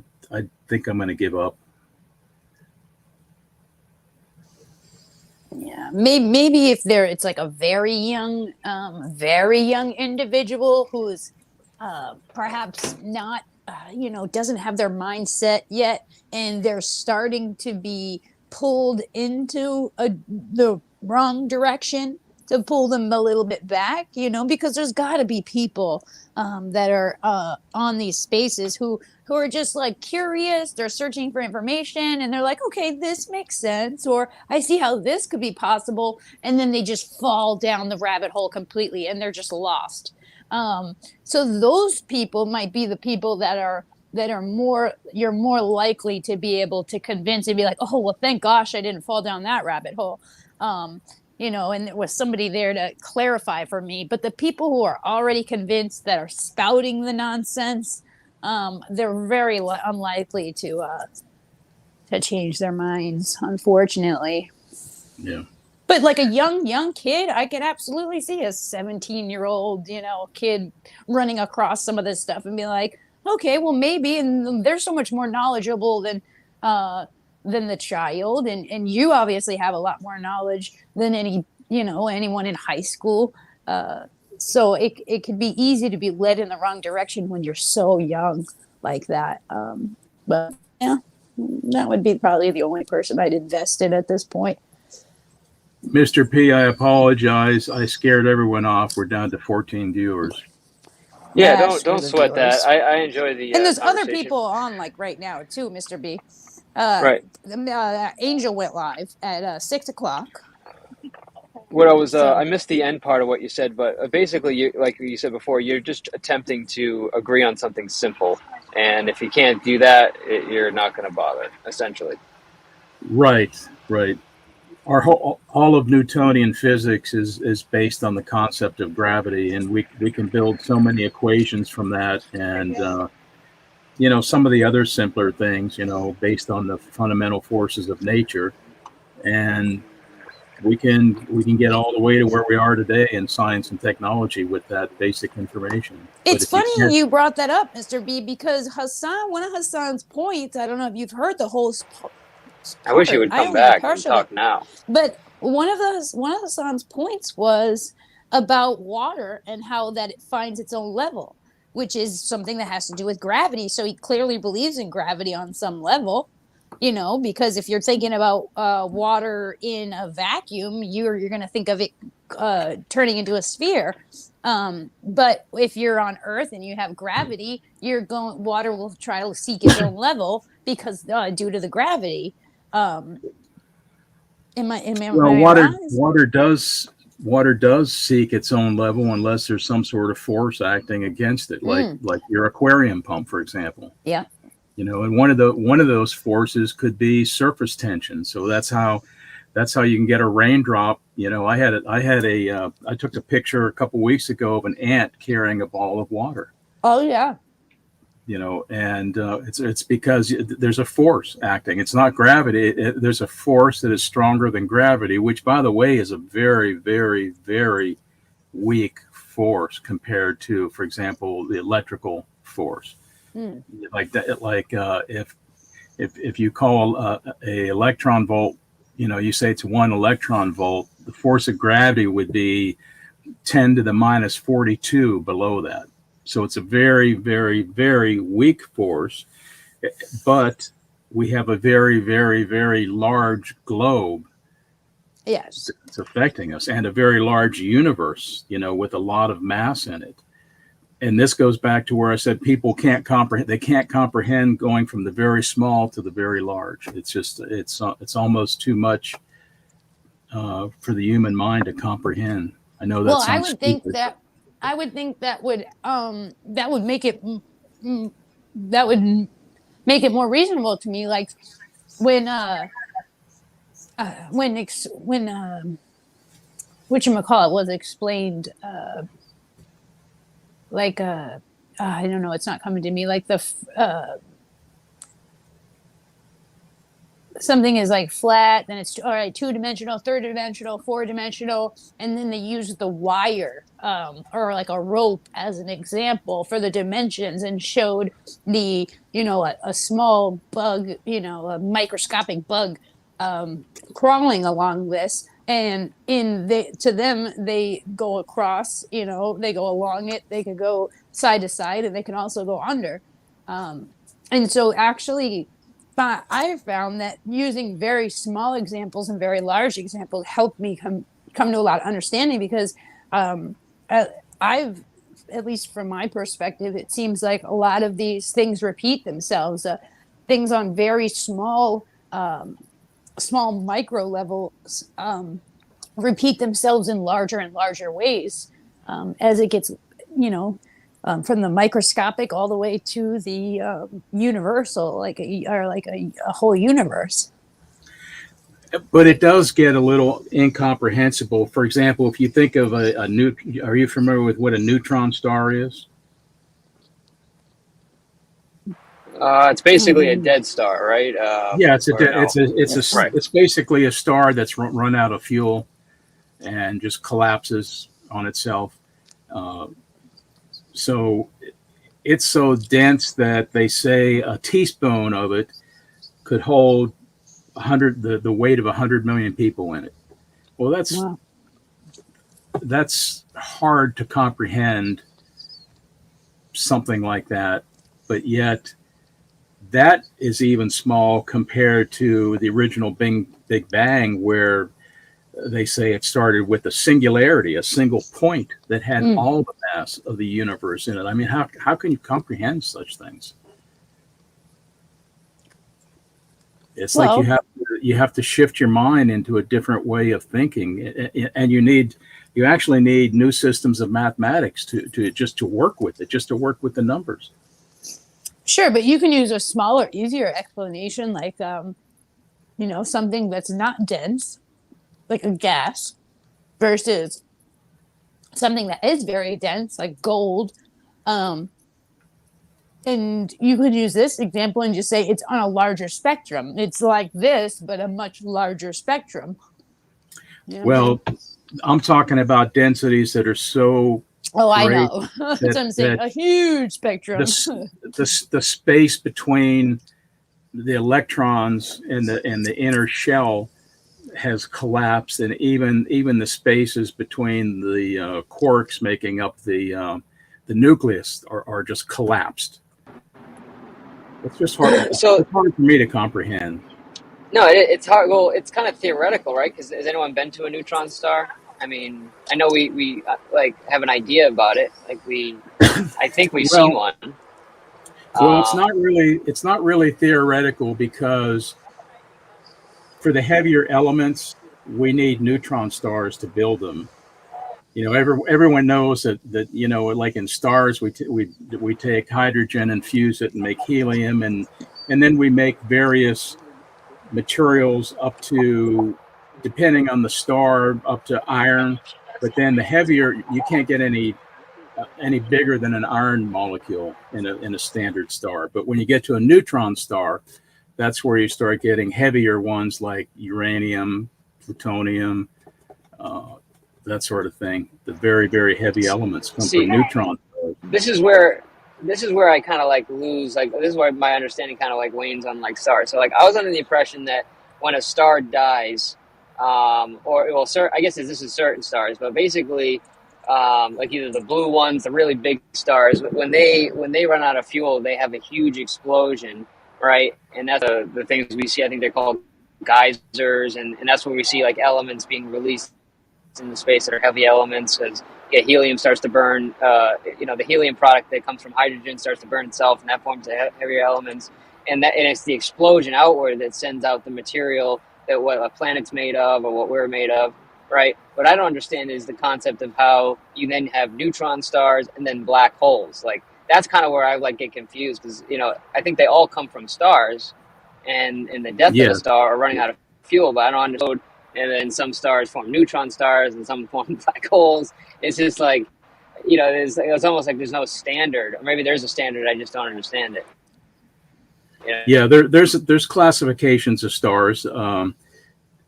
think I'm going to give up. Yeah, maybe if it's like a very young individual who's perhaps not, doesn't have their mindset yet, and they're starting to be pulled into the wrong direction, to pull them a little bit back, because there's got to be people that are on these spaces who are just like curious. They're searching for information and they're like, okay, this makes sense, or I see how this could be possible, and then they just fall down the rabbit hole completely and they're just lost. So those people might be the people that are more, you're more likely to be able to convince and be like, oh, well, thank gosh I didn't fall down that rabbit hole. And there was somebody there to clarify for me. But the people who are already convinced, that are spouting the nonsense, they're very unlikely to change their minds, unfortunately. Yeah. But like a young kid, I could absolutely see a 17-year-old, kid running across some of this stuff and be like, okay, well, maybe, and they're so much more knowledgeable than the child, and you obviously have a lot more knowledge than anyone in high school. So it could be easy to be led in the wrong direction when you're so young like that. But yeah, that would be probably the only person I'd invest in at this point. Mr. P, I apologize. I scared everyone off. We're down to 14 viewers. Yeah, don't sweat that. I enjoy the and there's other people on like right now too, Mr. B. Right. Angel went live at 6:00. What I was, I missed the end part of what you said, but basically, like you said before, you're just attempting to agree on something simple. And if you can't do that, you're not going to bother, essentially. Right, right. All of Newtonian physics is based on the concept of gravity, and we can build so many equations from that, and some of the other simpler things, based on the fundamental forces of nature, and we can get all the way to where we are today in science and technology with that basic information. It's funny you brought that up, Mr. B, because one of Hassan's points, I don't know if you've heard the whole I wish he would come back and talk now. But one of Hassan's points was about water and how that it finds its own level, which is something that has to do with gravity. So he clearly believes in gravity on some level, because if you're thinking about water in a vacuum, you're going to think of it turning into a sphere. But if you're on Earth and you have gravity, water will try to seek its own level because due to the gravity. Water does seek its own level unless there's some sort of force acting against it, like your aquarium pump, for example. Yeah. And one of those forces could be surface tension. So that's how you can get a raindrop. I took a picture a couple weeks ago of an ant carrying a ball of water. Oh yeah. And it's because there's a force acting. It's not gravity. There's a force that is stronger than gravity, which, by the way, is a very, very, very weak force compared to, for example, the electrical force. Like that, if you call a electron volt, you say it's 1 electron volt, the force of gravity would be 10 to the minus 42 below that. So it's a very, very, very weak force, but we have a very, very, very large globe. Yes, it's affecting us, and a very large universe, with a lot of mass in it. And this goes back to where I said people can't comprehend. They can't comprehend going from the very small to the very large. It's just it's almost too much for the human mind to comprehend. I know that. Well, I would think that would make it more reasonable to me. Like when whatchamacallit was explained. I don't know, it's not coming to me. Like something is like flat, then it's all right, 2-dimensional, 3-dimensional, 4-dimensional, and then they use the wire or like a rope as an example for the dimensions, and showed the a small bug, a microscopic bug crawling along this. And to them, they go across, they go along it. They could go side to side, and they can also go under. And so actually, I found that using very small examples and very large examples helped me come to a lot of understanding, because I've, at least from my perspective, it seems like a lot of these things repeat themselves. Things on very small micro levels repeat themselves in larger and larger ways as it gets, from the microscopic all the way to the universal, like a whole universe. But it does get a little incomprehensible. For example, if you think of are you familiar with what a neutron star is? It's basically a dead star, right? Yeah, it's basically a star that's run out of fuel and just collapses on itself. So it's so dense that they say a teaspoon of it could hold the weight of 100 million people in it. Well, that's hard to comprehend, something like that, but yet that is even small compared to the original Big Bang, where they say it started with a singularity, a single point that had all the mass of the universe in it. I mean, how can you comprehend such things? It's like you have to shift your mind into a different way of thinking, and you actually need new systems of mathematics to work with it, just to work with the numbers. Sure, but you can use a smaller, easier explanation, like something that's not dense, like a gas, versus something that is very dense, like gold. And you could use this example and just say it's on a larger spectrum. It's like this, but a much larger spectrum. You know well, I'm talking about densities that are so I great know. That's what I'm saying. A huge spectrum. the space between the electrons and the inner shell has collapsed, and even the spaces between the quarks making up the nucleus are just collapsed. It's just hard. So it's hard for me to comprehend. no, it's hard. Well, it's kind of theoretical, right? Because has anyone been to a neutron star? I mean, I know we like have an idea about it. Like I think we've seen one. Well, it's not really theoretical, because for the heavier elements, we need neutron stars to build them. Everyone knows that like in stars, we take hydrogen and fuse it and make helium, and then we make various materials up to, depending on the star, up to iron. But then the heavier, you can't get any bigger than an iron molecule in a standard star. But when you get to a neutron star, that's where you start getting heavier ones like uranium, plutonium, that sort of thing. The very, very heavy elements come from neutrons. This is where I kind of like lose, like, this is where my understanding kind of like wanes on like stars. So like I was under the impression that when a star dies, I guess this is certain stars, but basically like either the blue ones, the really big stars, when they run out of fuel, they have a huge explosion, right? And that's the things we see. I think they're called geysers, and that's where we see like elements being released in the space that are heavy elements, as helium starts to burn. The helium product that comes from hydrogen starts to burn itself, and that forms the heavier elements. And it's the explosion outward that sends out the material that what a planet's made of, or what we're made of, right? What I don't understand is the concept of how you then have neutron stars and then black holes. Like that's kind of where I like get confused, because I think they all come from stars, and in the death of a star are running out of fuel, but I don't understand. And then some stars form neutron stars, and some form black holes. It's just like, it's almost like there's no standard, or maybe there's a standard, I just don't understand it. Yeah, there's classifications of stars, and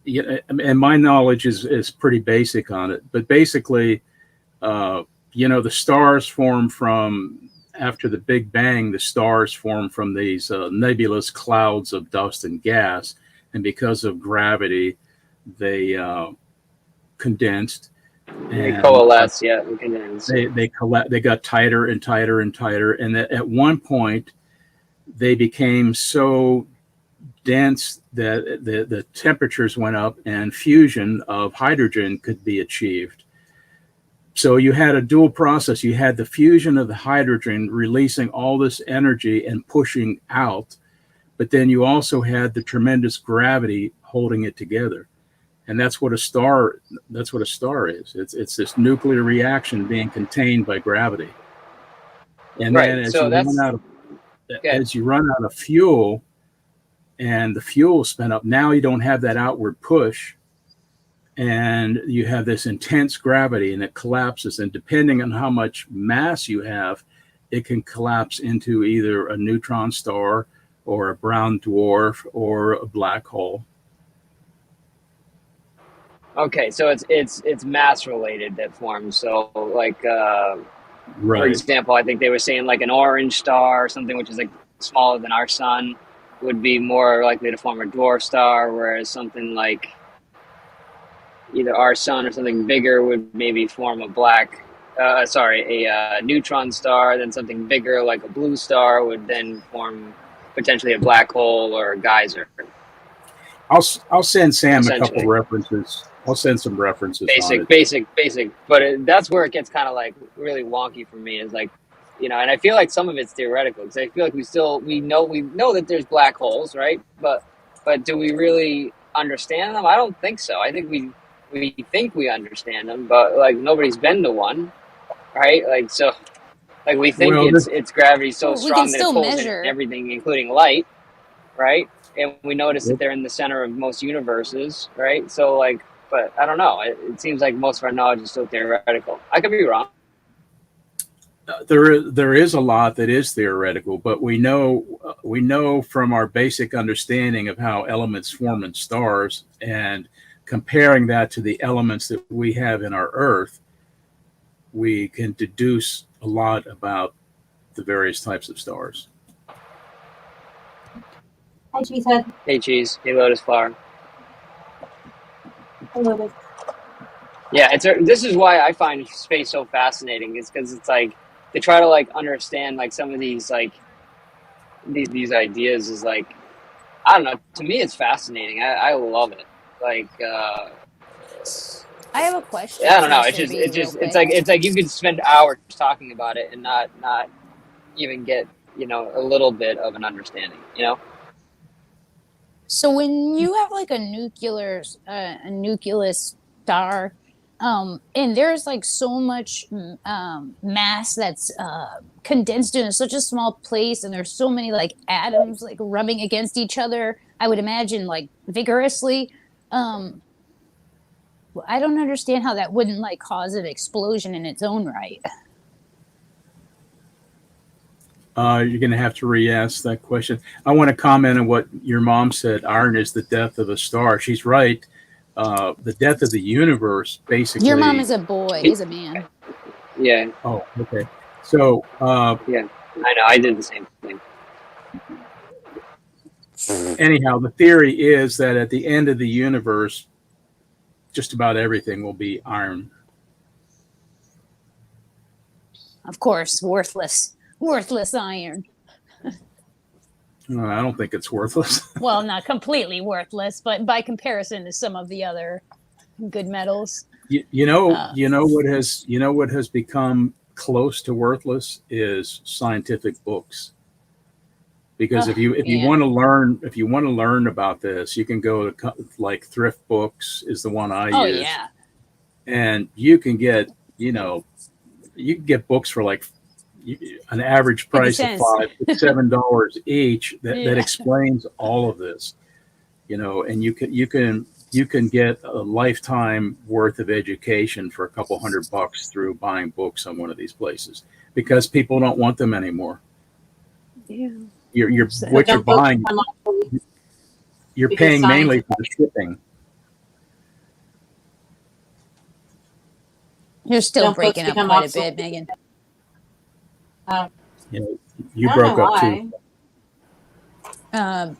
my knowledge is pretty basic on it. But basically, the stars form from, after the Big Bang, the stars form from these nebulous clouds of dust and gas, and because of gravity, they condensed. They coalesce, they condense. They got tighter and tighter and tighter, and at one point, they became so dense that the temperatures went up, and fusion of hydrogen could be achieved. So you had a dual process. You had the fusion of the hydrogen releasing all this energy and pushing out, but then you also had the tremendous gravity holding it together. And that's what a star is. It's this nuclear reaction being contained by gravity. And then as you run out of fuel, and the fuel is spent up, now you don't have that outward push, and you have this intense gravity, and it collapses. And depending on how much mass you have, it can collapse into either a neutron star or a brown dwarf or a black hole. Okay, so it's mass related that forms. So like for example, I think they were saying like an orange star or something, which is like smaller than our sun, would be more likely to form a dwarf star, whereas something like either our sun or something bigger would maybe form a neutron star. Then something bigger like a blue star would then form potentially a black hole or a geyser. I'll send Sam a couple references. I'll send some references. Basic. But that's where it gets kind of like really wonky for me. Is like, and I feel like some of it's theoretical, because I feel like we know that there's black holes, right? But do we really understand them? I don't think so. I think we think we understand them, but like nobody's been to one, right? Like so. Like we think Well, it's gravity so Well, we can strong that it still pulls in measure. everything, including light, right? And we notice that they're in the center of most universes, right? So like, but I don't know. It seems like most of our knowledge is still theoretical. I could be wrong. There is a lot that is theoretical, but we know from our basic understanding of how elements form in stars and comparing that to the elements that we have in our Earth, we can deduce a lot about the various types of stars. Hi, Cheesehead. Hey, Cheese. Hey, Lotus Flower. I love it. Yeah, this is why I find space so fascinating. Is because it's like they try to like understand like some of these like these ideas is like, I don't know. To me, it's fascinating. I love it. Like, I have a question. I don't know. Since you're being real quick. It's like you could spend hours talking about it and not even get a little bit of an understanding. So when you have like a nucleus star, and there's like so much mass that's condensed in such a small place, and there's so many like atoms like rubbing against each other, I would imagine like vigorously. I don't understand how that wouldn't like cause an explosion in its own right. You're going to have to re-ask that question. I want to comment on what your mom said. Iron is the death of a star. She's right. The death of the universe, basically. Your mom is a boy, is a man. Yeah. Oh, okay. So. Yeah, I know. I did the same thing. Anyhow, the theory is that at the end of the universe, just about everything will be iron. Of course, worthless iron. I don't think it's worthless. Well, not completely worthless, but by comparison to some of the other good metals. You know what has become close to worthless is scientific books. Because if you want to learn about this, you can go to like Thrift Books is the one I use. Oh yeah. And you can get books for like an average price of $5 to $7 each that explains all of this, and you can get a lifetime worth of education for a couple $100 through buying books on one of these places because people don't want them anymore. Yeah. You're buying. You're paying mainly for the shipping. You're still breaking up quite a bit, Megan. You broke up too.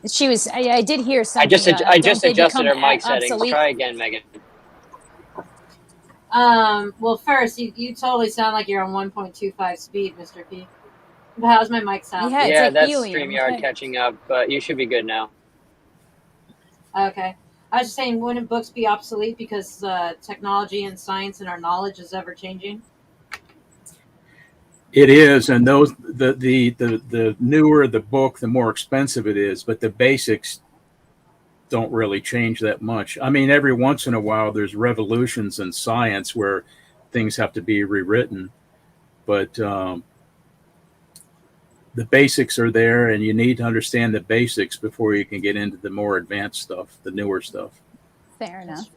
She was. I did hear something. I just adjusted her mic settings. Try again, Megan. Well, first, you totally sound like you're on 1.25 speed, Mr. P. But how's my mic sound? Yeah, that's StreamYard catching up, but you should be good now. Okay. I was just saying, wouldn't books be obsolete because technology and science and our knowledge is ever changing? It is, and the newer the book, the more expensive it is. But the basics don't really change that much. I mean, every once in a while, there's revolutions in science where things have to be rewritten, but the basics are there, and you need to understand the basics before you can get into the more advanced stuff, the newer stuff. Fair enough.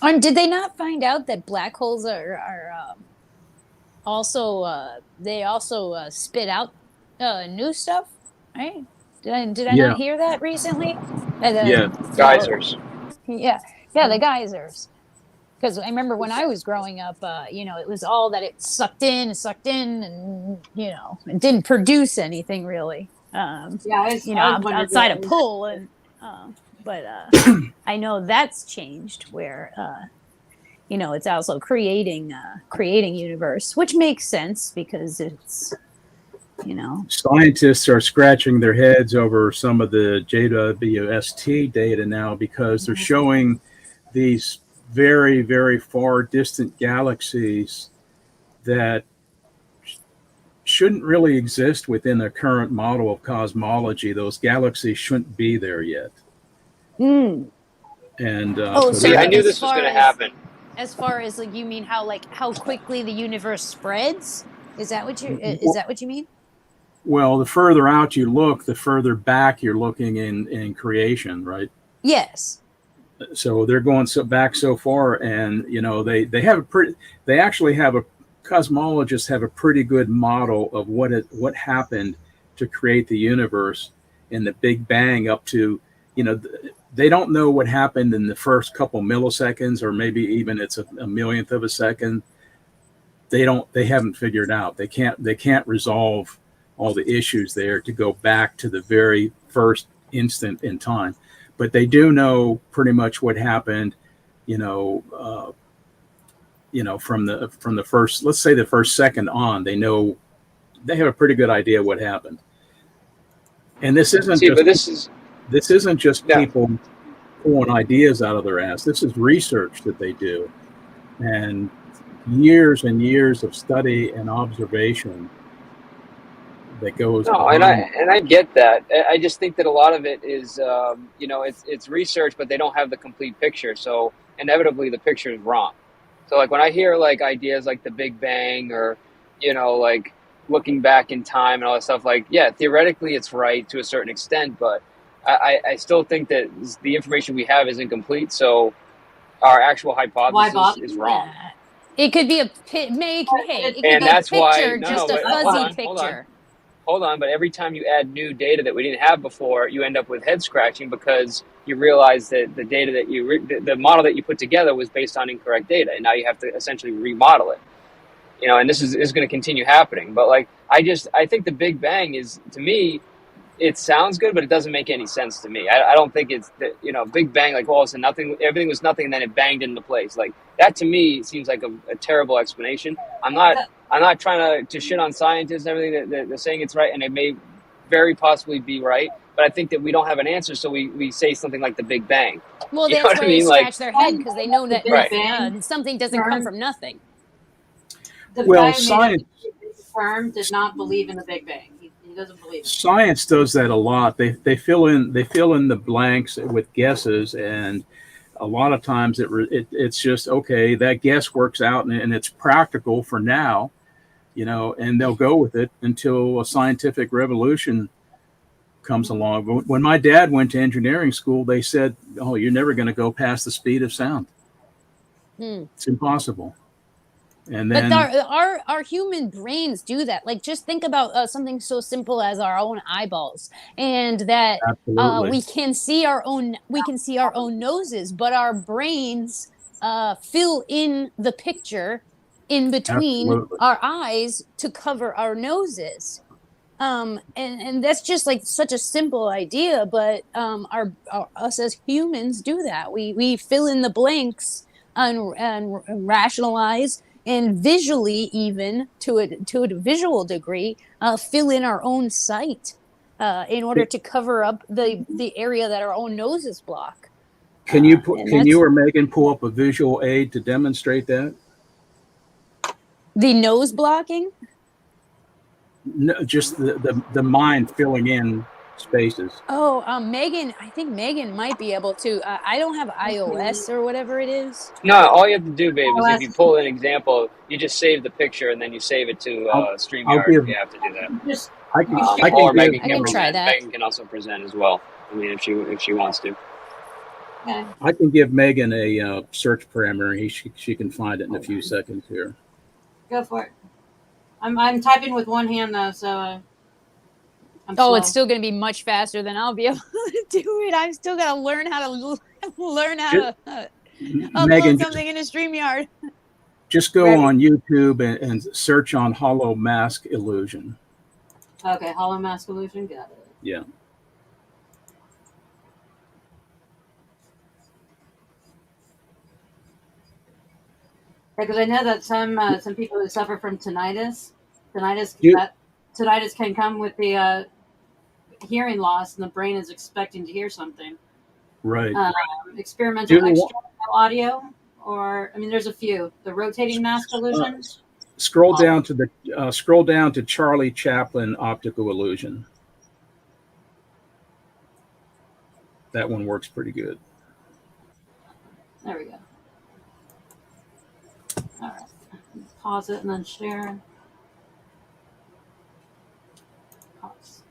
And did they not find out that black holes are also they also spit out new stuff? Right? Did I not hear that recently? Geysers. Yeah, the geysers. Because I remember when I was growing up, it was all that it sucked in, and it didn't produce anything really. Outside of pull, and but I know that's changed where it's also creating universe, which makes sense because it's scientists are scratching their heads over some of the JWST data now because they're showing these very, very far distant galaxies that shouldn't really exist within the current model of cosmology. Those galaxies shouldn't be there yet. And I knew this was going to happen. As far as like, you mean how quickly the universe spreads? Is that what you mean? Well, the further out you look, the further back you're looking in creation, right? Yes. So they're going back so far, and they have a pretty. They actually have cosmologists have a pretty good model of what happened to create the universe in the Big Bang up to, they don't know what happened in the first couple milliseconds, or maybe even it's a millionth of a second. They haven't figured out. They can't resolve all the issues there to go back to the very first instant in time, but they do know pretty much what happened, from the first, let's say the first second on. They have a pretty good idea what happened. And this isn't just people pulling ideas out of their ass. This is research that they do, and years of study and observation that goes. No, and I get that. I just think that a lot of it is, it's research, but they don't have the complete picture. So inevitably, the picture is wrong. So like when I hear like ideas like the Big Bang, or like looking back in time and all that stuff, like, yeah, theoretically it's right to a certain extent, but I still think that the information we have isn't complete. So our actual hypothesis is wrong. It could be a fuzzy picture. Hold on, but every time you add new data that we didn't have before, you end up with head scratching, because you realize that the data that the model that you put together was based on incorrect data, and now you have to essentially remodel it. And this is going to continue happening. But like, I think the Big Bang is, to me, it sounds good, but it doesn't make any sense to me. I don't think it's Big Bang, like, well, it's nothing, everything was nothing, and then it banged into place. Like that to me seems like a terrible explanation. I'm not trying to shit on scientists and everything. That they're saying it's right, and it may very possibly be right, but I think that we don't have an answer, so we say something like the Big Bang. Well, that's why they scratch their head, because they know that something doesn't come from nothing. The guy who made the firm did not believe in the Big Bang. He doesn't believe it. Science does that a lot. They fill in the blanks with guesses, and a lot of times it's just, okay, that guess works out and it's practical for now, and they'll go with it until a scientific revolution comes along. When my dad went to engineering school, they said, "Oh, you're never going to go past the speed of sound. It's impossible." And then, but our human brains do that. Like, just think about something so simple as our own eyeballs, and that we can see our own noses, but our brains fill in the picture in between our eyes to cover our noses. And that's just like such a simple idea, but us as humans do that. We fill in the blanks and rationalize, and visually, even to a visual degree, fill in our own sight in order to cover up the area that our own noses block. Can you or Megan pull up a visual aid to demonstrate that? The nose blocking? No, just the mind filling in spaces. Oh, Megan, I think Megan might be able to. I don't have iOS or whatever it is. No, all you have to do, babe, is if you pull an example, you just save the picture and then you save it to StreamYard. You have to do that. I can try that. Megan can also present as well. I mean, if she wants to. Okay. I can give Megan a search parameter. She can find it in a few seconds here. Go for it. I'm typing with one hand though, so. It's still going to be much faster than I'll be able to do it. I'm still going to learn how to upload something into StreamYard. Just go on YouTube and search on hollow mask illusion. Okay, hollow mask illusion, got it. Yeah. Because I know that some people who suffer from tinnitus can come with the hearing loss, and the brain is expecting to hear something. Right. Experimental external audio, or there's a few. The rotating mask illusion. Scroll down to Charlie Chaplin optical illusion. That one works pretty good. There we go. pause it and then share. Pause.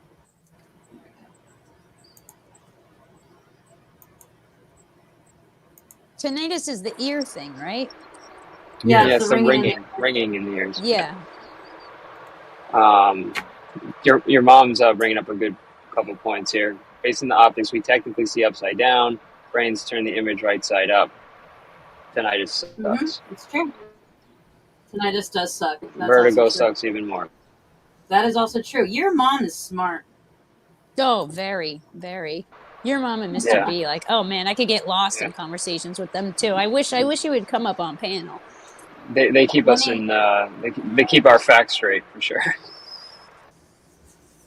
Tinnitus is the ear thing, right? Yeah, Yeah, it's the some ringing. ringing in the ears. Yeah. Your mom's bringing up a good couple points here. Based on the optics, we technically see upside down. Brains turn the image right side up. Tinnitus sucks. It's true. Tinnitus does suck. That's Vertigo also true. sucks even more. That is also true. Your mom is smart. Oh, very, very. Your mom and Mr. Yeah. B, like, oh man, I could get lost in conversations with them too. I wish you would come up on panel. They keep us in. They keep our facts straight for sure.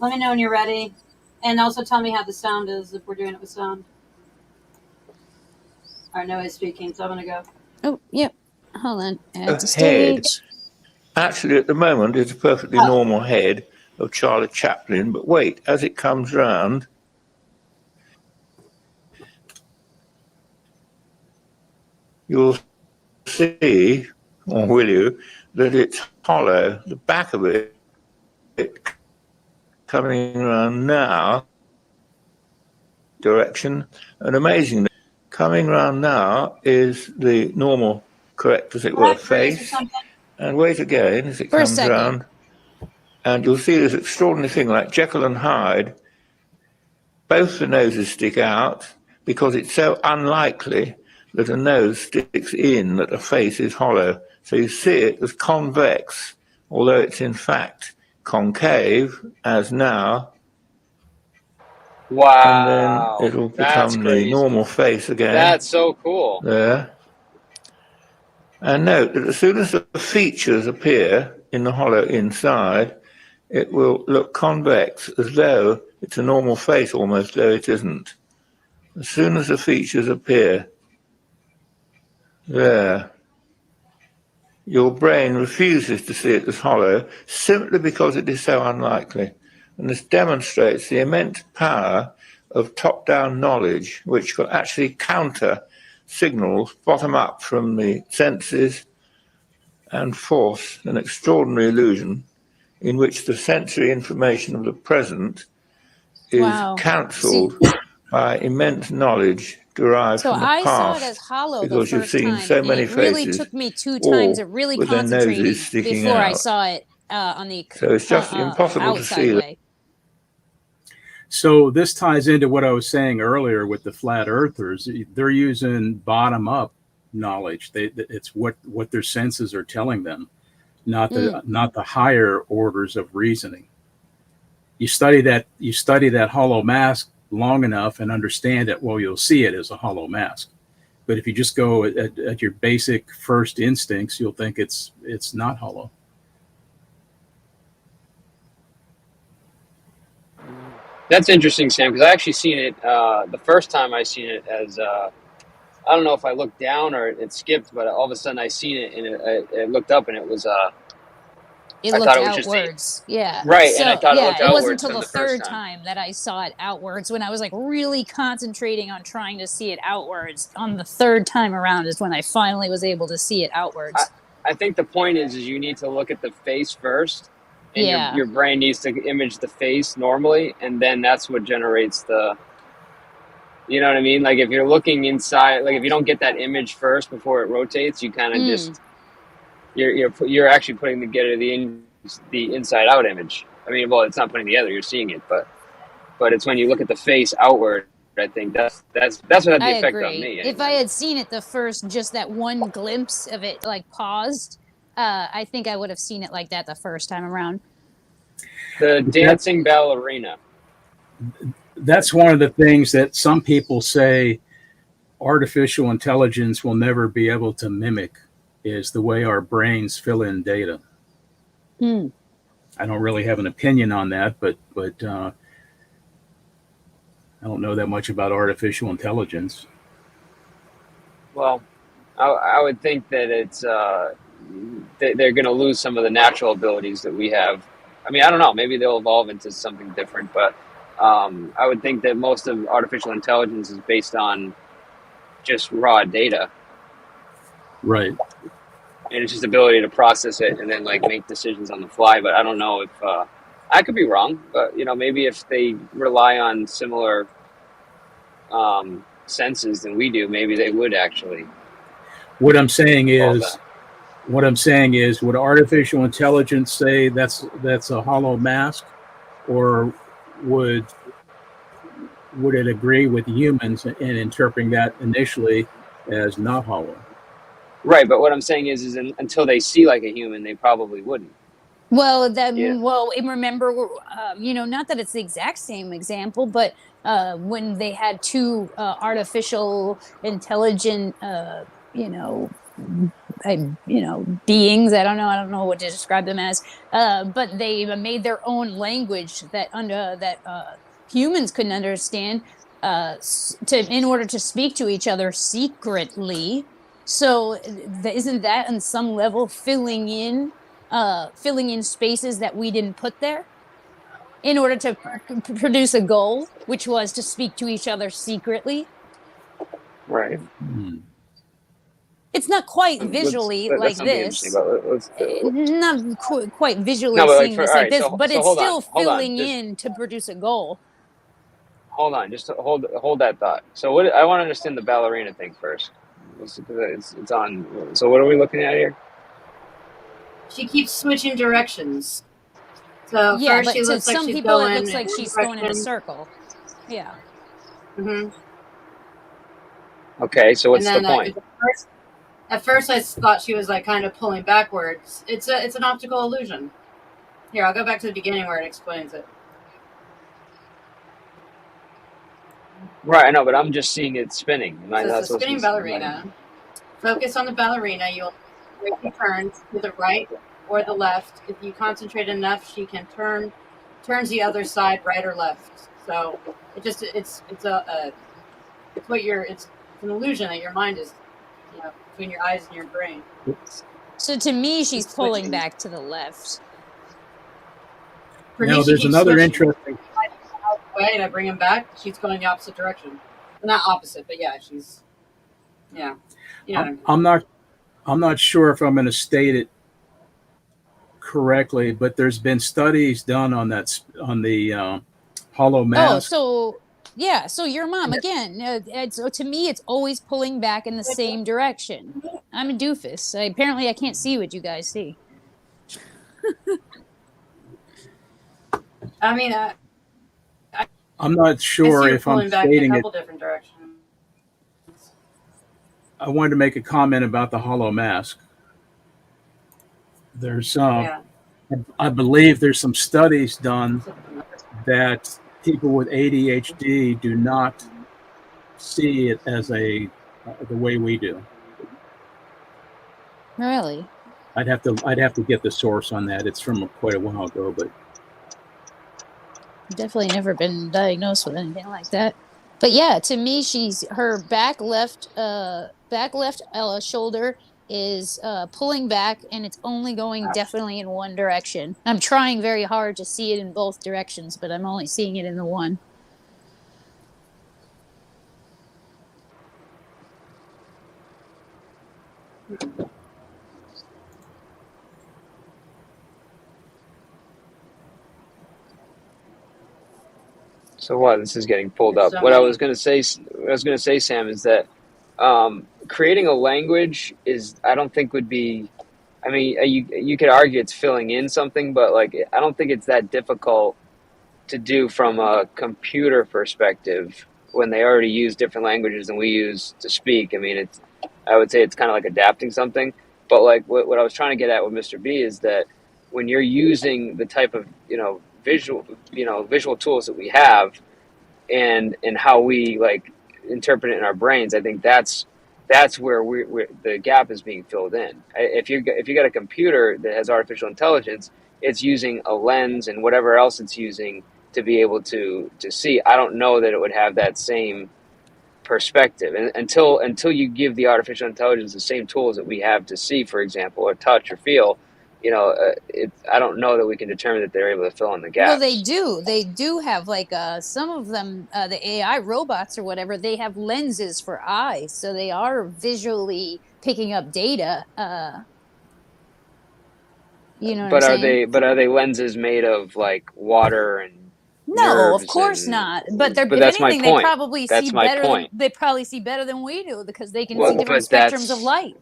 Let me know when you're ready, and also tell me how the sound is if we're doing it with sound. All right, no one's speaking, so I'm gonna go. Oh, yep. Hold on. Add to Head. stage. Actually, at the moment, it's a perfectly normal head of Charlie Chaplin. But wait, as it comes round, you'll see, or will you, that it's hollow. The back of it coming around now, direction, and amazingly, coming round now is the normal, correct as it were, face. And wait again as it comes round, and you'll see this extraordinary thing like Jekyll and Hyde. Both the noses stick out because it's so unlikely that a nose sticks in that a face is hollow. So you see it as convex, although it's in fact concave, as now. Wow. And then it'll become the normal face again. That's so cool. There. And note that as soon as the features appear in the hollow inside, it will look convex, as though it's a normal face, almost though it isn't. As soon as the features appear, there, your brain refuses to see it as hollow simply because it is so unlikely. And this demonstrates the immense power of top-down knowledge, which will actually counter signals bottom up from the senses and force an extraordinary illusion in which the sensory information of the present is cancelled by immense knowledge derived from the past. So I saw it as hollow because the you've first seen time. so many it really faces, took me 2 times of really with their concentrating noses sticking before I out. saw it on the So it's just impossible to see way. So this ties into what I was saying earlier with the flat earthers. They're using bottom up knowledge. It's what their senses are telling them, not the higher orders of reasoning. You study that hollow mask long enough and understand it, well, you'll see it as a hollow mask. But if you just go at your basic first instincts, you'll think it's not hollow. That's interesting, Sam, because I actually seen it the first time I seen it as I don't know if I looked down or it skipped, but all of a sudden I seen it and it looked up and it was It I looked thought it was outwards. Yeah. Right, So, and I thought it looked it wasn't outwards until from the the first third time. time that I saw it outwards, when I was like really concentrating on trying to see it outwards. On the third time around is when I finally was able to see it outwards. I think the point is you need to look at the face first, and Yeah. your brain needs to image the face normally, and then that's what generates the. You know what I mean? Like if you're looking inside, like if you don't get that image first before it rotates, you kind of just you're actually putting together the inside out image. I mean, well, it's not putting together; you're seeing it, but it's when you look at the face outward. I think that's what had the effect on me. If I had seen it the first, just that one glimpse of it, like paused, I think I would have seen it like that the first time around. The dancing ballerina. That's one of the things that some people say artificial intelligence will never be able to mimic, is the way our brains fill in data. I don't really have an opinion on that, but I don't know that much about artificial intelligence. Well, I would think that it's they're going to lose some of the natural abilities that we have. I mean, I don't know. Maybe they'll evolve into something different, but I would think that most of artificial intelligence is based on just raw data. Right. and it's just ability to process it and then like make decisions on the fly. But I don't know if I could be wrong, but you know, maybe if they rely on similar senses than we do, maybe they would actually. What I'm saying is, would artificial intelligence say that's a hollow mask, or would it agree with humans in interpreting that initially as not hollow? Right, but what I'm saying is until they see like a human, they probably wouldn't. Well, and remember, you know, not that it's the exact same example, but when they had two artificial intelligent, beings. I don't know what to describe them as, but they made their own language that humans couldn't understand, in order to speak to each other secretly. So, isn't that on some level filling in spaces that we didn't put there in order to produce a goal, which was to speak to each other secretly? Right. It's not quite visually like this. Not quite visually seeing this like this, but it's still filling in to produce a goal. Hold on, just hold that thought. So what I want to understand the ballerina thing first. It's on. So what are we looking at here? She keeps switching directions. So Yeah, first but she to looks like some she's people going it looks like in she's one going in a direction. circle. Yeah. Okay, so what's And the then point? at first I thought she was like kind of pulling backwards. It's an optical illusion. Here, I'll go back to the beginning where it explains it. Right, I know, but I'm just seeing it spinning. Am I So not it's a supposed to spinning be ballerina. Focus on the ballerina. You'll make the turns to the right or the left. If you concentrate enough, she can turns the other side, right or left. So it's an illusion that your mind is, between your eyes and your brain. So to me, she's pulling switching. back to the left. For Now, me, she there's keeps another switching. interesting. Way and I bring him back, she's going the opposite direction. Well, not opposite, but yeah, she's yeah. You know what I mean. I'm not sure if I'm going to state it correctly, but there's been studies done on the hollow mask. So your mom again. To me, it's always pulling back in the same direction. I'm a doofus. Apparently, I can't see what you guys see. I mean, I'm not sure if I'm stating it. Different directions. I wanted to make a comment about the hollow mask. There's I believe there's some studies done that people with ADHD do not see it as the way we do. Really? I'd have to get the source on that. It's from quite a while ago, but definitely never been diagnosed with anything like that. But yeah, to me, her back left shoulder is pulling back, and it's only going definitely in one direction. I'm trying very hard to see it in both directions, but I'm only seeing it in the one. So what? This is getting pulled up. What I was going to say, Sam, is that creating a language I don't think would be. I mean, you could argue it's filling in something, but like I don't think it's that difficult to do from a computer perspective when they already use different languages than we use to speak. I mean, I would say it's kind of like adapting something. But like what I was trying to get at with Mr. B is that when you're using the type of visual tools that we have and how we like interpret it in our brains, I think that's where the gap is being filled in. If you got a computer that has artificial intelligence, it's using a lens and whatever else it's using to be able to see. I don't know that it would have that same perspective, and until you give the artificial intelligence the same tools that we have to see, for example, or touch or feel, I don't know that we can determine that they're able to fill in the gaps. Well, they do have like some of them, the AI robots or whatever, they have lenses for eyes, so they are visually picking up data You know what But I'm are saying? they lenses made of like water and No, of nerves course and? not. But they're, But if that's my anything, they point. probably see That's my better than point. we do because they can see Well, different spectrums of light.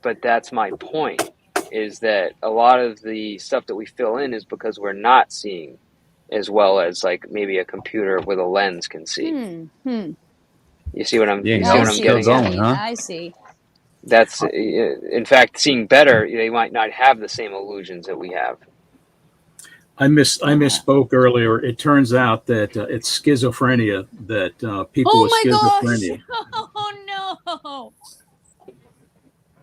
but that's my point. Is that a lot of the stuff that we fill in is because we're not seeing as well as like maybe a computer with a lens can see. You see what I'm? Yeah, You see what I'm getting at? I see. That's in fact seeing better. They might not have the same illusions that we have. I misspoke earlier. It turns out that it's schizophrenia that people with schizophrenia. Oh no!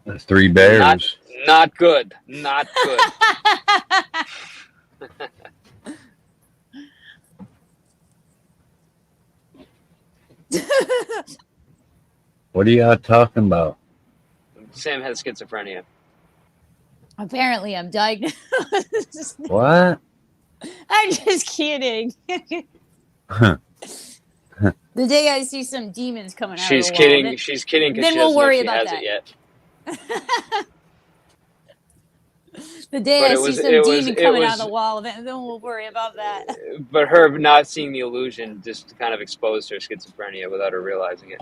The three bears. Not good. Not good. What are y'all talking about? Sam has schizophrenia. Apparently, I'm diagnosed. What? I'm just kidding. The day I see some demons coming out of the wall, She's kidding because then she we'll doesn't know worry she about has that. it yet. The day But I it see was- some it was- demon it coming out was- of the wall, then we'll worry about that. But her not seeing the illusion just kind of exposed her schizophrenia without her realizing it.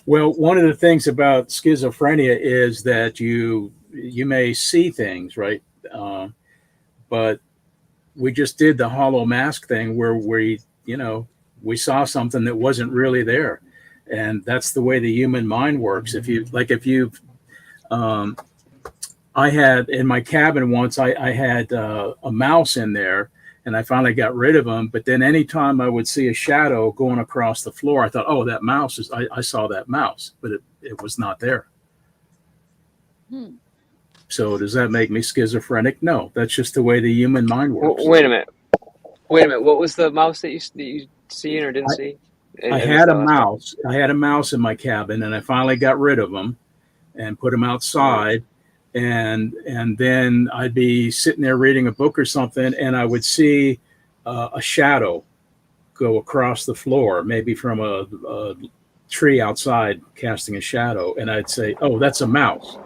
Well, one of the things about schizophrenia is that you may see things, right? But we just did the hollow mask thing where we saw something that wasn't really there, and that's the way the human mind works. I had in my cabin once, I had a mouse in there, and I finally got rid of him. But then anytime I would see a shadow going across the floor, I thought, oh, that mouse is, I saw that mouse, but it was not there. So does that make me schizophrenic? No, that's just the way the human mind works. Wait a minute. What was the mouse that you seen or didn't see? I had a mouse. I had a mouse in my cabin, and I finally got rid of him and put him outside. And then I'd be sitting there reading a book or something, and I would see a shadow go across the floor, maybe from a tree outside casting a shadow, and I'd say, "Oh, that's a mouse."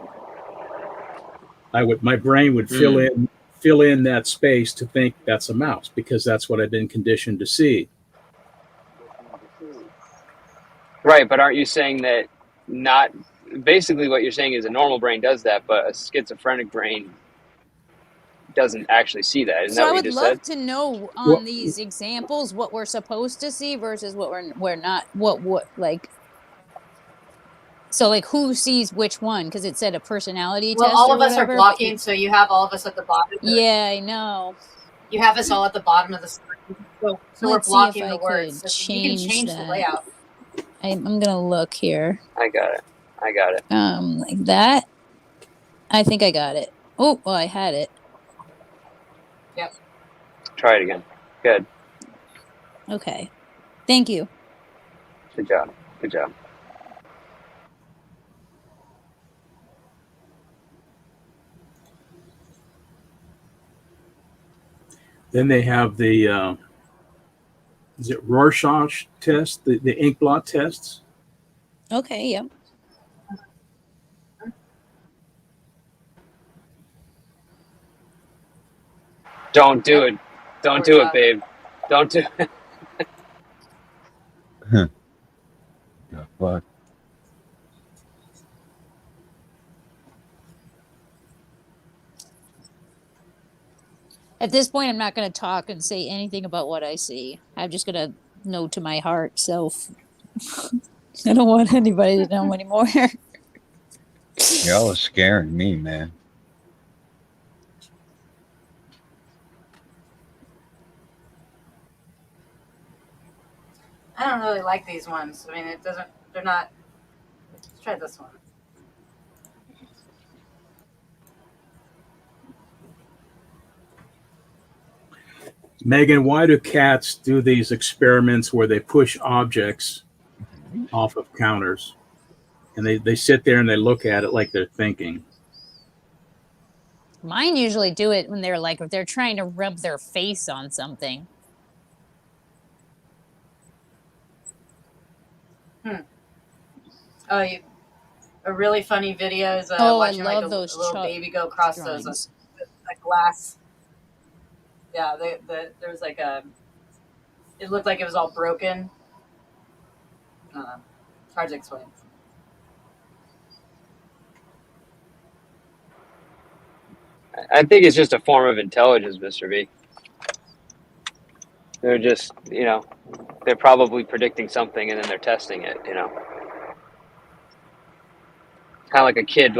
My brain would fill in that space to think that's a mouse because that's what I've been conditioned to see. Right, but aren't you saying that not basically what you're saying is a normal brain does that, but a schizophrenic brain doesn't actually see that? Isn't So that I what would you just love said? to know on these examples what we're supposed to see versus what we're not. What like. So like who sees which one? Because it said a personality Well, test all or of us are whatever. blocking, so you have all of us at the bottom. Yeah, I know. You have us all at the bottom of the screen, so we're Let's see blocking if I the words. could You can change the that. layout. I'm gonna look here. I got it. Like that. I think I got it. Oh, well, I had it. Yep. Try it again. Good. Okay. Thank you. Good job. Good job. Then they have the is it Rorschach test, the ink blot tests. Okay, yep. Don't do it. Don't do it, babe. Don't do it. The fuck? At this point, I'm not going to talk and say anything about what I see. I'm just going to know to my heart self. I don't want anybody to know anymore. Y'all are scaring me, man. I don't really like these ones. I mean, they're not. Let's try this one. Megan, why do cats do these experiments where they push objects off of counters? And they sit there and they look at it like they're thinking. Mine usually do it when if they're trying to rub their face on something. Oh, a really funny video is I watching love like those a little baby go across those a glass. Yeah, there was like it looked like it was all broken. It's hard to explain. I think it's just a form of intelligence, Mr. B. They're just, they're probably predicting something and then they're testing it, Kind of like a kid,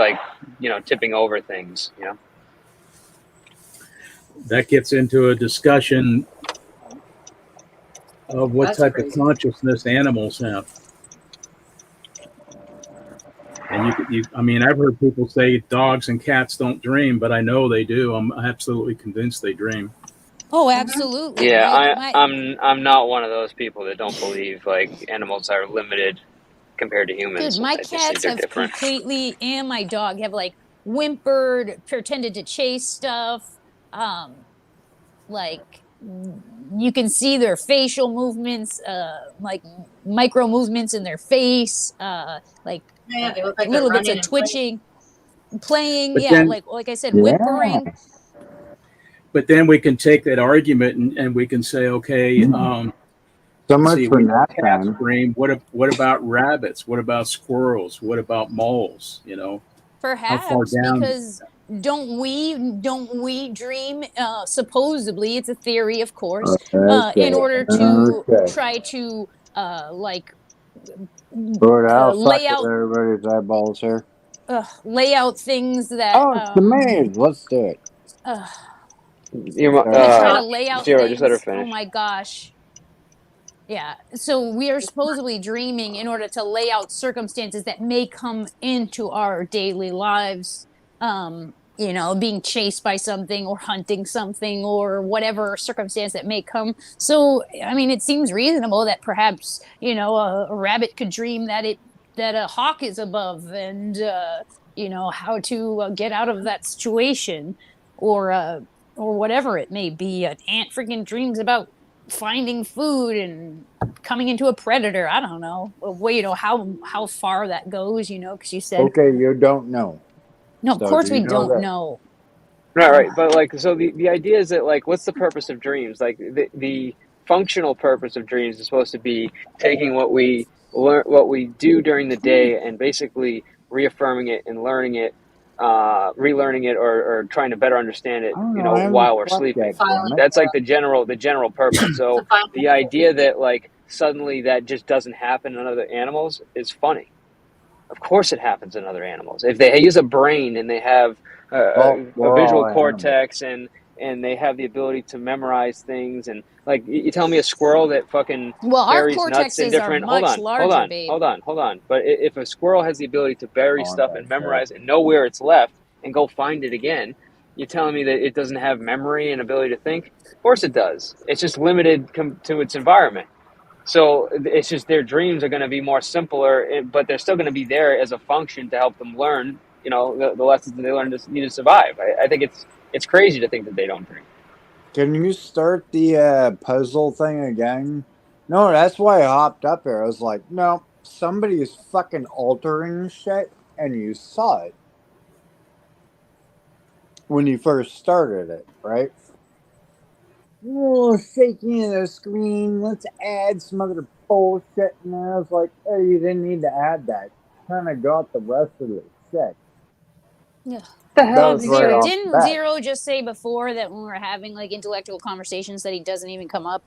tipping over things, That gets into a discussion of what type of consciousness animals have. And I've heard people say dogs and cats don't dream, but I know they do. I'm absolutely convinced they dream. Oh, absolutely. Yeah, I'm not one of those people that don't believe animals are limited compared to humans. Dude, my I just think cats they're have different. completely, and my dog have whimpered, pretended to chase stuff. You can see their facial movements, micro movements in their face, they look like little they're bits of running and twitching, playing. But Yeah, then, like I said, whimpering. But then we can take that argument and we can say, okay, so much see, for we know nap cats time. dream. What about rabbits? What about squirrels? What about moles? How far Perhaps down? because don't we dream? Supposedly, it's a theory, of course. In order to try to But I'll fuck lay with out everybody's eyeballs here. lay out things that Oh, it's the maze. Let's do it. we try to lay out Zero, things. just let her Oh finish. my gosh. Yeah. So we are supposedly dreaming in order to lay out circumstances that may come into our daily lives. Being chased by something or hunting something or whatever circumstance that may come. So, it seems reasonable that perhaps, a rabbit could dream that a hawk is above and, how to get out of that situation or whatever it may be. An ant freaking dreams about finding food and coming into a predator. I don't know. Well, how far that goes, because you said. Okay, you don't know. No, of course we don't know. Right. But so the idea is that what's the purpose of dreams? The functional purpose of dreams is supposed to be taking what we learn, what we do during the day, and basically reaffirming it and learning it, relearning it, or trying to better understand it, while we're sleeping. That's the general purpose. So the idea that suddenly that just doesn't happen in other animals is funny. Of course it happens in other animals. If they use a brain and they have a visual cortex and they have the ability to memorize things, and you tell me a squirrel that fucking buries nuts in different. Hold on. But if a squirrel has the ability to bury stuff and memorize and know where it's left and go find it again, you're telling me that it doesn't have memory and ability to think? Of course it does. It's just limited to its environment. So it's just their dreams are going to be more simpler, but they're still going to be there as a function to help them learn, the lessons that they learn to need to survive. I think it's crazy to think that they don't dream. Can you start the puzzle thing again? No, that's why I hopped up here. I was like, no, somebody is fucking altering shit, and you saw it when you first started it, right? Oh, shaking the screen. Let's add some other bullshit. And I was like, hey, you didn't need to add that. Kind of got the rest of the shit. Yeah. Didn't Zero just say before that when we're having intellectual conversations that he doesn't even come up?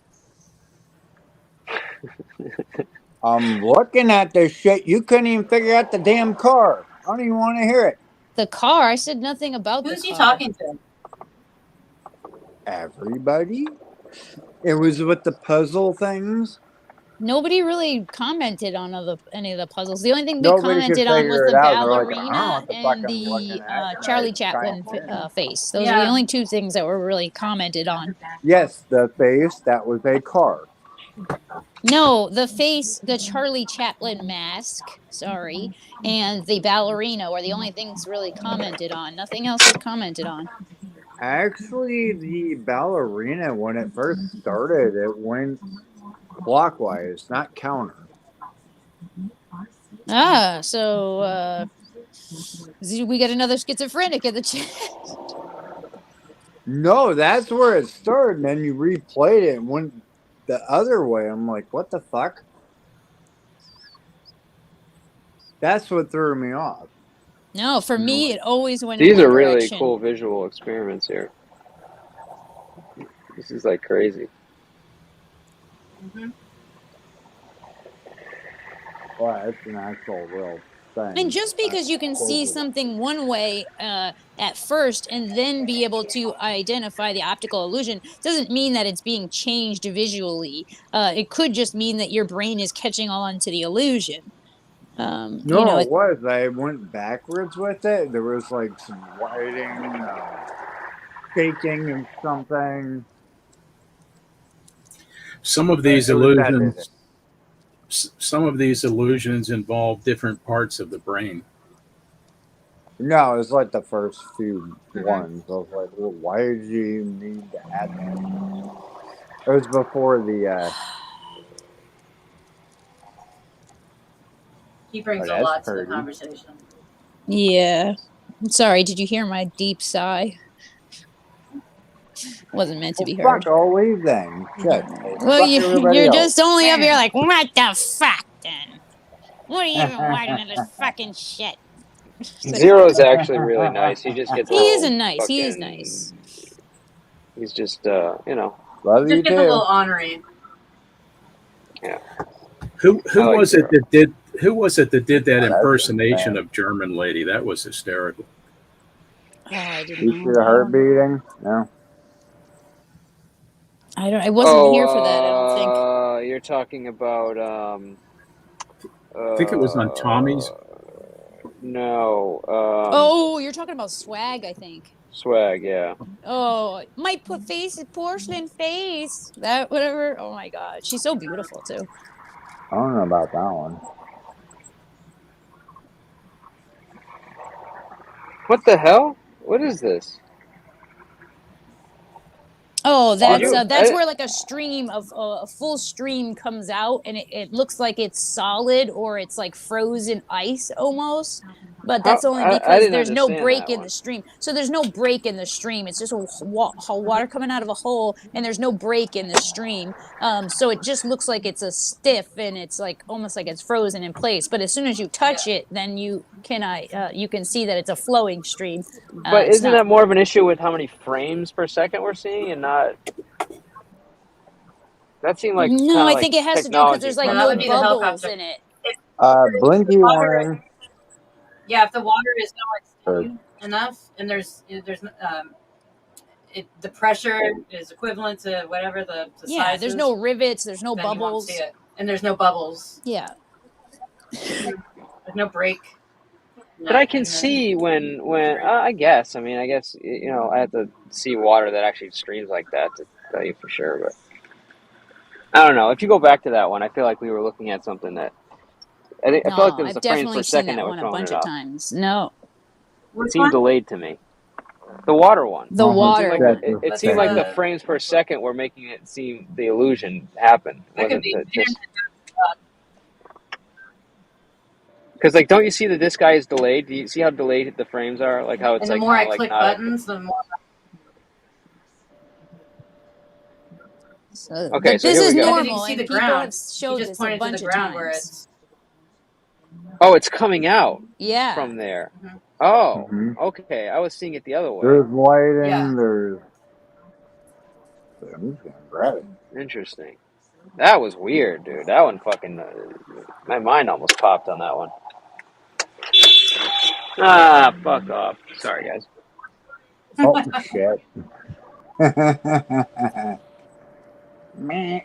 I'm looking at this shit. You couldn't even figure out the damn car. I don't even want to hear it. The car? I said nothing about Who's the he car. talking to? Everybody. It was with the puzzle things. Nobody really commented on any of the puzzles. The only thing we commented on was the ballerina and the Charlie Chaplin face. Those are the only two things that were really commented on. Yes, the face, that was a car. No, the face, the Charlie Chaplin mask, sorry, and the ballerina were the only things really commented on. Nothing else was commented on. Actually, the ballerina, when it first started, it went clockwise, not counter. So we got another schizophrenic in the chat. No, that's where it started. And then you replayed it and went the other way. I'm like, what the fuck? That's what threw me off. No, for me, it always went in These one are really direction. cool visual experiments here. This is like crazy. Mm-hmm. Well, it's an actual real thing. And just because you can see something one way at first and then be able to identify the optical illusion doesn't mean that it's being changed visually. It could just mean that your brain is catching on to the illusion. No, it was. I went backwards with it. There was like some lighting, shaking, and something. Some of these illusions involve different parts of the brain. No, it was like the first few ones. I was like, well, why did you need to add that? It was before the. He brings Oh, a that's lot to the pretty. conversation. Yeah. Sorry, did you hear my deep sigh? Wasn't meant to be heard. Fuck, I'll leave then. Shit. Well, Fuck everybody you're else. just only up here like, what the fuck then? What are you even watching this fucking shit? Zero's actually really nice. He just gets a He little isn't nice. fucking, He is nice. He's just, you know. Love Just gets a little ornery. Yeah. Who like was Zero. it that did? Who was it that did that that's impersonation bad. of German lady? That was hysterical. Oh, I didn't You know. see the heart beating? No. I wasn't here for that. I don't think. You're talking about. I think it was on Tommy's. No. Oh, you're talking about Swag, I think. Swag, yeah. Oh, my porcelain face. That whatever. Oh my god, she's so beautiful too. I don't know about that one. What the hell? What is this? Oh, that's I- where like a stream of a full stream comes out, and it looks like it's solid or it's like frozen ice almost. But that's only because didn't there's no understand break that in one. the stream. So there's no break in the stream. It's just water coming out of a hole, and there's no break in the stream. So it just looks like it's a stiff, and it's like almost like it's frozen in place. But as soon as you touch it, then you can see that it's a flowing stream. But isn't that more of an issue with how many frames per second we're seeing, and not? That seemed like No, I think it has to do because there's like No, that no would be the bubbles helicopter. in it. Blinky warning. Yeah, if the water is not steady enough, and the pressure is equivalent to whatever the Yeah, size there's is, no rivets, there's no then you won't bubbles. see it. And there's no bubbles. Yeah. There's no break. But I can see when I guess you know I have to see water that actually streams like that to tell you for sure. But I don't know. If you go back to that one, I feel like we were looking at something that I felt like there was I've the frames definitely per seen second that that were one a throwing bunch it of off. times. No. It seemed delayed to me. The water one. The water one. It seemed like the frames per second were making it seem the illusion happen. That could be Because like, don't you see that this guy is delayed? Do you see how delayed the frames are? Like how it's and the like more I like click not buttons, the more. So, Okay, but so this here is we go. normal, You can see and the people ground. have showed You just this a pointed to bunch the of ground where times. it's. Oh, it's coming out. Yeah. From there. Oh, Mhm. okay. I was seeing it the other way. There's lighting. Yeah. There's. I'm just gonna grab it. Interesting. That was weird, dude. That one fucking. My mind almost popped on that one. Ah, fuck off. Sorry, guys. Oh shit. Meh.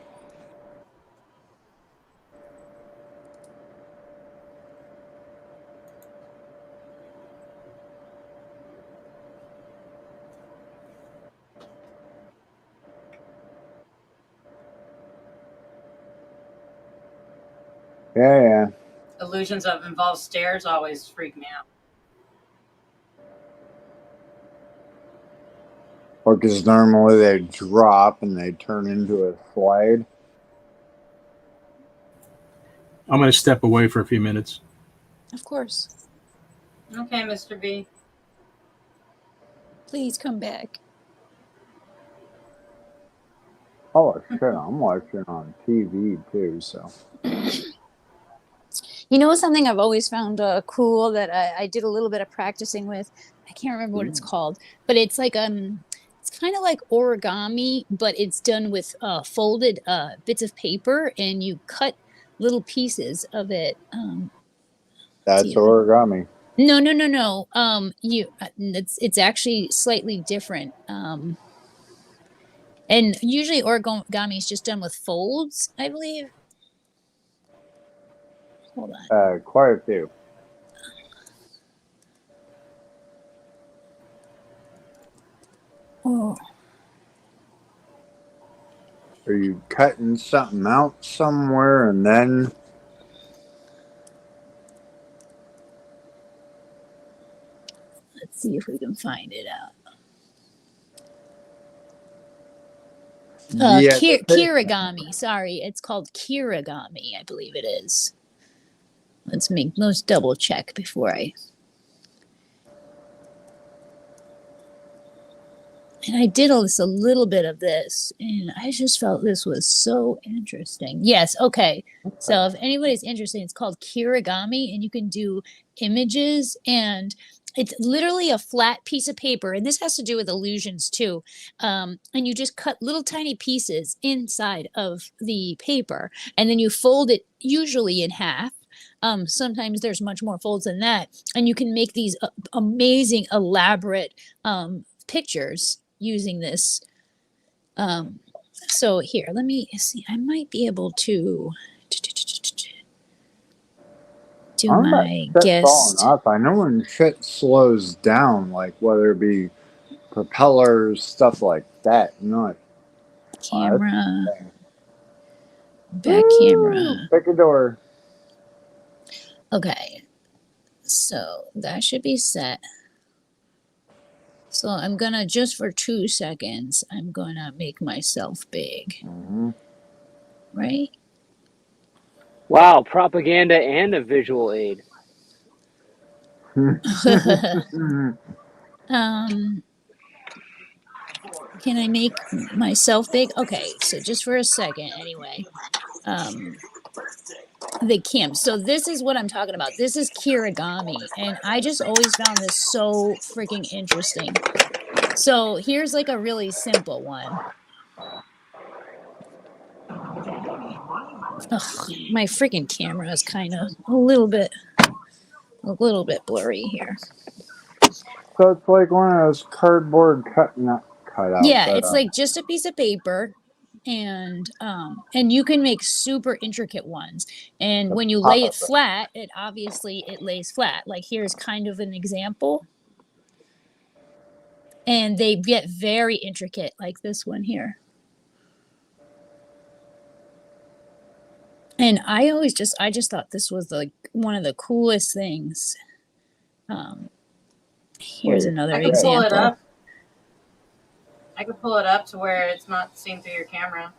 Yeah. Illusions of involved stairs always freak me out. Or because normally they drop and they turn into a slide. I'm going to step away for a few minutes. Of course. Okay, Mr. B. Please come back. Oh shit, I'm watching on TV too, so. You know something I've always found cool that I did a little bit of practicing with. I can't remember what it's called, but it's like it's kind of like origami, but it's done with folded bits of paper, and you cut little pieces of it. That's origami. No. It's actually slightly different. And usually origami is just done with folds, I believe. Hold on. Quite a few. Oh. Are you cutting something out somewhere and then? Let's see if we can find it out. Kirigami. Sorry, it's called kirigami, I believe it is. Let's double check before I. And I did a little bit of this, and I just felt this was so interesting. Yes, okay. So if anybody's interested, it's called kirigami, and you can do images, and it's literally a flat piece of paper, and this has to do with illusions too. And you just cut little tiny pieces inside of the paper, and then you fold it usually in half. Sometimes there's much more folds than that, and you can make these amazing, elaborate pictures using this. So here, let me see. I might be able to do my guest. I know when shit slows down, like whether it be propellers, stuff like that. You know, camera, back camera. Pick a door. Okay, so that should be set. So I'm gonna, just for 2 seconds, I'm gonna make myself big. Right? Wow, propaganda and a visual aid. Can I make myself big? Okay, so just for a second, anyway. The camp. So this is what I'm talking about. This is kirigami, and I just always found this so freaking interesting. So here's like a really simple one. Ugh, my freaking camera is kind of a little bit blurry here. So it's like one of those cardboard cutouts. Yeah, it's like just a piece of paper, and you can make super intricate ones. And when you lay it flat, it lays flat. Like here's kind of an example. And they get very intricate, like this one here. And I just thought this was like one of the coolest things. Here's another example. I could pull it up to where it's not seen through your camera.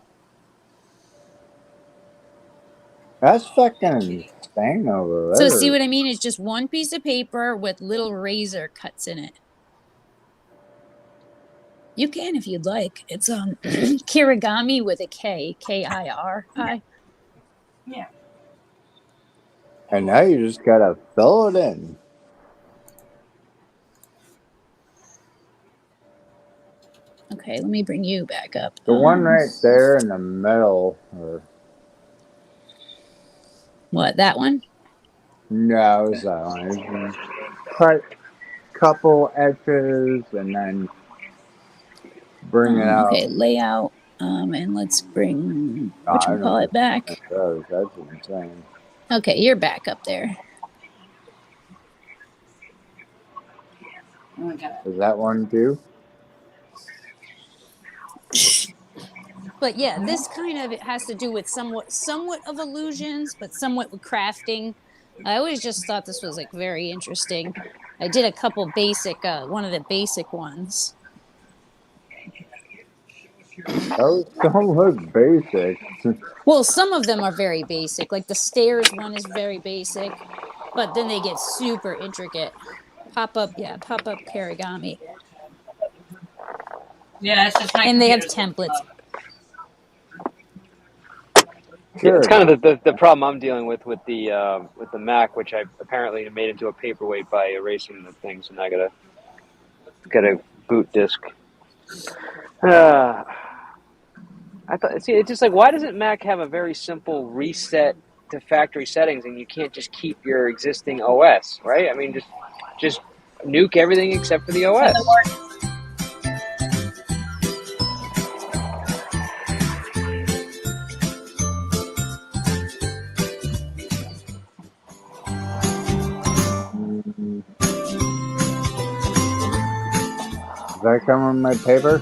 That's fucking insane over there. So see what I mean? It's just one piece of paper with little razor cuts in it. You can if you'd like. It's kirigami with a K, K-I-R-I. Yeah. And now you just gotta fill it in. Okay, let me bring you back up. The one right there in the middle. What, that one? No, it was that one. Cut a couple edges and then bring it out. Okay, layout. And let's bring whatchamacallit back. That's insane. Okay, you're back up there. Is that one too? But yeah, this kind of has to do with somewhat of illusions, but somewhat with crafting. I always just thought this was like very interesting. I did a couple basic, one of the basic ones. Those don't look basic. Well, some of them are very basic. Like the stairs one is very basic, but then they get super intricate. Pop-up kirigami. Yeah, it's just and they have templates. could. It's kind of the problem I'm dealing with the Mac, which I apparently made into a paperweight by erasing the thing. So now I gotta boot disk. I thought, see, it's just like, why doesn't Mac have a very simple reset to factory settings, and you can't just keep your existing OS, right? I mean, just nuke everything except for the OS. Does that come on my paper?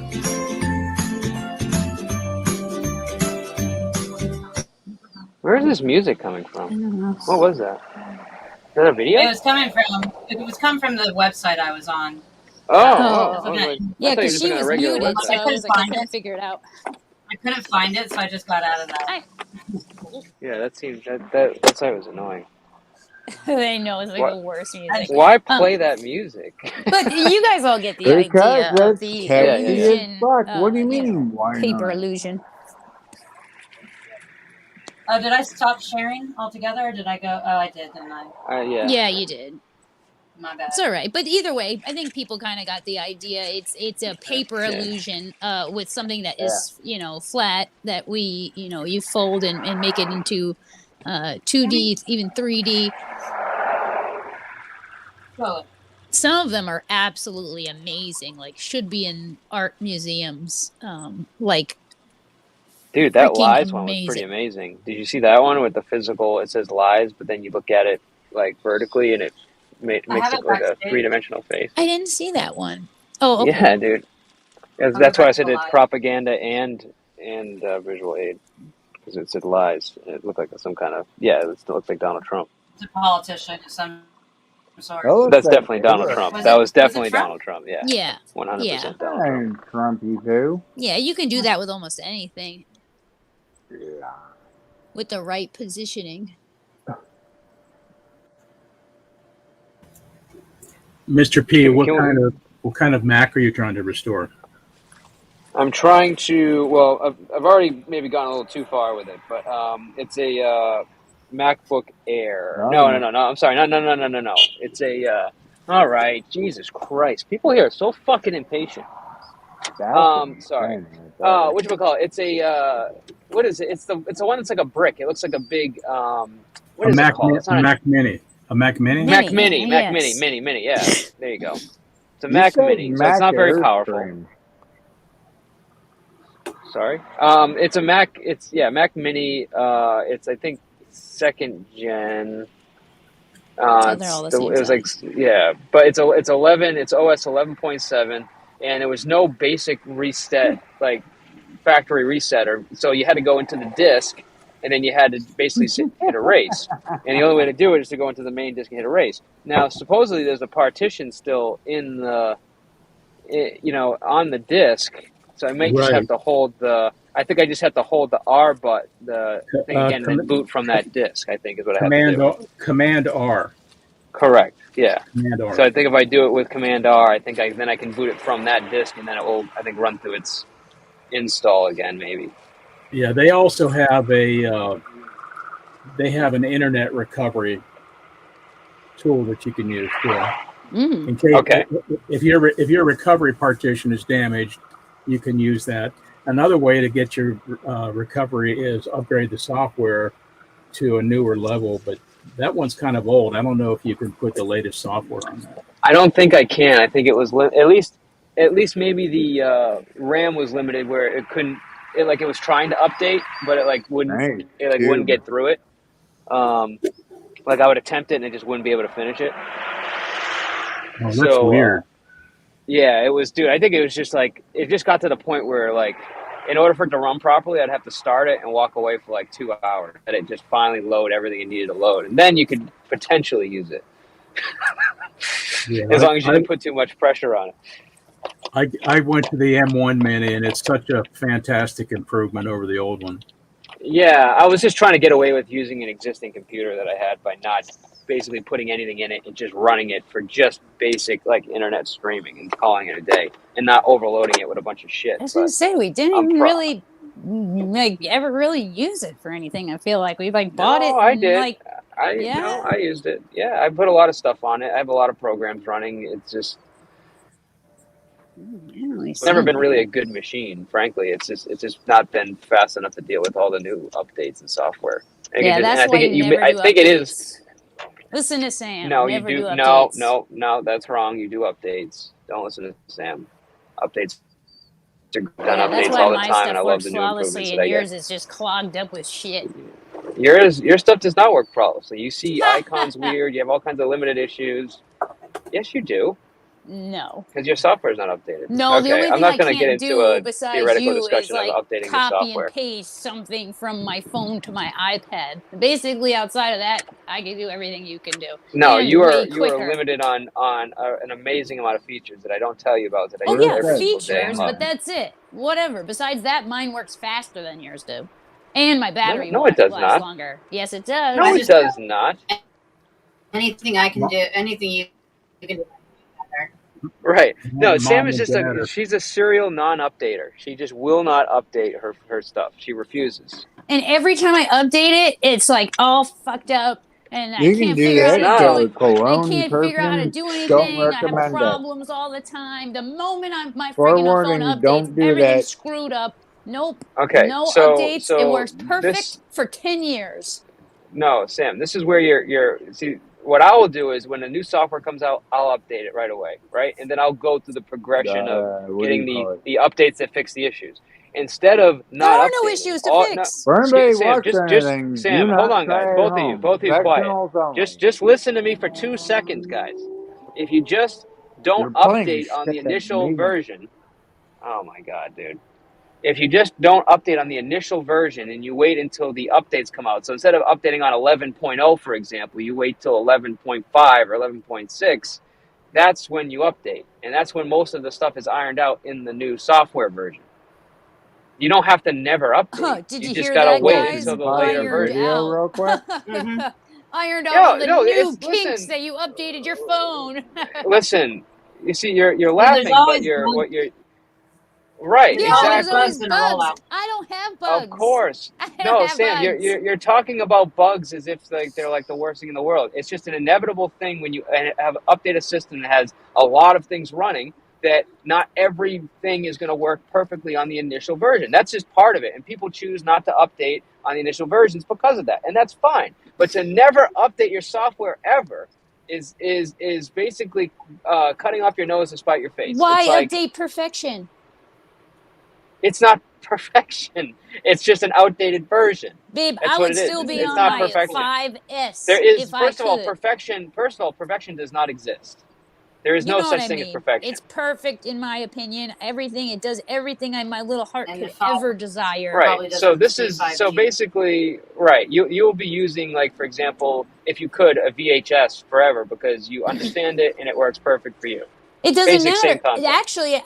Where's this music coming from? I don't know. What was that? Is that a video? It was coming from the website I was on. I was okay. like, Yeah, I thought you because were she looking at a was regular muted, website. so I was like, I couldn't figure it out. I couldn't find it, so I just got out of that. Yeah, that seems that site was annoying. They know it's like the worst music. Why play that music? But you guys all get the Because idea of that's the catchy illusion. as fuck. What do you mean? You know, Why paper not? illusion. Oh, did I stop sharing altogether, or did I go? Oh, I did, didn't I? Yeah, you did. My bad. It's all right, but either way, I think people kind of got the idea. It's a paper illusion with something that is flat that we you fold and make it into 2D, even 3D. Well, some of them are absolutely amazing, like should be in art museums. Dude, that freaking lies one was pretty amazing. Did you see that one with the physical? It says lies, but then you look at it like vertically, and it makes it like a three-dimensional face. I didn't see that one. Oh, okay. Yeah, dude. That's why I said it's propaganda and visual aid, because it said lies. It looked like some kind of it still looks like Donald Trump. It's a politician of some sort. That's definitely Donald Trump. That was definitely Donald Trump. Yeah. Yeah. 100% Donald Trump. And Trumpy too. Yeah, you can do that with almost anything. Yeah. With the right positioning. Mr. P, what kind of Mac are you trying to restore? I'm trying to. Well, I've already maybe gone a little too far with it, but it's a MacBook Air. Oh. No. I'm sorry. No. It's a. All right. Jesus Christ. People here are so fucking impatient. Sorry. Whatchamacallit? It's a. What is it? It's the one that's like a brick. It looks like a big. What is it called? A Mac Mini. A Mac Mini? Mac Mini. Mini. Yeah. There you go. It's a Mac Mini. So it's not very powerful. Sorry. It's a Mac. It's Mac Mini. It's I think 2nd gen. They're all the same it was like but it's 11. It's OS 11.7, and there was no basic reset like factory resetter. So you had to go into the disk, and then you had to basically hit erase. And the only way to do it is to go into the main disk and hit erase. Now supposedly there's a partition still in the on the disk. So I might just have to hold I think I just have to hold the R the thing again, and then boot from that disk, I think is what I have to do. Command R. Correct. Yeah. Command R. So I think if I do it with Command R, I think then I can boot it from that disk, and then it will, I think, run through its install again, maybe. Yeah, they also have an internet recovery tool that you can use too. In case, if your recovery partition is damaged, you can use that. Another way to get your recovery is upgrade the software to a newer level, but that one's kind of old. I don't know if you can put the latest software on that. I don't think I can. I think it was at least maybe the RAM was limited where it couldn't. It was trying to update, but it wouldn't get through it. I would attempt it and it just wouldn't be able to finish it. Oh, that's weird. Yeah, it was, dude. I think it was just it just got to the point where in order for it to run properly, I'd have to start it and walk away for 2 hours. And it just finally load everything it needed to load, and then you could potentially use it. As long as you didn't put too much pressure on it. I went to the M1 Mini, and it's such a fantastic improvement over the old one. Yeah, I was just trying to get away with using an existing computer that I had by not basically putting anything in it and just running it for just basic internet streaming and calling it a day and not overloading it with a bunch of shit. I was going to say, we didn't even really like ever really use it for anything. I feel like we've like bought it. I And, did. like, No, I used it. Yeah, I put a lot of stuff on it. I have a lot of programs running. It's just it's never been really a good machine, frankly. It's just not been fast enough to deal with all the new updates and software. And yeah, that's I why think you never do it is. updates. Listen to Sam. No, you never do. updates. No, that's wrong. You do updates. Don't listen to Sam. Updates. Done Yeah, that's updates why all the my time, and I stuff love works the new improvements flawlessly, that and I yours get. is just clogged up with shit. Your stuff does not work flawlessly. You see icons weird. You have all kinds of limited issues. Yes, you do. No. Because your software is not updated. No, the Okay, only I'm thing not I going to get can't into do a besides theoretical you is discussion of like updating your copy and software. paste something from my phone to my iPad. Basically, outside of that, I can do everything you can do. No, and you way are quicker. limited on an amazing amount of features that I don't tell you about that I Oh use yeah, every single day. features, but that's it. Whatever. Besides that, mine works faster than yours do, and my battery No, it does lasts not. longer. Yes, it does. No, it does not. Anything I can do, anything you can do. Right. No, Mom Sam is and just Dad she's a serial non-updater. She just will not update her stuff. She refuses. And every time I update it, it's like all fucked up, and I You can can't do figure out that, how to do it. Jericho. I Only can't figure out how to person do don't anything. I have recommend that. problems all the time. The moment my freaking phone Forewarning, updates, don't do everything's that. screwed up. Nope. Okay, No so updates. It works this perfect for 10 years. no, Sam, this is where you're see what I will do is when a new software comes out, I'll update it right away, right? And then I'll go through the progression of What do getting you call it? the updates that fix the issues. Instead of There not are no updating, issues to all, fix. For anybody Sam, watching just anything, do Sam, hold not on, guys, try at both of you home. quiet. Professionals only. Just listen to me for 2 seconds, guys. If you just don't You're playing update on the shit at initial me. version, oh my god, dude. If you just don't update on the initial version and you wait until the updates come out, so instead of updating on 11.0, for example, you wait till 11.5 or 11.6, that's when you update. And that's when most of the stuff is ironed out in the new software version. You don't have to never update. Did you you just hear gotta that, wait guys? until the later Ironed version. out. Real quick. Ironed out all the new kinks listen, that you updated your phone. listen, you see, you're There's laughing, always but bugs. you're right. Yeah, Exactly. there's always in a bugs. rollout. I don't have bugs. Of course. I don't No, have Sam, bugs. you're talking about bugs as if like they're like the worst thing in the world. It's just an inevitable thing when you have update a system that has a lot of things running that not everything is going to work perfectly on the initial version. That's just part of it. And people choose not to update on the initial versions because of that. And that's fine. But to never update your software ever is basically cutting off your nose to spite your face. Why It's like, update perfection? it's not perfection. It's just an outdated version. Babe, That's I what would it is. still be It's on not my perfection. 5S. There is if first I of all could. perfection. First of all, perfection does not exist. There is You no know what such I thing as mean. perfection. It's perfect in my opinion. Everything it does, everything my little heart And could the phone ever desire. Right. So this is so basically right. You'll be using, like, for example, if you could, a VHS forever because you understand it and it works perfect for you. It doesn't Basic, same matter. concept.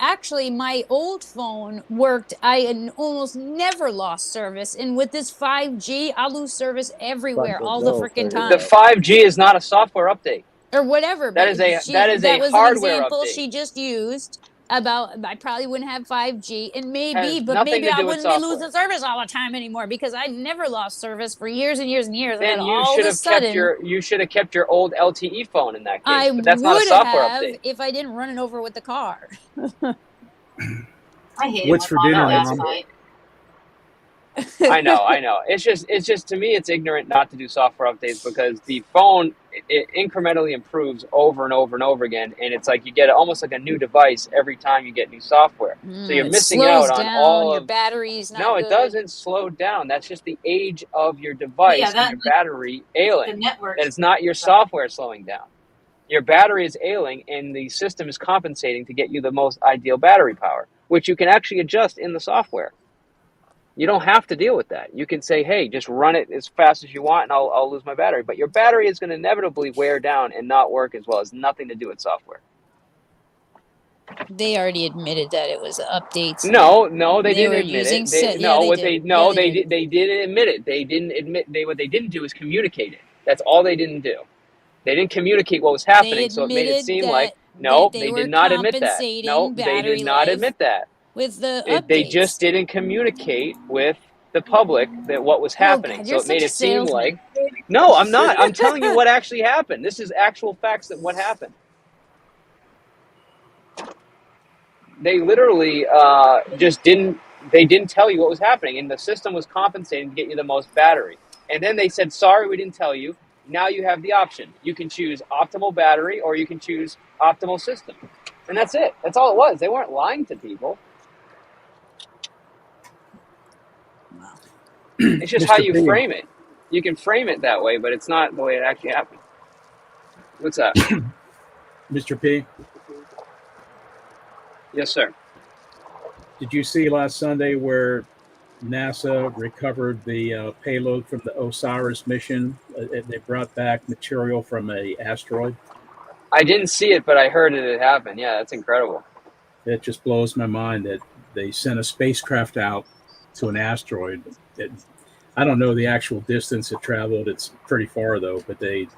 Actually, my old phone worked. I almost never lost service, and with this 5G, I lose service everywhere all the freaking time. The 5G is not a software update. Or whatever. That is a was hardware an example update. she just used about I probably wouldn't have 5G, and Has but nothing maybe to I do with wouldn't be software. losing service all the time anymore because I never lost service for years and years and years. Then and you all should of a have sudden, kept your old LTE phone in that case. I But that's not a would software have update. if I didn't run it over with the car. I hate What's for dinner, Mom? I know. It's just to me, it's ignorant not to do software updates because the phone it incrementally improves over and over and over again, and it's like you get almost like a new device every time you get new software. So you're It missing slows out on down, all your of. battery's not No, it good. doesn't slow down. That's just the age of your device and your battery ailing. The network. That it's not your software slowing down. Your battery is ailing, and the system is compensating to get you the most ideal battery power, which you can actually adjust in the software. You don't have to deal with that. You can say, hey, just run it as fast as you want and I'll lose my battery. But your battery is going to inevitably wear down and not work as well. It's nothing to do with software. They already admitted that it was updates. No, they didn't were admit using it. they They didn't admit it. They didn't admit what they didn't do is communicate it. That's all they didn't do. They didn't communicate what was happening, so it made it seem like they did not admit that. No, they did not admit that. with the They updates. just didn't communicate with the public that what was happening. God, So you're it made such a it seem salesman. like, no, I'm not. I'm telling you what actually happened. This is actual facts that what happened. They literally just didn't. They didn't tell you what was happening, and the system was compensating to get you the most battery. And then they said, "Sorry, we didn't tell you." Now you have the option. You can choose optimal battery, or you can choose optimal system, and that's it. That's all it was. They weren't lying to people. It's just how Mr. you P, frame it. You can frame it that way, but it's not the way it actually happened. What's that? Mr. P, Yes, sir. did you see last Sunday where NASA recovered the payload from the Osiris mission? They brought back material from a asteroid. I didn't see it, but I heard it had happened. Yeah, that's incredible. It just blows my mind that they sent a spacecraft out to an asteroid. I don't know the actual distance it traveled. It's pretty far, though, but they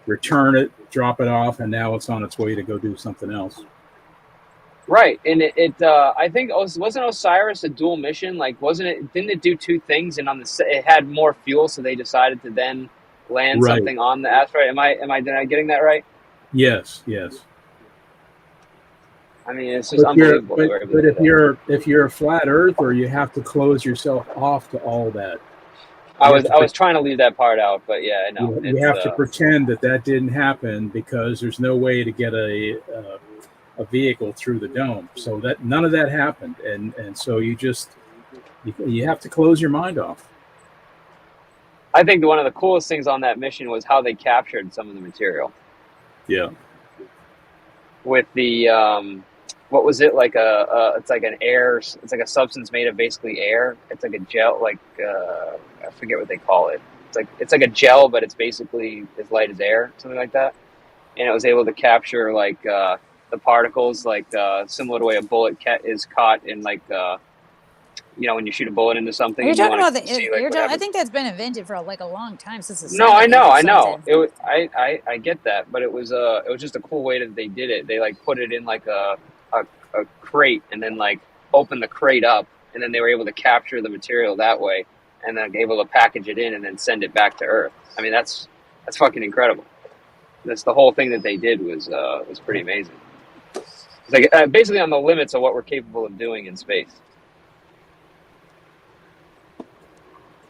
return it, drop it off, and now it's on its way to go do something else. Right, and I think wasn't Osiris a dual mission? Like, wasn't it? Didn't it do two things? And it had more fuel, so they decided to then land something on the asteroid. Am I getting that right? Yes. I mean, it's just unbelievable. But if you're a flat earther, you have to close yourself off to all that. I was trying to leave that part out, but yeah, I know. You have to pretend that didn't happen because there's no way to get a vehicle through the dome. So that none of that happened, and so you have to close your mind off. I think one of the coolest things on that mission was how they captured some of the material. Yeah. With the what was it like it's like an air, it's like a substance made of basically air. It's like a gel, like I forget what they call it. It's like a gel, but it's basically as light as air, something like that. And it was able to capture like the particles, like similar to the way a bullet is caught in like when you shoot a bullet into something. You're talking about I I think that's been invented for like a long time since the No, I 70s know. or something. I get that, but it was just a cool way that they did it. They like put it in like a crate and then like open the crate up, and then they were able to capture the material that way, and then able to package it in and then send it back to Earth. I mean, that's fucking incredible. That's the whole thing that they did was pretty amazing. It's like basically on the limits of what we're capable of doing in space.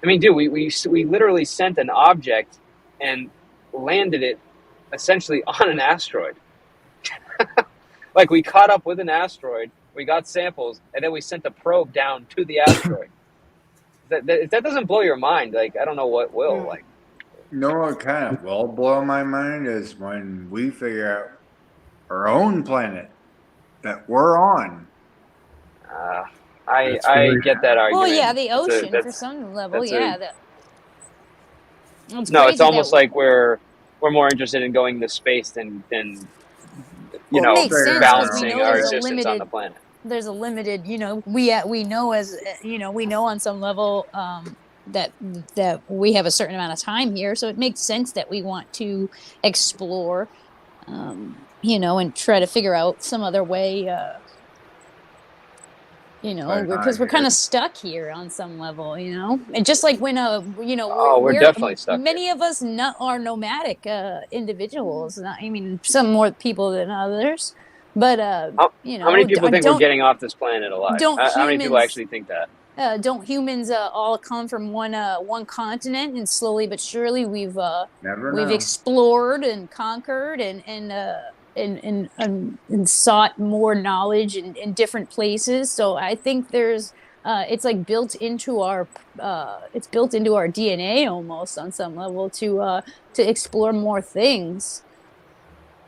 I mean, dude, we literally sent an object and landed it essentially on an asteroid. Like, we caught up with an asteroid, we got samples, and then we sent a probe down to the asteroid. If that doesn't blow your mind, like, I don't know what will. Like, you know what kind of will blow my mind is when we figure out our own planet that we're on. I get that argument. Well, yeah, the ocean for some level, yeah. It's almost like we're more interested in going to space than balancing our existence on the planet. There's a limited, we know on some level that we have a certain amount of time here, so it makes sense that we want to explore, and try to figure out some other way. Because we're kind of stuck here on some level, and just like when we're definitely stuck. Many of us are nomadic individuals. Some more people than others, but how many people think we're getting off this planet alive? How many people actually think that? Don't humans all come from one continent, and slowly but surely we've explored and conquered and sought more knowledge in different places. So I think there's it's like built into our DNA almost on some level to explore more things.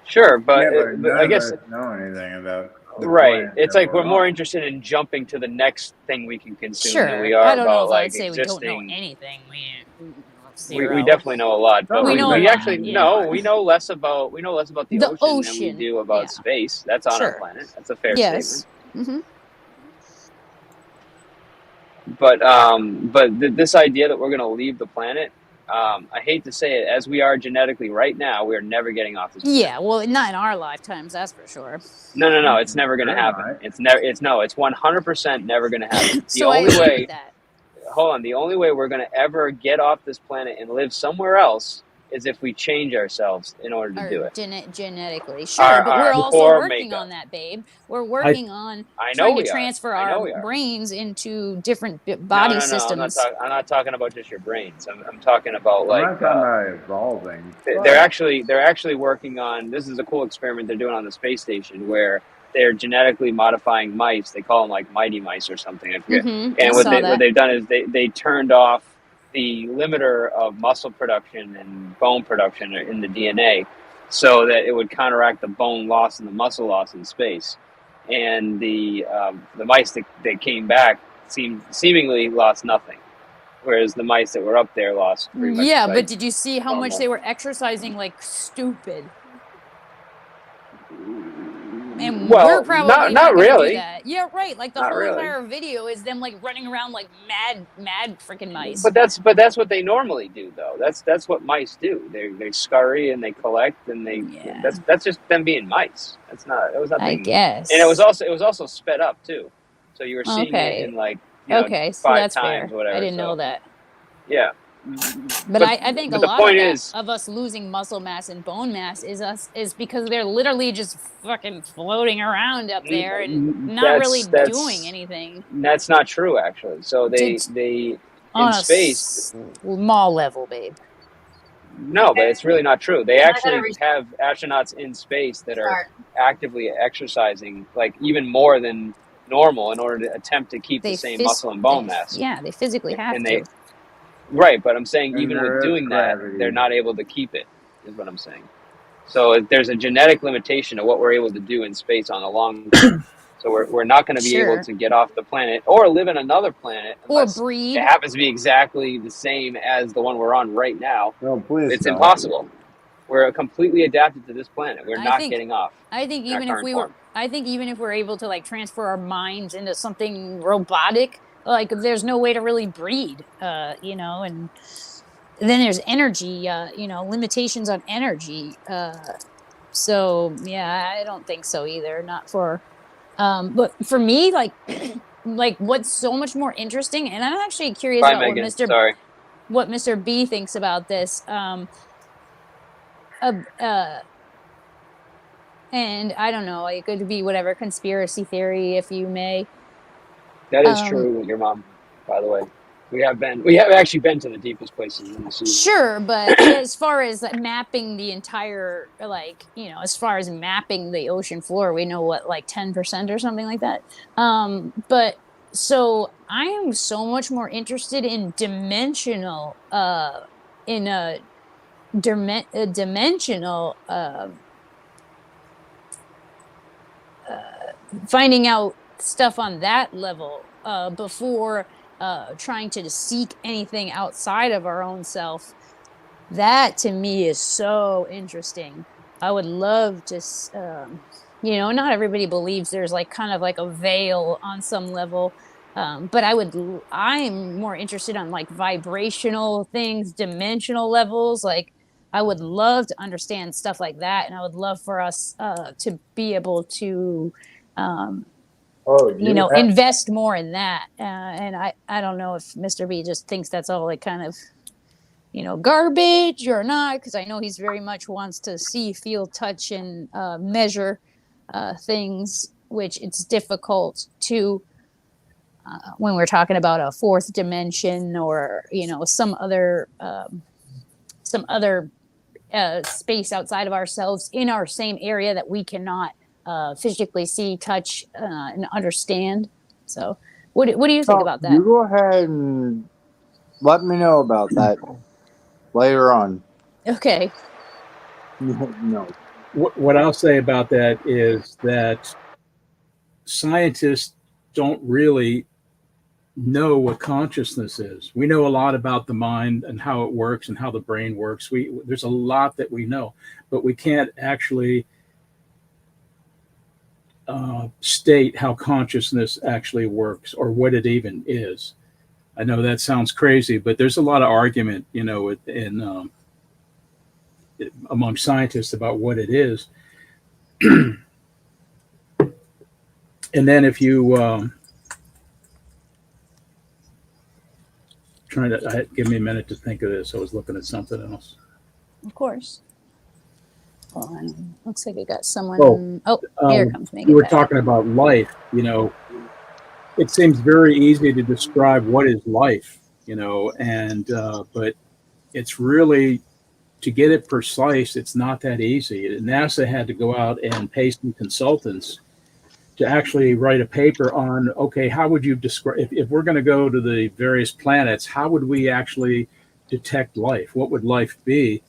Sure, but I guess know anything about right. It's like we're more interested in jumping to the next thing we can consume than we are I don't know about if like I'd say existing. We don't know anything. We definitely know a lot, but we know less about the ocean than we do about space. That's on our planet. That's a fair statement. Mm-hmm. But this idea that we're going to leave the planet, I hate to say it, as we are genetically right now, we are never getting off this planet. Yeah, well, not in our lifetimes, that's for sure. No, it's never going to happen. It's never. It's 100% never going to happen. The So I only agree way, with that. hold on, the only way we're going to ever get off this planet and live somewhere else is if we change ourselves in order to do it. Genetically, sure, but we're also core working makeup. on that, babe. We're working on I know trying to we are. transfer I know our we are. brains into different body No. systems. I'm not talking about just your brains. I'm talking about I'm not talking about evolving. they're actually working on. This is a cool experiment they're doing on the space station where they're genetically modifying mice. They call them like mighty mice or something. I forget. Mm-hmm. And what they've done is they turned off the limiter of muscle production and bone production in the DNA, so that it would counteract the bone loss and the muscle loss in space. And the mice that came back seemingly lost nothing, whereas the mice that were up there lost pretty much. Yeah, like, but did you see how much normal. they were exercising like stupid? And we're probably not going to do that. Yeah, right. Like the whole entire video is them like running around like mad freaking mice. But that's what they normally do, though. That's what mice do. They scurry and they collect and that's just them being mice. It was nothing. I guess. And it was also sped up too, so you were seeing it in like okay, so 5 that's times, fair. whatever. I didn't know that. Yeah. But I think a the lot point of us losing muscle mass and bone mass is because they're literally just fucking floating around up there and not really doing anything. That's not true, actually. So they on in space, small level, babe. No, but it's really not true. They actually have astronauts in space that are actively exercising, like even more than normal, in order to attempt to keep the same muscle and bone mass. Yeah, they physically have to. Right, but I'm saying even with doing that, they're not able to keep it, is what I'm saying. So there's a genetic limitation of what we're able to do in space on a long term. So we're not going to be able to get off the planet or live in another planet unless or breed. It happens to be exactly the same as the one we're on right now. No, please it's don't. Impossible. We're completely adapted to this planet. We're not getting off. I think even if we're able to like transfer our minds into something robotic, like there's no way to really breed, and then there's energy, limitations on energy. So yeah, I don't think so either. Not for, but for me, like what's so much more interesting, and I'm actually curious about what Mr. B thinks about this. And I don't know, it could be whatever conspiracy theory, if you may. That is true with your mom, by the way. We have actually been to the deepest places in the sea. Sure, but as far as mapping the entire, as far as mapping the ocean floor, we know what, like 10% or something like that. But so I am so much more interested in dimensional, finding out stuff on that level before trying to seek anything outside of our own self. That to me is so interesting. I would love to, not everybody believes there's like kind of like a veil on some level. But I'm more interested on like vibrational things, dimensional levels. Like I would love to understand stuff like that. And I would love for us to be able to, invest more in that. And I don't know if Mr. B just thinks that's all like kind of, garbage or not, because I know he's very much wants to see, feel, touch, and measure things, which it's difficult to when we're talking about a fourth dimension or some other space outside of ourselves in our same area that we cannot physically see, touch, and understand. So what do you think about that? You go ahead and let me know about that later on. Okay. No. What I'll say about that is that scientists don't really know what consciousness is. We know a lot about the mind and how it works and how the brain works. There's a lot that we know, but we can't actually state how consciousness actually works or what it even is. I know that sounds crazy, but there's a lot of argument, among scientists about what it is. And then if you give me a minute to think of this. I was looking at something else. Of course. Hold on. Looks like we got someone. Here comes Megan. You were talking about life. It seems very easy to describe what is life, but it's really, to get it precise, it's not that easy. NASA had to go out and pay some consultants to actually write a paper on, okay, how would you describe, if we're going to go to the various planets, how would we actually detect life? What would life be?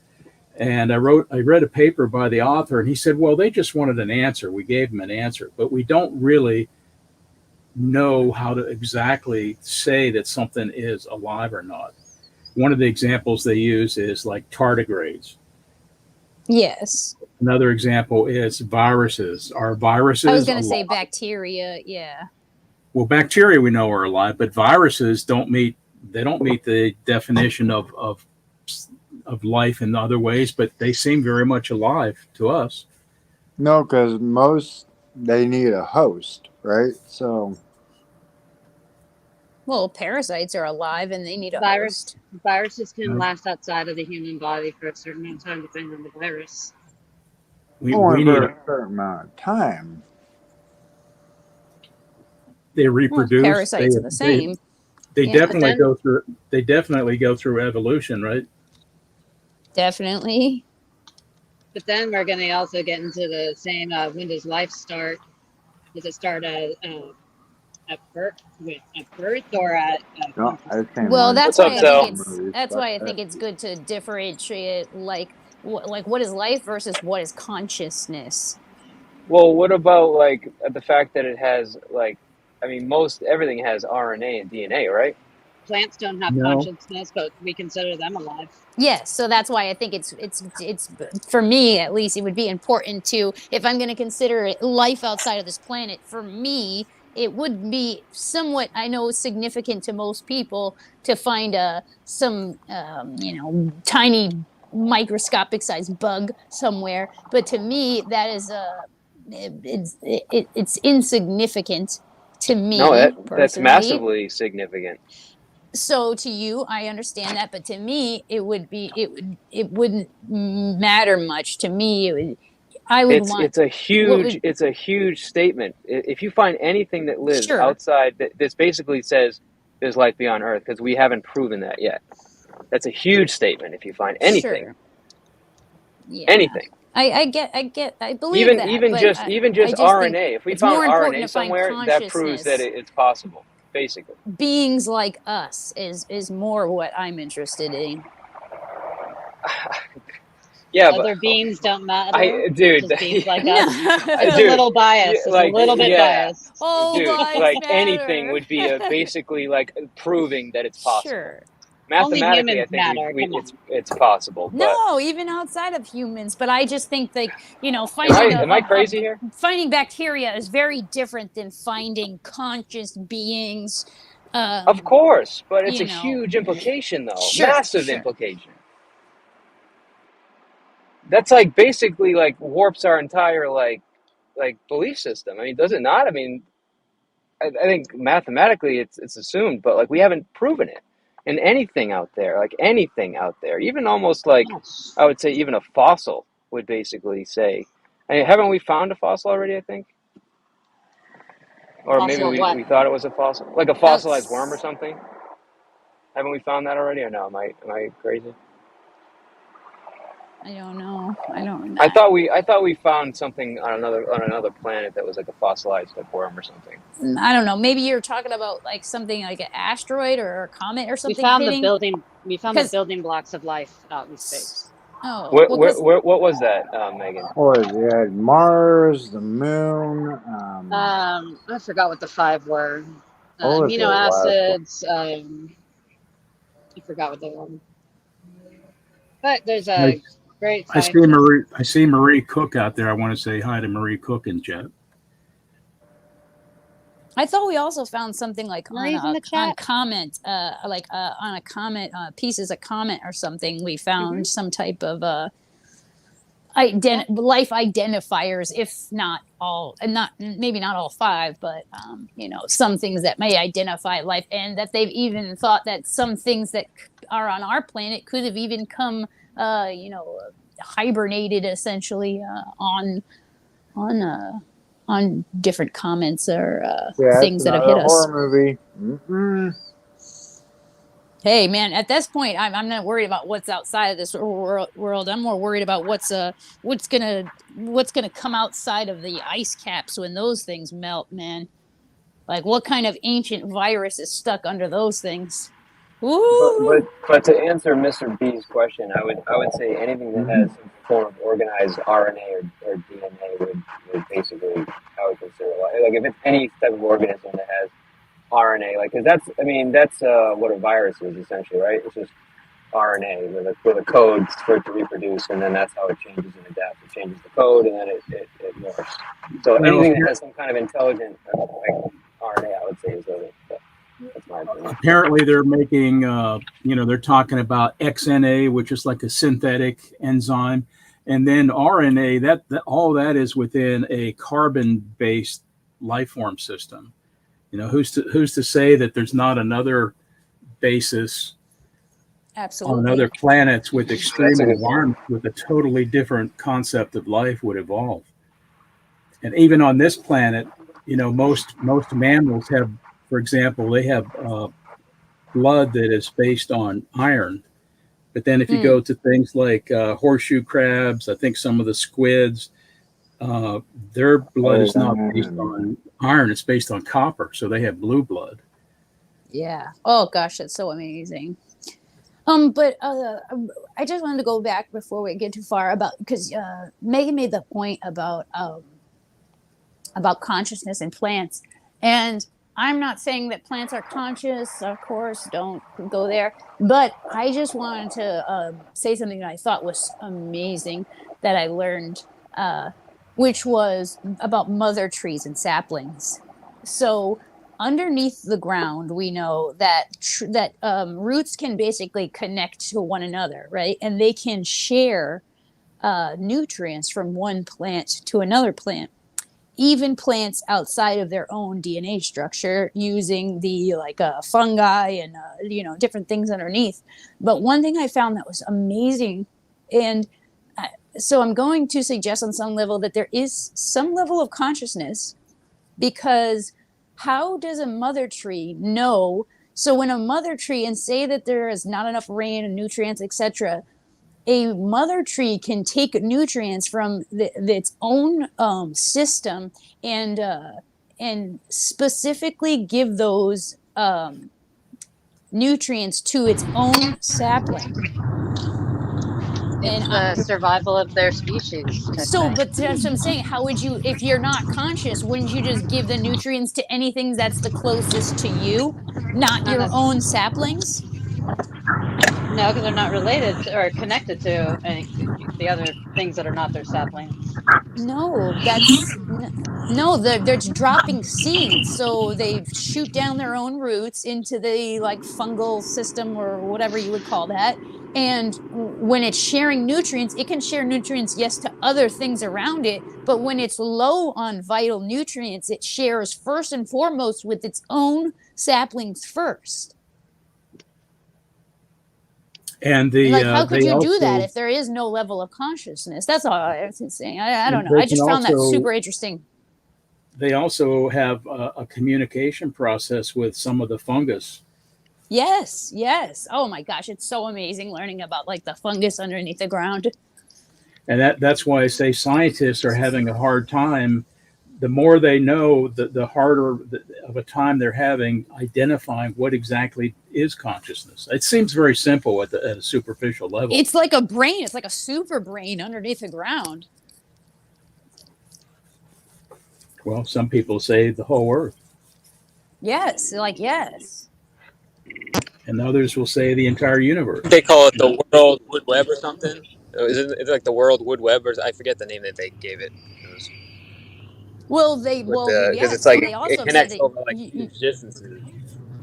And I read a paper by the author, and he said, well, they just wanted an answer. We gave them an answer, but we don't really know how to exactly say that something is alive or not. One of the examples they use is like tardigrades. Yes. Another example is viruses. Are viruses I was going to alive? say bacteria. Yeah. Well, bacteria we know are alive, but viruses don't meet the definition of life in other ways, but they seem very much alive to us. No, because they need a host, right? So. Well, parasites are alive and they need a host. Viruses can last outside of the human body for a certain amount of time, depending on the virus. We Only need for a certain amount of time. They reproduce. Well, parasites are the same. They definitely go through. They definitely go through evolution, right? Definitely. But then we're going to also get into the same. When does life start? Does it start at birth, or at? Well, that's why I think it's good to differentiate, like what is life versus what is consciousness. Well, what about like the fact that it has most everything has RNA and DNA, right? Plants don't have consciousness, but we consider them alive. Yes, so that's why I think it's for me at least, it would be important to, if I'm going to consider life outside of this planet, for me it would be somewhat, I know, significant to most people to find some tiny microscopic sized bug somewhere, but to me that is it's insignificant to me. No, that's personally. massively significant. So to you, I understand that, but to me, it wouldn't matter much. To me, It's a huge statement. If you find anything that lives outside, this basically says there's life beyond Earth, because we haven't proven that yet. That's a huge statement. If you find anything, anything. I believe that. Even just RNA. If we found RNA somewhere, that proves that it's possible. Basically, beings like us is more what I'm interested in. Yeah, other but beings don't matter. Dude, beings like us. It's a little biased. It's a little bit biased. Dude, like anything would be basically like proving that it's possible. Sure. Mathematically, I think it's possible. But no, even outside of humans. But I just think, like, finding am I crazy here? Finding bacteria is very different than finding conscious beings. Of course, but it's a huge implication, though. Sure, massive implication. That's like basically like warps our entire like belief system. I mean, does it not? I mean, I think mathematically it's assumed, but like we haven't proven it. And anything out there, even almost like, I would say even a fossil would basically say, haven't we found a fossil already, I think? Or maybe we thought it was a fossil, like a fossilized worm or something. Haven't we found that already, or no? Am I crazy? I don't know. I don't know. I thought we found something on another planet that was like a fossilized like worm or something. I don't know. Maybe you're talking about like something like an asteroid or a comet or something. We found the building blocks of life out in space. Oh, what was that, Megan? You had Mars, the moon. I forgot what the 5 were. Amino acids. I forgot what they were. But there's a great. I see Marie Cook out there. I want to say hi to Marie Cook in chat. I thought we also found something like Marie's in the chat. on comment, on a comment, pieces of comment or something. We found some type of life identifiers, if not all, and not maybe not all 5, but you know, some things that may identify life, and that they've even thought that some things that are on our planet could have even come, you know, hibernated essentially on different comments or things that have hit us. Horror movie. Mm-mm. Hey man, at this point, I'm not worried about what's outside of this world. I'm more worried about what's gonna come outside of the ice caps when those things melt, man. Like what kind of ancient virus is stuck under those things? But to answer Mr. B's question, I would say anything that has some form of organized RNA or DNA would basically, I would consider life. Like if it's any type of organism that has RNA, like, cause that's what a virus is essentially, right? It's just RNA with a code for it to reproduce, and then that's how it changes and adapts. It changes the code, and then it morphs. So anything that has some kind of intelligent like RNA, I would say is living. That's my opinion. Apparently, they're making, you know, they're talking about XNA, which is like a synthetic enzyme, and then RNA. That all that is within a carbon-based life form system. You know, who's to say that there's not another basis on other planets with extreme environments with a totally different concept of life would evolve. And even on this planet, you know, most mammals have, for example, they have blood that is based on iron. But then if you go to things like horseshoe crabs, I think some of the squids, their blood is not based on iron, it's based on copper. So they have blue blood. Yeah. Oh gosh, that's so amazing. But I just wanted to go back before we get too far because Megan made the point about consciousness in plants, and I'm not saying that plants are conscious, of course, don't go there. But I just wanted to say something that I thought was amazing that I learned, which was about mother trees and saplings. So underneath the ground, we know that roots can basically connect to one another, right? And they can share nutrients from one plant to another plant. Even plants outside of their own DNA structure, using the fungi and you know, different things underneath. But one thing I found that was amazing, and so I'm going to suggest on some level that there is some level of consciousness, because how does a mother tree know? So when a mother tree, and say that there is not enough rain and nutrients, etc., a mother tree can take nutrients from its own system and specifically give those nutrients to its own sapling. It's the survival of their species. So, but that's what I'm saying. How would you, if you're not conscious, wouldn't you just give the nutrients to anything that's the closest to you, not your own saplings? No, because they're not related or connected to the other things that are not their saplings. No, they're dropping seeds, so they shoot down their own roots into the fungal system or whatever you would call that. And when it's sharing nutrients, it can share nutrients, yes, to other things around it, but when it's low on vital nutrients, it shares first and foremost with its own saplings first. And how could you do that if there is no level of consciousness? That's all I was saying. I don't know. I just found that super interesting. They also have a communication process with some of the fungus. Yes. Oh my gosh, it's so amazing learning about the fungus underneath the ground. And that's why I say scientists are having a hard time. The more they know, the harder of a time they're having identifying what exactly is consciousness. It seems very simple at a superficial level. It's like a brain. It's like a super brain underneath the ground. Well, some people say the whole Earth. Yes, yes. And others will say the entire universe. They call it the World Wood Web or something. Is it like the World Wood Web, or I forget the name that they gave it. Well, they because yes, it's like but they it also said connects that over like huge distances.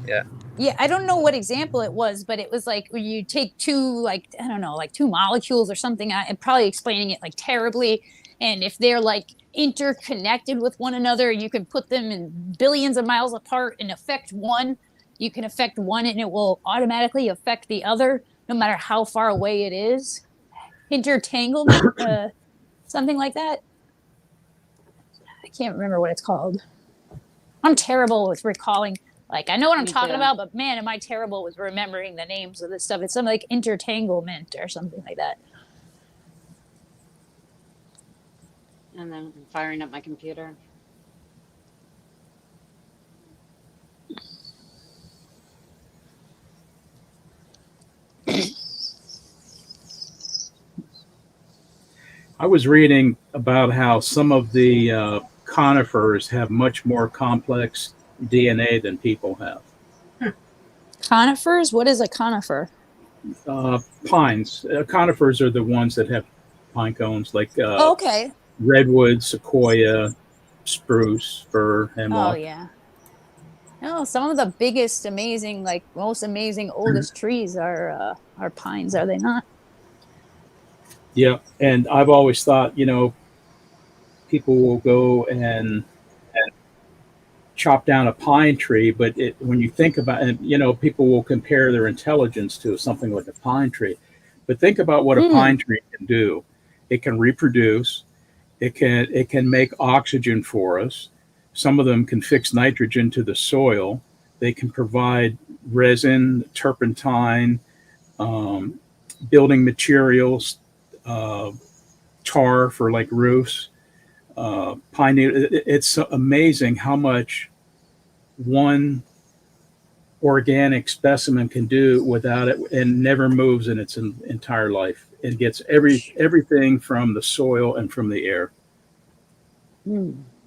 Yeah. yeah, I don't know what example it was, but it was like when you take two, like, I don't know, like two molecules or something. I'm probably explaining it like terribly. And if they're like interconnected with one another, you can put them in billions of miles apart and affect one. You can affect one and it will automatically affect the other, no matter how far away it is. Intertanglement, something like that. I can't remember what it's called. I'm terrible with recalling. Like, I know what I'm talking about, but man, am I terrible with remembering the names of this stuff. It's something like intertanglement or something like that. And then I'm firing up my computer. I was reading about how some of the conifers have much more complex DNA than people have. Conifers? What is a conifer? Pines. Conifers are the ones that have pine cones, like Okay. redwood, sequoia, spruce, fir, Oh, hemlock. yeah. No, some of the biggest, amazing, like most amazing, oldest trees are pines, are they not? Yeah, and I've always thought, people will go and chop down a pine tree, but when you think about it, people will compare their intelligence to something like a pine tree. But think about what a pine tree can do. It can reproduce. It can make oxygen for us. Some of them can fix nitrogen to the soil. They can provide resin, turpentine, building materials, tar for like roofs. Pine. It's amazing how much one organic specimen can do without it, and never moves in its entire life. It gets everything from the soil and from the air.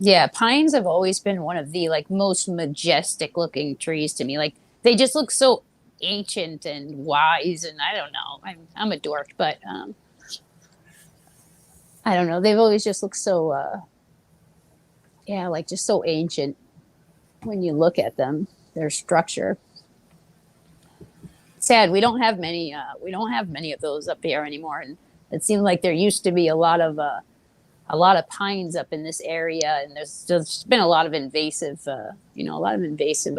Yeah, pines have always been one of the like most majestic looking trees to me. Like they just look so ancient and wise, and I don't know. I'm a dork, but I don't know. They've always just looked so yeah, like just so ancient when you look at them, their structure. Sad we don't have many of those up here anymore, and it seemed like there used to be a lot of pines up in this area, and there's been a lot of invasive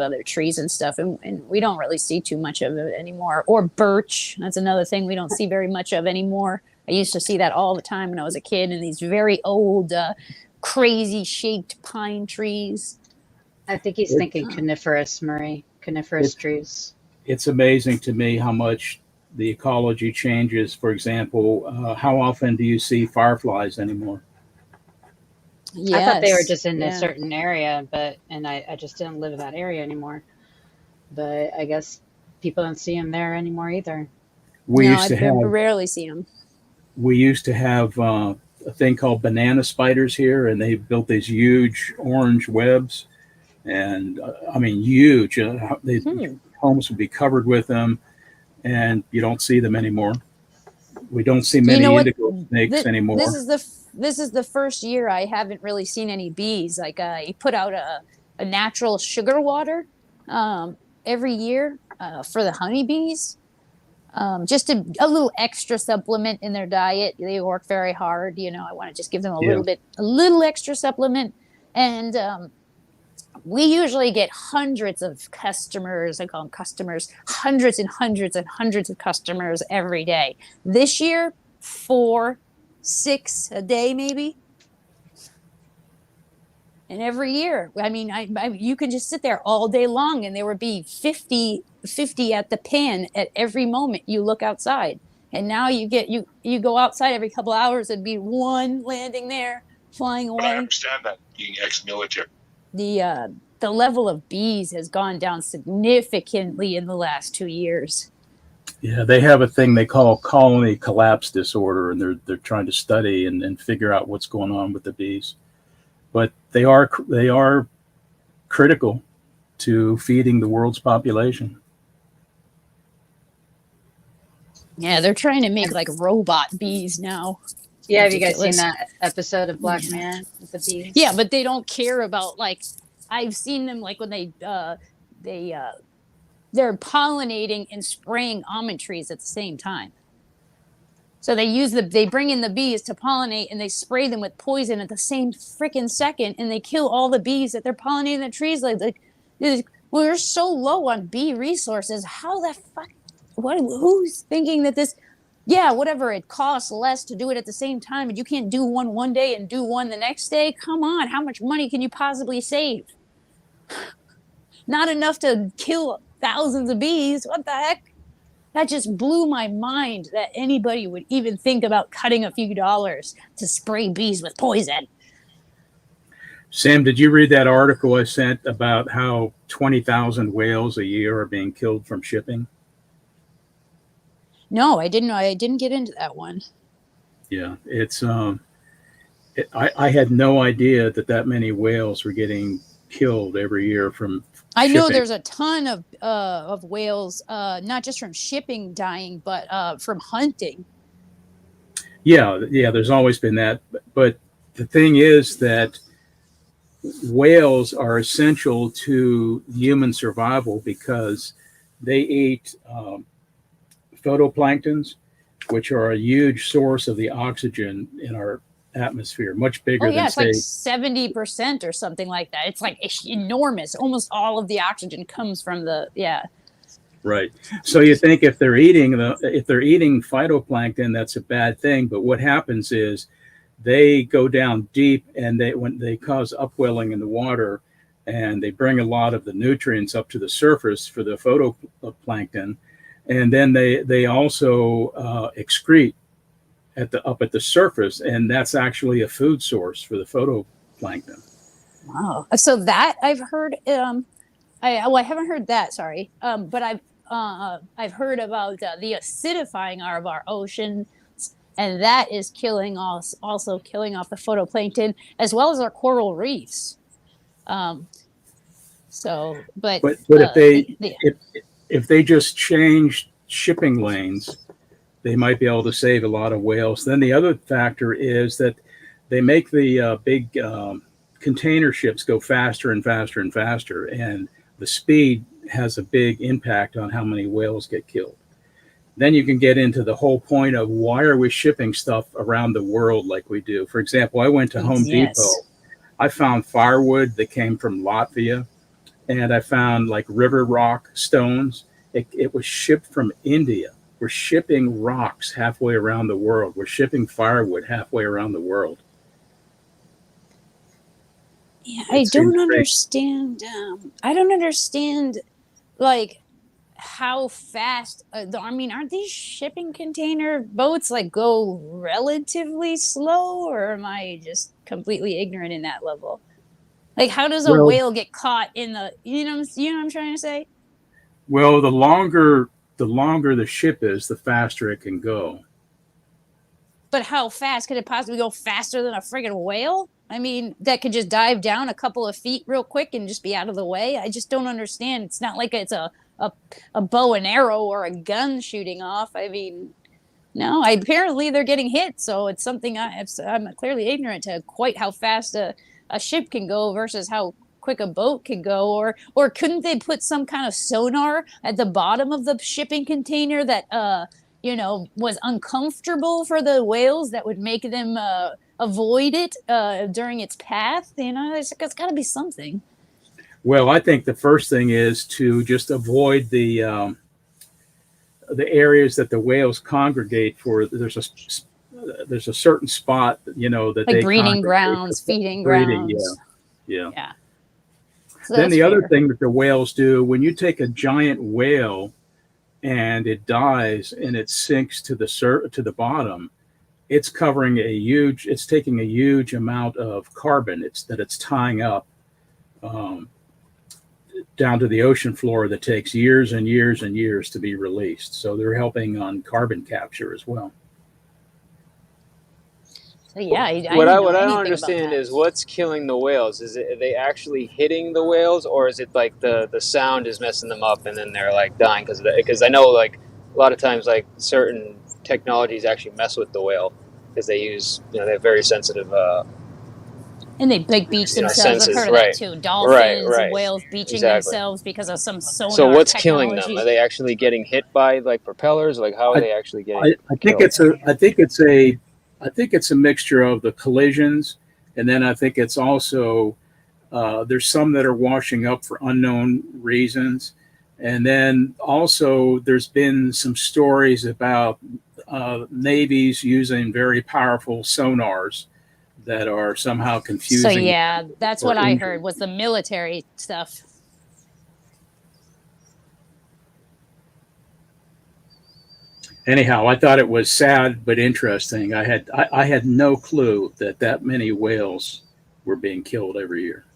other trees and stuff, and we don't really see too much of it anymore. Or birch, that's another thing we don't see very much of anymore. I used to see that all the time when I was a kid, and these very old crazy shaped pine trees. I think he's thinking coniferous, Murray. Coniferous trees. It's amazing to me how much the ecology changes. For example, how often do you see fireflies anymore? Yes. I thought they were just in a certain area, and I just didn't live in that area anymore. But I guess people don't see them there anymore either. I rarely see them. We used to have a thing called banana spiders here, and they built these huge orange webs, and I mean huge. Homes would be covered with them, and you don't see them anymore. We don't see many indigo snakes anymore. This is the first year I haven't really seen any bees. Like he put out a natural sugar water every year for the honeybees. Just a little extra supplement in their diet. They work very hard. I want to just give them a little extra supplement. And we usually get hundreds of customers. I call them customers, hundreds and hundreds and hundreds of customers every day. This year, 4, 6 a day, maybe. And every year, I mean, you can just sit there all day long, and there would be 50 at the pan at every moment you look outside. And now you go outside every couple hours, and be one landing there, flying away. But I understand that, being ex-military. The level of bees has gone down significantly in the last 2 years. Yeah, they have a thing they call colony collapse disorder, and they're trying to study and figure out what's going on with the bees. But they are critical to feeding the world's population. Yeah, they're trying to make like robot bees now. Yeah, have you guys ridiculous. seen that episode of Black Mirror with the bees? Yeah, but they don't care about, like, I've seen them, like, when they're pollinating and spraying almond trees at the same time. So they bring in the bees to pollinate and they spray them with poison at the same freaking second, and they kill all the bees that they're pollinating the trees. We're so low on bee resources. How the fuck? Who's thinking that this? Yeah, whatever, it costs less to do it at the same time, and you can't do one day and do one the next day. Come on, how much money can you possibly save? Not enough to kill thousands of bees. What the heck? That just blew my mind that anybody would even think about cutting a few dollars to spray bees with poison. Sam, did you read that article I sent about how 20,000 whales a year are being killed from shipping? No, I didn't. I didn't get into that one. Yeah, it's I had no idea that many whales were getting killed every year from I shipping. know there's a ton of whales, not just from shipping dying, but from hunting. Yeah, there's always been that. But the thing is that whales are essential to human survival because they eat phytoplanktons, which are a huge source of the oxygen in our atmosphere, much bigger than, it's say, like 70% or something like that. It's like enormous. Almost all of the oxygen comes from right. So you think if they're eating phytoplankton, that's a bad thing. But what happens is they go down deep, and when they cause upwelling in the water, and they bring a lot of the nutrients up to the surface for the phytoplankton, and then they also excrete up at the surface, and that's actually a food source for the phytoplankton. Wow. So that I've heard. I haven't heard that. Sorry, but I've heard about the acidifying of our oceans, and that is also killing off the phytoplankton as well as our coral reefs. But if they just changed shipping lanes, they might be able to save a lot of whales. Then the other factor is that they make the big container ships go faster and faster and faster, and the speed has a big impact on how many whales get killed. Then you can get into the whole point of why are we shipping stuff around the world like we do? For example, I went to Home Depot. I found firewood that came from Latvia, and I found like river rock stones. It was shipped from India. We're shipping rocks halfway around the world. We're shipping firewood halfway around the world. Yeah, I don't understand. I don't understand, like, how fast. I mean, aren't these shipping container boats like go relatively slow, or am I just completely ignorant in that level? Like, how does a whale get caught in the? You know what I'm trying to say? Well, the longer the ship is, the faster it can go. But how fast could it possibly go? Faster than a friggin' whale? I mean, that could just dive down a couple of feet real quick and just be out of the way. I just don't understand. It's not like it's a bow and arrow or a gun shooting off. I mean, no. Apparently they're getting hit, so it's something I'm clearly ignorant to quite how fast a ship can go versus how quick a boat can go, or couldn't they put some kind of sonar at the bottom of the shipping container that was uncomfortable for the whales, that would make them avoid it during its path? It's got to be something. Well, I think the first thing is to just avoid the areas that the whales congregate for. There's a certain spot, that like they breeding grounds, feeding grounds. Yeah. So then the other thing that the whales do, when you take a giant whale and it dies and it sinks to the bottom, it's taking a huge amount of carbon. It's tying up down to the ocean floor that takes years and years and years to be released. So they're helping on carbon capture as well. So yeah, what I don't understand is what's killing the whales. Are they actually hitting the whales, or is it like the sound is messing them up and then they're like dying because I know like a lot of times like certain technologies actually mess with the whale. because they use, they have very sensitive, And they like beach themselves. I've senses. heard of Right. that too. Right. Dolphins and Right. whales beaching Exactly. themselves because of some So sonar what's killing them? technology. Are they actually getting hit by like propellers? Like how are I, they actually getting I think killed? I think it's a mixture of the collisions, and then I think it's also there's some that are washing up for unknown reasons, and then also there's been some stories about navies using very powerful sonars that are somehow So confusing yeah, that's or what I injuring. heard was the military stuff. Anyhow, I thought it was sad but interesting. I had no clue that many whales were being killed every year.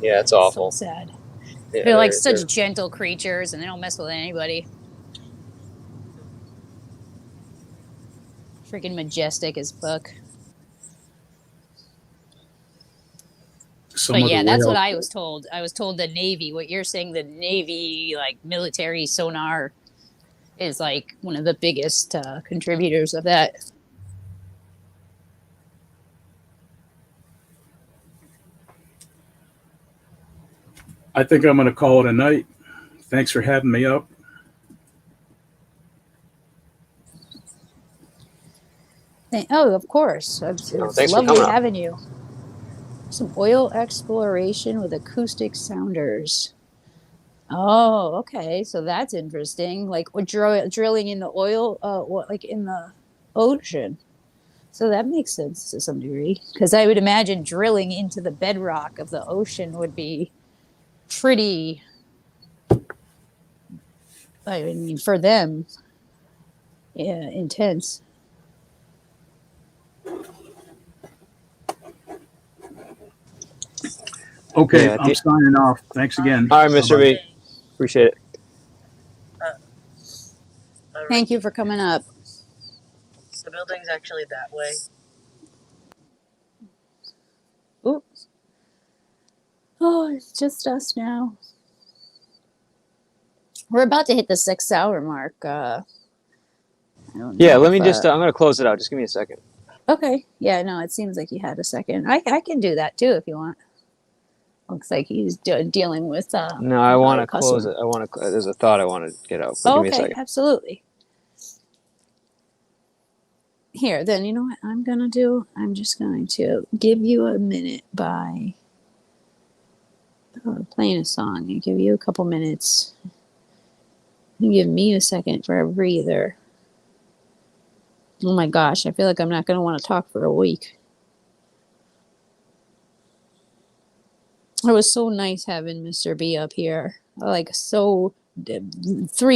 Yeah, it's So awful. sad. Yeah, They're like such gentle creatures and they don't mess with anybody. Freaking majestic as fuck. Some But of the yeah, that's what whales. I was told. I was told the Navy, what you're saying, the Navy, like military sonar is like one of the biggest contributors of that. I think I'm going to call it a night. Thanks for having me up. Oh, of course. It's thanks for lovely coming up. having you. Some oil exploration with acoustic sounders. Oh, okay. So that's interesting. Like drilling in the oil, like in the ocean. So that makes sense to some degree, because I would imagine drilling into the bedrock of the ocean would be pretty. I mean, for them, yeah, intense. Okay, Yeah, I'm signing off. Thanks again. All right, Mr. Bye-bye. B. Appreciate it. Thank you for coming up. The building's actually that way. Oops. Oh, it's just us now. We're about to hit the 6 hour mark. I don't know. Yeah, let me just. I'm going to close it out. Just give me a second. Okay. Yeah, no, it seems like you had a second. I can do that too if you want. Looks like he's dealing with. No, I want to close it. I want to. There's a thought I want to get out. But give me a Okay, second. absolutely. Here, then, you know what I'm going to do? I'm just going to give you a minute by playing a song and give you a couple minutes. And give me a second for a breather. Oh my gosh, I feel like I'm not going to want to talk for a week. It was so nice having Mr. B up here. Like, 3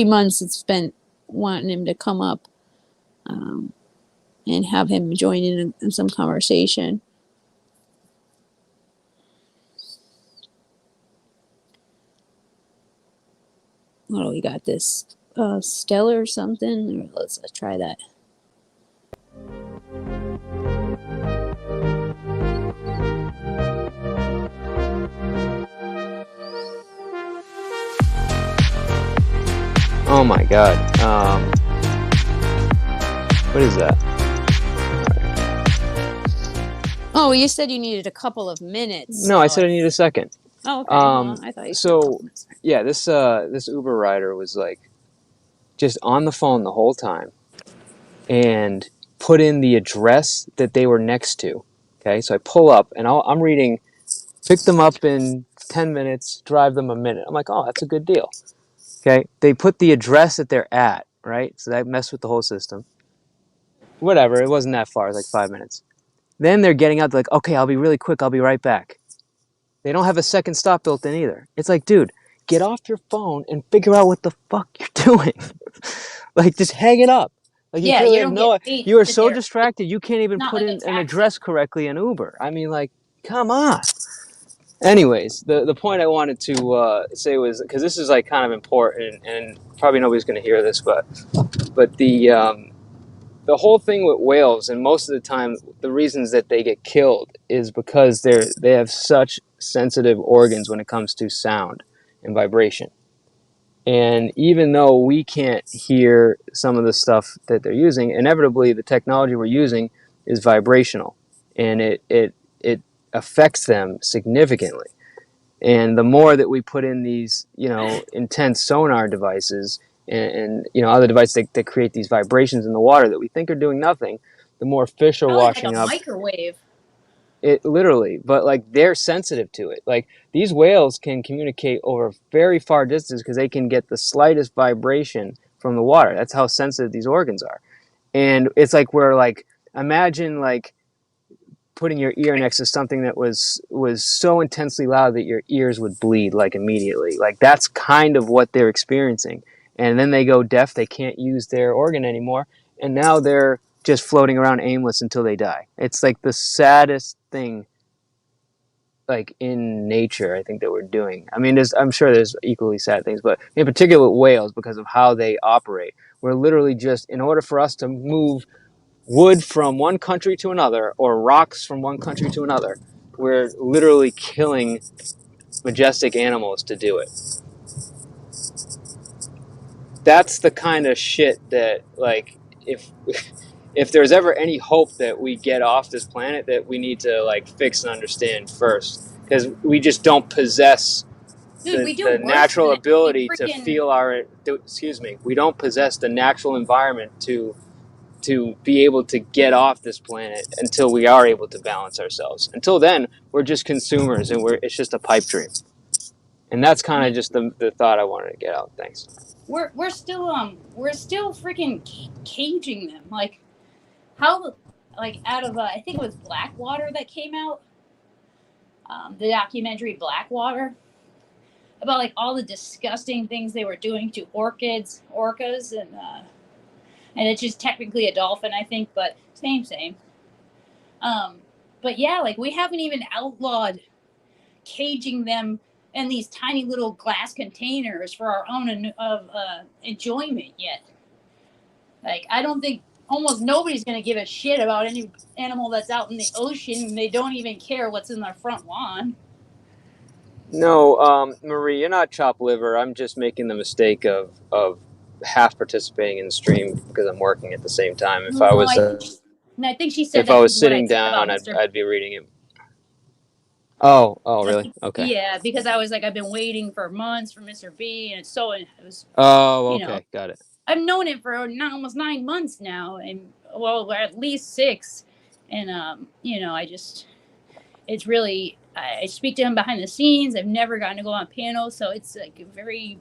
months it's spent wanting him to come up and have him join in some conversation. Oh, we got this stellar or something. Let's try that. Oh my God. What is that? Oh, you said you needed a couple of minutes. No, I said I need a second. Oh, okay. Well, I thought you said a couple minutes. Yeah, this Uber rider was like just on the phone the whole time and put in the address that they were next to. Okay, so I pull up and I'm reading, pick them up in 10 minutes, drive them a minute. I'm like, oh, that's a good deal. Okay, they put the address that they're at, right? So that messed with the whole system. Whatever, it wasn't that far, it was like 5 minutes. Then they're getting out, they're like, okay, I'll be really quick, I'll be right back. They don't have a second stop built in either. It's like, dude, get off your phone and figure out what the fuck you're doing. Like, just hang it up. Like, you clearly have no. You are so distracted, you can't even put in an address correctly in Uber. I mean, like, come on. Anyways, the point I wanted to say was, because this is like kind of important, and probably nobody's going to hear this, but the whole thing with whales, and most of the time, the reasons that they get killed is because they have such sensitive organs when it comes to sound and vibration. And even though we can't hear some of the stuff that they're using, inevitably the technology we're using is vibrational, and it affects them significantly. And the more that we put in these, intense sonar devices and other devices that create these vibrations in the water that we think are doing nothing, the more fish are Probably like washing a up. microwave. It literally, but like they're sensitive to it. Like these whales can communicate over very far distance because they can get the slightest vibration from the water. That's how sensitive these organs are. And it's like imagine like putting your ear next to something that was so intensely loud that your ears would bleed like immediately. Like that's kind of what they're experiencing. And then they go deaf, they can't use their organ anymore, and now they're just floating around aimless until they die. It's like the saddest thing like in nature, I think, that we're doing. I mean, I'm sure there's equally sad things, but in particular with whales, because of how they operate, we're literally just, in order for us to move wood from one country to another or rocks from one country to another, we're literally killing majestic animals to do it. That's the kind of shit that, like, if there's ever any hope that we get off this planet, that we need to like fix and understand first, because we just don't possess the natural ability to feel we don't possess the natural environment to be able to get off this planet until we are able to balance ourselves. Until then, we're just consumers, and it's just a pipe dream. And that's kind of just the thought I wanted to get out. Thanks. We're still freaking caging them. Like how, like out of I think it was Blackwater that came out, the documentary Blackwater, about like all the disgusting things they were doing to orcas, and it's just technically a dolphin, I think, but same. But yeah, like we haven't even outlawed caging them in these tiny little glass containers for our own enjoyment yet. Like I don't think almost nobody's gonna give a shit about any animal that's out in the ocean, and they don't even care what's in their front lawn. No, Marie, you're not chopped liver. I'm just making the mistake of half participating in the stream because I'm working at the same time. If I was I think she said if I that was what I sitting said down, about Mr. I'd be reading it. Oh, really? Okay. Yeah, because I was like, I've been waiting for months for Mr. B, and it was. Oh, okay, got it. I've known it for almost 9 months now, and well, at least 6, and it's really. I speak to him behind the scenes. I've never gotten to go on panels, so it's like a very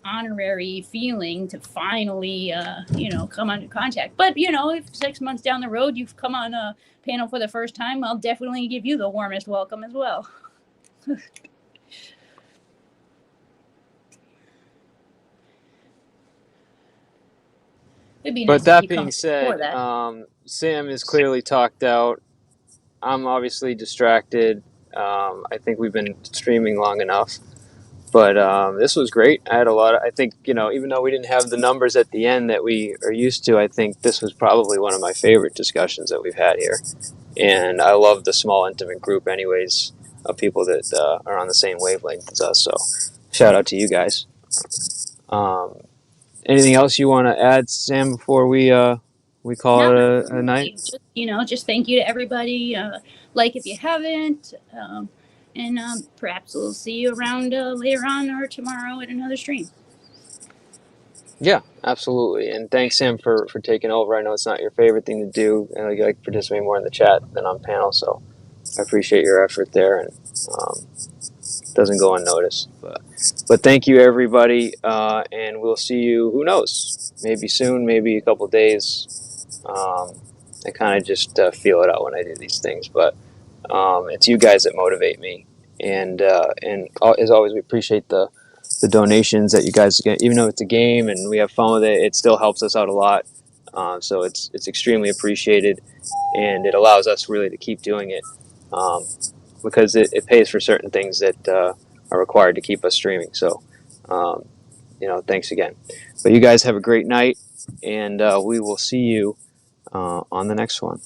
honorary feeling to finally, come into contact. But if 6 months down the road you've come on a panel for the first time, I'll definitely give you the warmest welcome as well. It'd be nice. But that being said, Sam is clearly talked out. I'm obviously distracted. I think we've been streaming long enough. But this was great. I had a lot I think, even though we didn't have the numbers at the end that we are used to, I think this was probably one of my favorite discussions that we've had here. And I love the small, intimate group anyways of people that are on the same wavelength as us. So shout out to you guys. Anything else you want to add, Sam, before we call it a night? Just thank you to everybody. Like if you haven't, and perhaps we'll see you around later on or tomorrow at another stream. Yeah, absolutely. And thanks, Sam, for taking over. I know it's not your favorite thing to do, and you like participating more in the chat than on panel. So I appreciate your effort there, and it doesn't go unnoticed. But thank you, everybody, and we'll see you. Who knows? Maybe soon, maybe a couple days. I kind of just feel it out when I do these things, but it's you guys that motivate me, and as always, we appreciate the donations that you guys get. Even though it's a game and we have fun with it, it still helps us out a lot. So it's extremely appreciated, and it allows us really to keep doing it because it pays for certain things that are required to keep us streaming. So thanks again. But you guys have a great night, and we will see you on the next one.